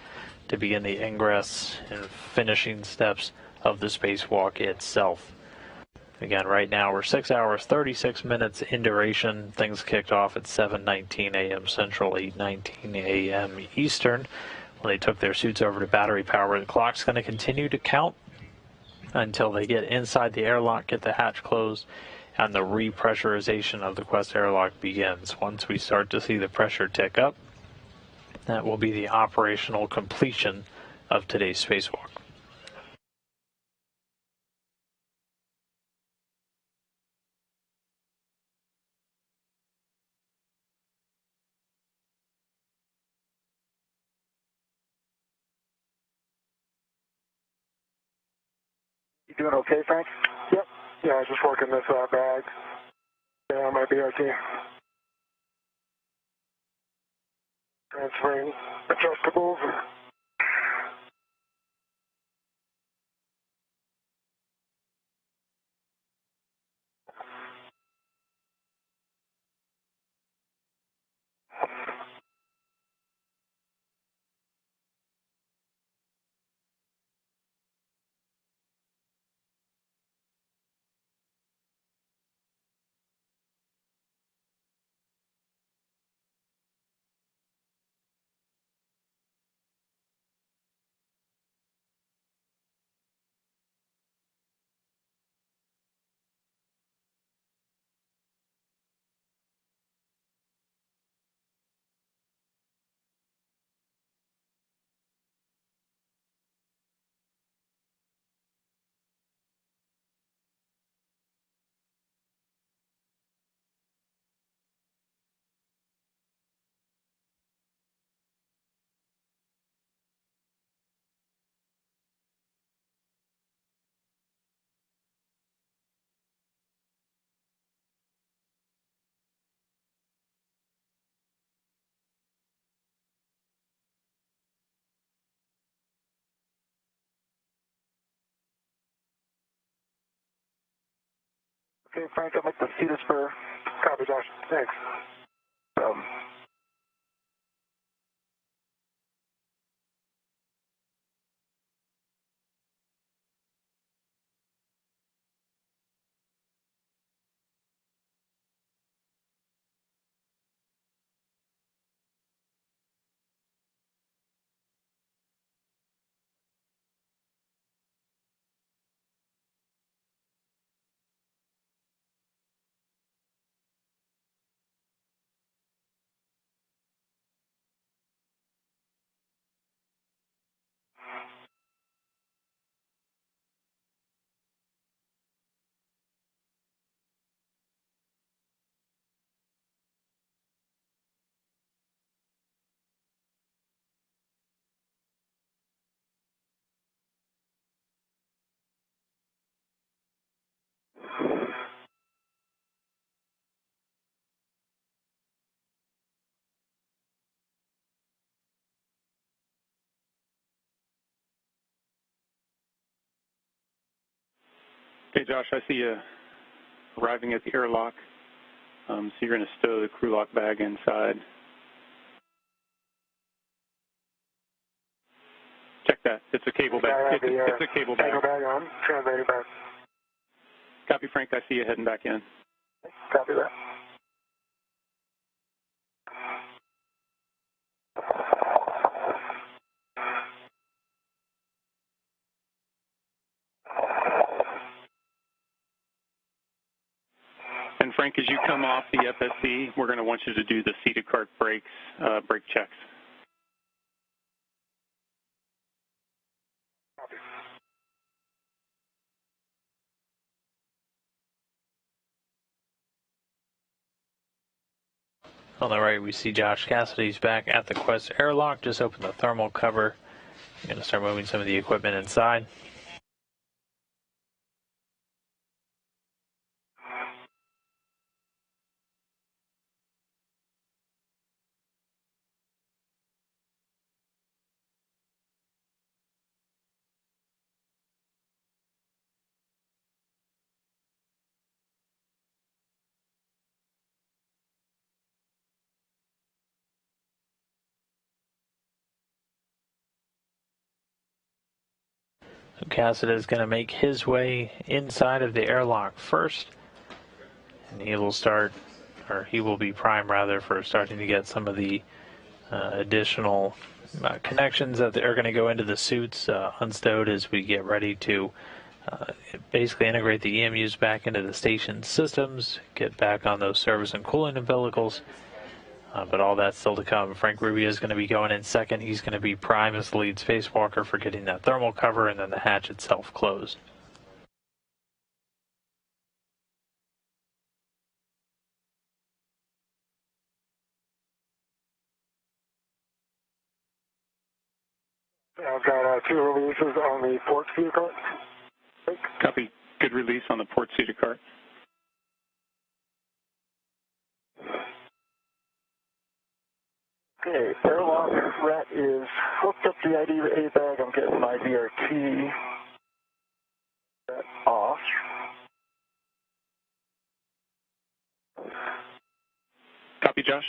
to begin the ingress and finishing steps of the spacewalk itself. Again, right now we're 6 hours, 36 minutes in duration. Things kicked off at 7:19 a.m. Central, 8:19 a.m. Eastern. When they took their suits over to battery power, the clock's going to continue to count until they get inside the airlock, get the hatch closed, and the repressurization of the Quest airlock begins. Once we start to see the pressure tick up, that will be the operational completion of today's spacewalk. You doing okay, Frank? Yep. Yeah, I was just working this bag. Yeah, my BRT. Transferring adjustables. Okay, Frank, I'd like to see this for... Copy, Josh. Thanks. Okay, Josh, I see you arriving at the airlock. So you're going to stow the crew lock bag inside. Check that. It's a cable bag. It's a cable bag. Cable bag on. Translator back. Copy, Frank. I see you heading back in. Copy that. And Frank, as you come off the FSC, we're going to want you to do the seated cart brakes, brake checks. On the right, we see Josh Cassidy's back at the Quest airlock. Just open the thermal cover. I'm going to start moving some of the equipment inside. So Cassidy is going to make his way inside of the airlock first. And he will be prime rather for starting to get some of the additional connections that are going to go into the suits unstowed as we get ready to basically integrate the EMUs back into the station systems, get back on those service and cooling umbilicals. But all that's still to come. Frank Rubio is going to be going in second. He's going to be prime as the lead spacewalker for getting that thermal cover and then the hatch itself closed. I've got 2 releases on the port seated cart. Copy. Good release on the port seated cart. Okay, airlock rat is hooked up to the IDA bag. I'm getting my VRT off. Copy, Josh.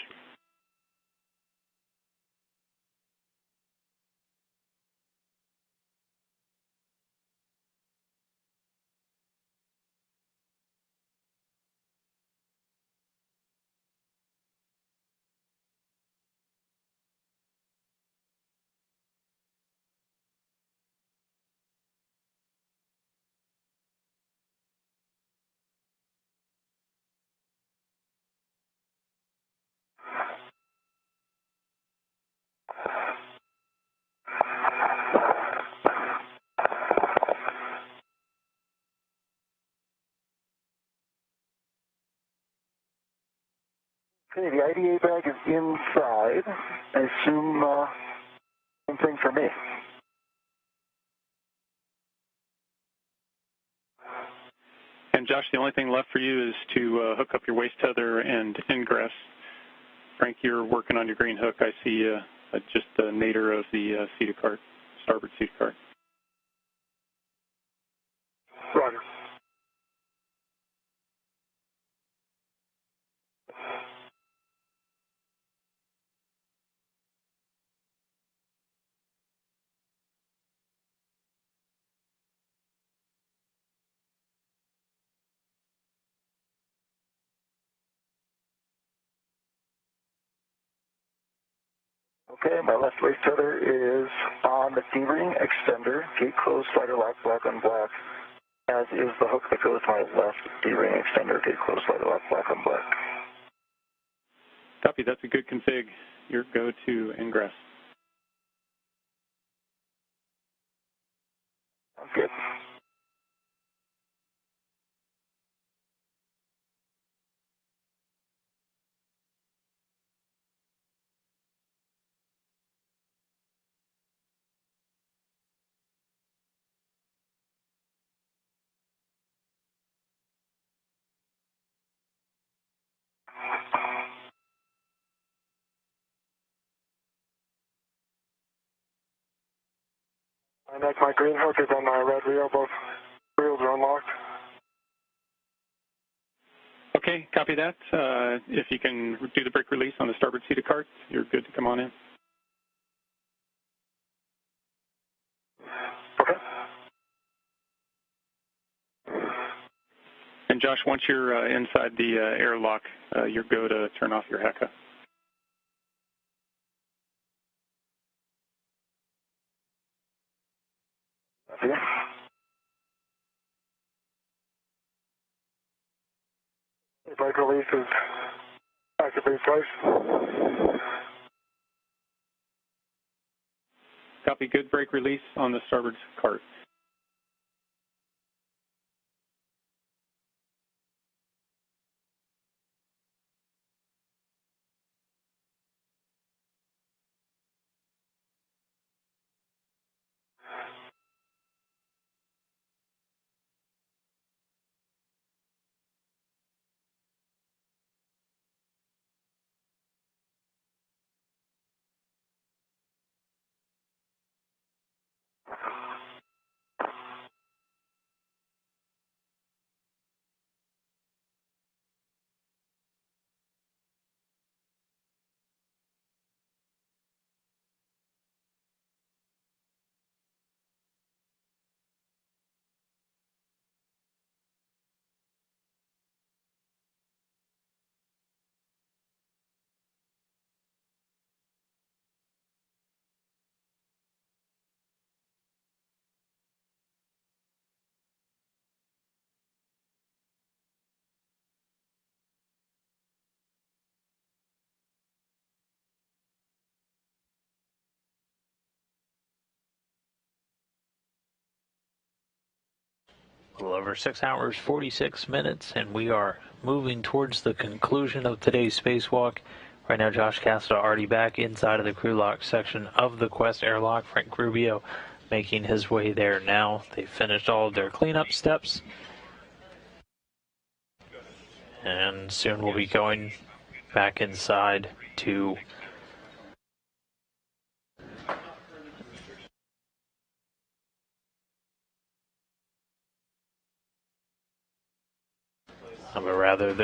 Okay, the IDA bag is inside. I assume same thing for me. And Josh, the only thing left for you is to hook up your waist tether and ingress. Frank, you're working on your green hook. I see just the nadir of the seated cart, starboard seated cart. Roger. Okay, my left waist tether is on the D-ring extender, gate closed, slider lock, black on black, as is the hook that goes to my left D-ring extender, gate closed, slider lock, black on black. Copy, that's a good config. Your go to ingress. Sounds good. My green hook is on my red wheel. Both wheels are unlocked. Okay, copy that. If you can do the brake release on the starboard seated cart, you're good to come on in. Okay. And Josh, once you're inside the airlock, you're go to turn off your HECA. Yeah. The brake release is actively placed. Copy, good brake release on the starboard cart. A little over 6 hours, 46 minutes, and we are moving towards the conclusion of today's spacewalk. Right now, Josh Casta already back inside of the crew lock section of the Quest airlock. Frank Rubio making his way there now. They finished all of their cleanup steps. And soon we'll be going back inside to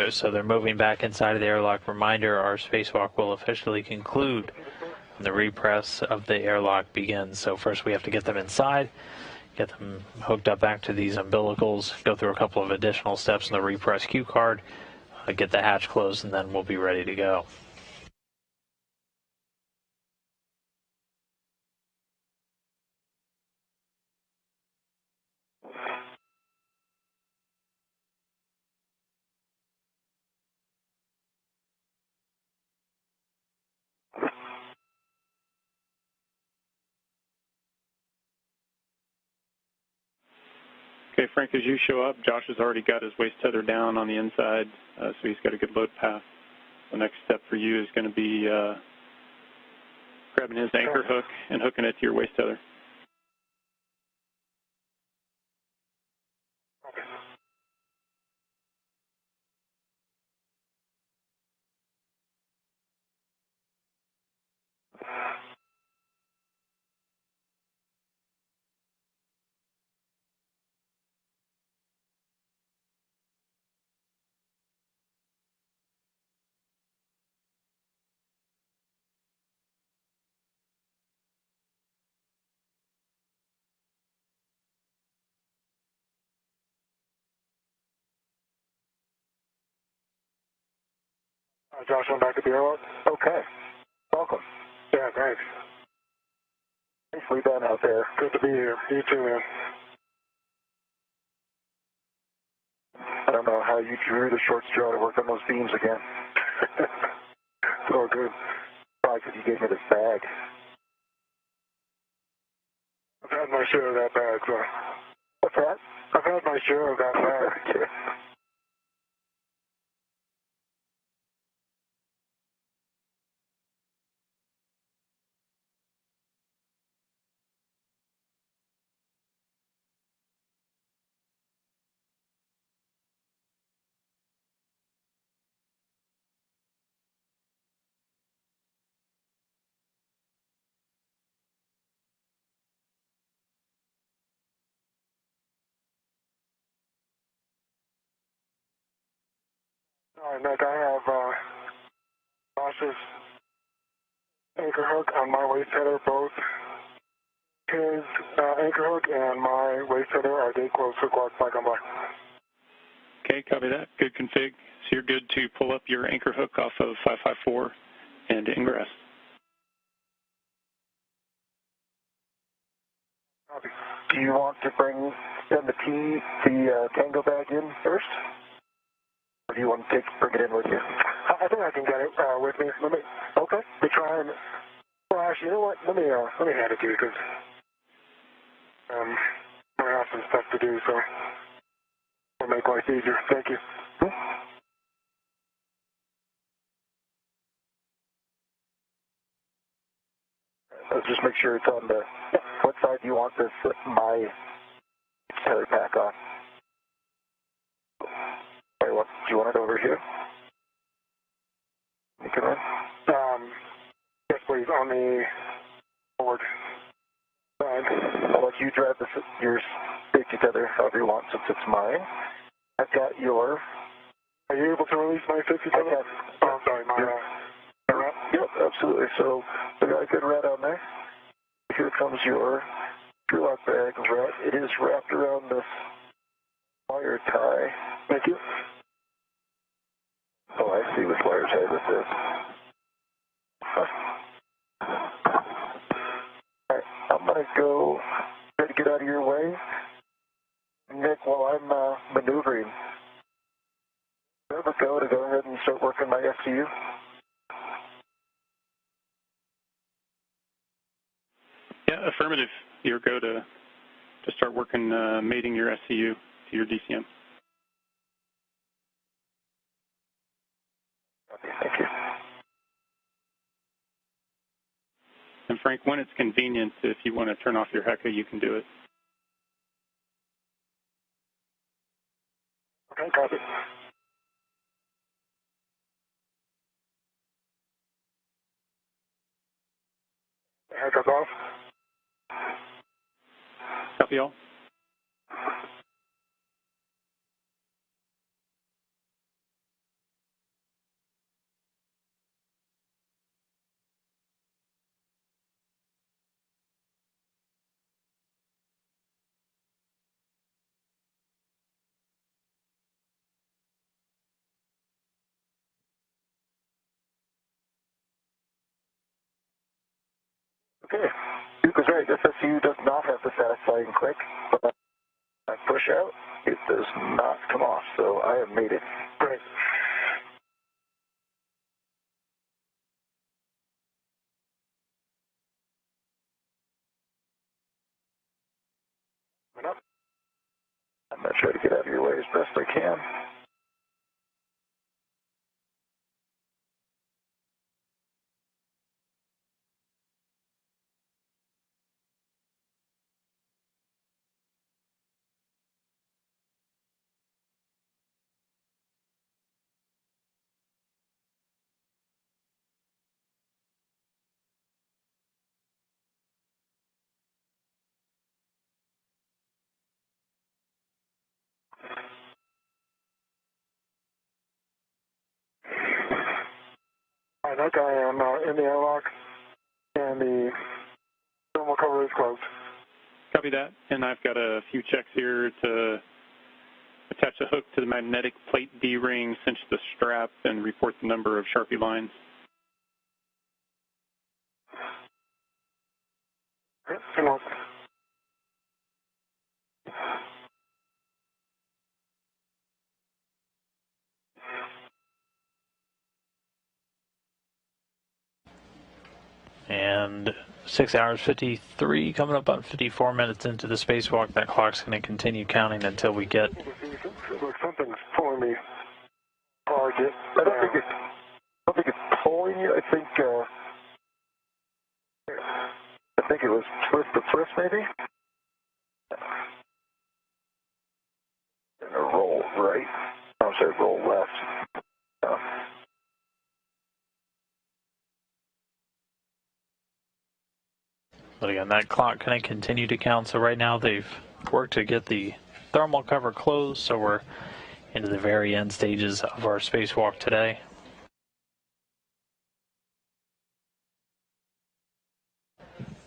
so they're moving back inside of the airlock. Reminder, our spacewalk will officially conclude when the repress of the airlock begins. So first we have to get them inside, get them hooked up back to these umbilicals, go through a couple of additional steps in the repress cue card, get the hatch closed, and then we'll be ready to go. Okay, Frank, as you show up, Josh has already got his waist tether down on the inside, so he's got a good load path. The next step for you is going to be grabbing his anchor hook and hooking it to your waist tether. Josh, I'm back at the airlock. Okay. Welcome. Yeah, thanks. Nicely done out there. Good to be here. You too, man. I don't know how you drew the short straw to work on those beams again. It's all good. Probably because you gave me this bag. I've had my share of that bag, so. What's that? I've had my share of that bag. Okay. All right, Nick, I have Josh's anchor hook on my waist header, both his anchor hook and my waist header are day close hook lock black on black. Okay, copy that. Good config. So you're good to pull up your anchor hook off of 554 and ingress. Copy. Do you want to bring the tango bag in first? Or do you want to bring it in with you? I think I can get it with me. Let me try and. Well, actually, you know what? Let me hand it to you because I have some stuff to do, so it'll make life easier. Thank you. Let's just make sure it's on the. What side do you want this my header pack on? Do you want it over here? You can run. Yes, please, on the forward side. I'll let you drive your safety tether however you want since it's mine. I've got your. Are you able to release my safety tether? Oh, I'm sorry, my rat? Yep, absolutely. So we got a good rat on there. Here comes your lock bag rat. It is wrapped around this wire tie. Thank you. Oh, I see which wire tie this is. Alright, I'm going to go try to get out of your way. Nick, while I'm maneuvering, do you ever go ahead and start working my SCU? Yeah, affirmative. You're go to start working mating your SCU to your DCM. Okay, thank you. And Frank, when it's convenient, if you want to turn off your HECA, you can do it. Okay, copy. HECA's off. Copy all. Okay, Duke was right. SSU does not have the satisfying click, but I push out, it does not come off, so I have made it. Great. I'm going to try to get out of your way as best I can. All right, I am in the airlock, and the thermal cover is closed. Copy that. And I've got a few checks here to attach the hook to the magnetic plate D-ring, cinch the strap, and report the number of Sharpie lines. Okay, And 6 hours 53, coming up on 54 minutes into the spacewalk. That clock's going to continue counting until we get. Look, something's pulling me hard. I don't think it's pulling you. I think it was twist maybe. And a roll right. I'm sorry, roll left. But again, that clock going to continue to count. So right now they've worked to get the thermal cover closed. So we're into the very end stages of our spacewalk today.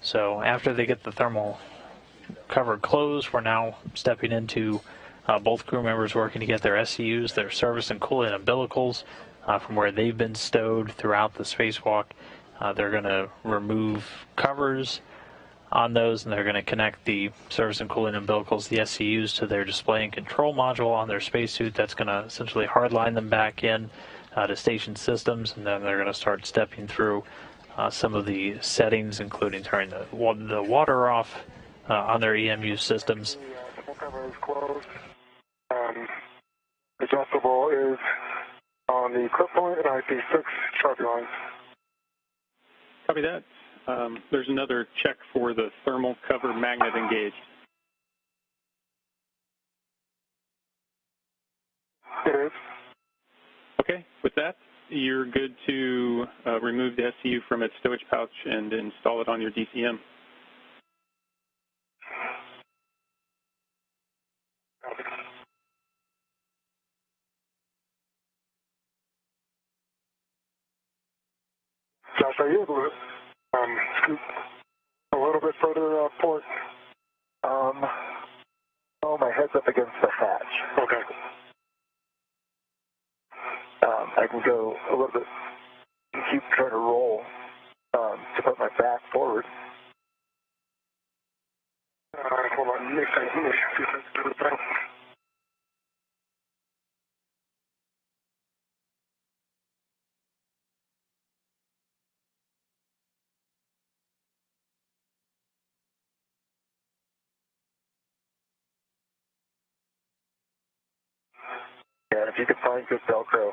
So after they get the thermal cover closed, we're now stepping into both crew members working to get their SCUs, their service and coolant umbilicals, from where they've been stowed throughout the spacewalk. They're going to remove covers on those, and they're going to connect the service and coolant umbilicals, the SCUs, to their display and control module on their spacesuit. That's going to essentially hardline them back in to station systems, and then they're going to start stepping through some of the settings, including turning the water off on their EMU systems. The cover is closed. Adjustable is on the clip point and IP6 Sharpie lines. Copy that. There's another check for the thermal cover magnet engaged. It is. Okay, with that, you're good to remove the SCU from its stowage pouch and install it on your DCM. Josh, are you able to scoot a little bit further port? Oh, my head's up against the hatch. Okay. I can go a little bit, keep trying to roll to put my back forward. Hold on. Let me see if I can do it back. Yeah, if you could find good Velcro,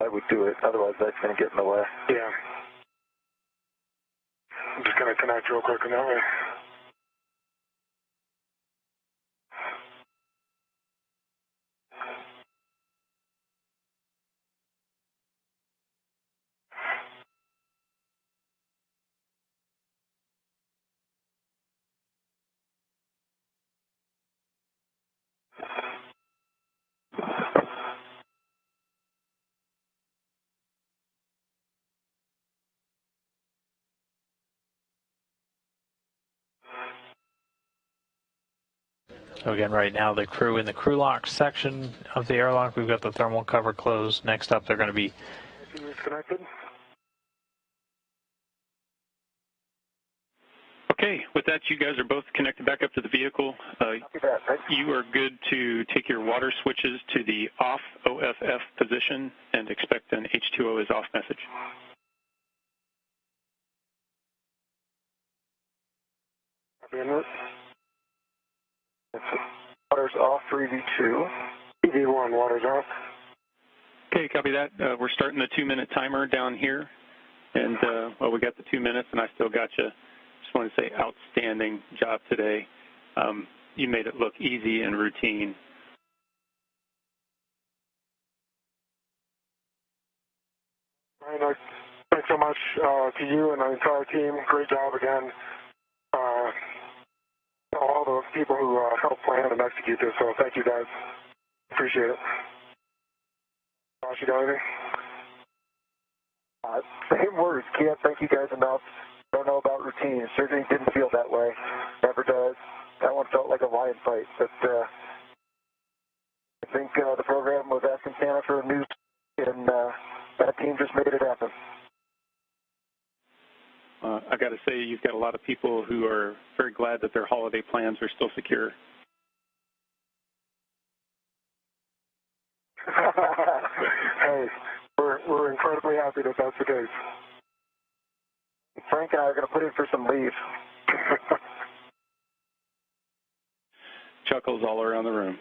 I would do it. Otherwise, that's going to get in the way. Yeah. I'm just going to connect real quick in that way. So again, right now the crew in the crew lock section of the airlock, we've got the thermal cover closed. Next up, they're going to be Connected. Okay, with that, you guys are both connected back up to the vehicle. You are good to take your water switches to the off OFF position and expect an H2O is off message. Water's off for EV2. EV1, water's off. Okay, copy that. We're starting the 2-minute timer down here. And, well, we got the 2 minutes, and I still got you. Just want to say outstanding job today. You made it look easy and routine. Ryan, thanks so much to you and the entire team. Great job again. All the people who helped plan and execute this, so thank you guys. Appreciate it. Josh, you got anything? Same words. Can't thank you guys enough. Don't know about routine. Certainly didn't feel that way. Never does. That one felt like a lion fight. But I think the program was asking Santa for a new, and that team just made it happen. I got to say, you've got a lot of people who are very glad that their holiday plans are still secure. Hey, we're incredibly happy that that's the case. Frank and I are going to put in for some leave. Chuckles all around the room.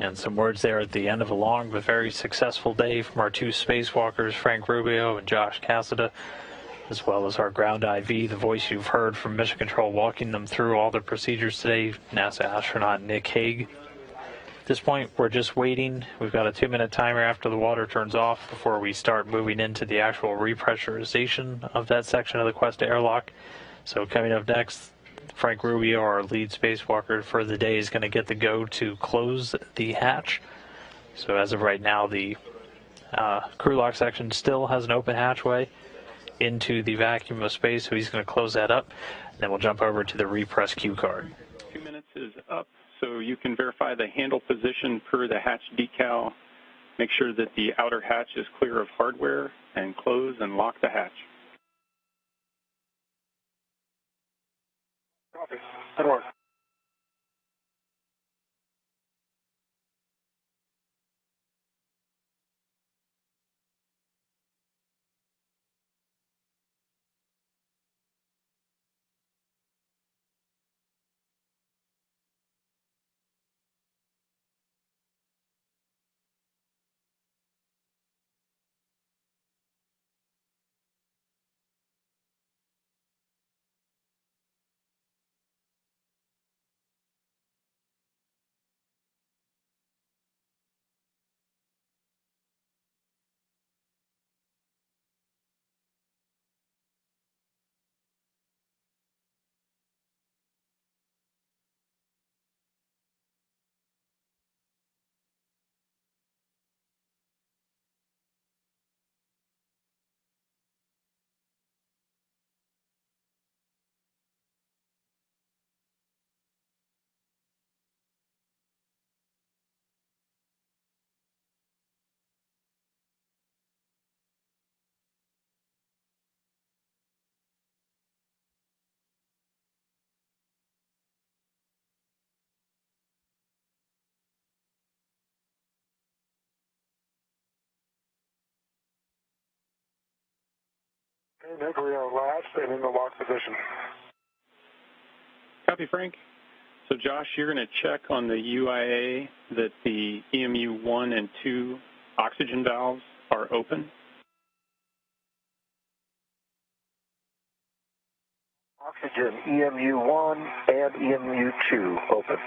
And some words there at the end of a long but very successful day from our two spacewalkers, Frank Rubio and Josh Cassada, as well as our ground IV, the voice you've heard from Mission Control walking them through all the procedures today, NASA astronaut Nick Hague. this point, we're just waiting. We've got a 2-minute timer after the water turns off before we start moving into the actual repressurization of that section of the Quest airlock. So coming up next, Frank Rubio, our lead spacewalker for the day, is going to get the go to close the hatch. So as of right now, the crew lock section still has an open hatchway into the vacuum of space, so he's going to close that up. And then we'll jump over to the repress cue card. 2 minutes is up, so you can verify the handle position per the hatch decal. Make sure that the outer hatch is clear of hardware, and close and lock the hatch. Copy. Good work. Okay, Nick, we are last and in the lock position. Copy, Frank. So Josh, you're going to check on the UIA that the EMU 1 and 2 oxygen valves are open. Oxygen, EMU 1 and EMU 2 open.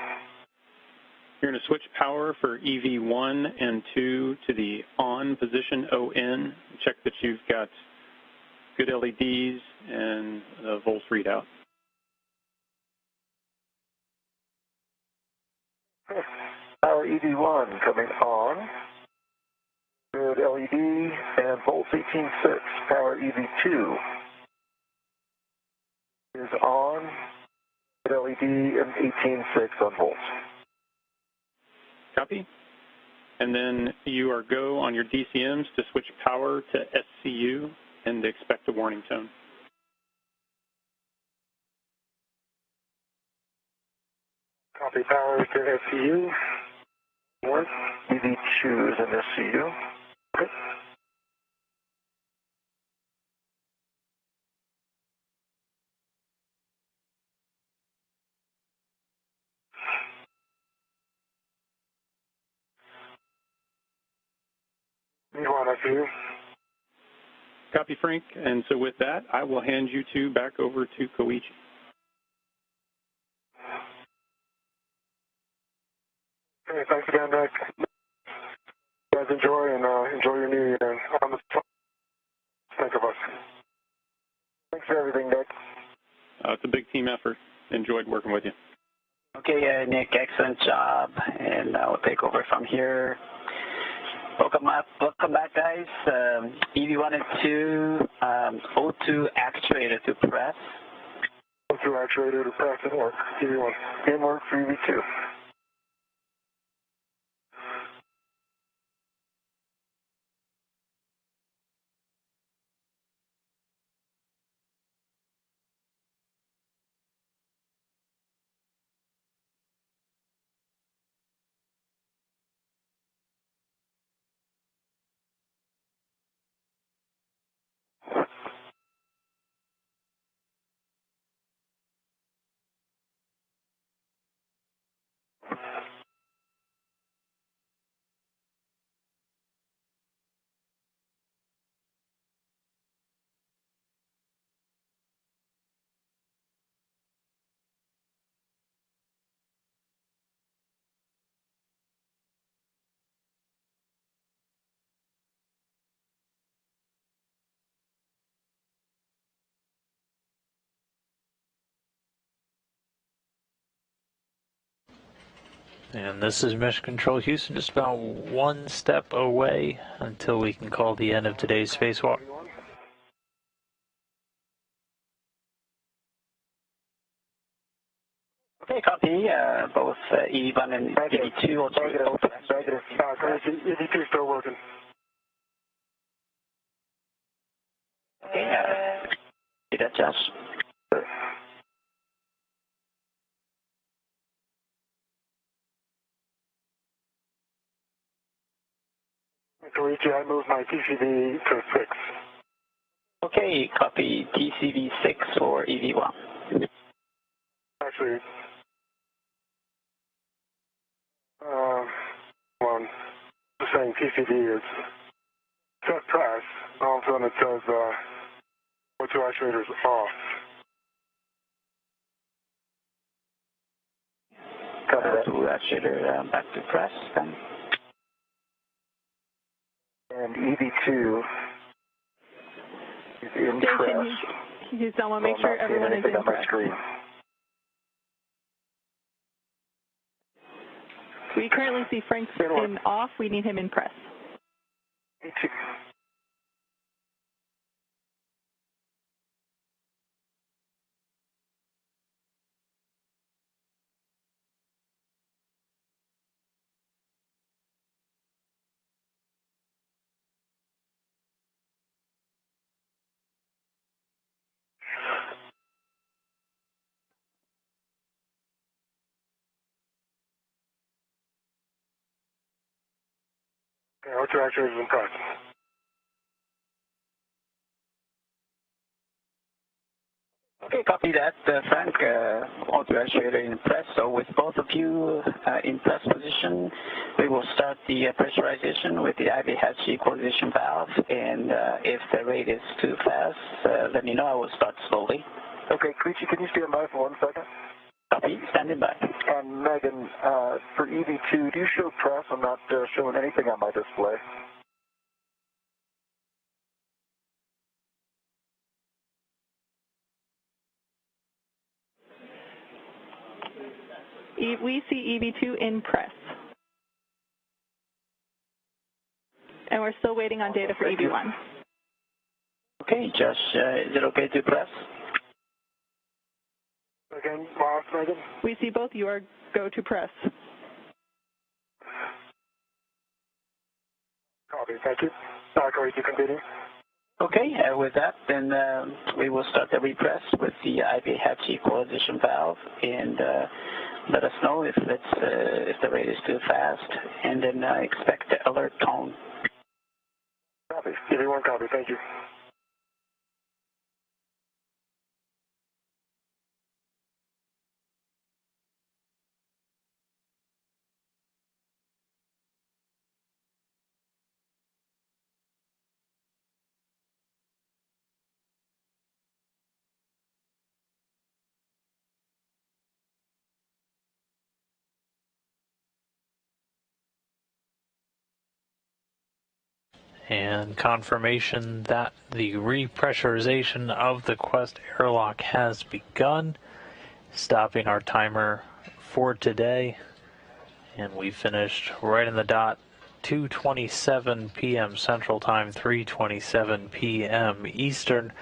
You're going to switch power for EV 1 and 2 to the on position, ON. Check that you've got good LEDs and the volts readout. Power EV1 coming on. Good LED and volts 18.6. Power EV2 is on. Good LED and 18.6 on volts. Copy. And then you are go on your DCMs to switch power to SCU and expect a warning tone. Copy, power to SCU. One. EV2 is in SCU. Okay. E1 SCU. Copy, Frank. And so with that, I will hand you two back over to Koichi. Okay, thanks again, Nick. You guys enjoy and enjoy your new year. On the think of us. Thanks for everything, Nick. It's a big team effort. Enjoyed working with you. Okay, Nick, excellent job, and I'll take over from here. Welcome back, guys. EV1 and 2, O2 actuator to press. O2 actuator to press and work. EV1. In work for EV2. And this is Mission Control Houston, just about one step away until we can call the end of today's spacewalk. Okay, copy. Both EV1 and EV2 also. EV2 still working. Okay, did adjust. Koichi, I moved my TCV to 6. Okay, copy TCV 6 or EV1. Actually, well, I'm saying TCV is set press. All of a sudden it says O2 actuators off. Copy that. O2 actuator back to press then. And EV2 is in press. You still want to make sure everyone is in press. We currently see Frank's in off. We need him in press. EV2. Okay, O2 actuators in press. Okay, copy that, Frank. O2 actuator in press. So with both of you in press position, we will start the pressurization with the IV hatch equalization valve. And if the rate is too fast, let me know. I will start slowly. Okay, Koichi, can you stand by for 1 second? Copy, standing by. And Megan, for EV2, do you show press? I'm not showing anything on my display. We see EV2 in press. And we're still waiting on data for EV1. Okay, Josh, is it okay to press? Again, boss, Megan? We see both you are go to press. Copy, thank you. Koichi, continue. Okay, with that, then we will start the repress with the IV hatch equalization valve, and let us know if the rate is too fast, and then expect the alert tone. Copy. EV1 copy, thank you. And confirmation that the repressurization of the Quest airlock has begun, stopping our timer for today. And we finished right in the dot, 2:27 p.m. Central Time, 3:27 p.m. Eastern,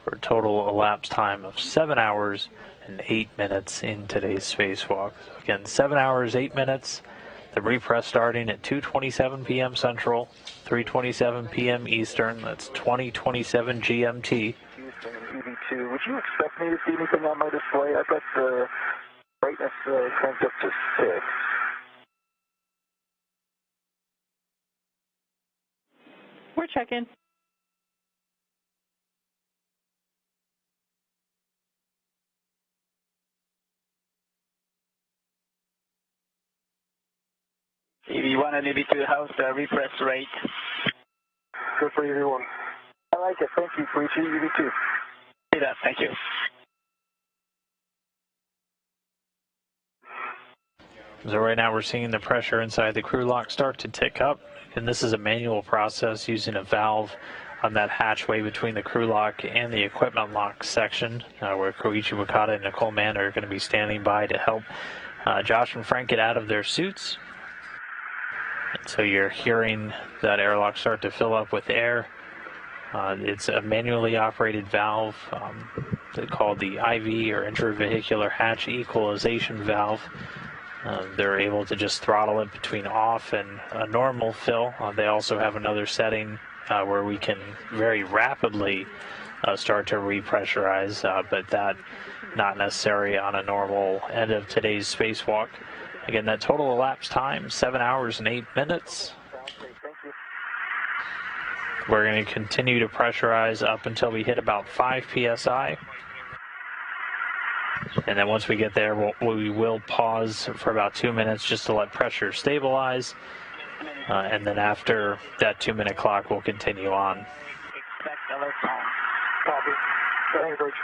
for a total elapsed time of 7 hours and 8 minutes in today's spacewalk. So again, 7 hours, 8 minutes. The repress starting at 2:27 p.m. Central, 3:27 p.m. Eastern. That's 20:27 GMT. Houston and EV2. Would you expect me to see anything on my display? I've got the brightness cranked up to 6. We're checking. EV1 and EV2, how's the repress rate? Good for EV1. I like it. Thank you, Koichi. EV2. See that. Thank you. So right now we're seeing the pressure inside the crew lock start to tick up, and this is a manual process using a valve on that hatchway between the crew lock and the equipment lock section, where Koichi Wakata and Nicole Mann are going to be standing by to help Josh and Frank get out of their suits. And so you're hearing that airlock start to fill up with air. It's a manually operated valve called the IV, or intravehicular hatch equalization valve. They're able to just throttle it between off and a normal fill. They also have another setting where we can very rapidly start to repressurize, but that not necessary on a normal end of today's spacewalk. Again, that total elapsed time, 7 hours and 8 minutes. We're going to continue to pressurize up until we hit about 5 psi. And then once we get there, we will pause for about 2 minutes just to let pressure stabilize. And then after that 2-minute clock, we'll continue on. Expect alert tone. Copy. Language.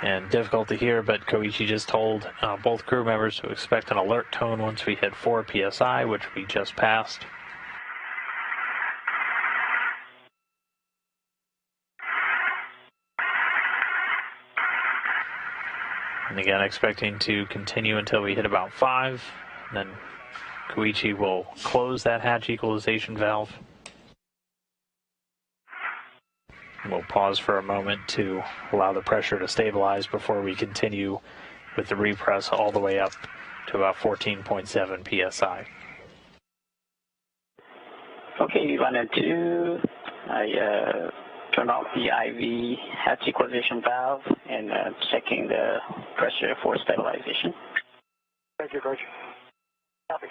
And difficult to hear, but Koichi just told both crew members to expect an alert tone once we hit 4 psi, which we just passed. And again, expecting to continue until we hit about 5. And then Koichi will close that hatch equalization valve. We'll pause for a moment to allow the pressure to stabilize before we continue with the repress all the way up to about 14.7 psi. Okay, 1 and 2. I turn off the IV hatch equalization valve and checking the pressure for stabilization. Thank you, Coach. Copy.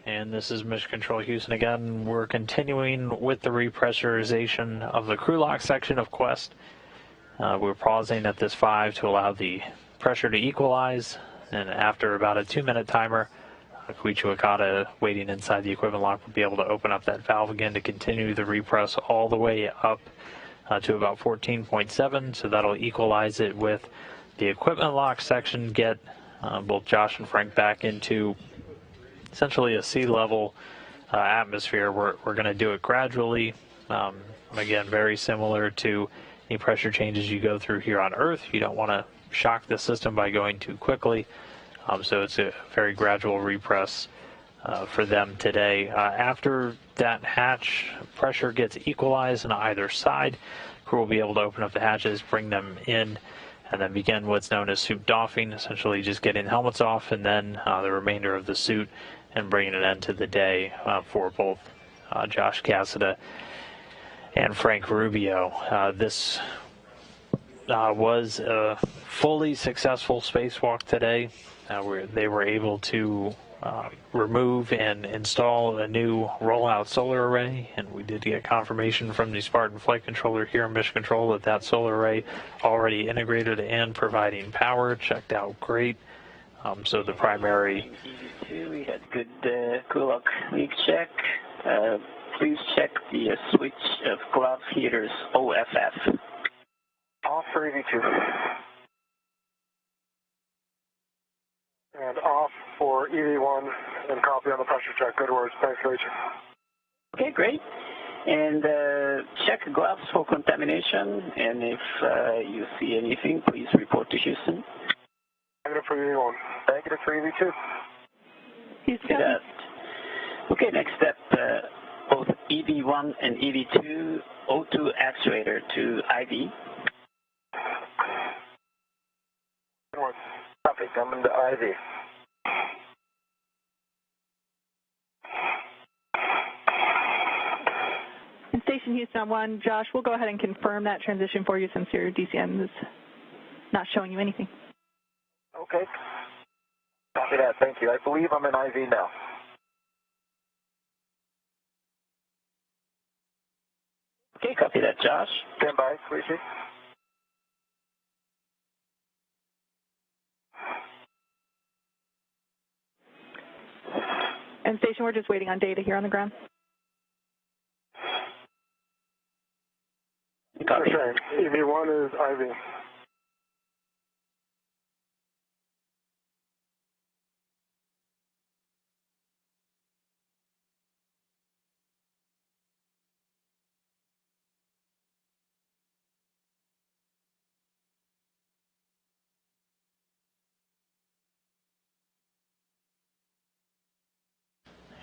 And this is Mission Control Houston again. We're continuing with the repressurization of the crew lock section of Quest. We're pausing at this 5 to allow the pressure to equalize. And after about a 2-minute timer, Koichi Wakata, waiting inside the equipment lock, will be able to open up that valve again to continue the repress all the way up to about 14.7. So that'll equalize it with the equipment lock section, get both Josh and Frank back into essentially a sea level atmosphere. We're going to do it gradually. Again, very similar to any pressure changes you go through here on Earth. You don't want to shock the system by going too quickly. So it's a very gradual repress for them today. After that hatch pressure gets equalized on either side, crew will be able to open up the hatches, bring them in, and then begin what's known as suit doffing, essentially just getting helmets off and then the remainder of the suit, and bringing an end to the day for both Josh Cassada and Frank Rubio. This was a fully successful spacewalk today. They were able to remove and install a new rollout solar array, and we did get confirmation from the Spartan flight controller here in Mission Control that that solar array already integrated and providing power. Checked out great. So the primary... EV2, we had good cool-lock leak check. Please check the switch of glove heaters OFF. Off for EV2. And off for EV1 and copy on the pressure check. Good words. Thanks, Rachel. Okay, great. And check gloves for contamination. And if you see anything, please report to Houston. Negative for EV1. Negative for EV2. Houston. Okay, next step. Both EV1 and EV2 O2 actuator to IV. Good words. Copy. Coming to IV. And Station Houston on 1, Josh, we'll go ahead and confirm that transition for you since your DCM is not showing you anything. Okay. Copy that. Thank you. I believe I'm in IV now. Okay, copy that, Josh. Stand by, please. And Station, we're just waiting on data here on the ground. Copy. Sure. EV1 is IV.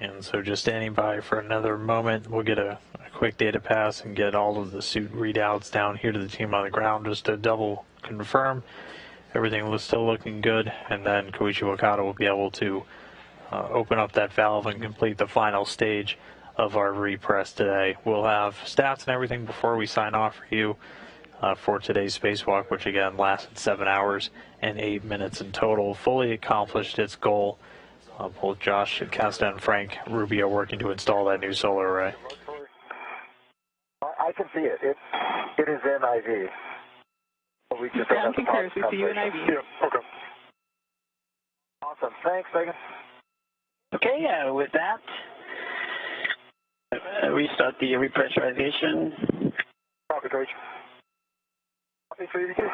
And so just standing by for another moment, we'll get a quick data pass and get all of the suit readouts down here to the team on the ground just to double confirm everything was still looking good, and then Koichi Wakata will be able to open up that valve and complete the final stage of our repress today. We'll have stats and everything before we sign off for you for today's spacewalk, which again lasted 7 hours and 8 minutes in total, fully accomplished its goal. Both Josh Casta and Frank Rubio working to install that new solar array. I can see it. It is in IV. We just don't have the concurs. We see you in IV. Yeah, okay. Awesome. Thanks, Megan. Okay, with that, restart the repressurization. Copy, Coach. Copy for EV2.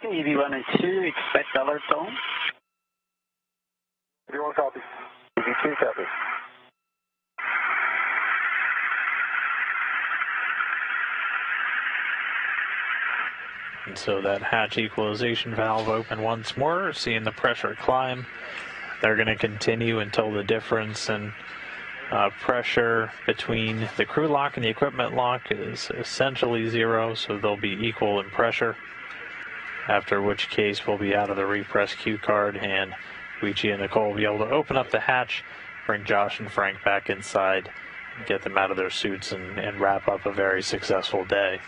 Okay, EV1 and 2, expect alert tone. EV1 copy. EV2 copy. And so that hatch equalization valve open once more, seeing the pressure climb. They're going to continue until the difference in pressure between the crew lock and the equipment lock is essentially zero, so they'll be equal in pressure, after which case we'll be out of the repress cue card, and Koichi and Nicole will be able to open up the hatch, bring Josh and Frank back inside, get them out of their suits, and wrap up a very successful day.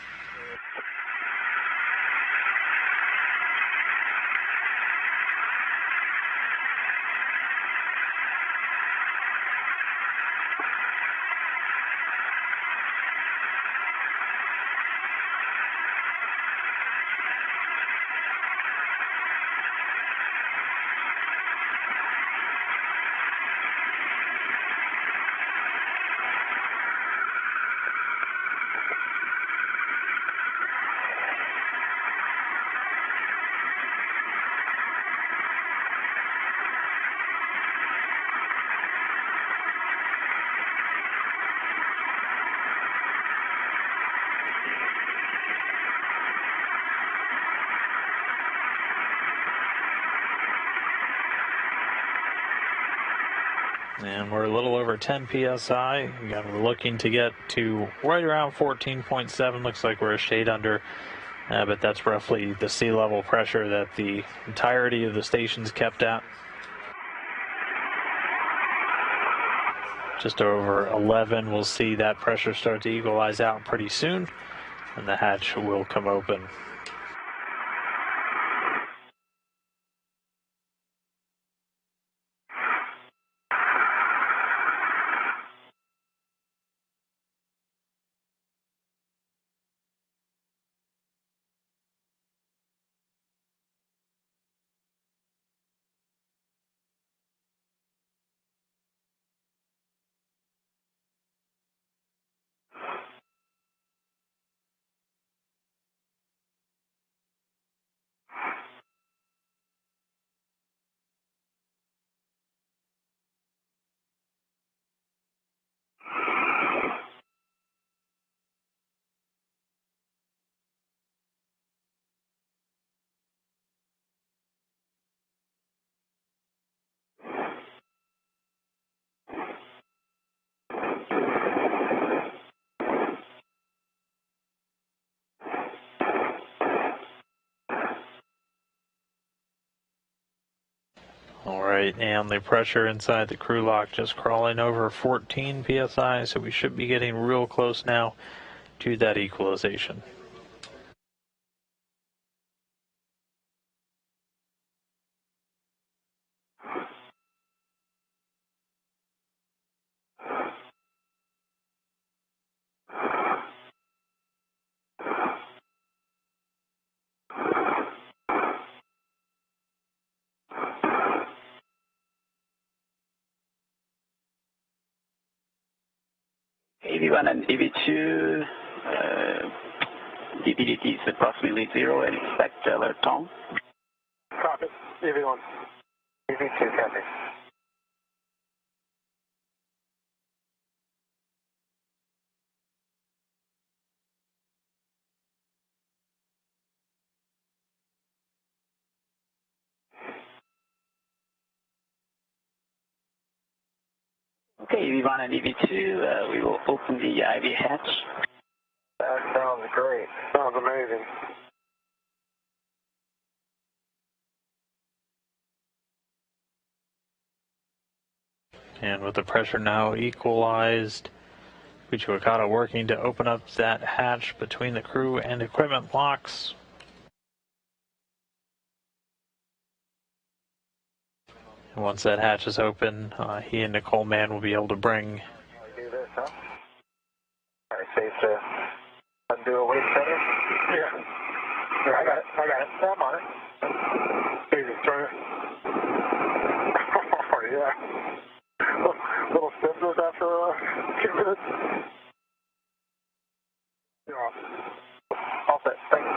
And we're a little over 10 PSI. Again, we're looking to get to right around 14.7. Looks like we're a shade under, but that's roughly the sea level pressure that the entirety of the station's kept at. Just over 11, we'll see that pressure start to equalize out pretty soon, and the hatch will come open. All right, and the pressure inside the crew lock just crawling over 14 psi, so we should be getting real close now to that equalization. EV1 and EV2, visibility is approximately 0 and expect alert tone. Copy. EV1. EV2, copy. Okay, EV1 and EV2, we will open the IV hatch. That sounds great. Sounds amazing. And with the pressure now equalized, Wakata working to open up that hatch between the crew and equipment blocks. And once that hatch is open, he and Nicole Mann will be able to bring. Do this, huh? All right, safe to undo a weight setter? Yeah. I got it. I'm on it. Easy, turn it. Oh, yeah. Little stiffness after a few minutes. Yeah. All set. Thanks.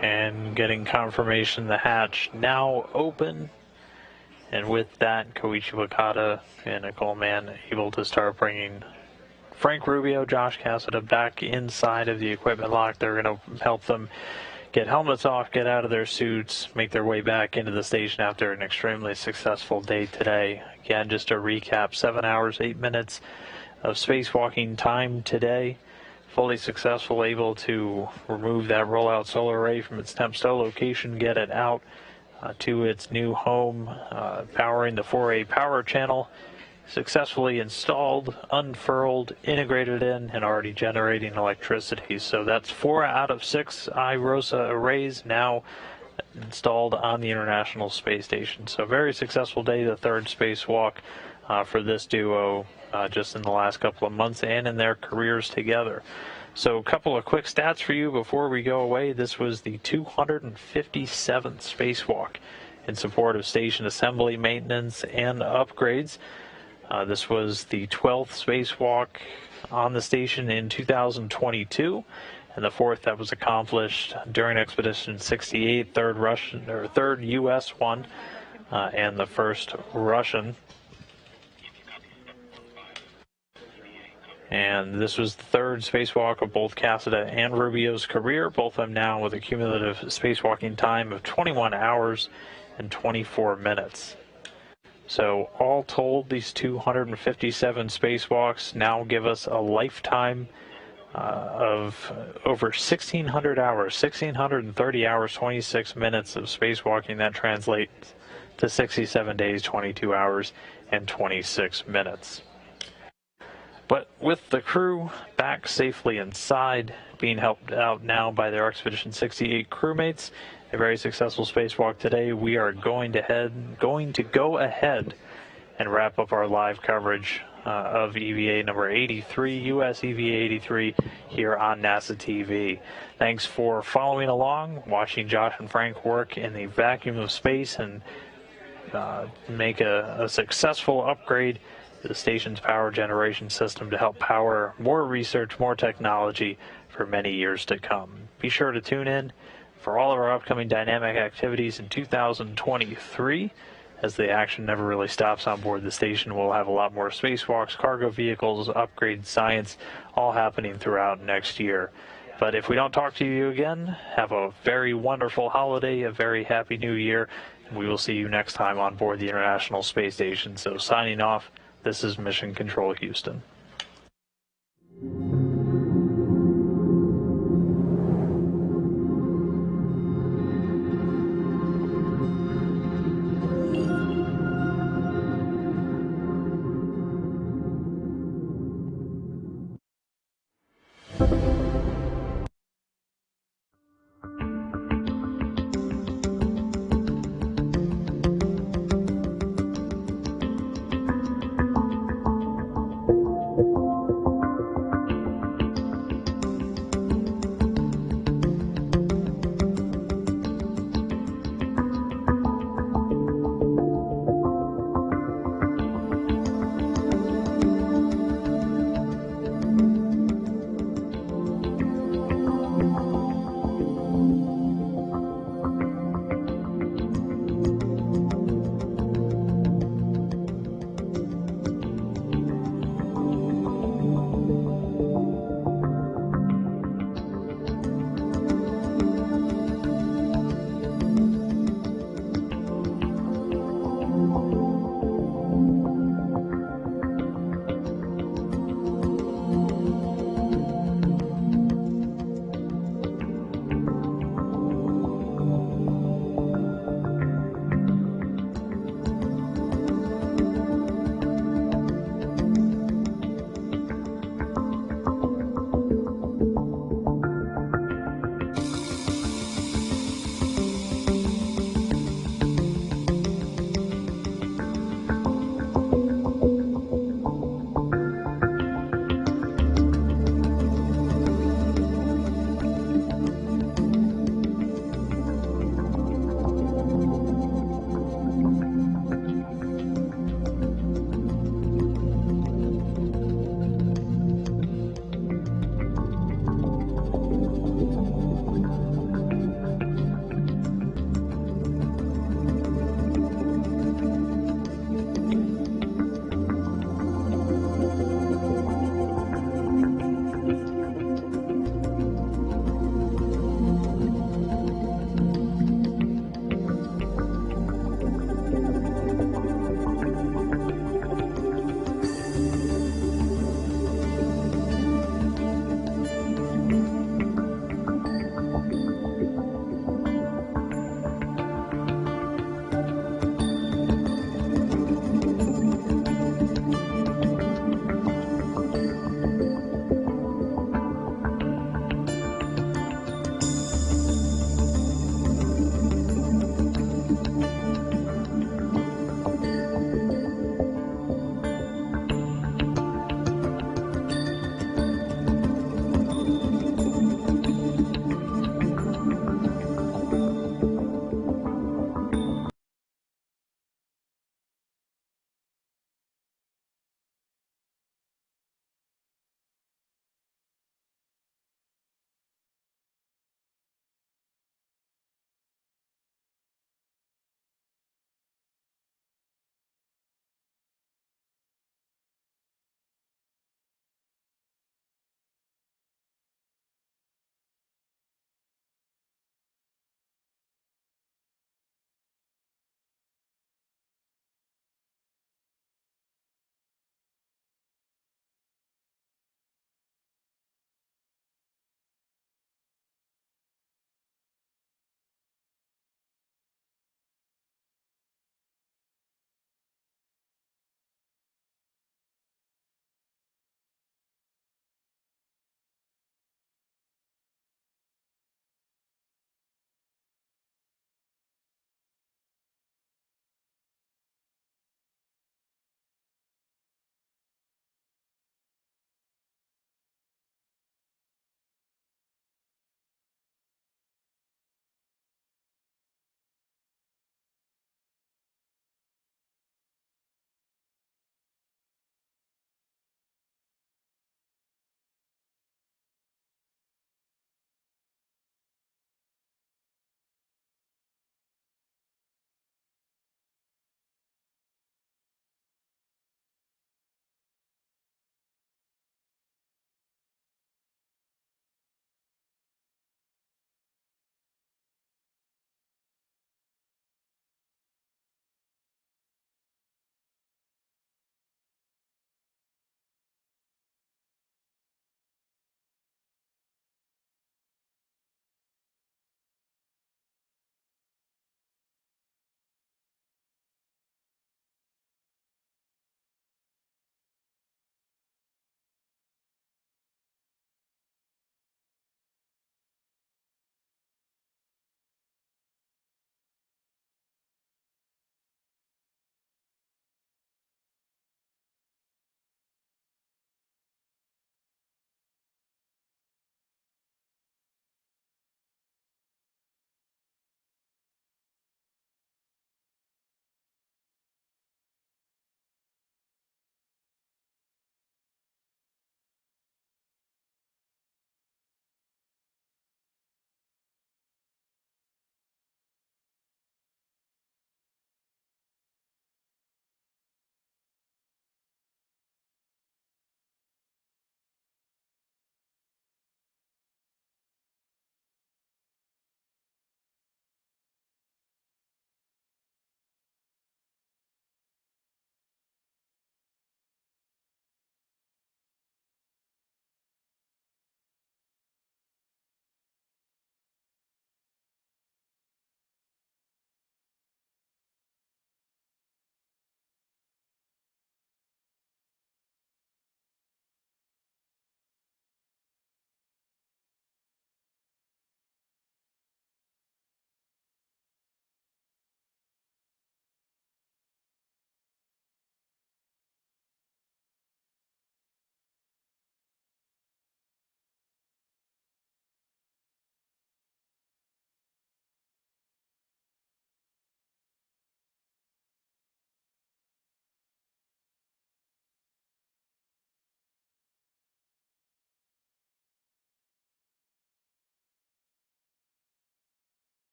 And getting confirmation the hatch now open. And with that, Koichi Wakata and Nicole Mann able to start bringing Frank Rubio, Josh Cassada back inside of the equipment lock. They're going to help them get helmets off, get out of their suits, make their way back into the station after an extremely successful day today. Again, just to recap, 7 hours, 8 minutes of spacewalking time today. Fully successful, able to remove that rollout solar array from its temp stow location, get it out to its new home, powering the 4A power channel. Successfully installed, unfurled, integrated in, and already generating electricity. So that's 4 out of 6 iROSA arrays now installed on the International Space Station. So very successful day, the third spacewalk for this duo just in the last couple of months and in their careers together. So a couple of quick stats for you before we go away. This was the 257th spacewalk in support of station assembly, maintenance, and upgrades. This was the 12th spacewalk on the station in 2022, and the 4th that was accomplished during Expedition 68, third U.S. one, and the first Russian. And this was the third spacewalk of both Cassada and Rubio's career, both of them now with a cumulative spacewalking time of 21 hours and 24 minutes. So all told, these 257 spacewalks now give us a lifetime of over 1,600 hours, 1,630 hours, 26 minutes of spacewalking. That translates to 67 days, 22 hours, and 26 minutes. But with the crew back safely inside, being helped out now by their Expedition 68 crewmates, a very successful spacewalk today, we are going to go ahead and wrap up our live coverage of EVA number 83, US EVA 83, here on NASA TV. Thanks for following along, watching Josh and Frank work in the vacuum of space and make a successful upgrade to the station's power generation system to help power more research, more technology for many years to come. Be sure to tune in for all of our upcoming dynamic activities in 2023, as the action never really stops on board the station. We'll have a lot more spacewalks, cargo vehicles, upgrade science, all happening throughout next year. But if we don't talk to you again, have a very wonderful holiday, a very happy new year, and we will see you next time on board the International Space Station. So signing off, this is Mission Control Houston.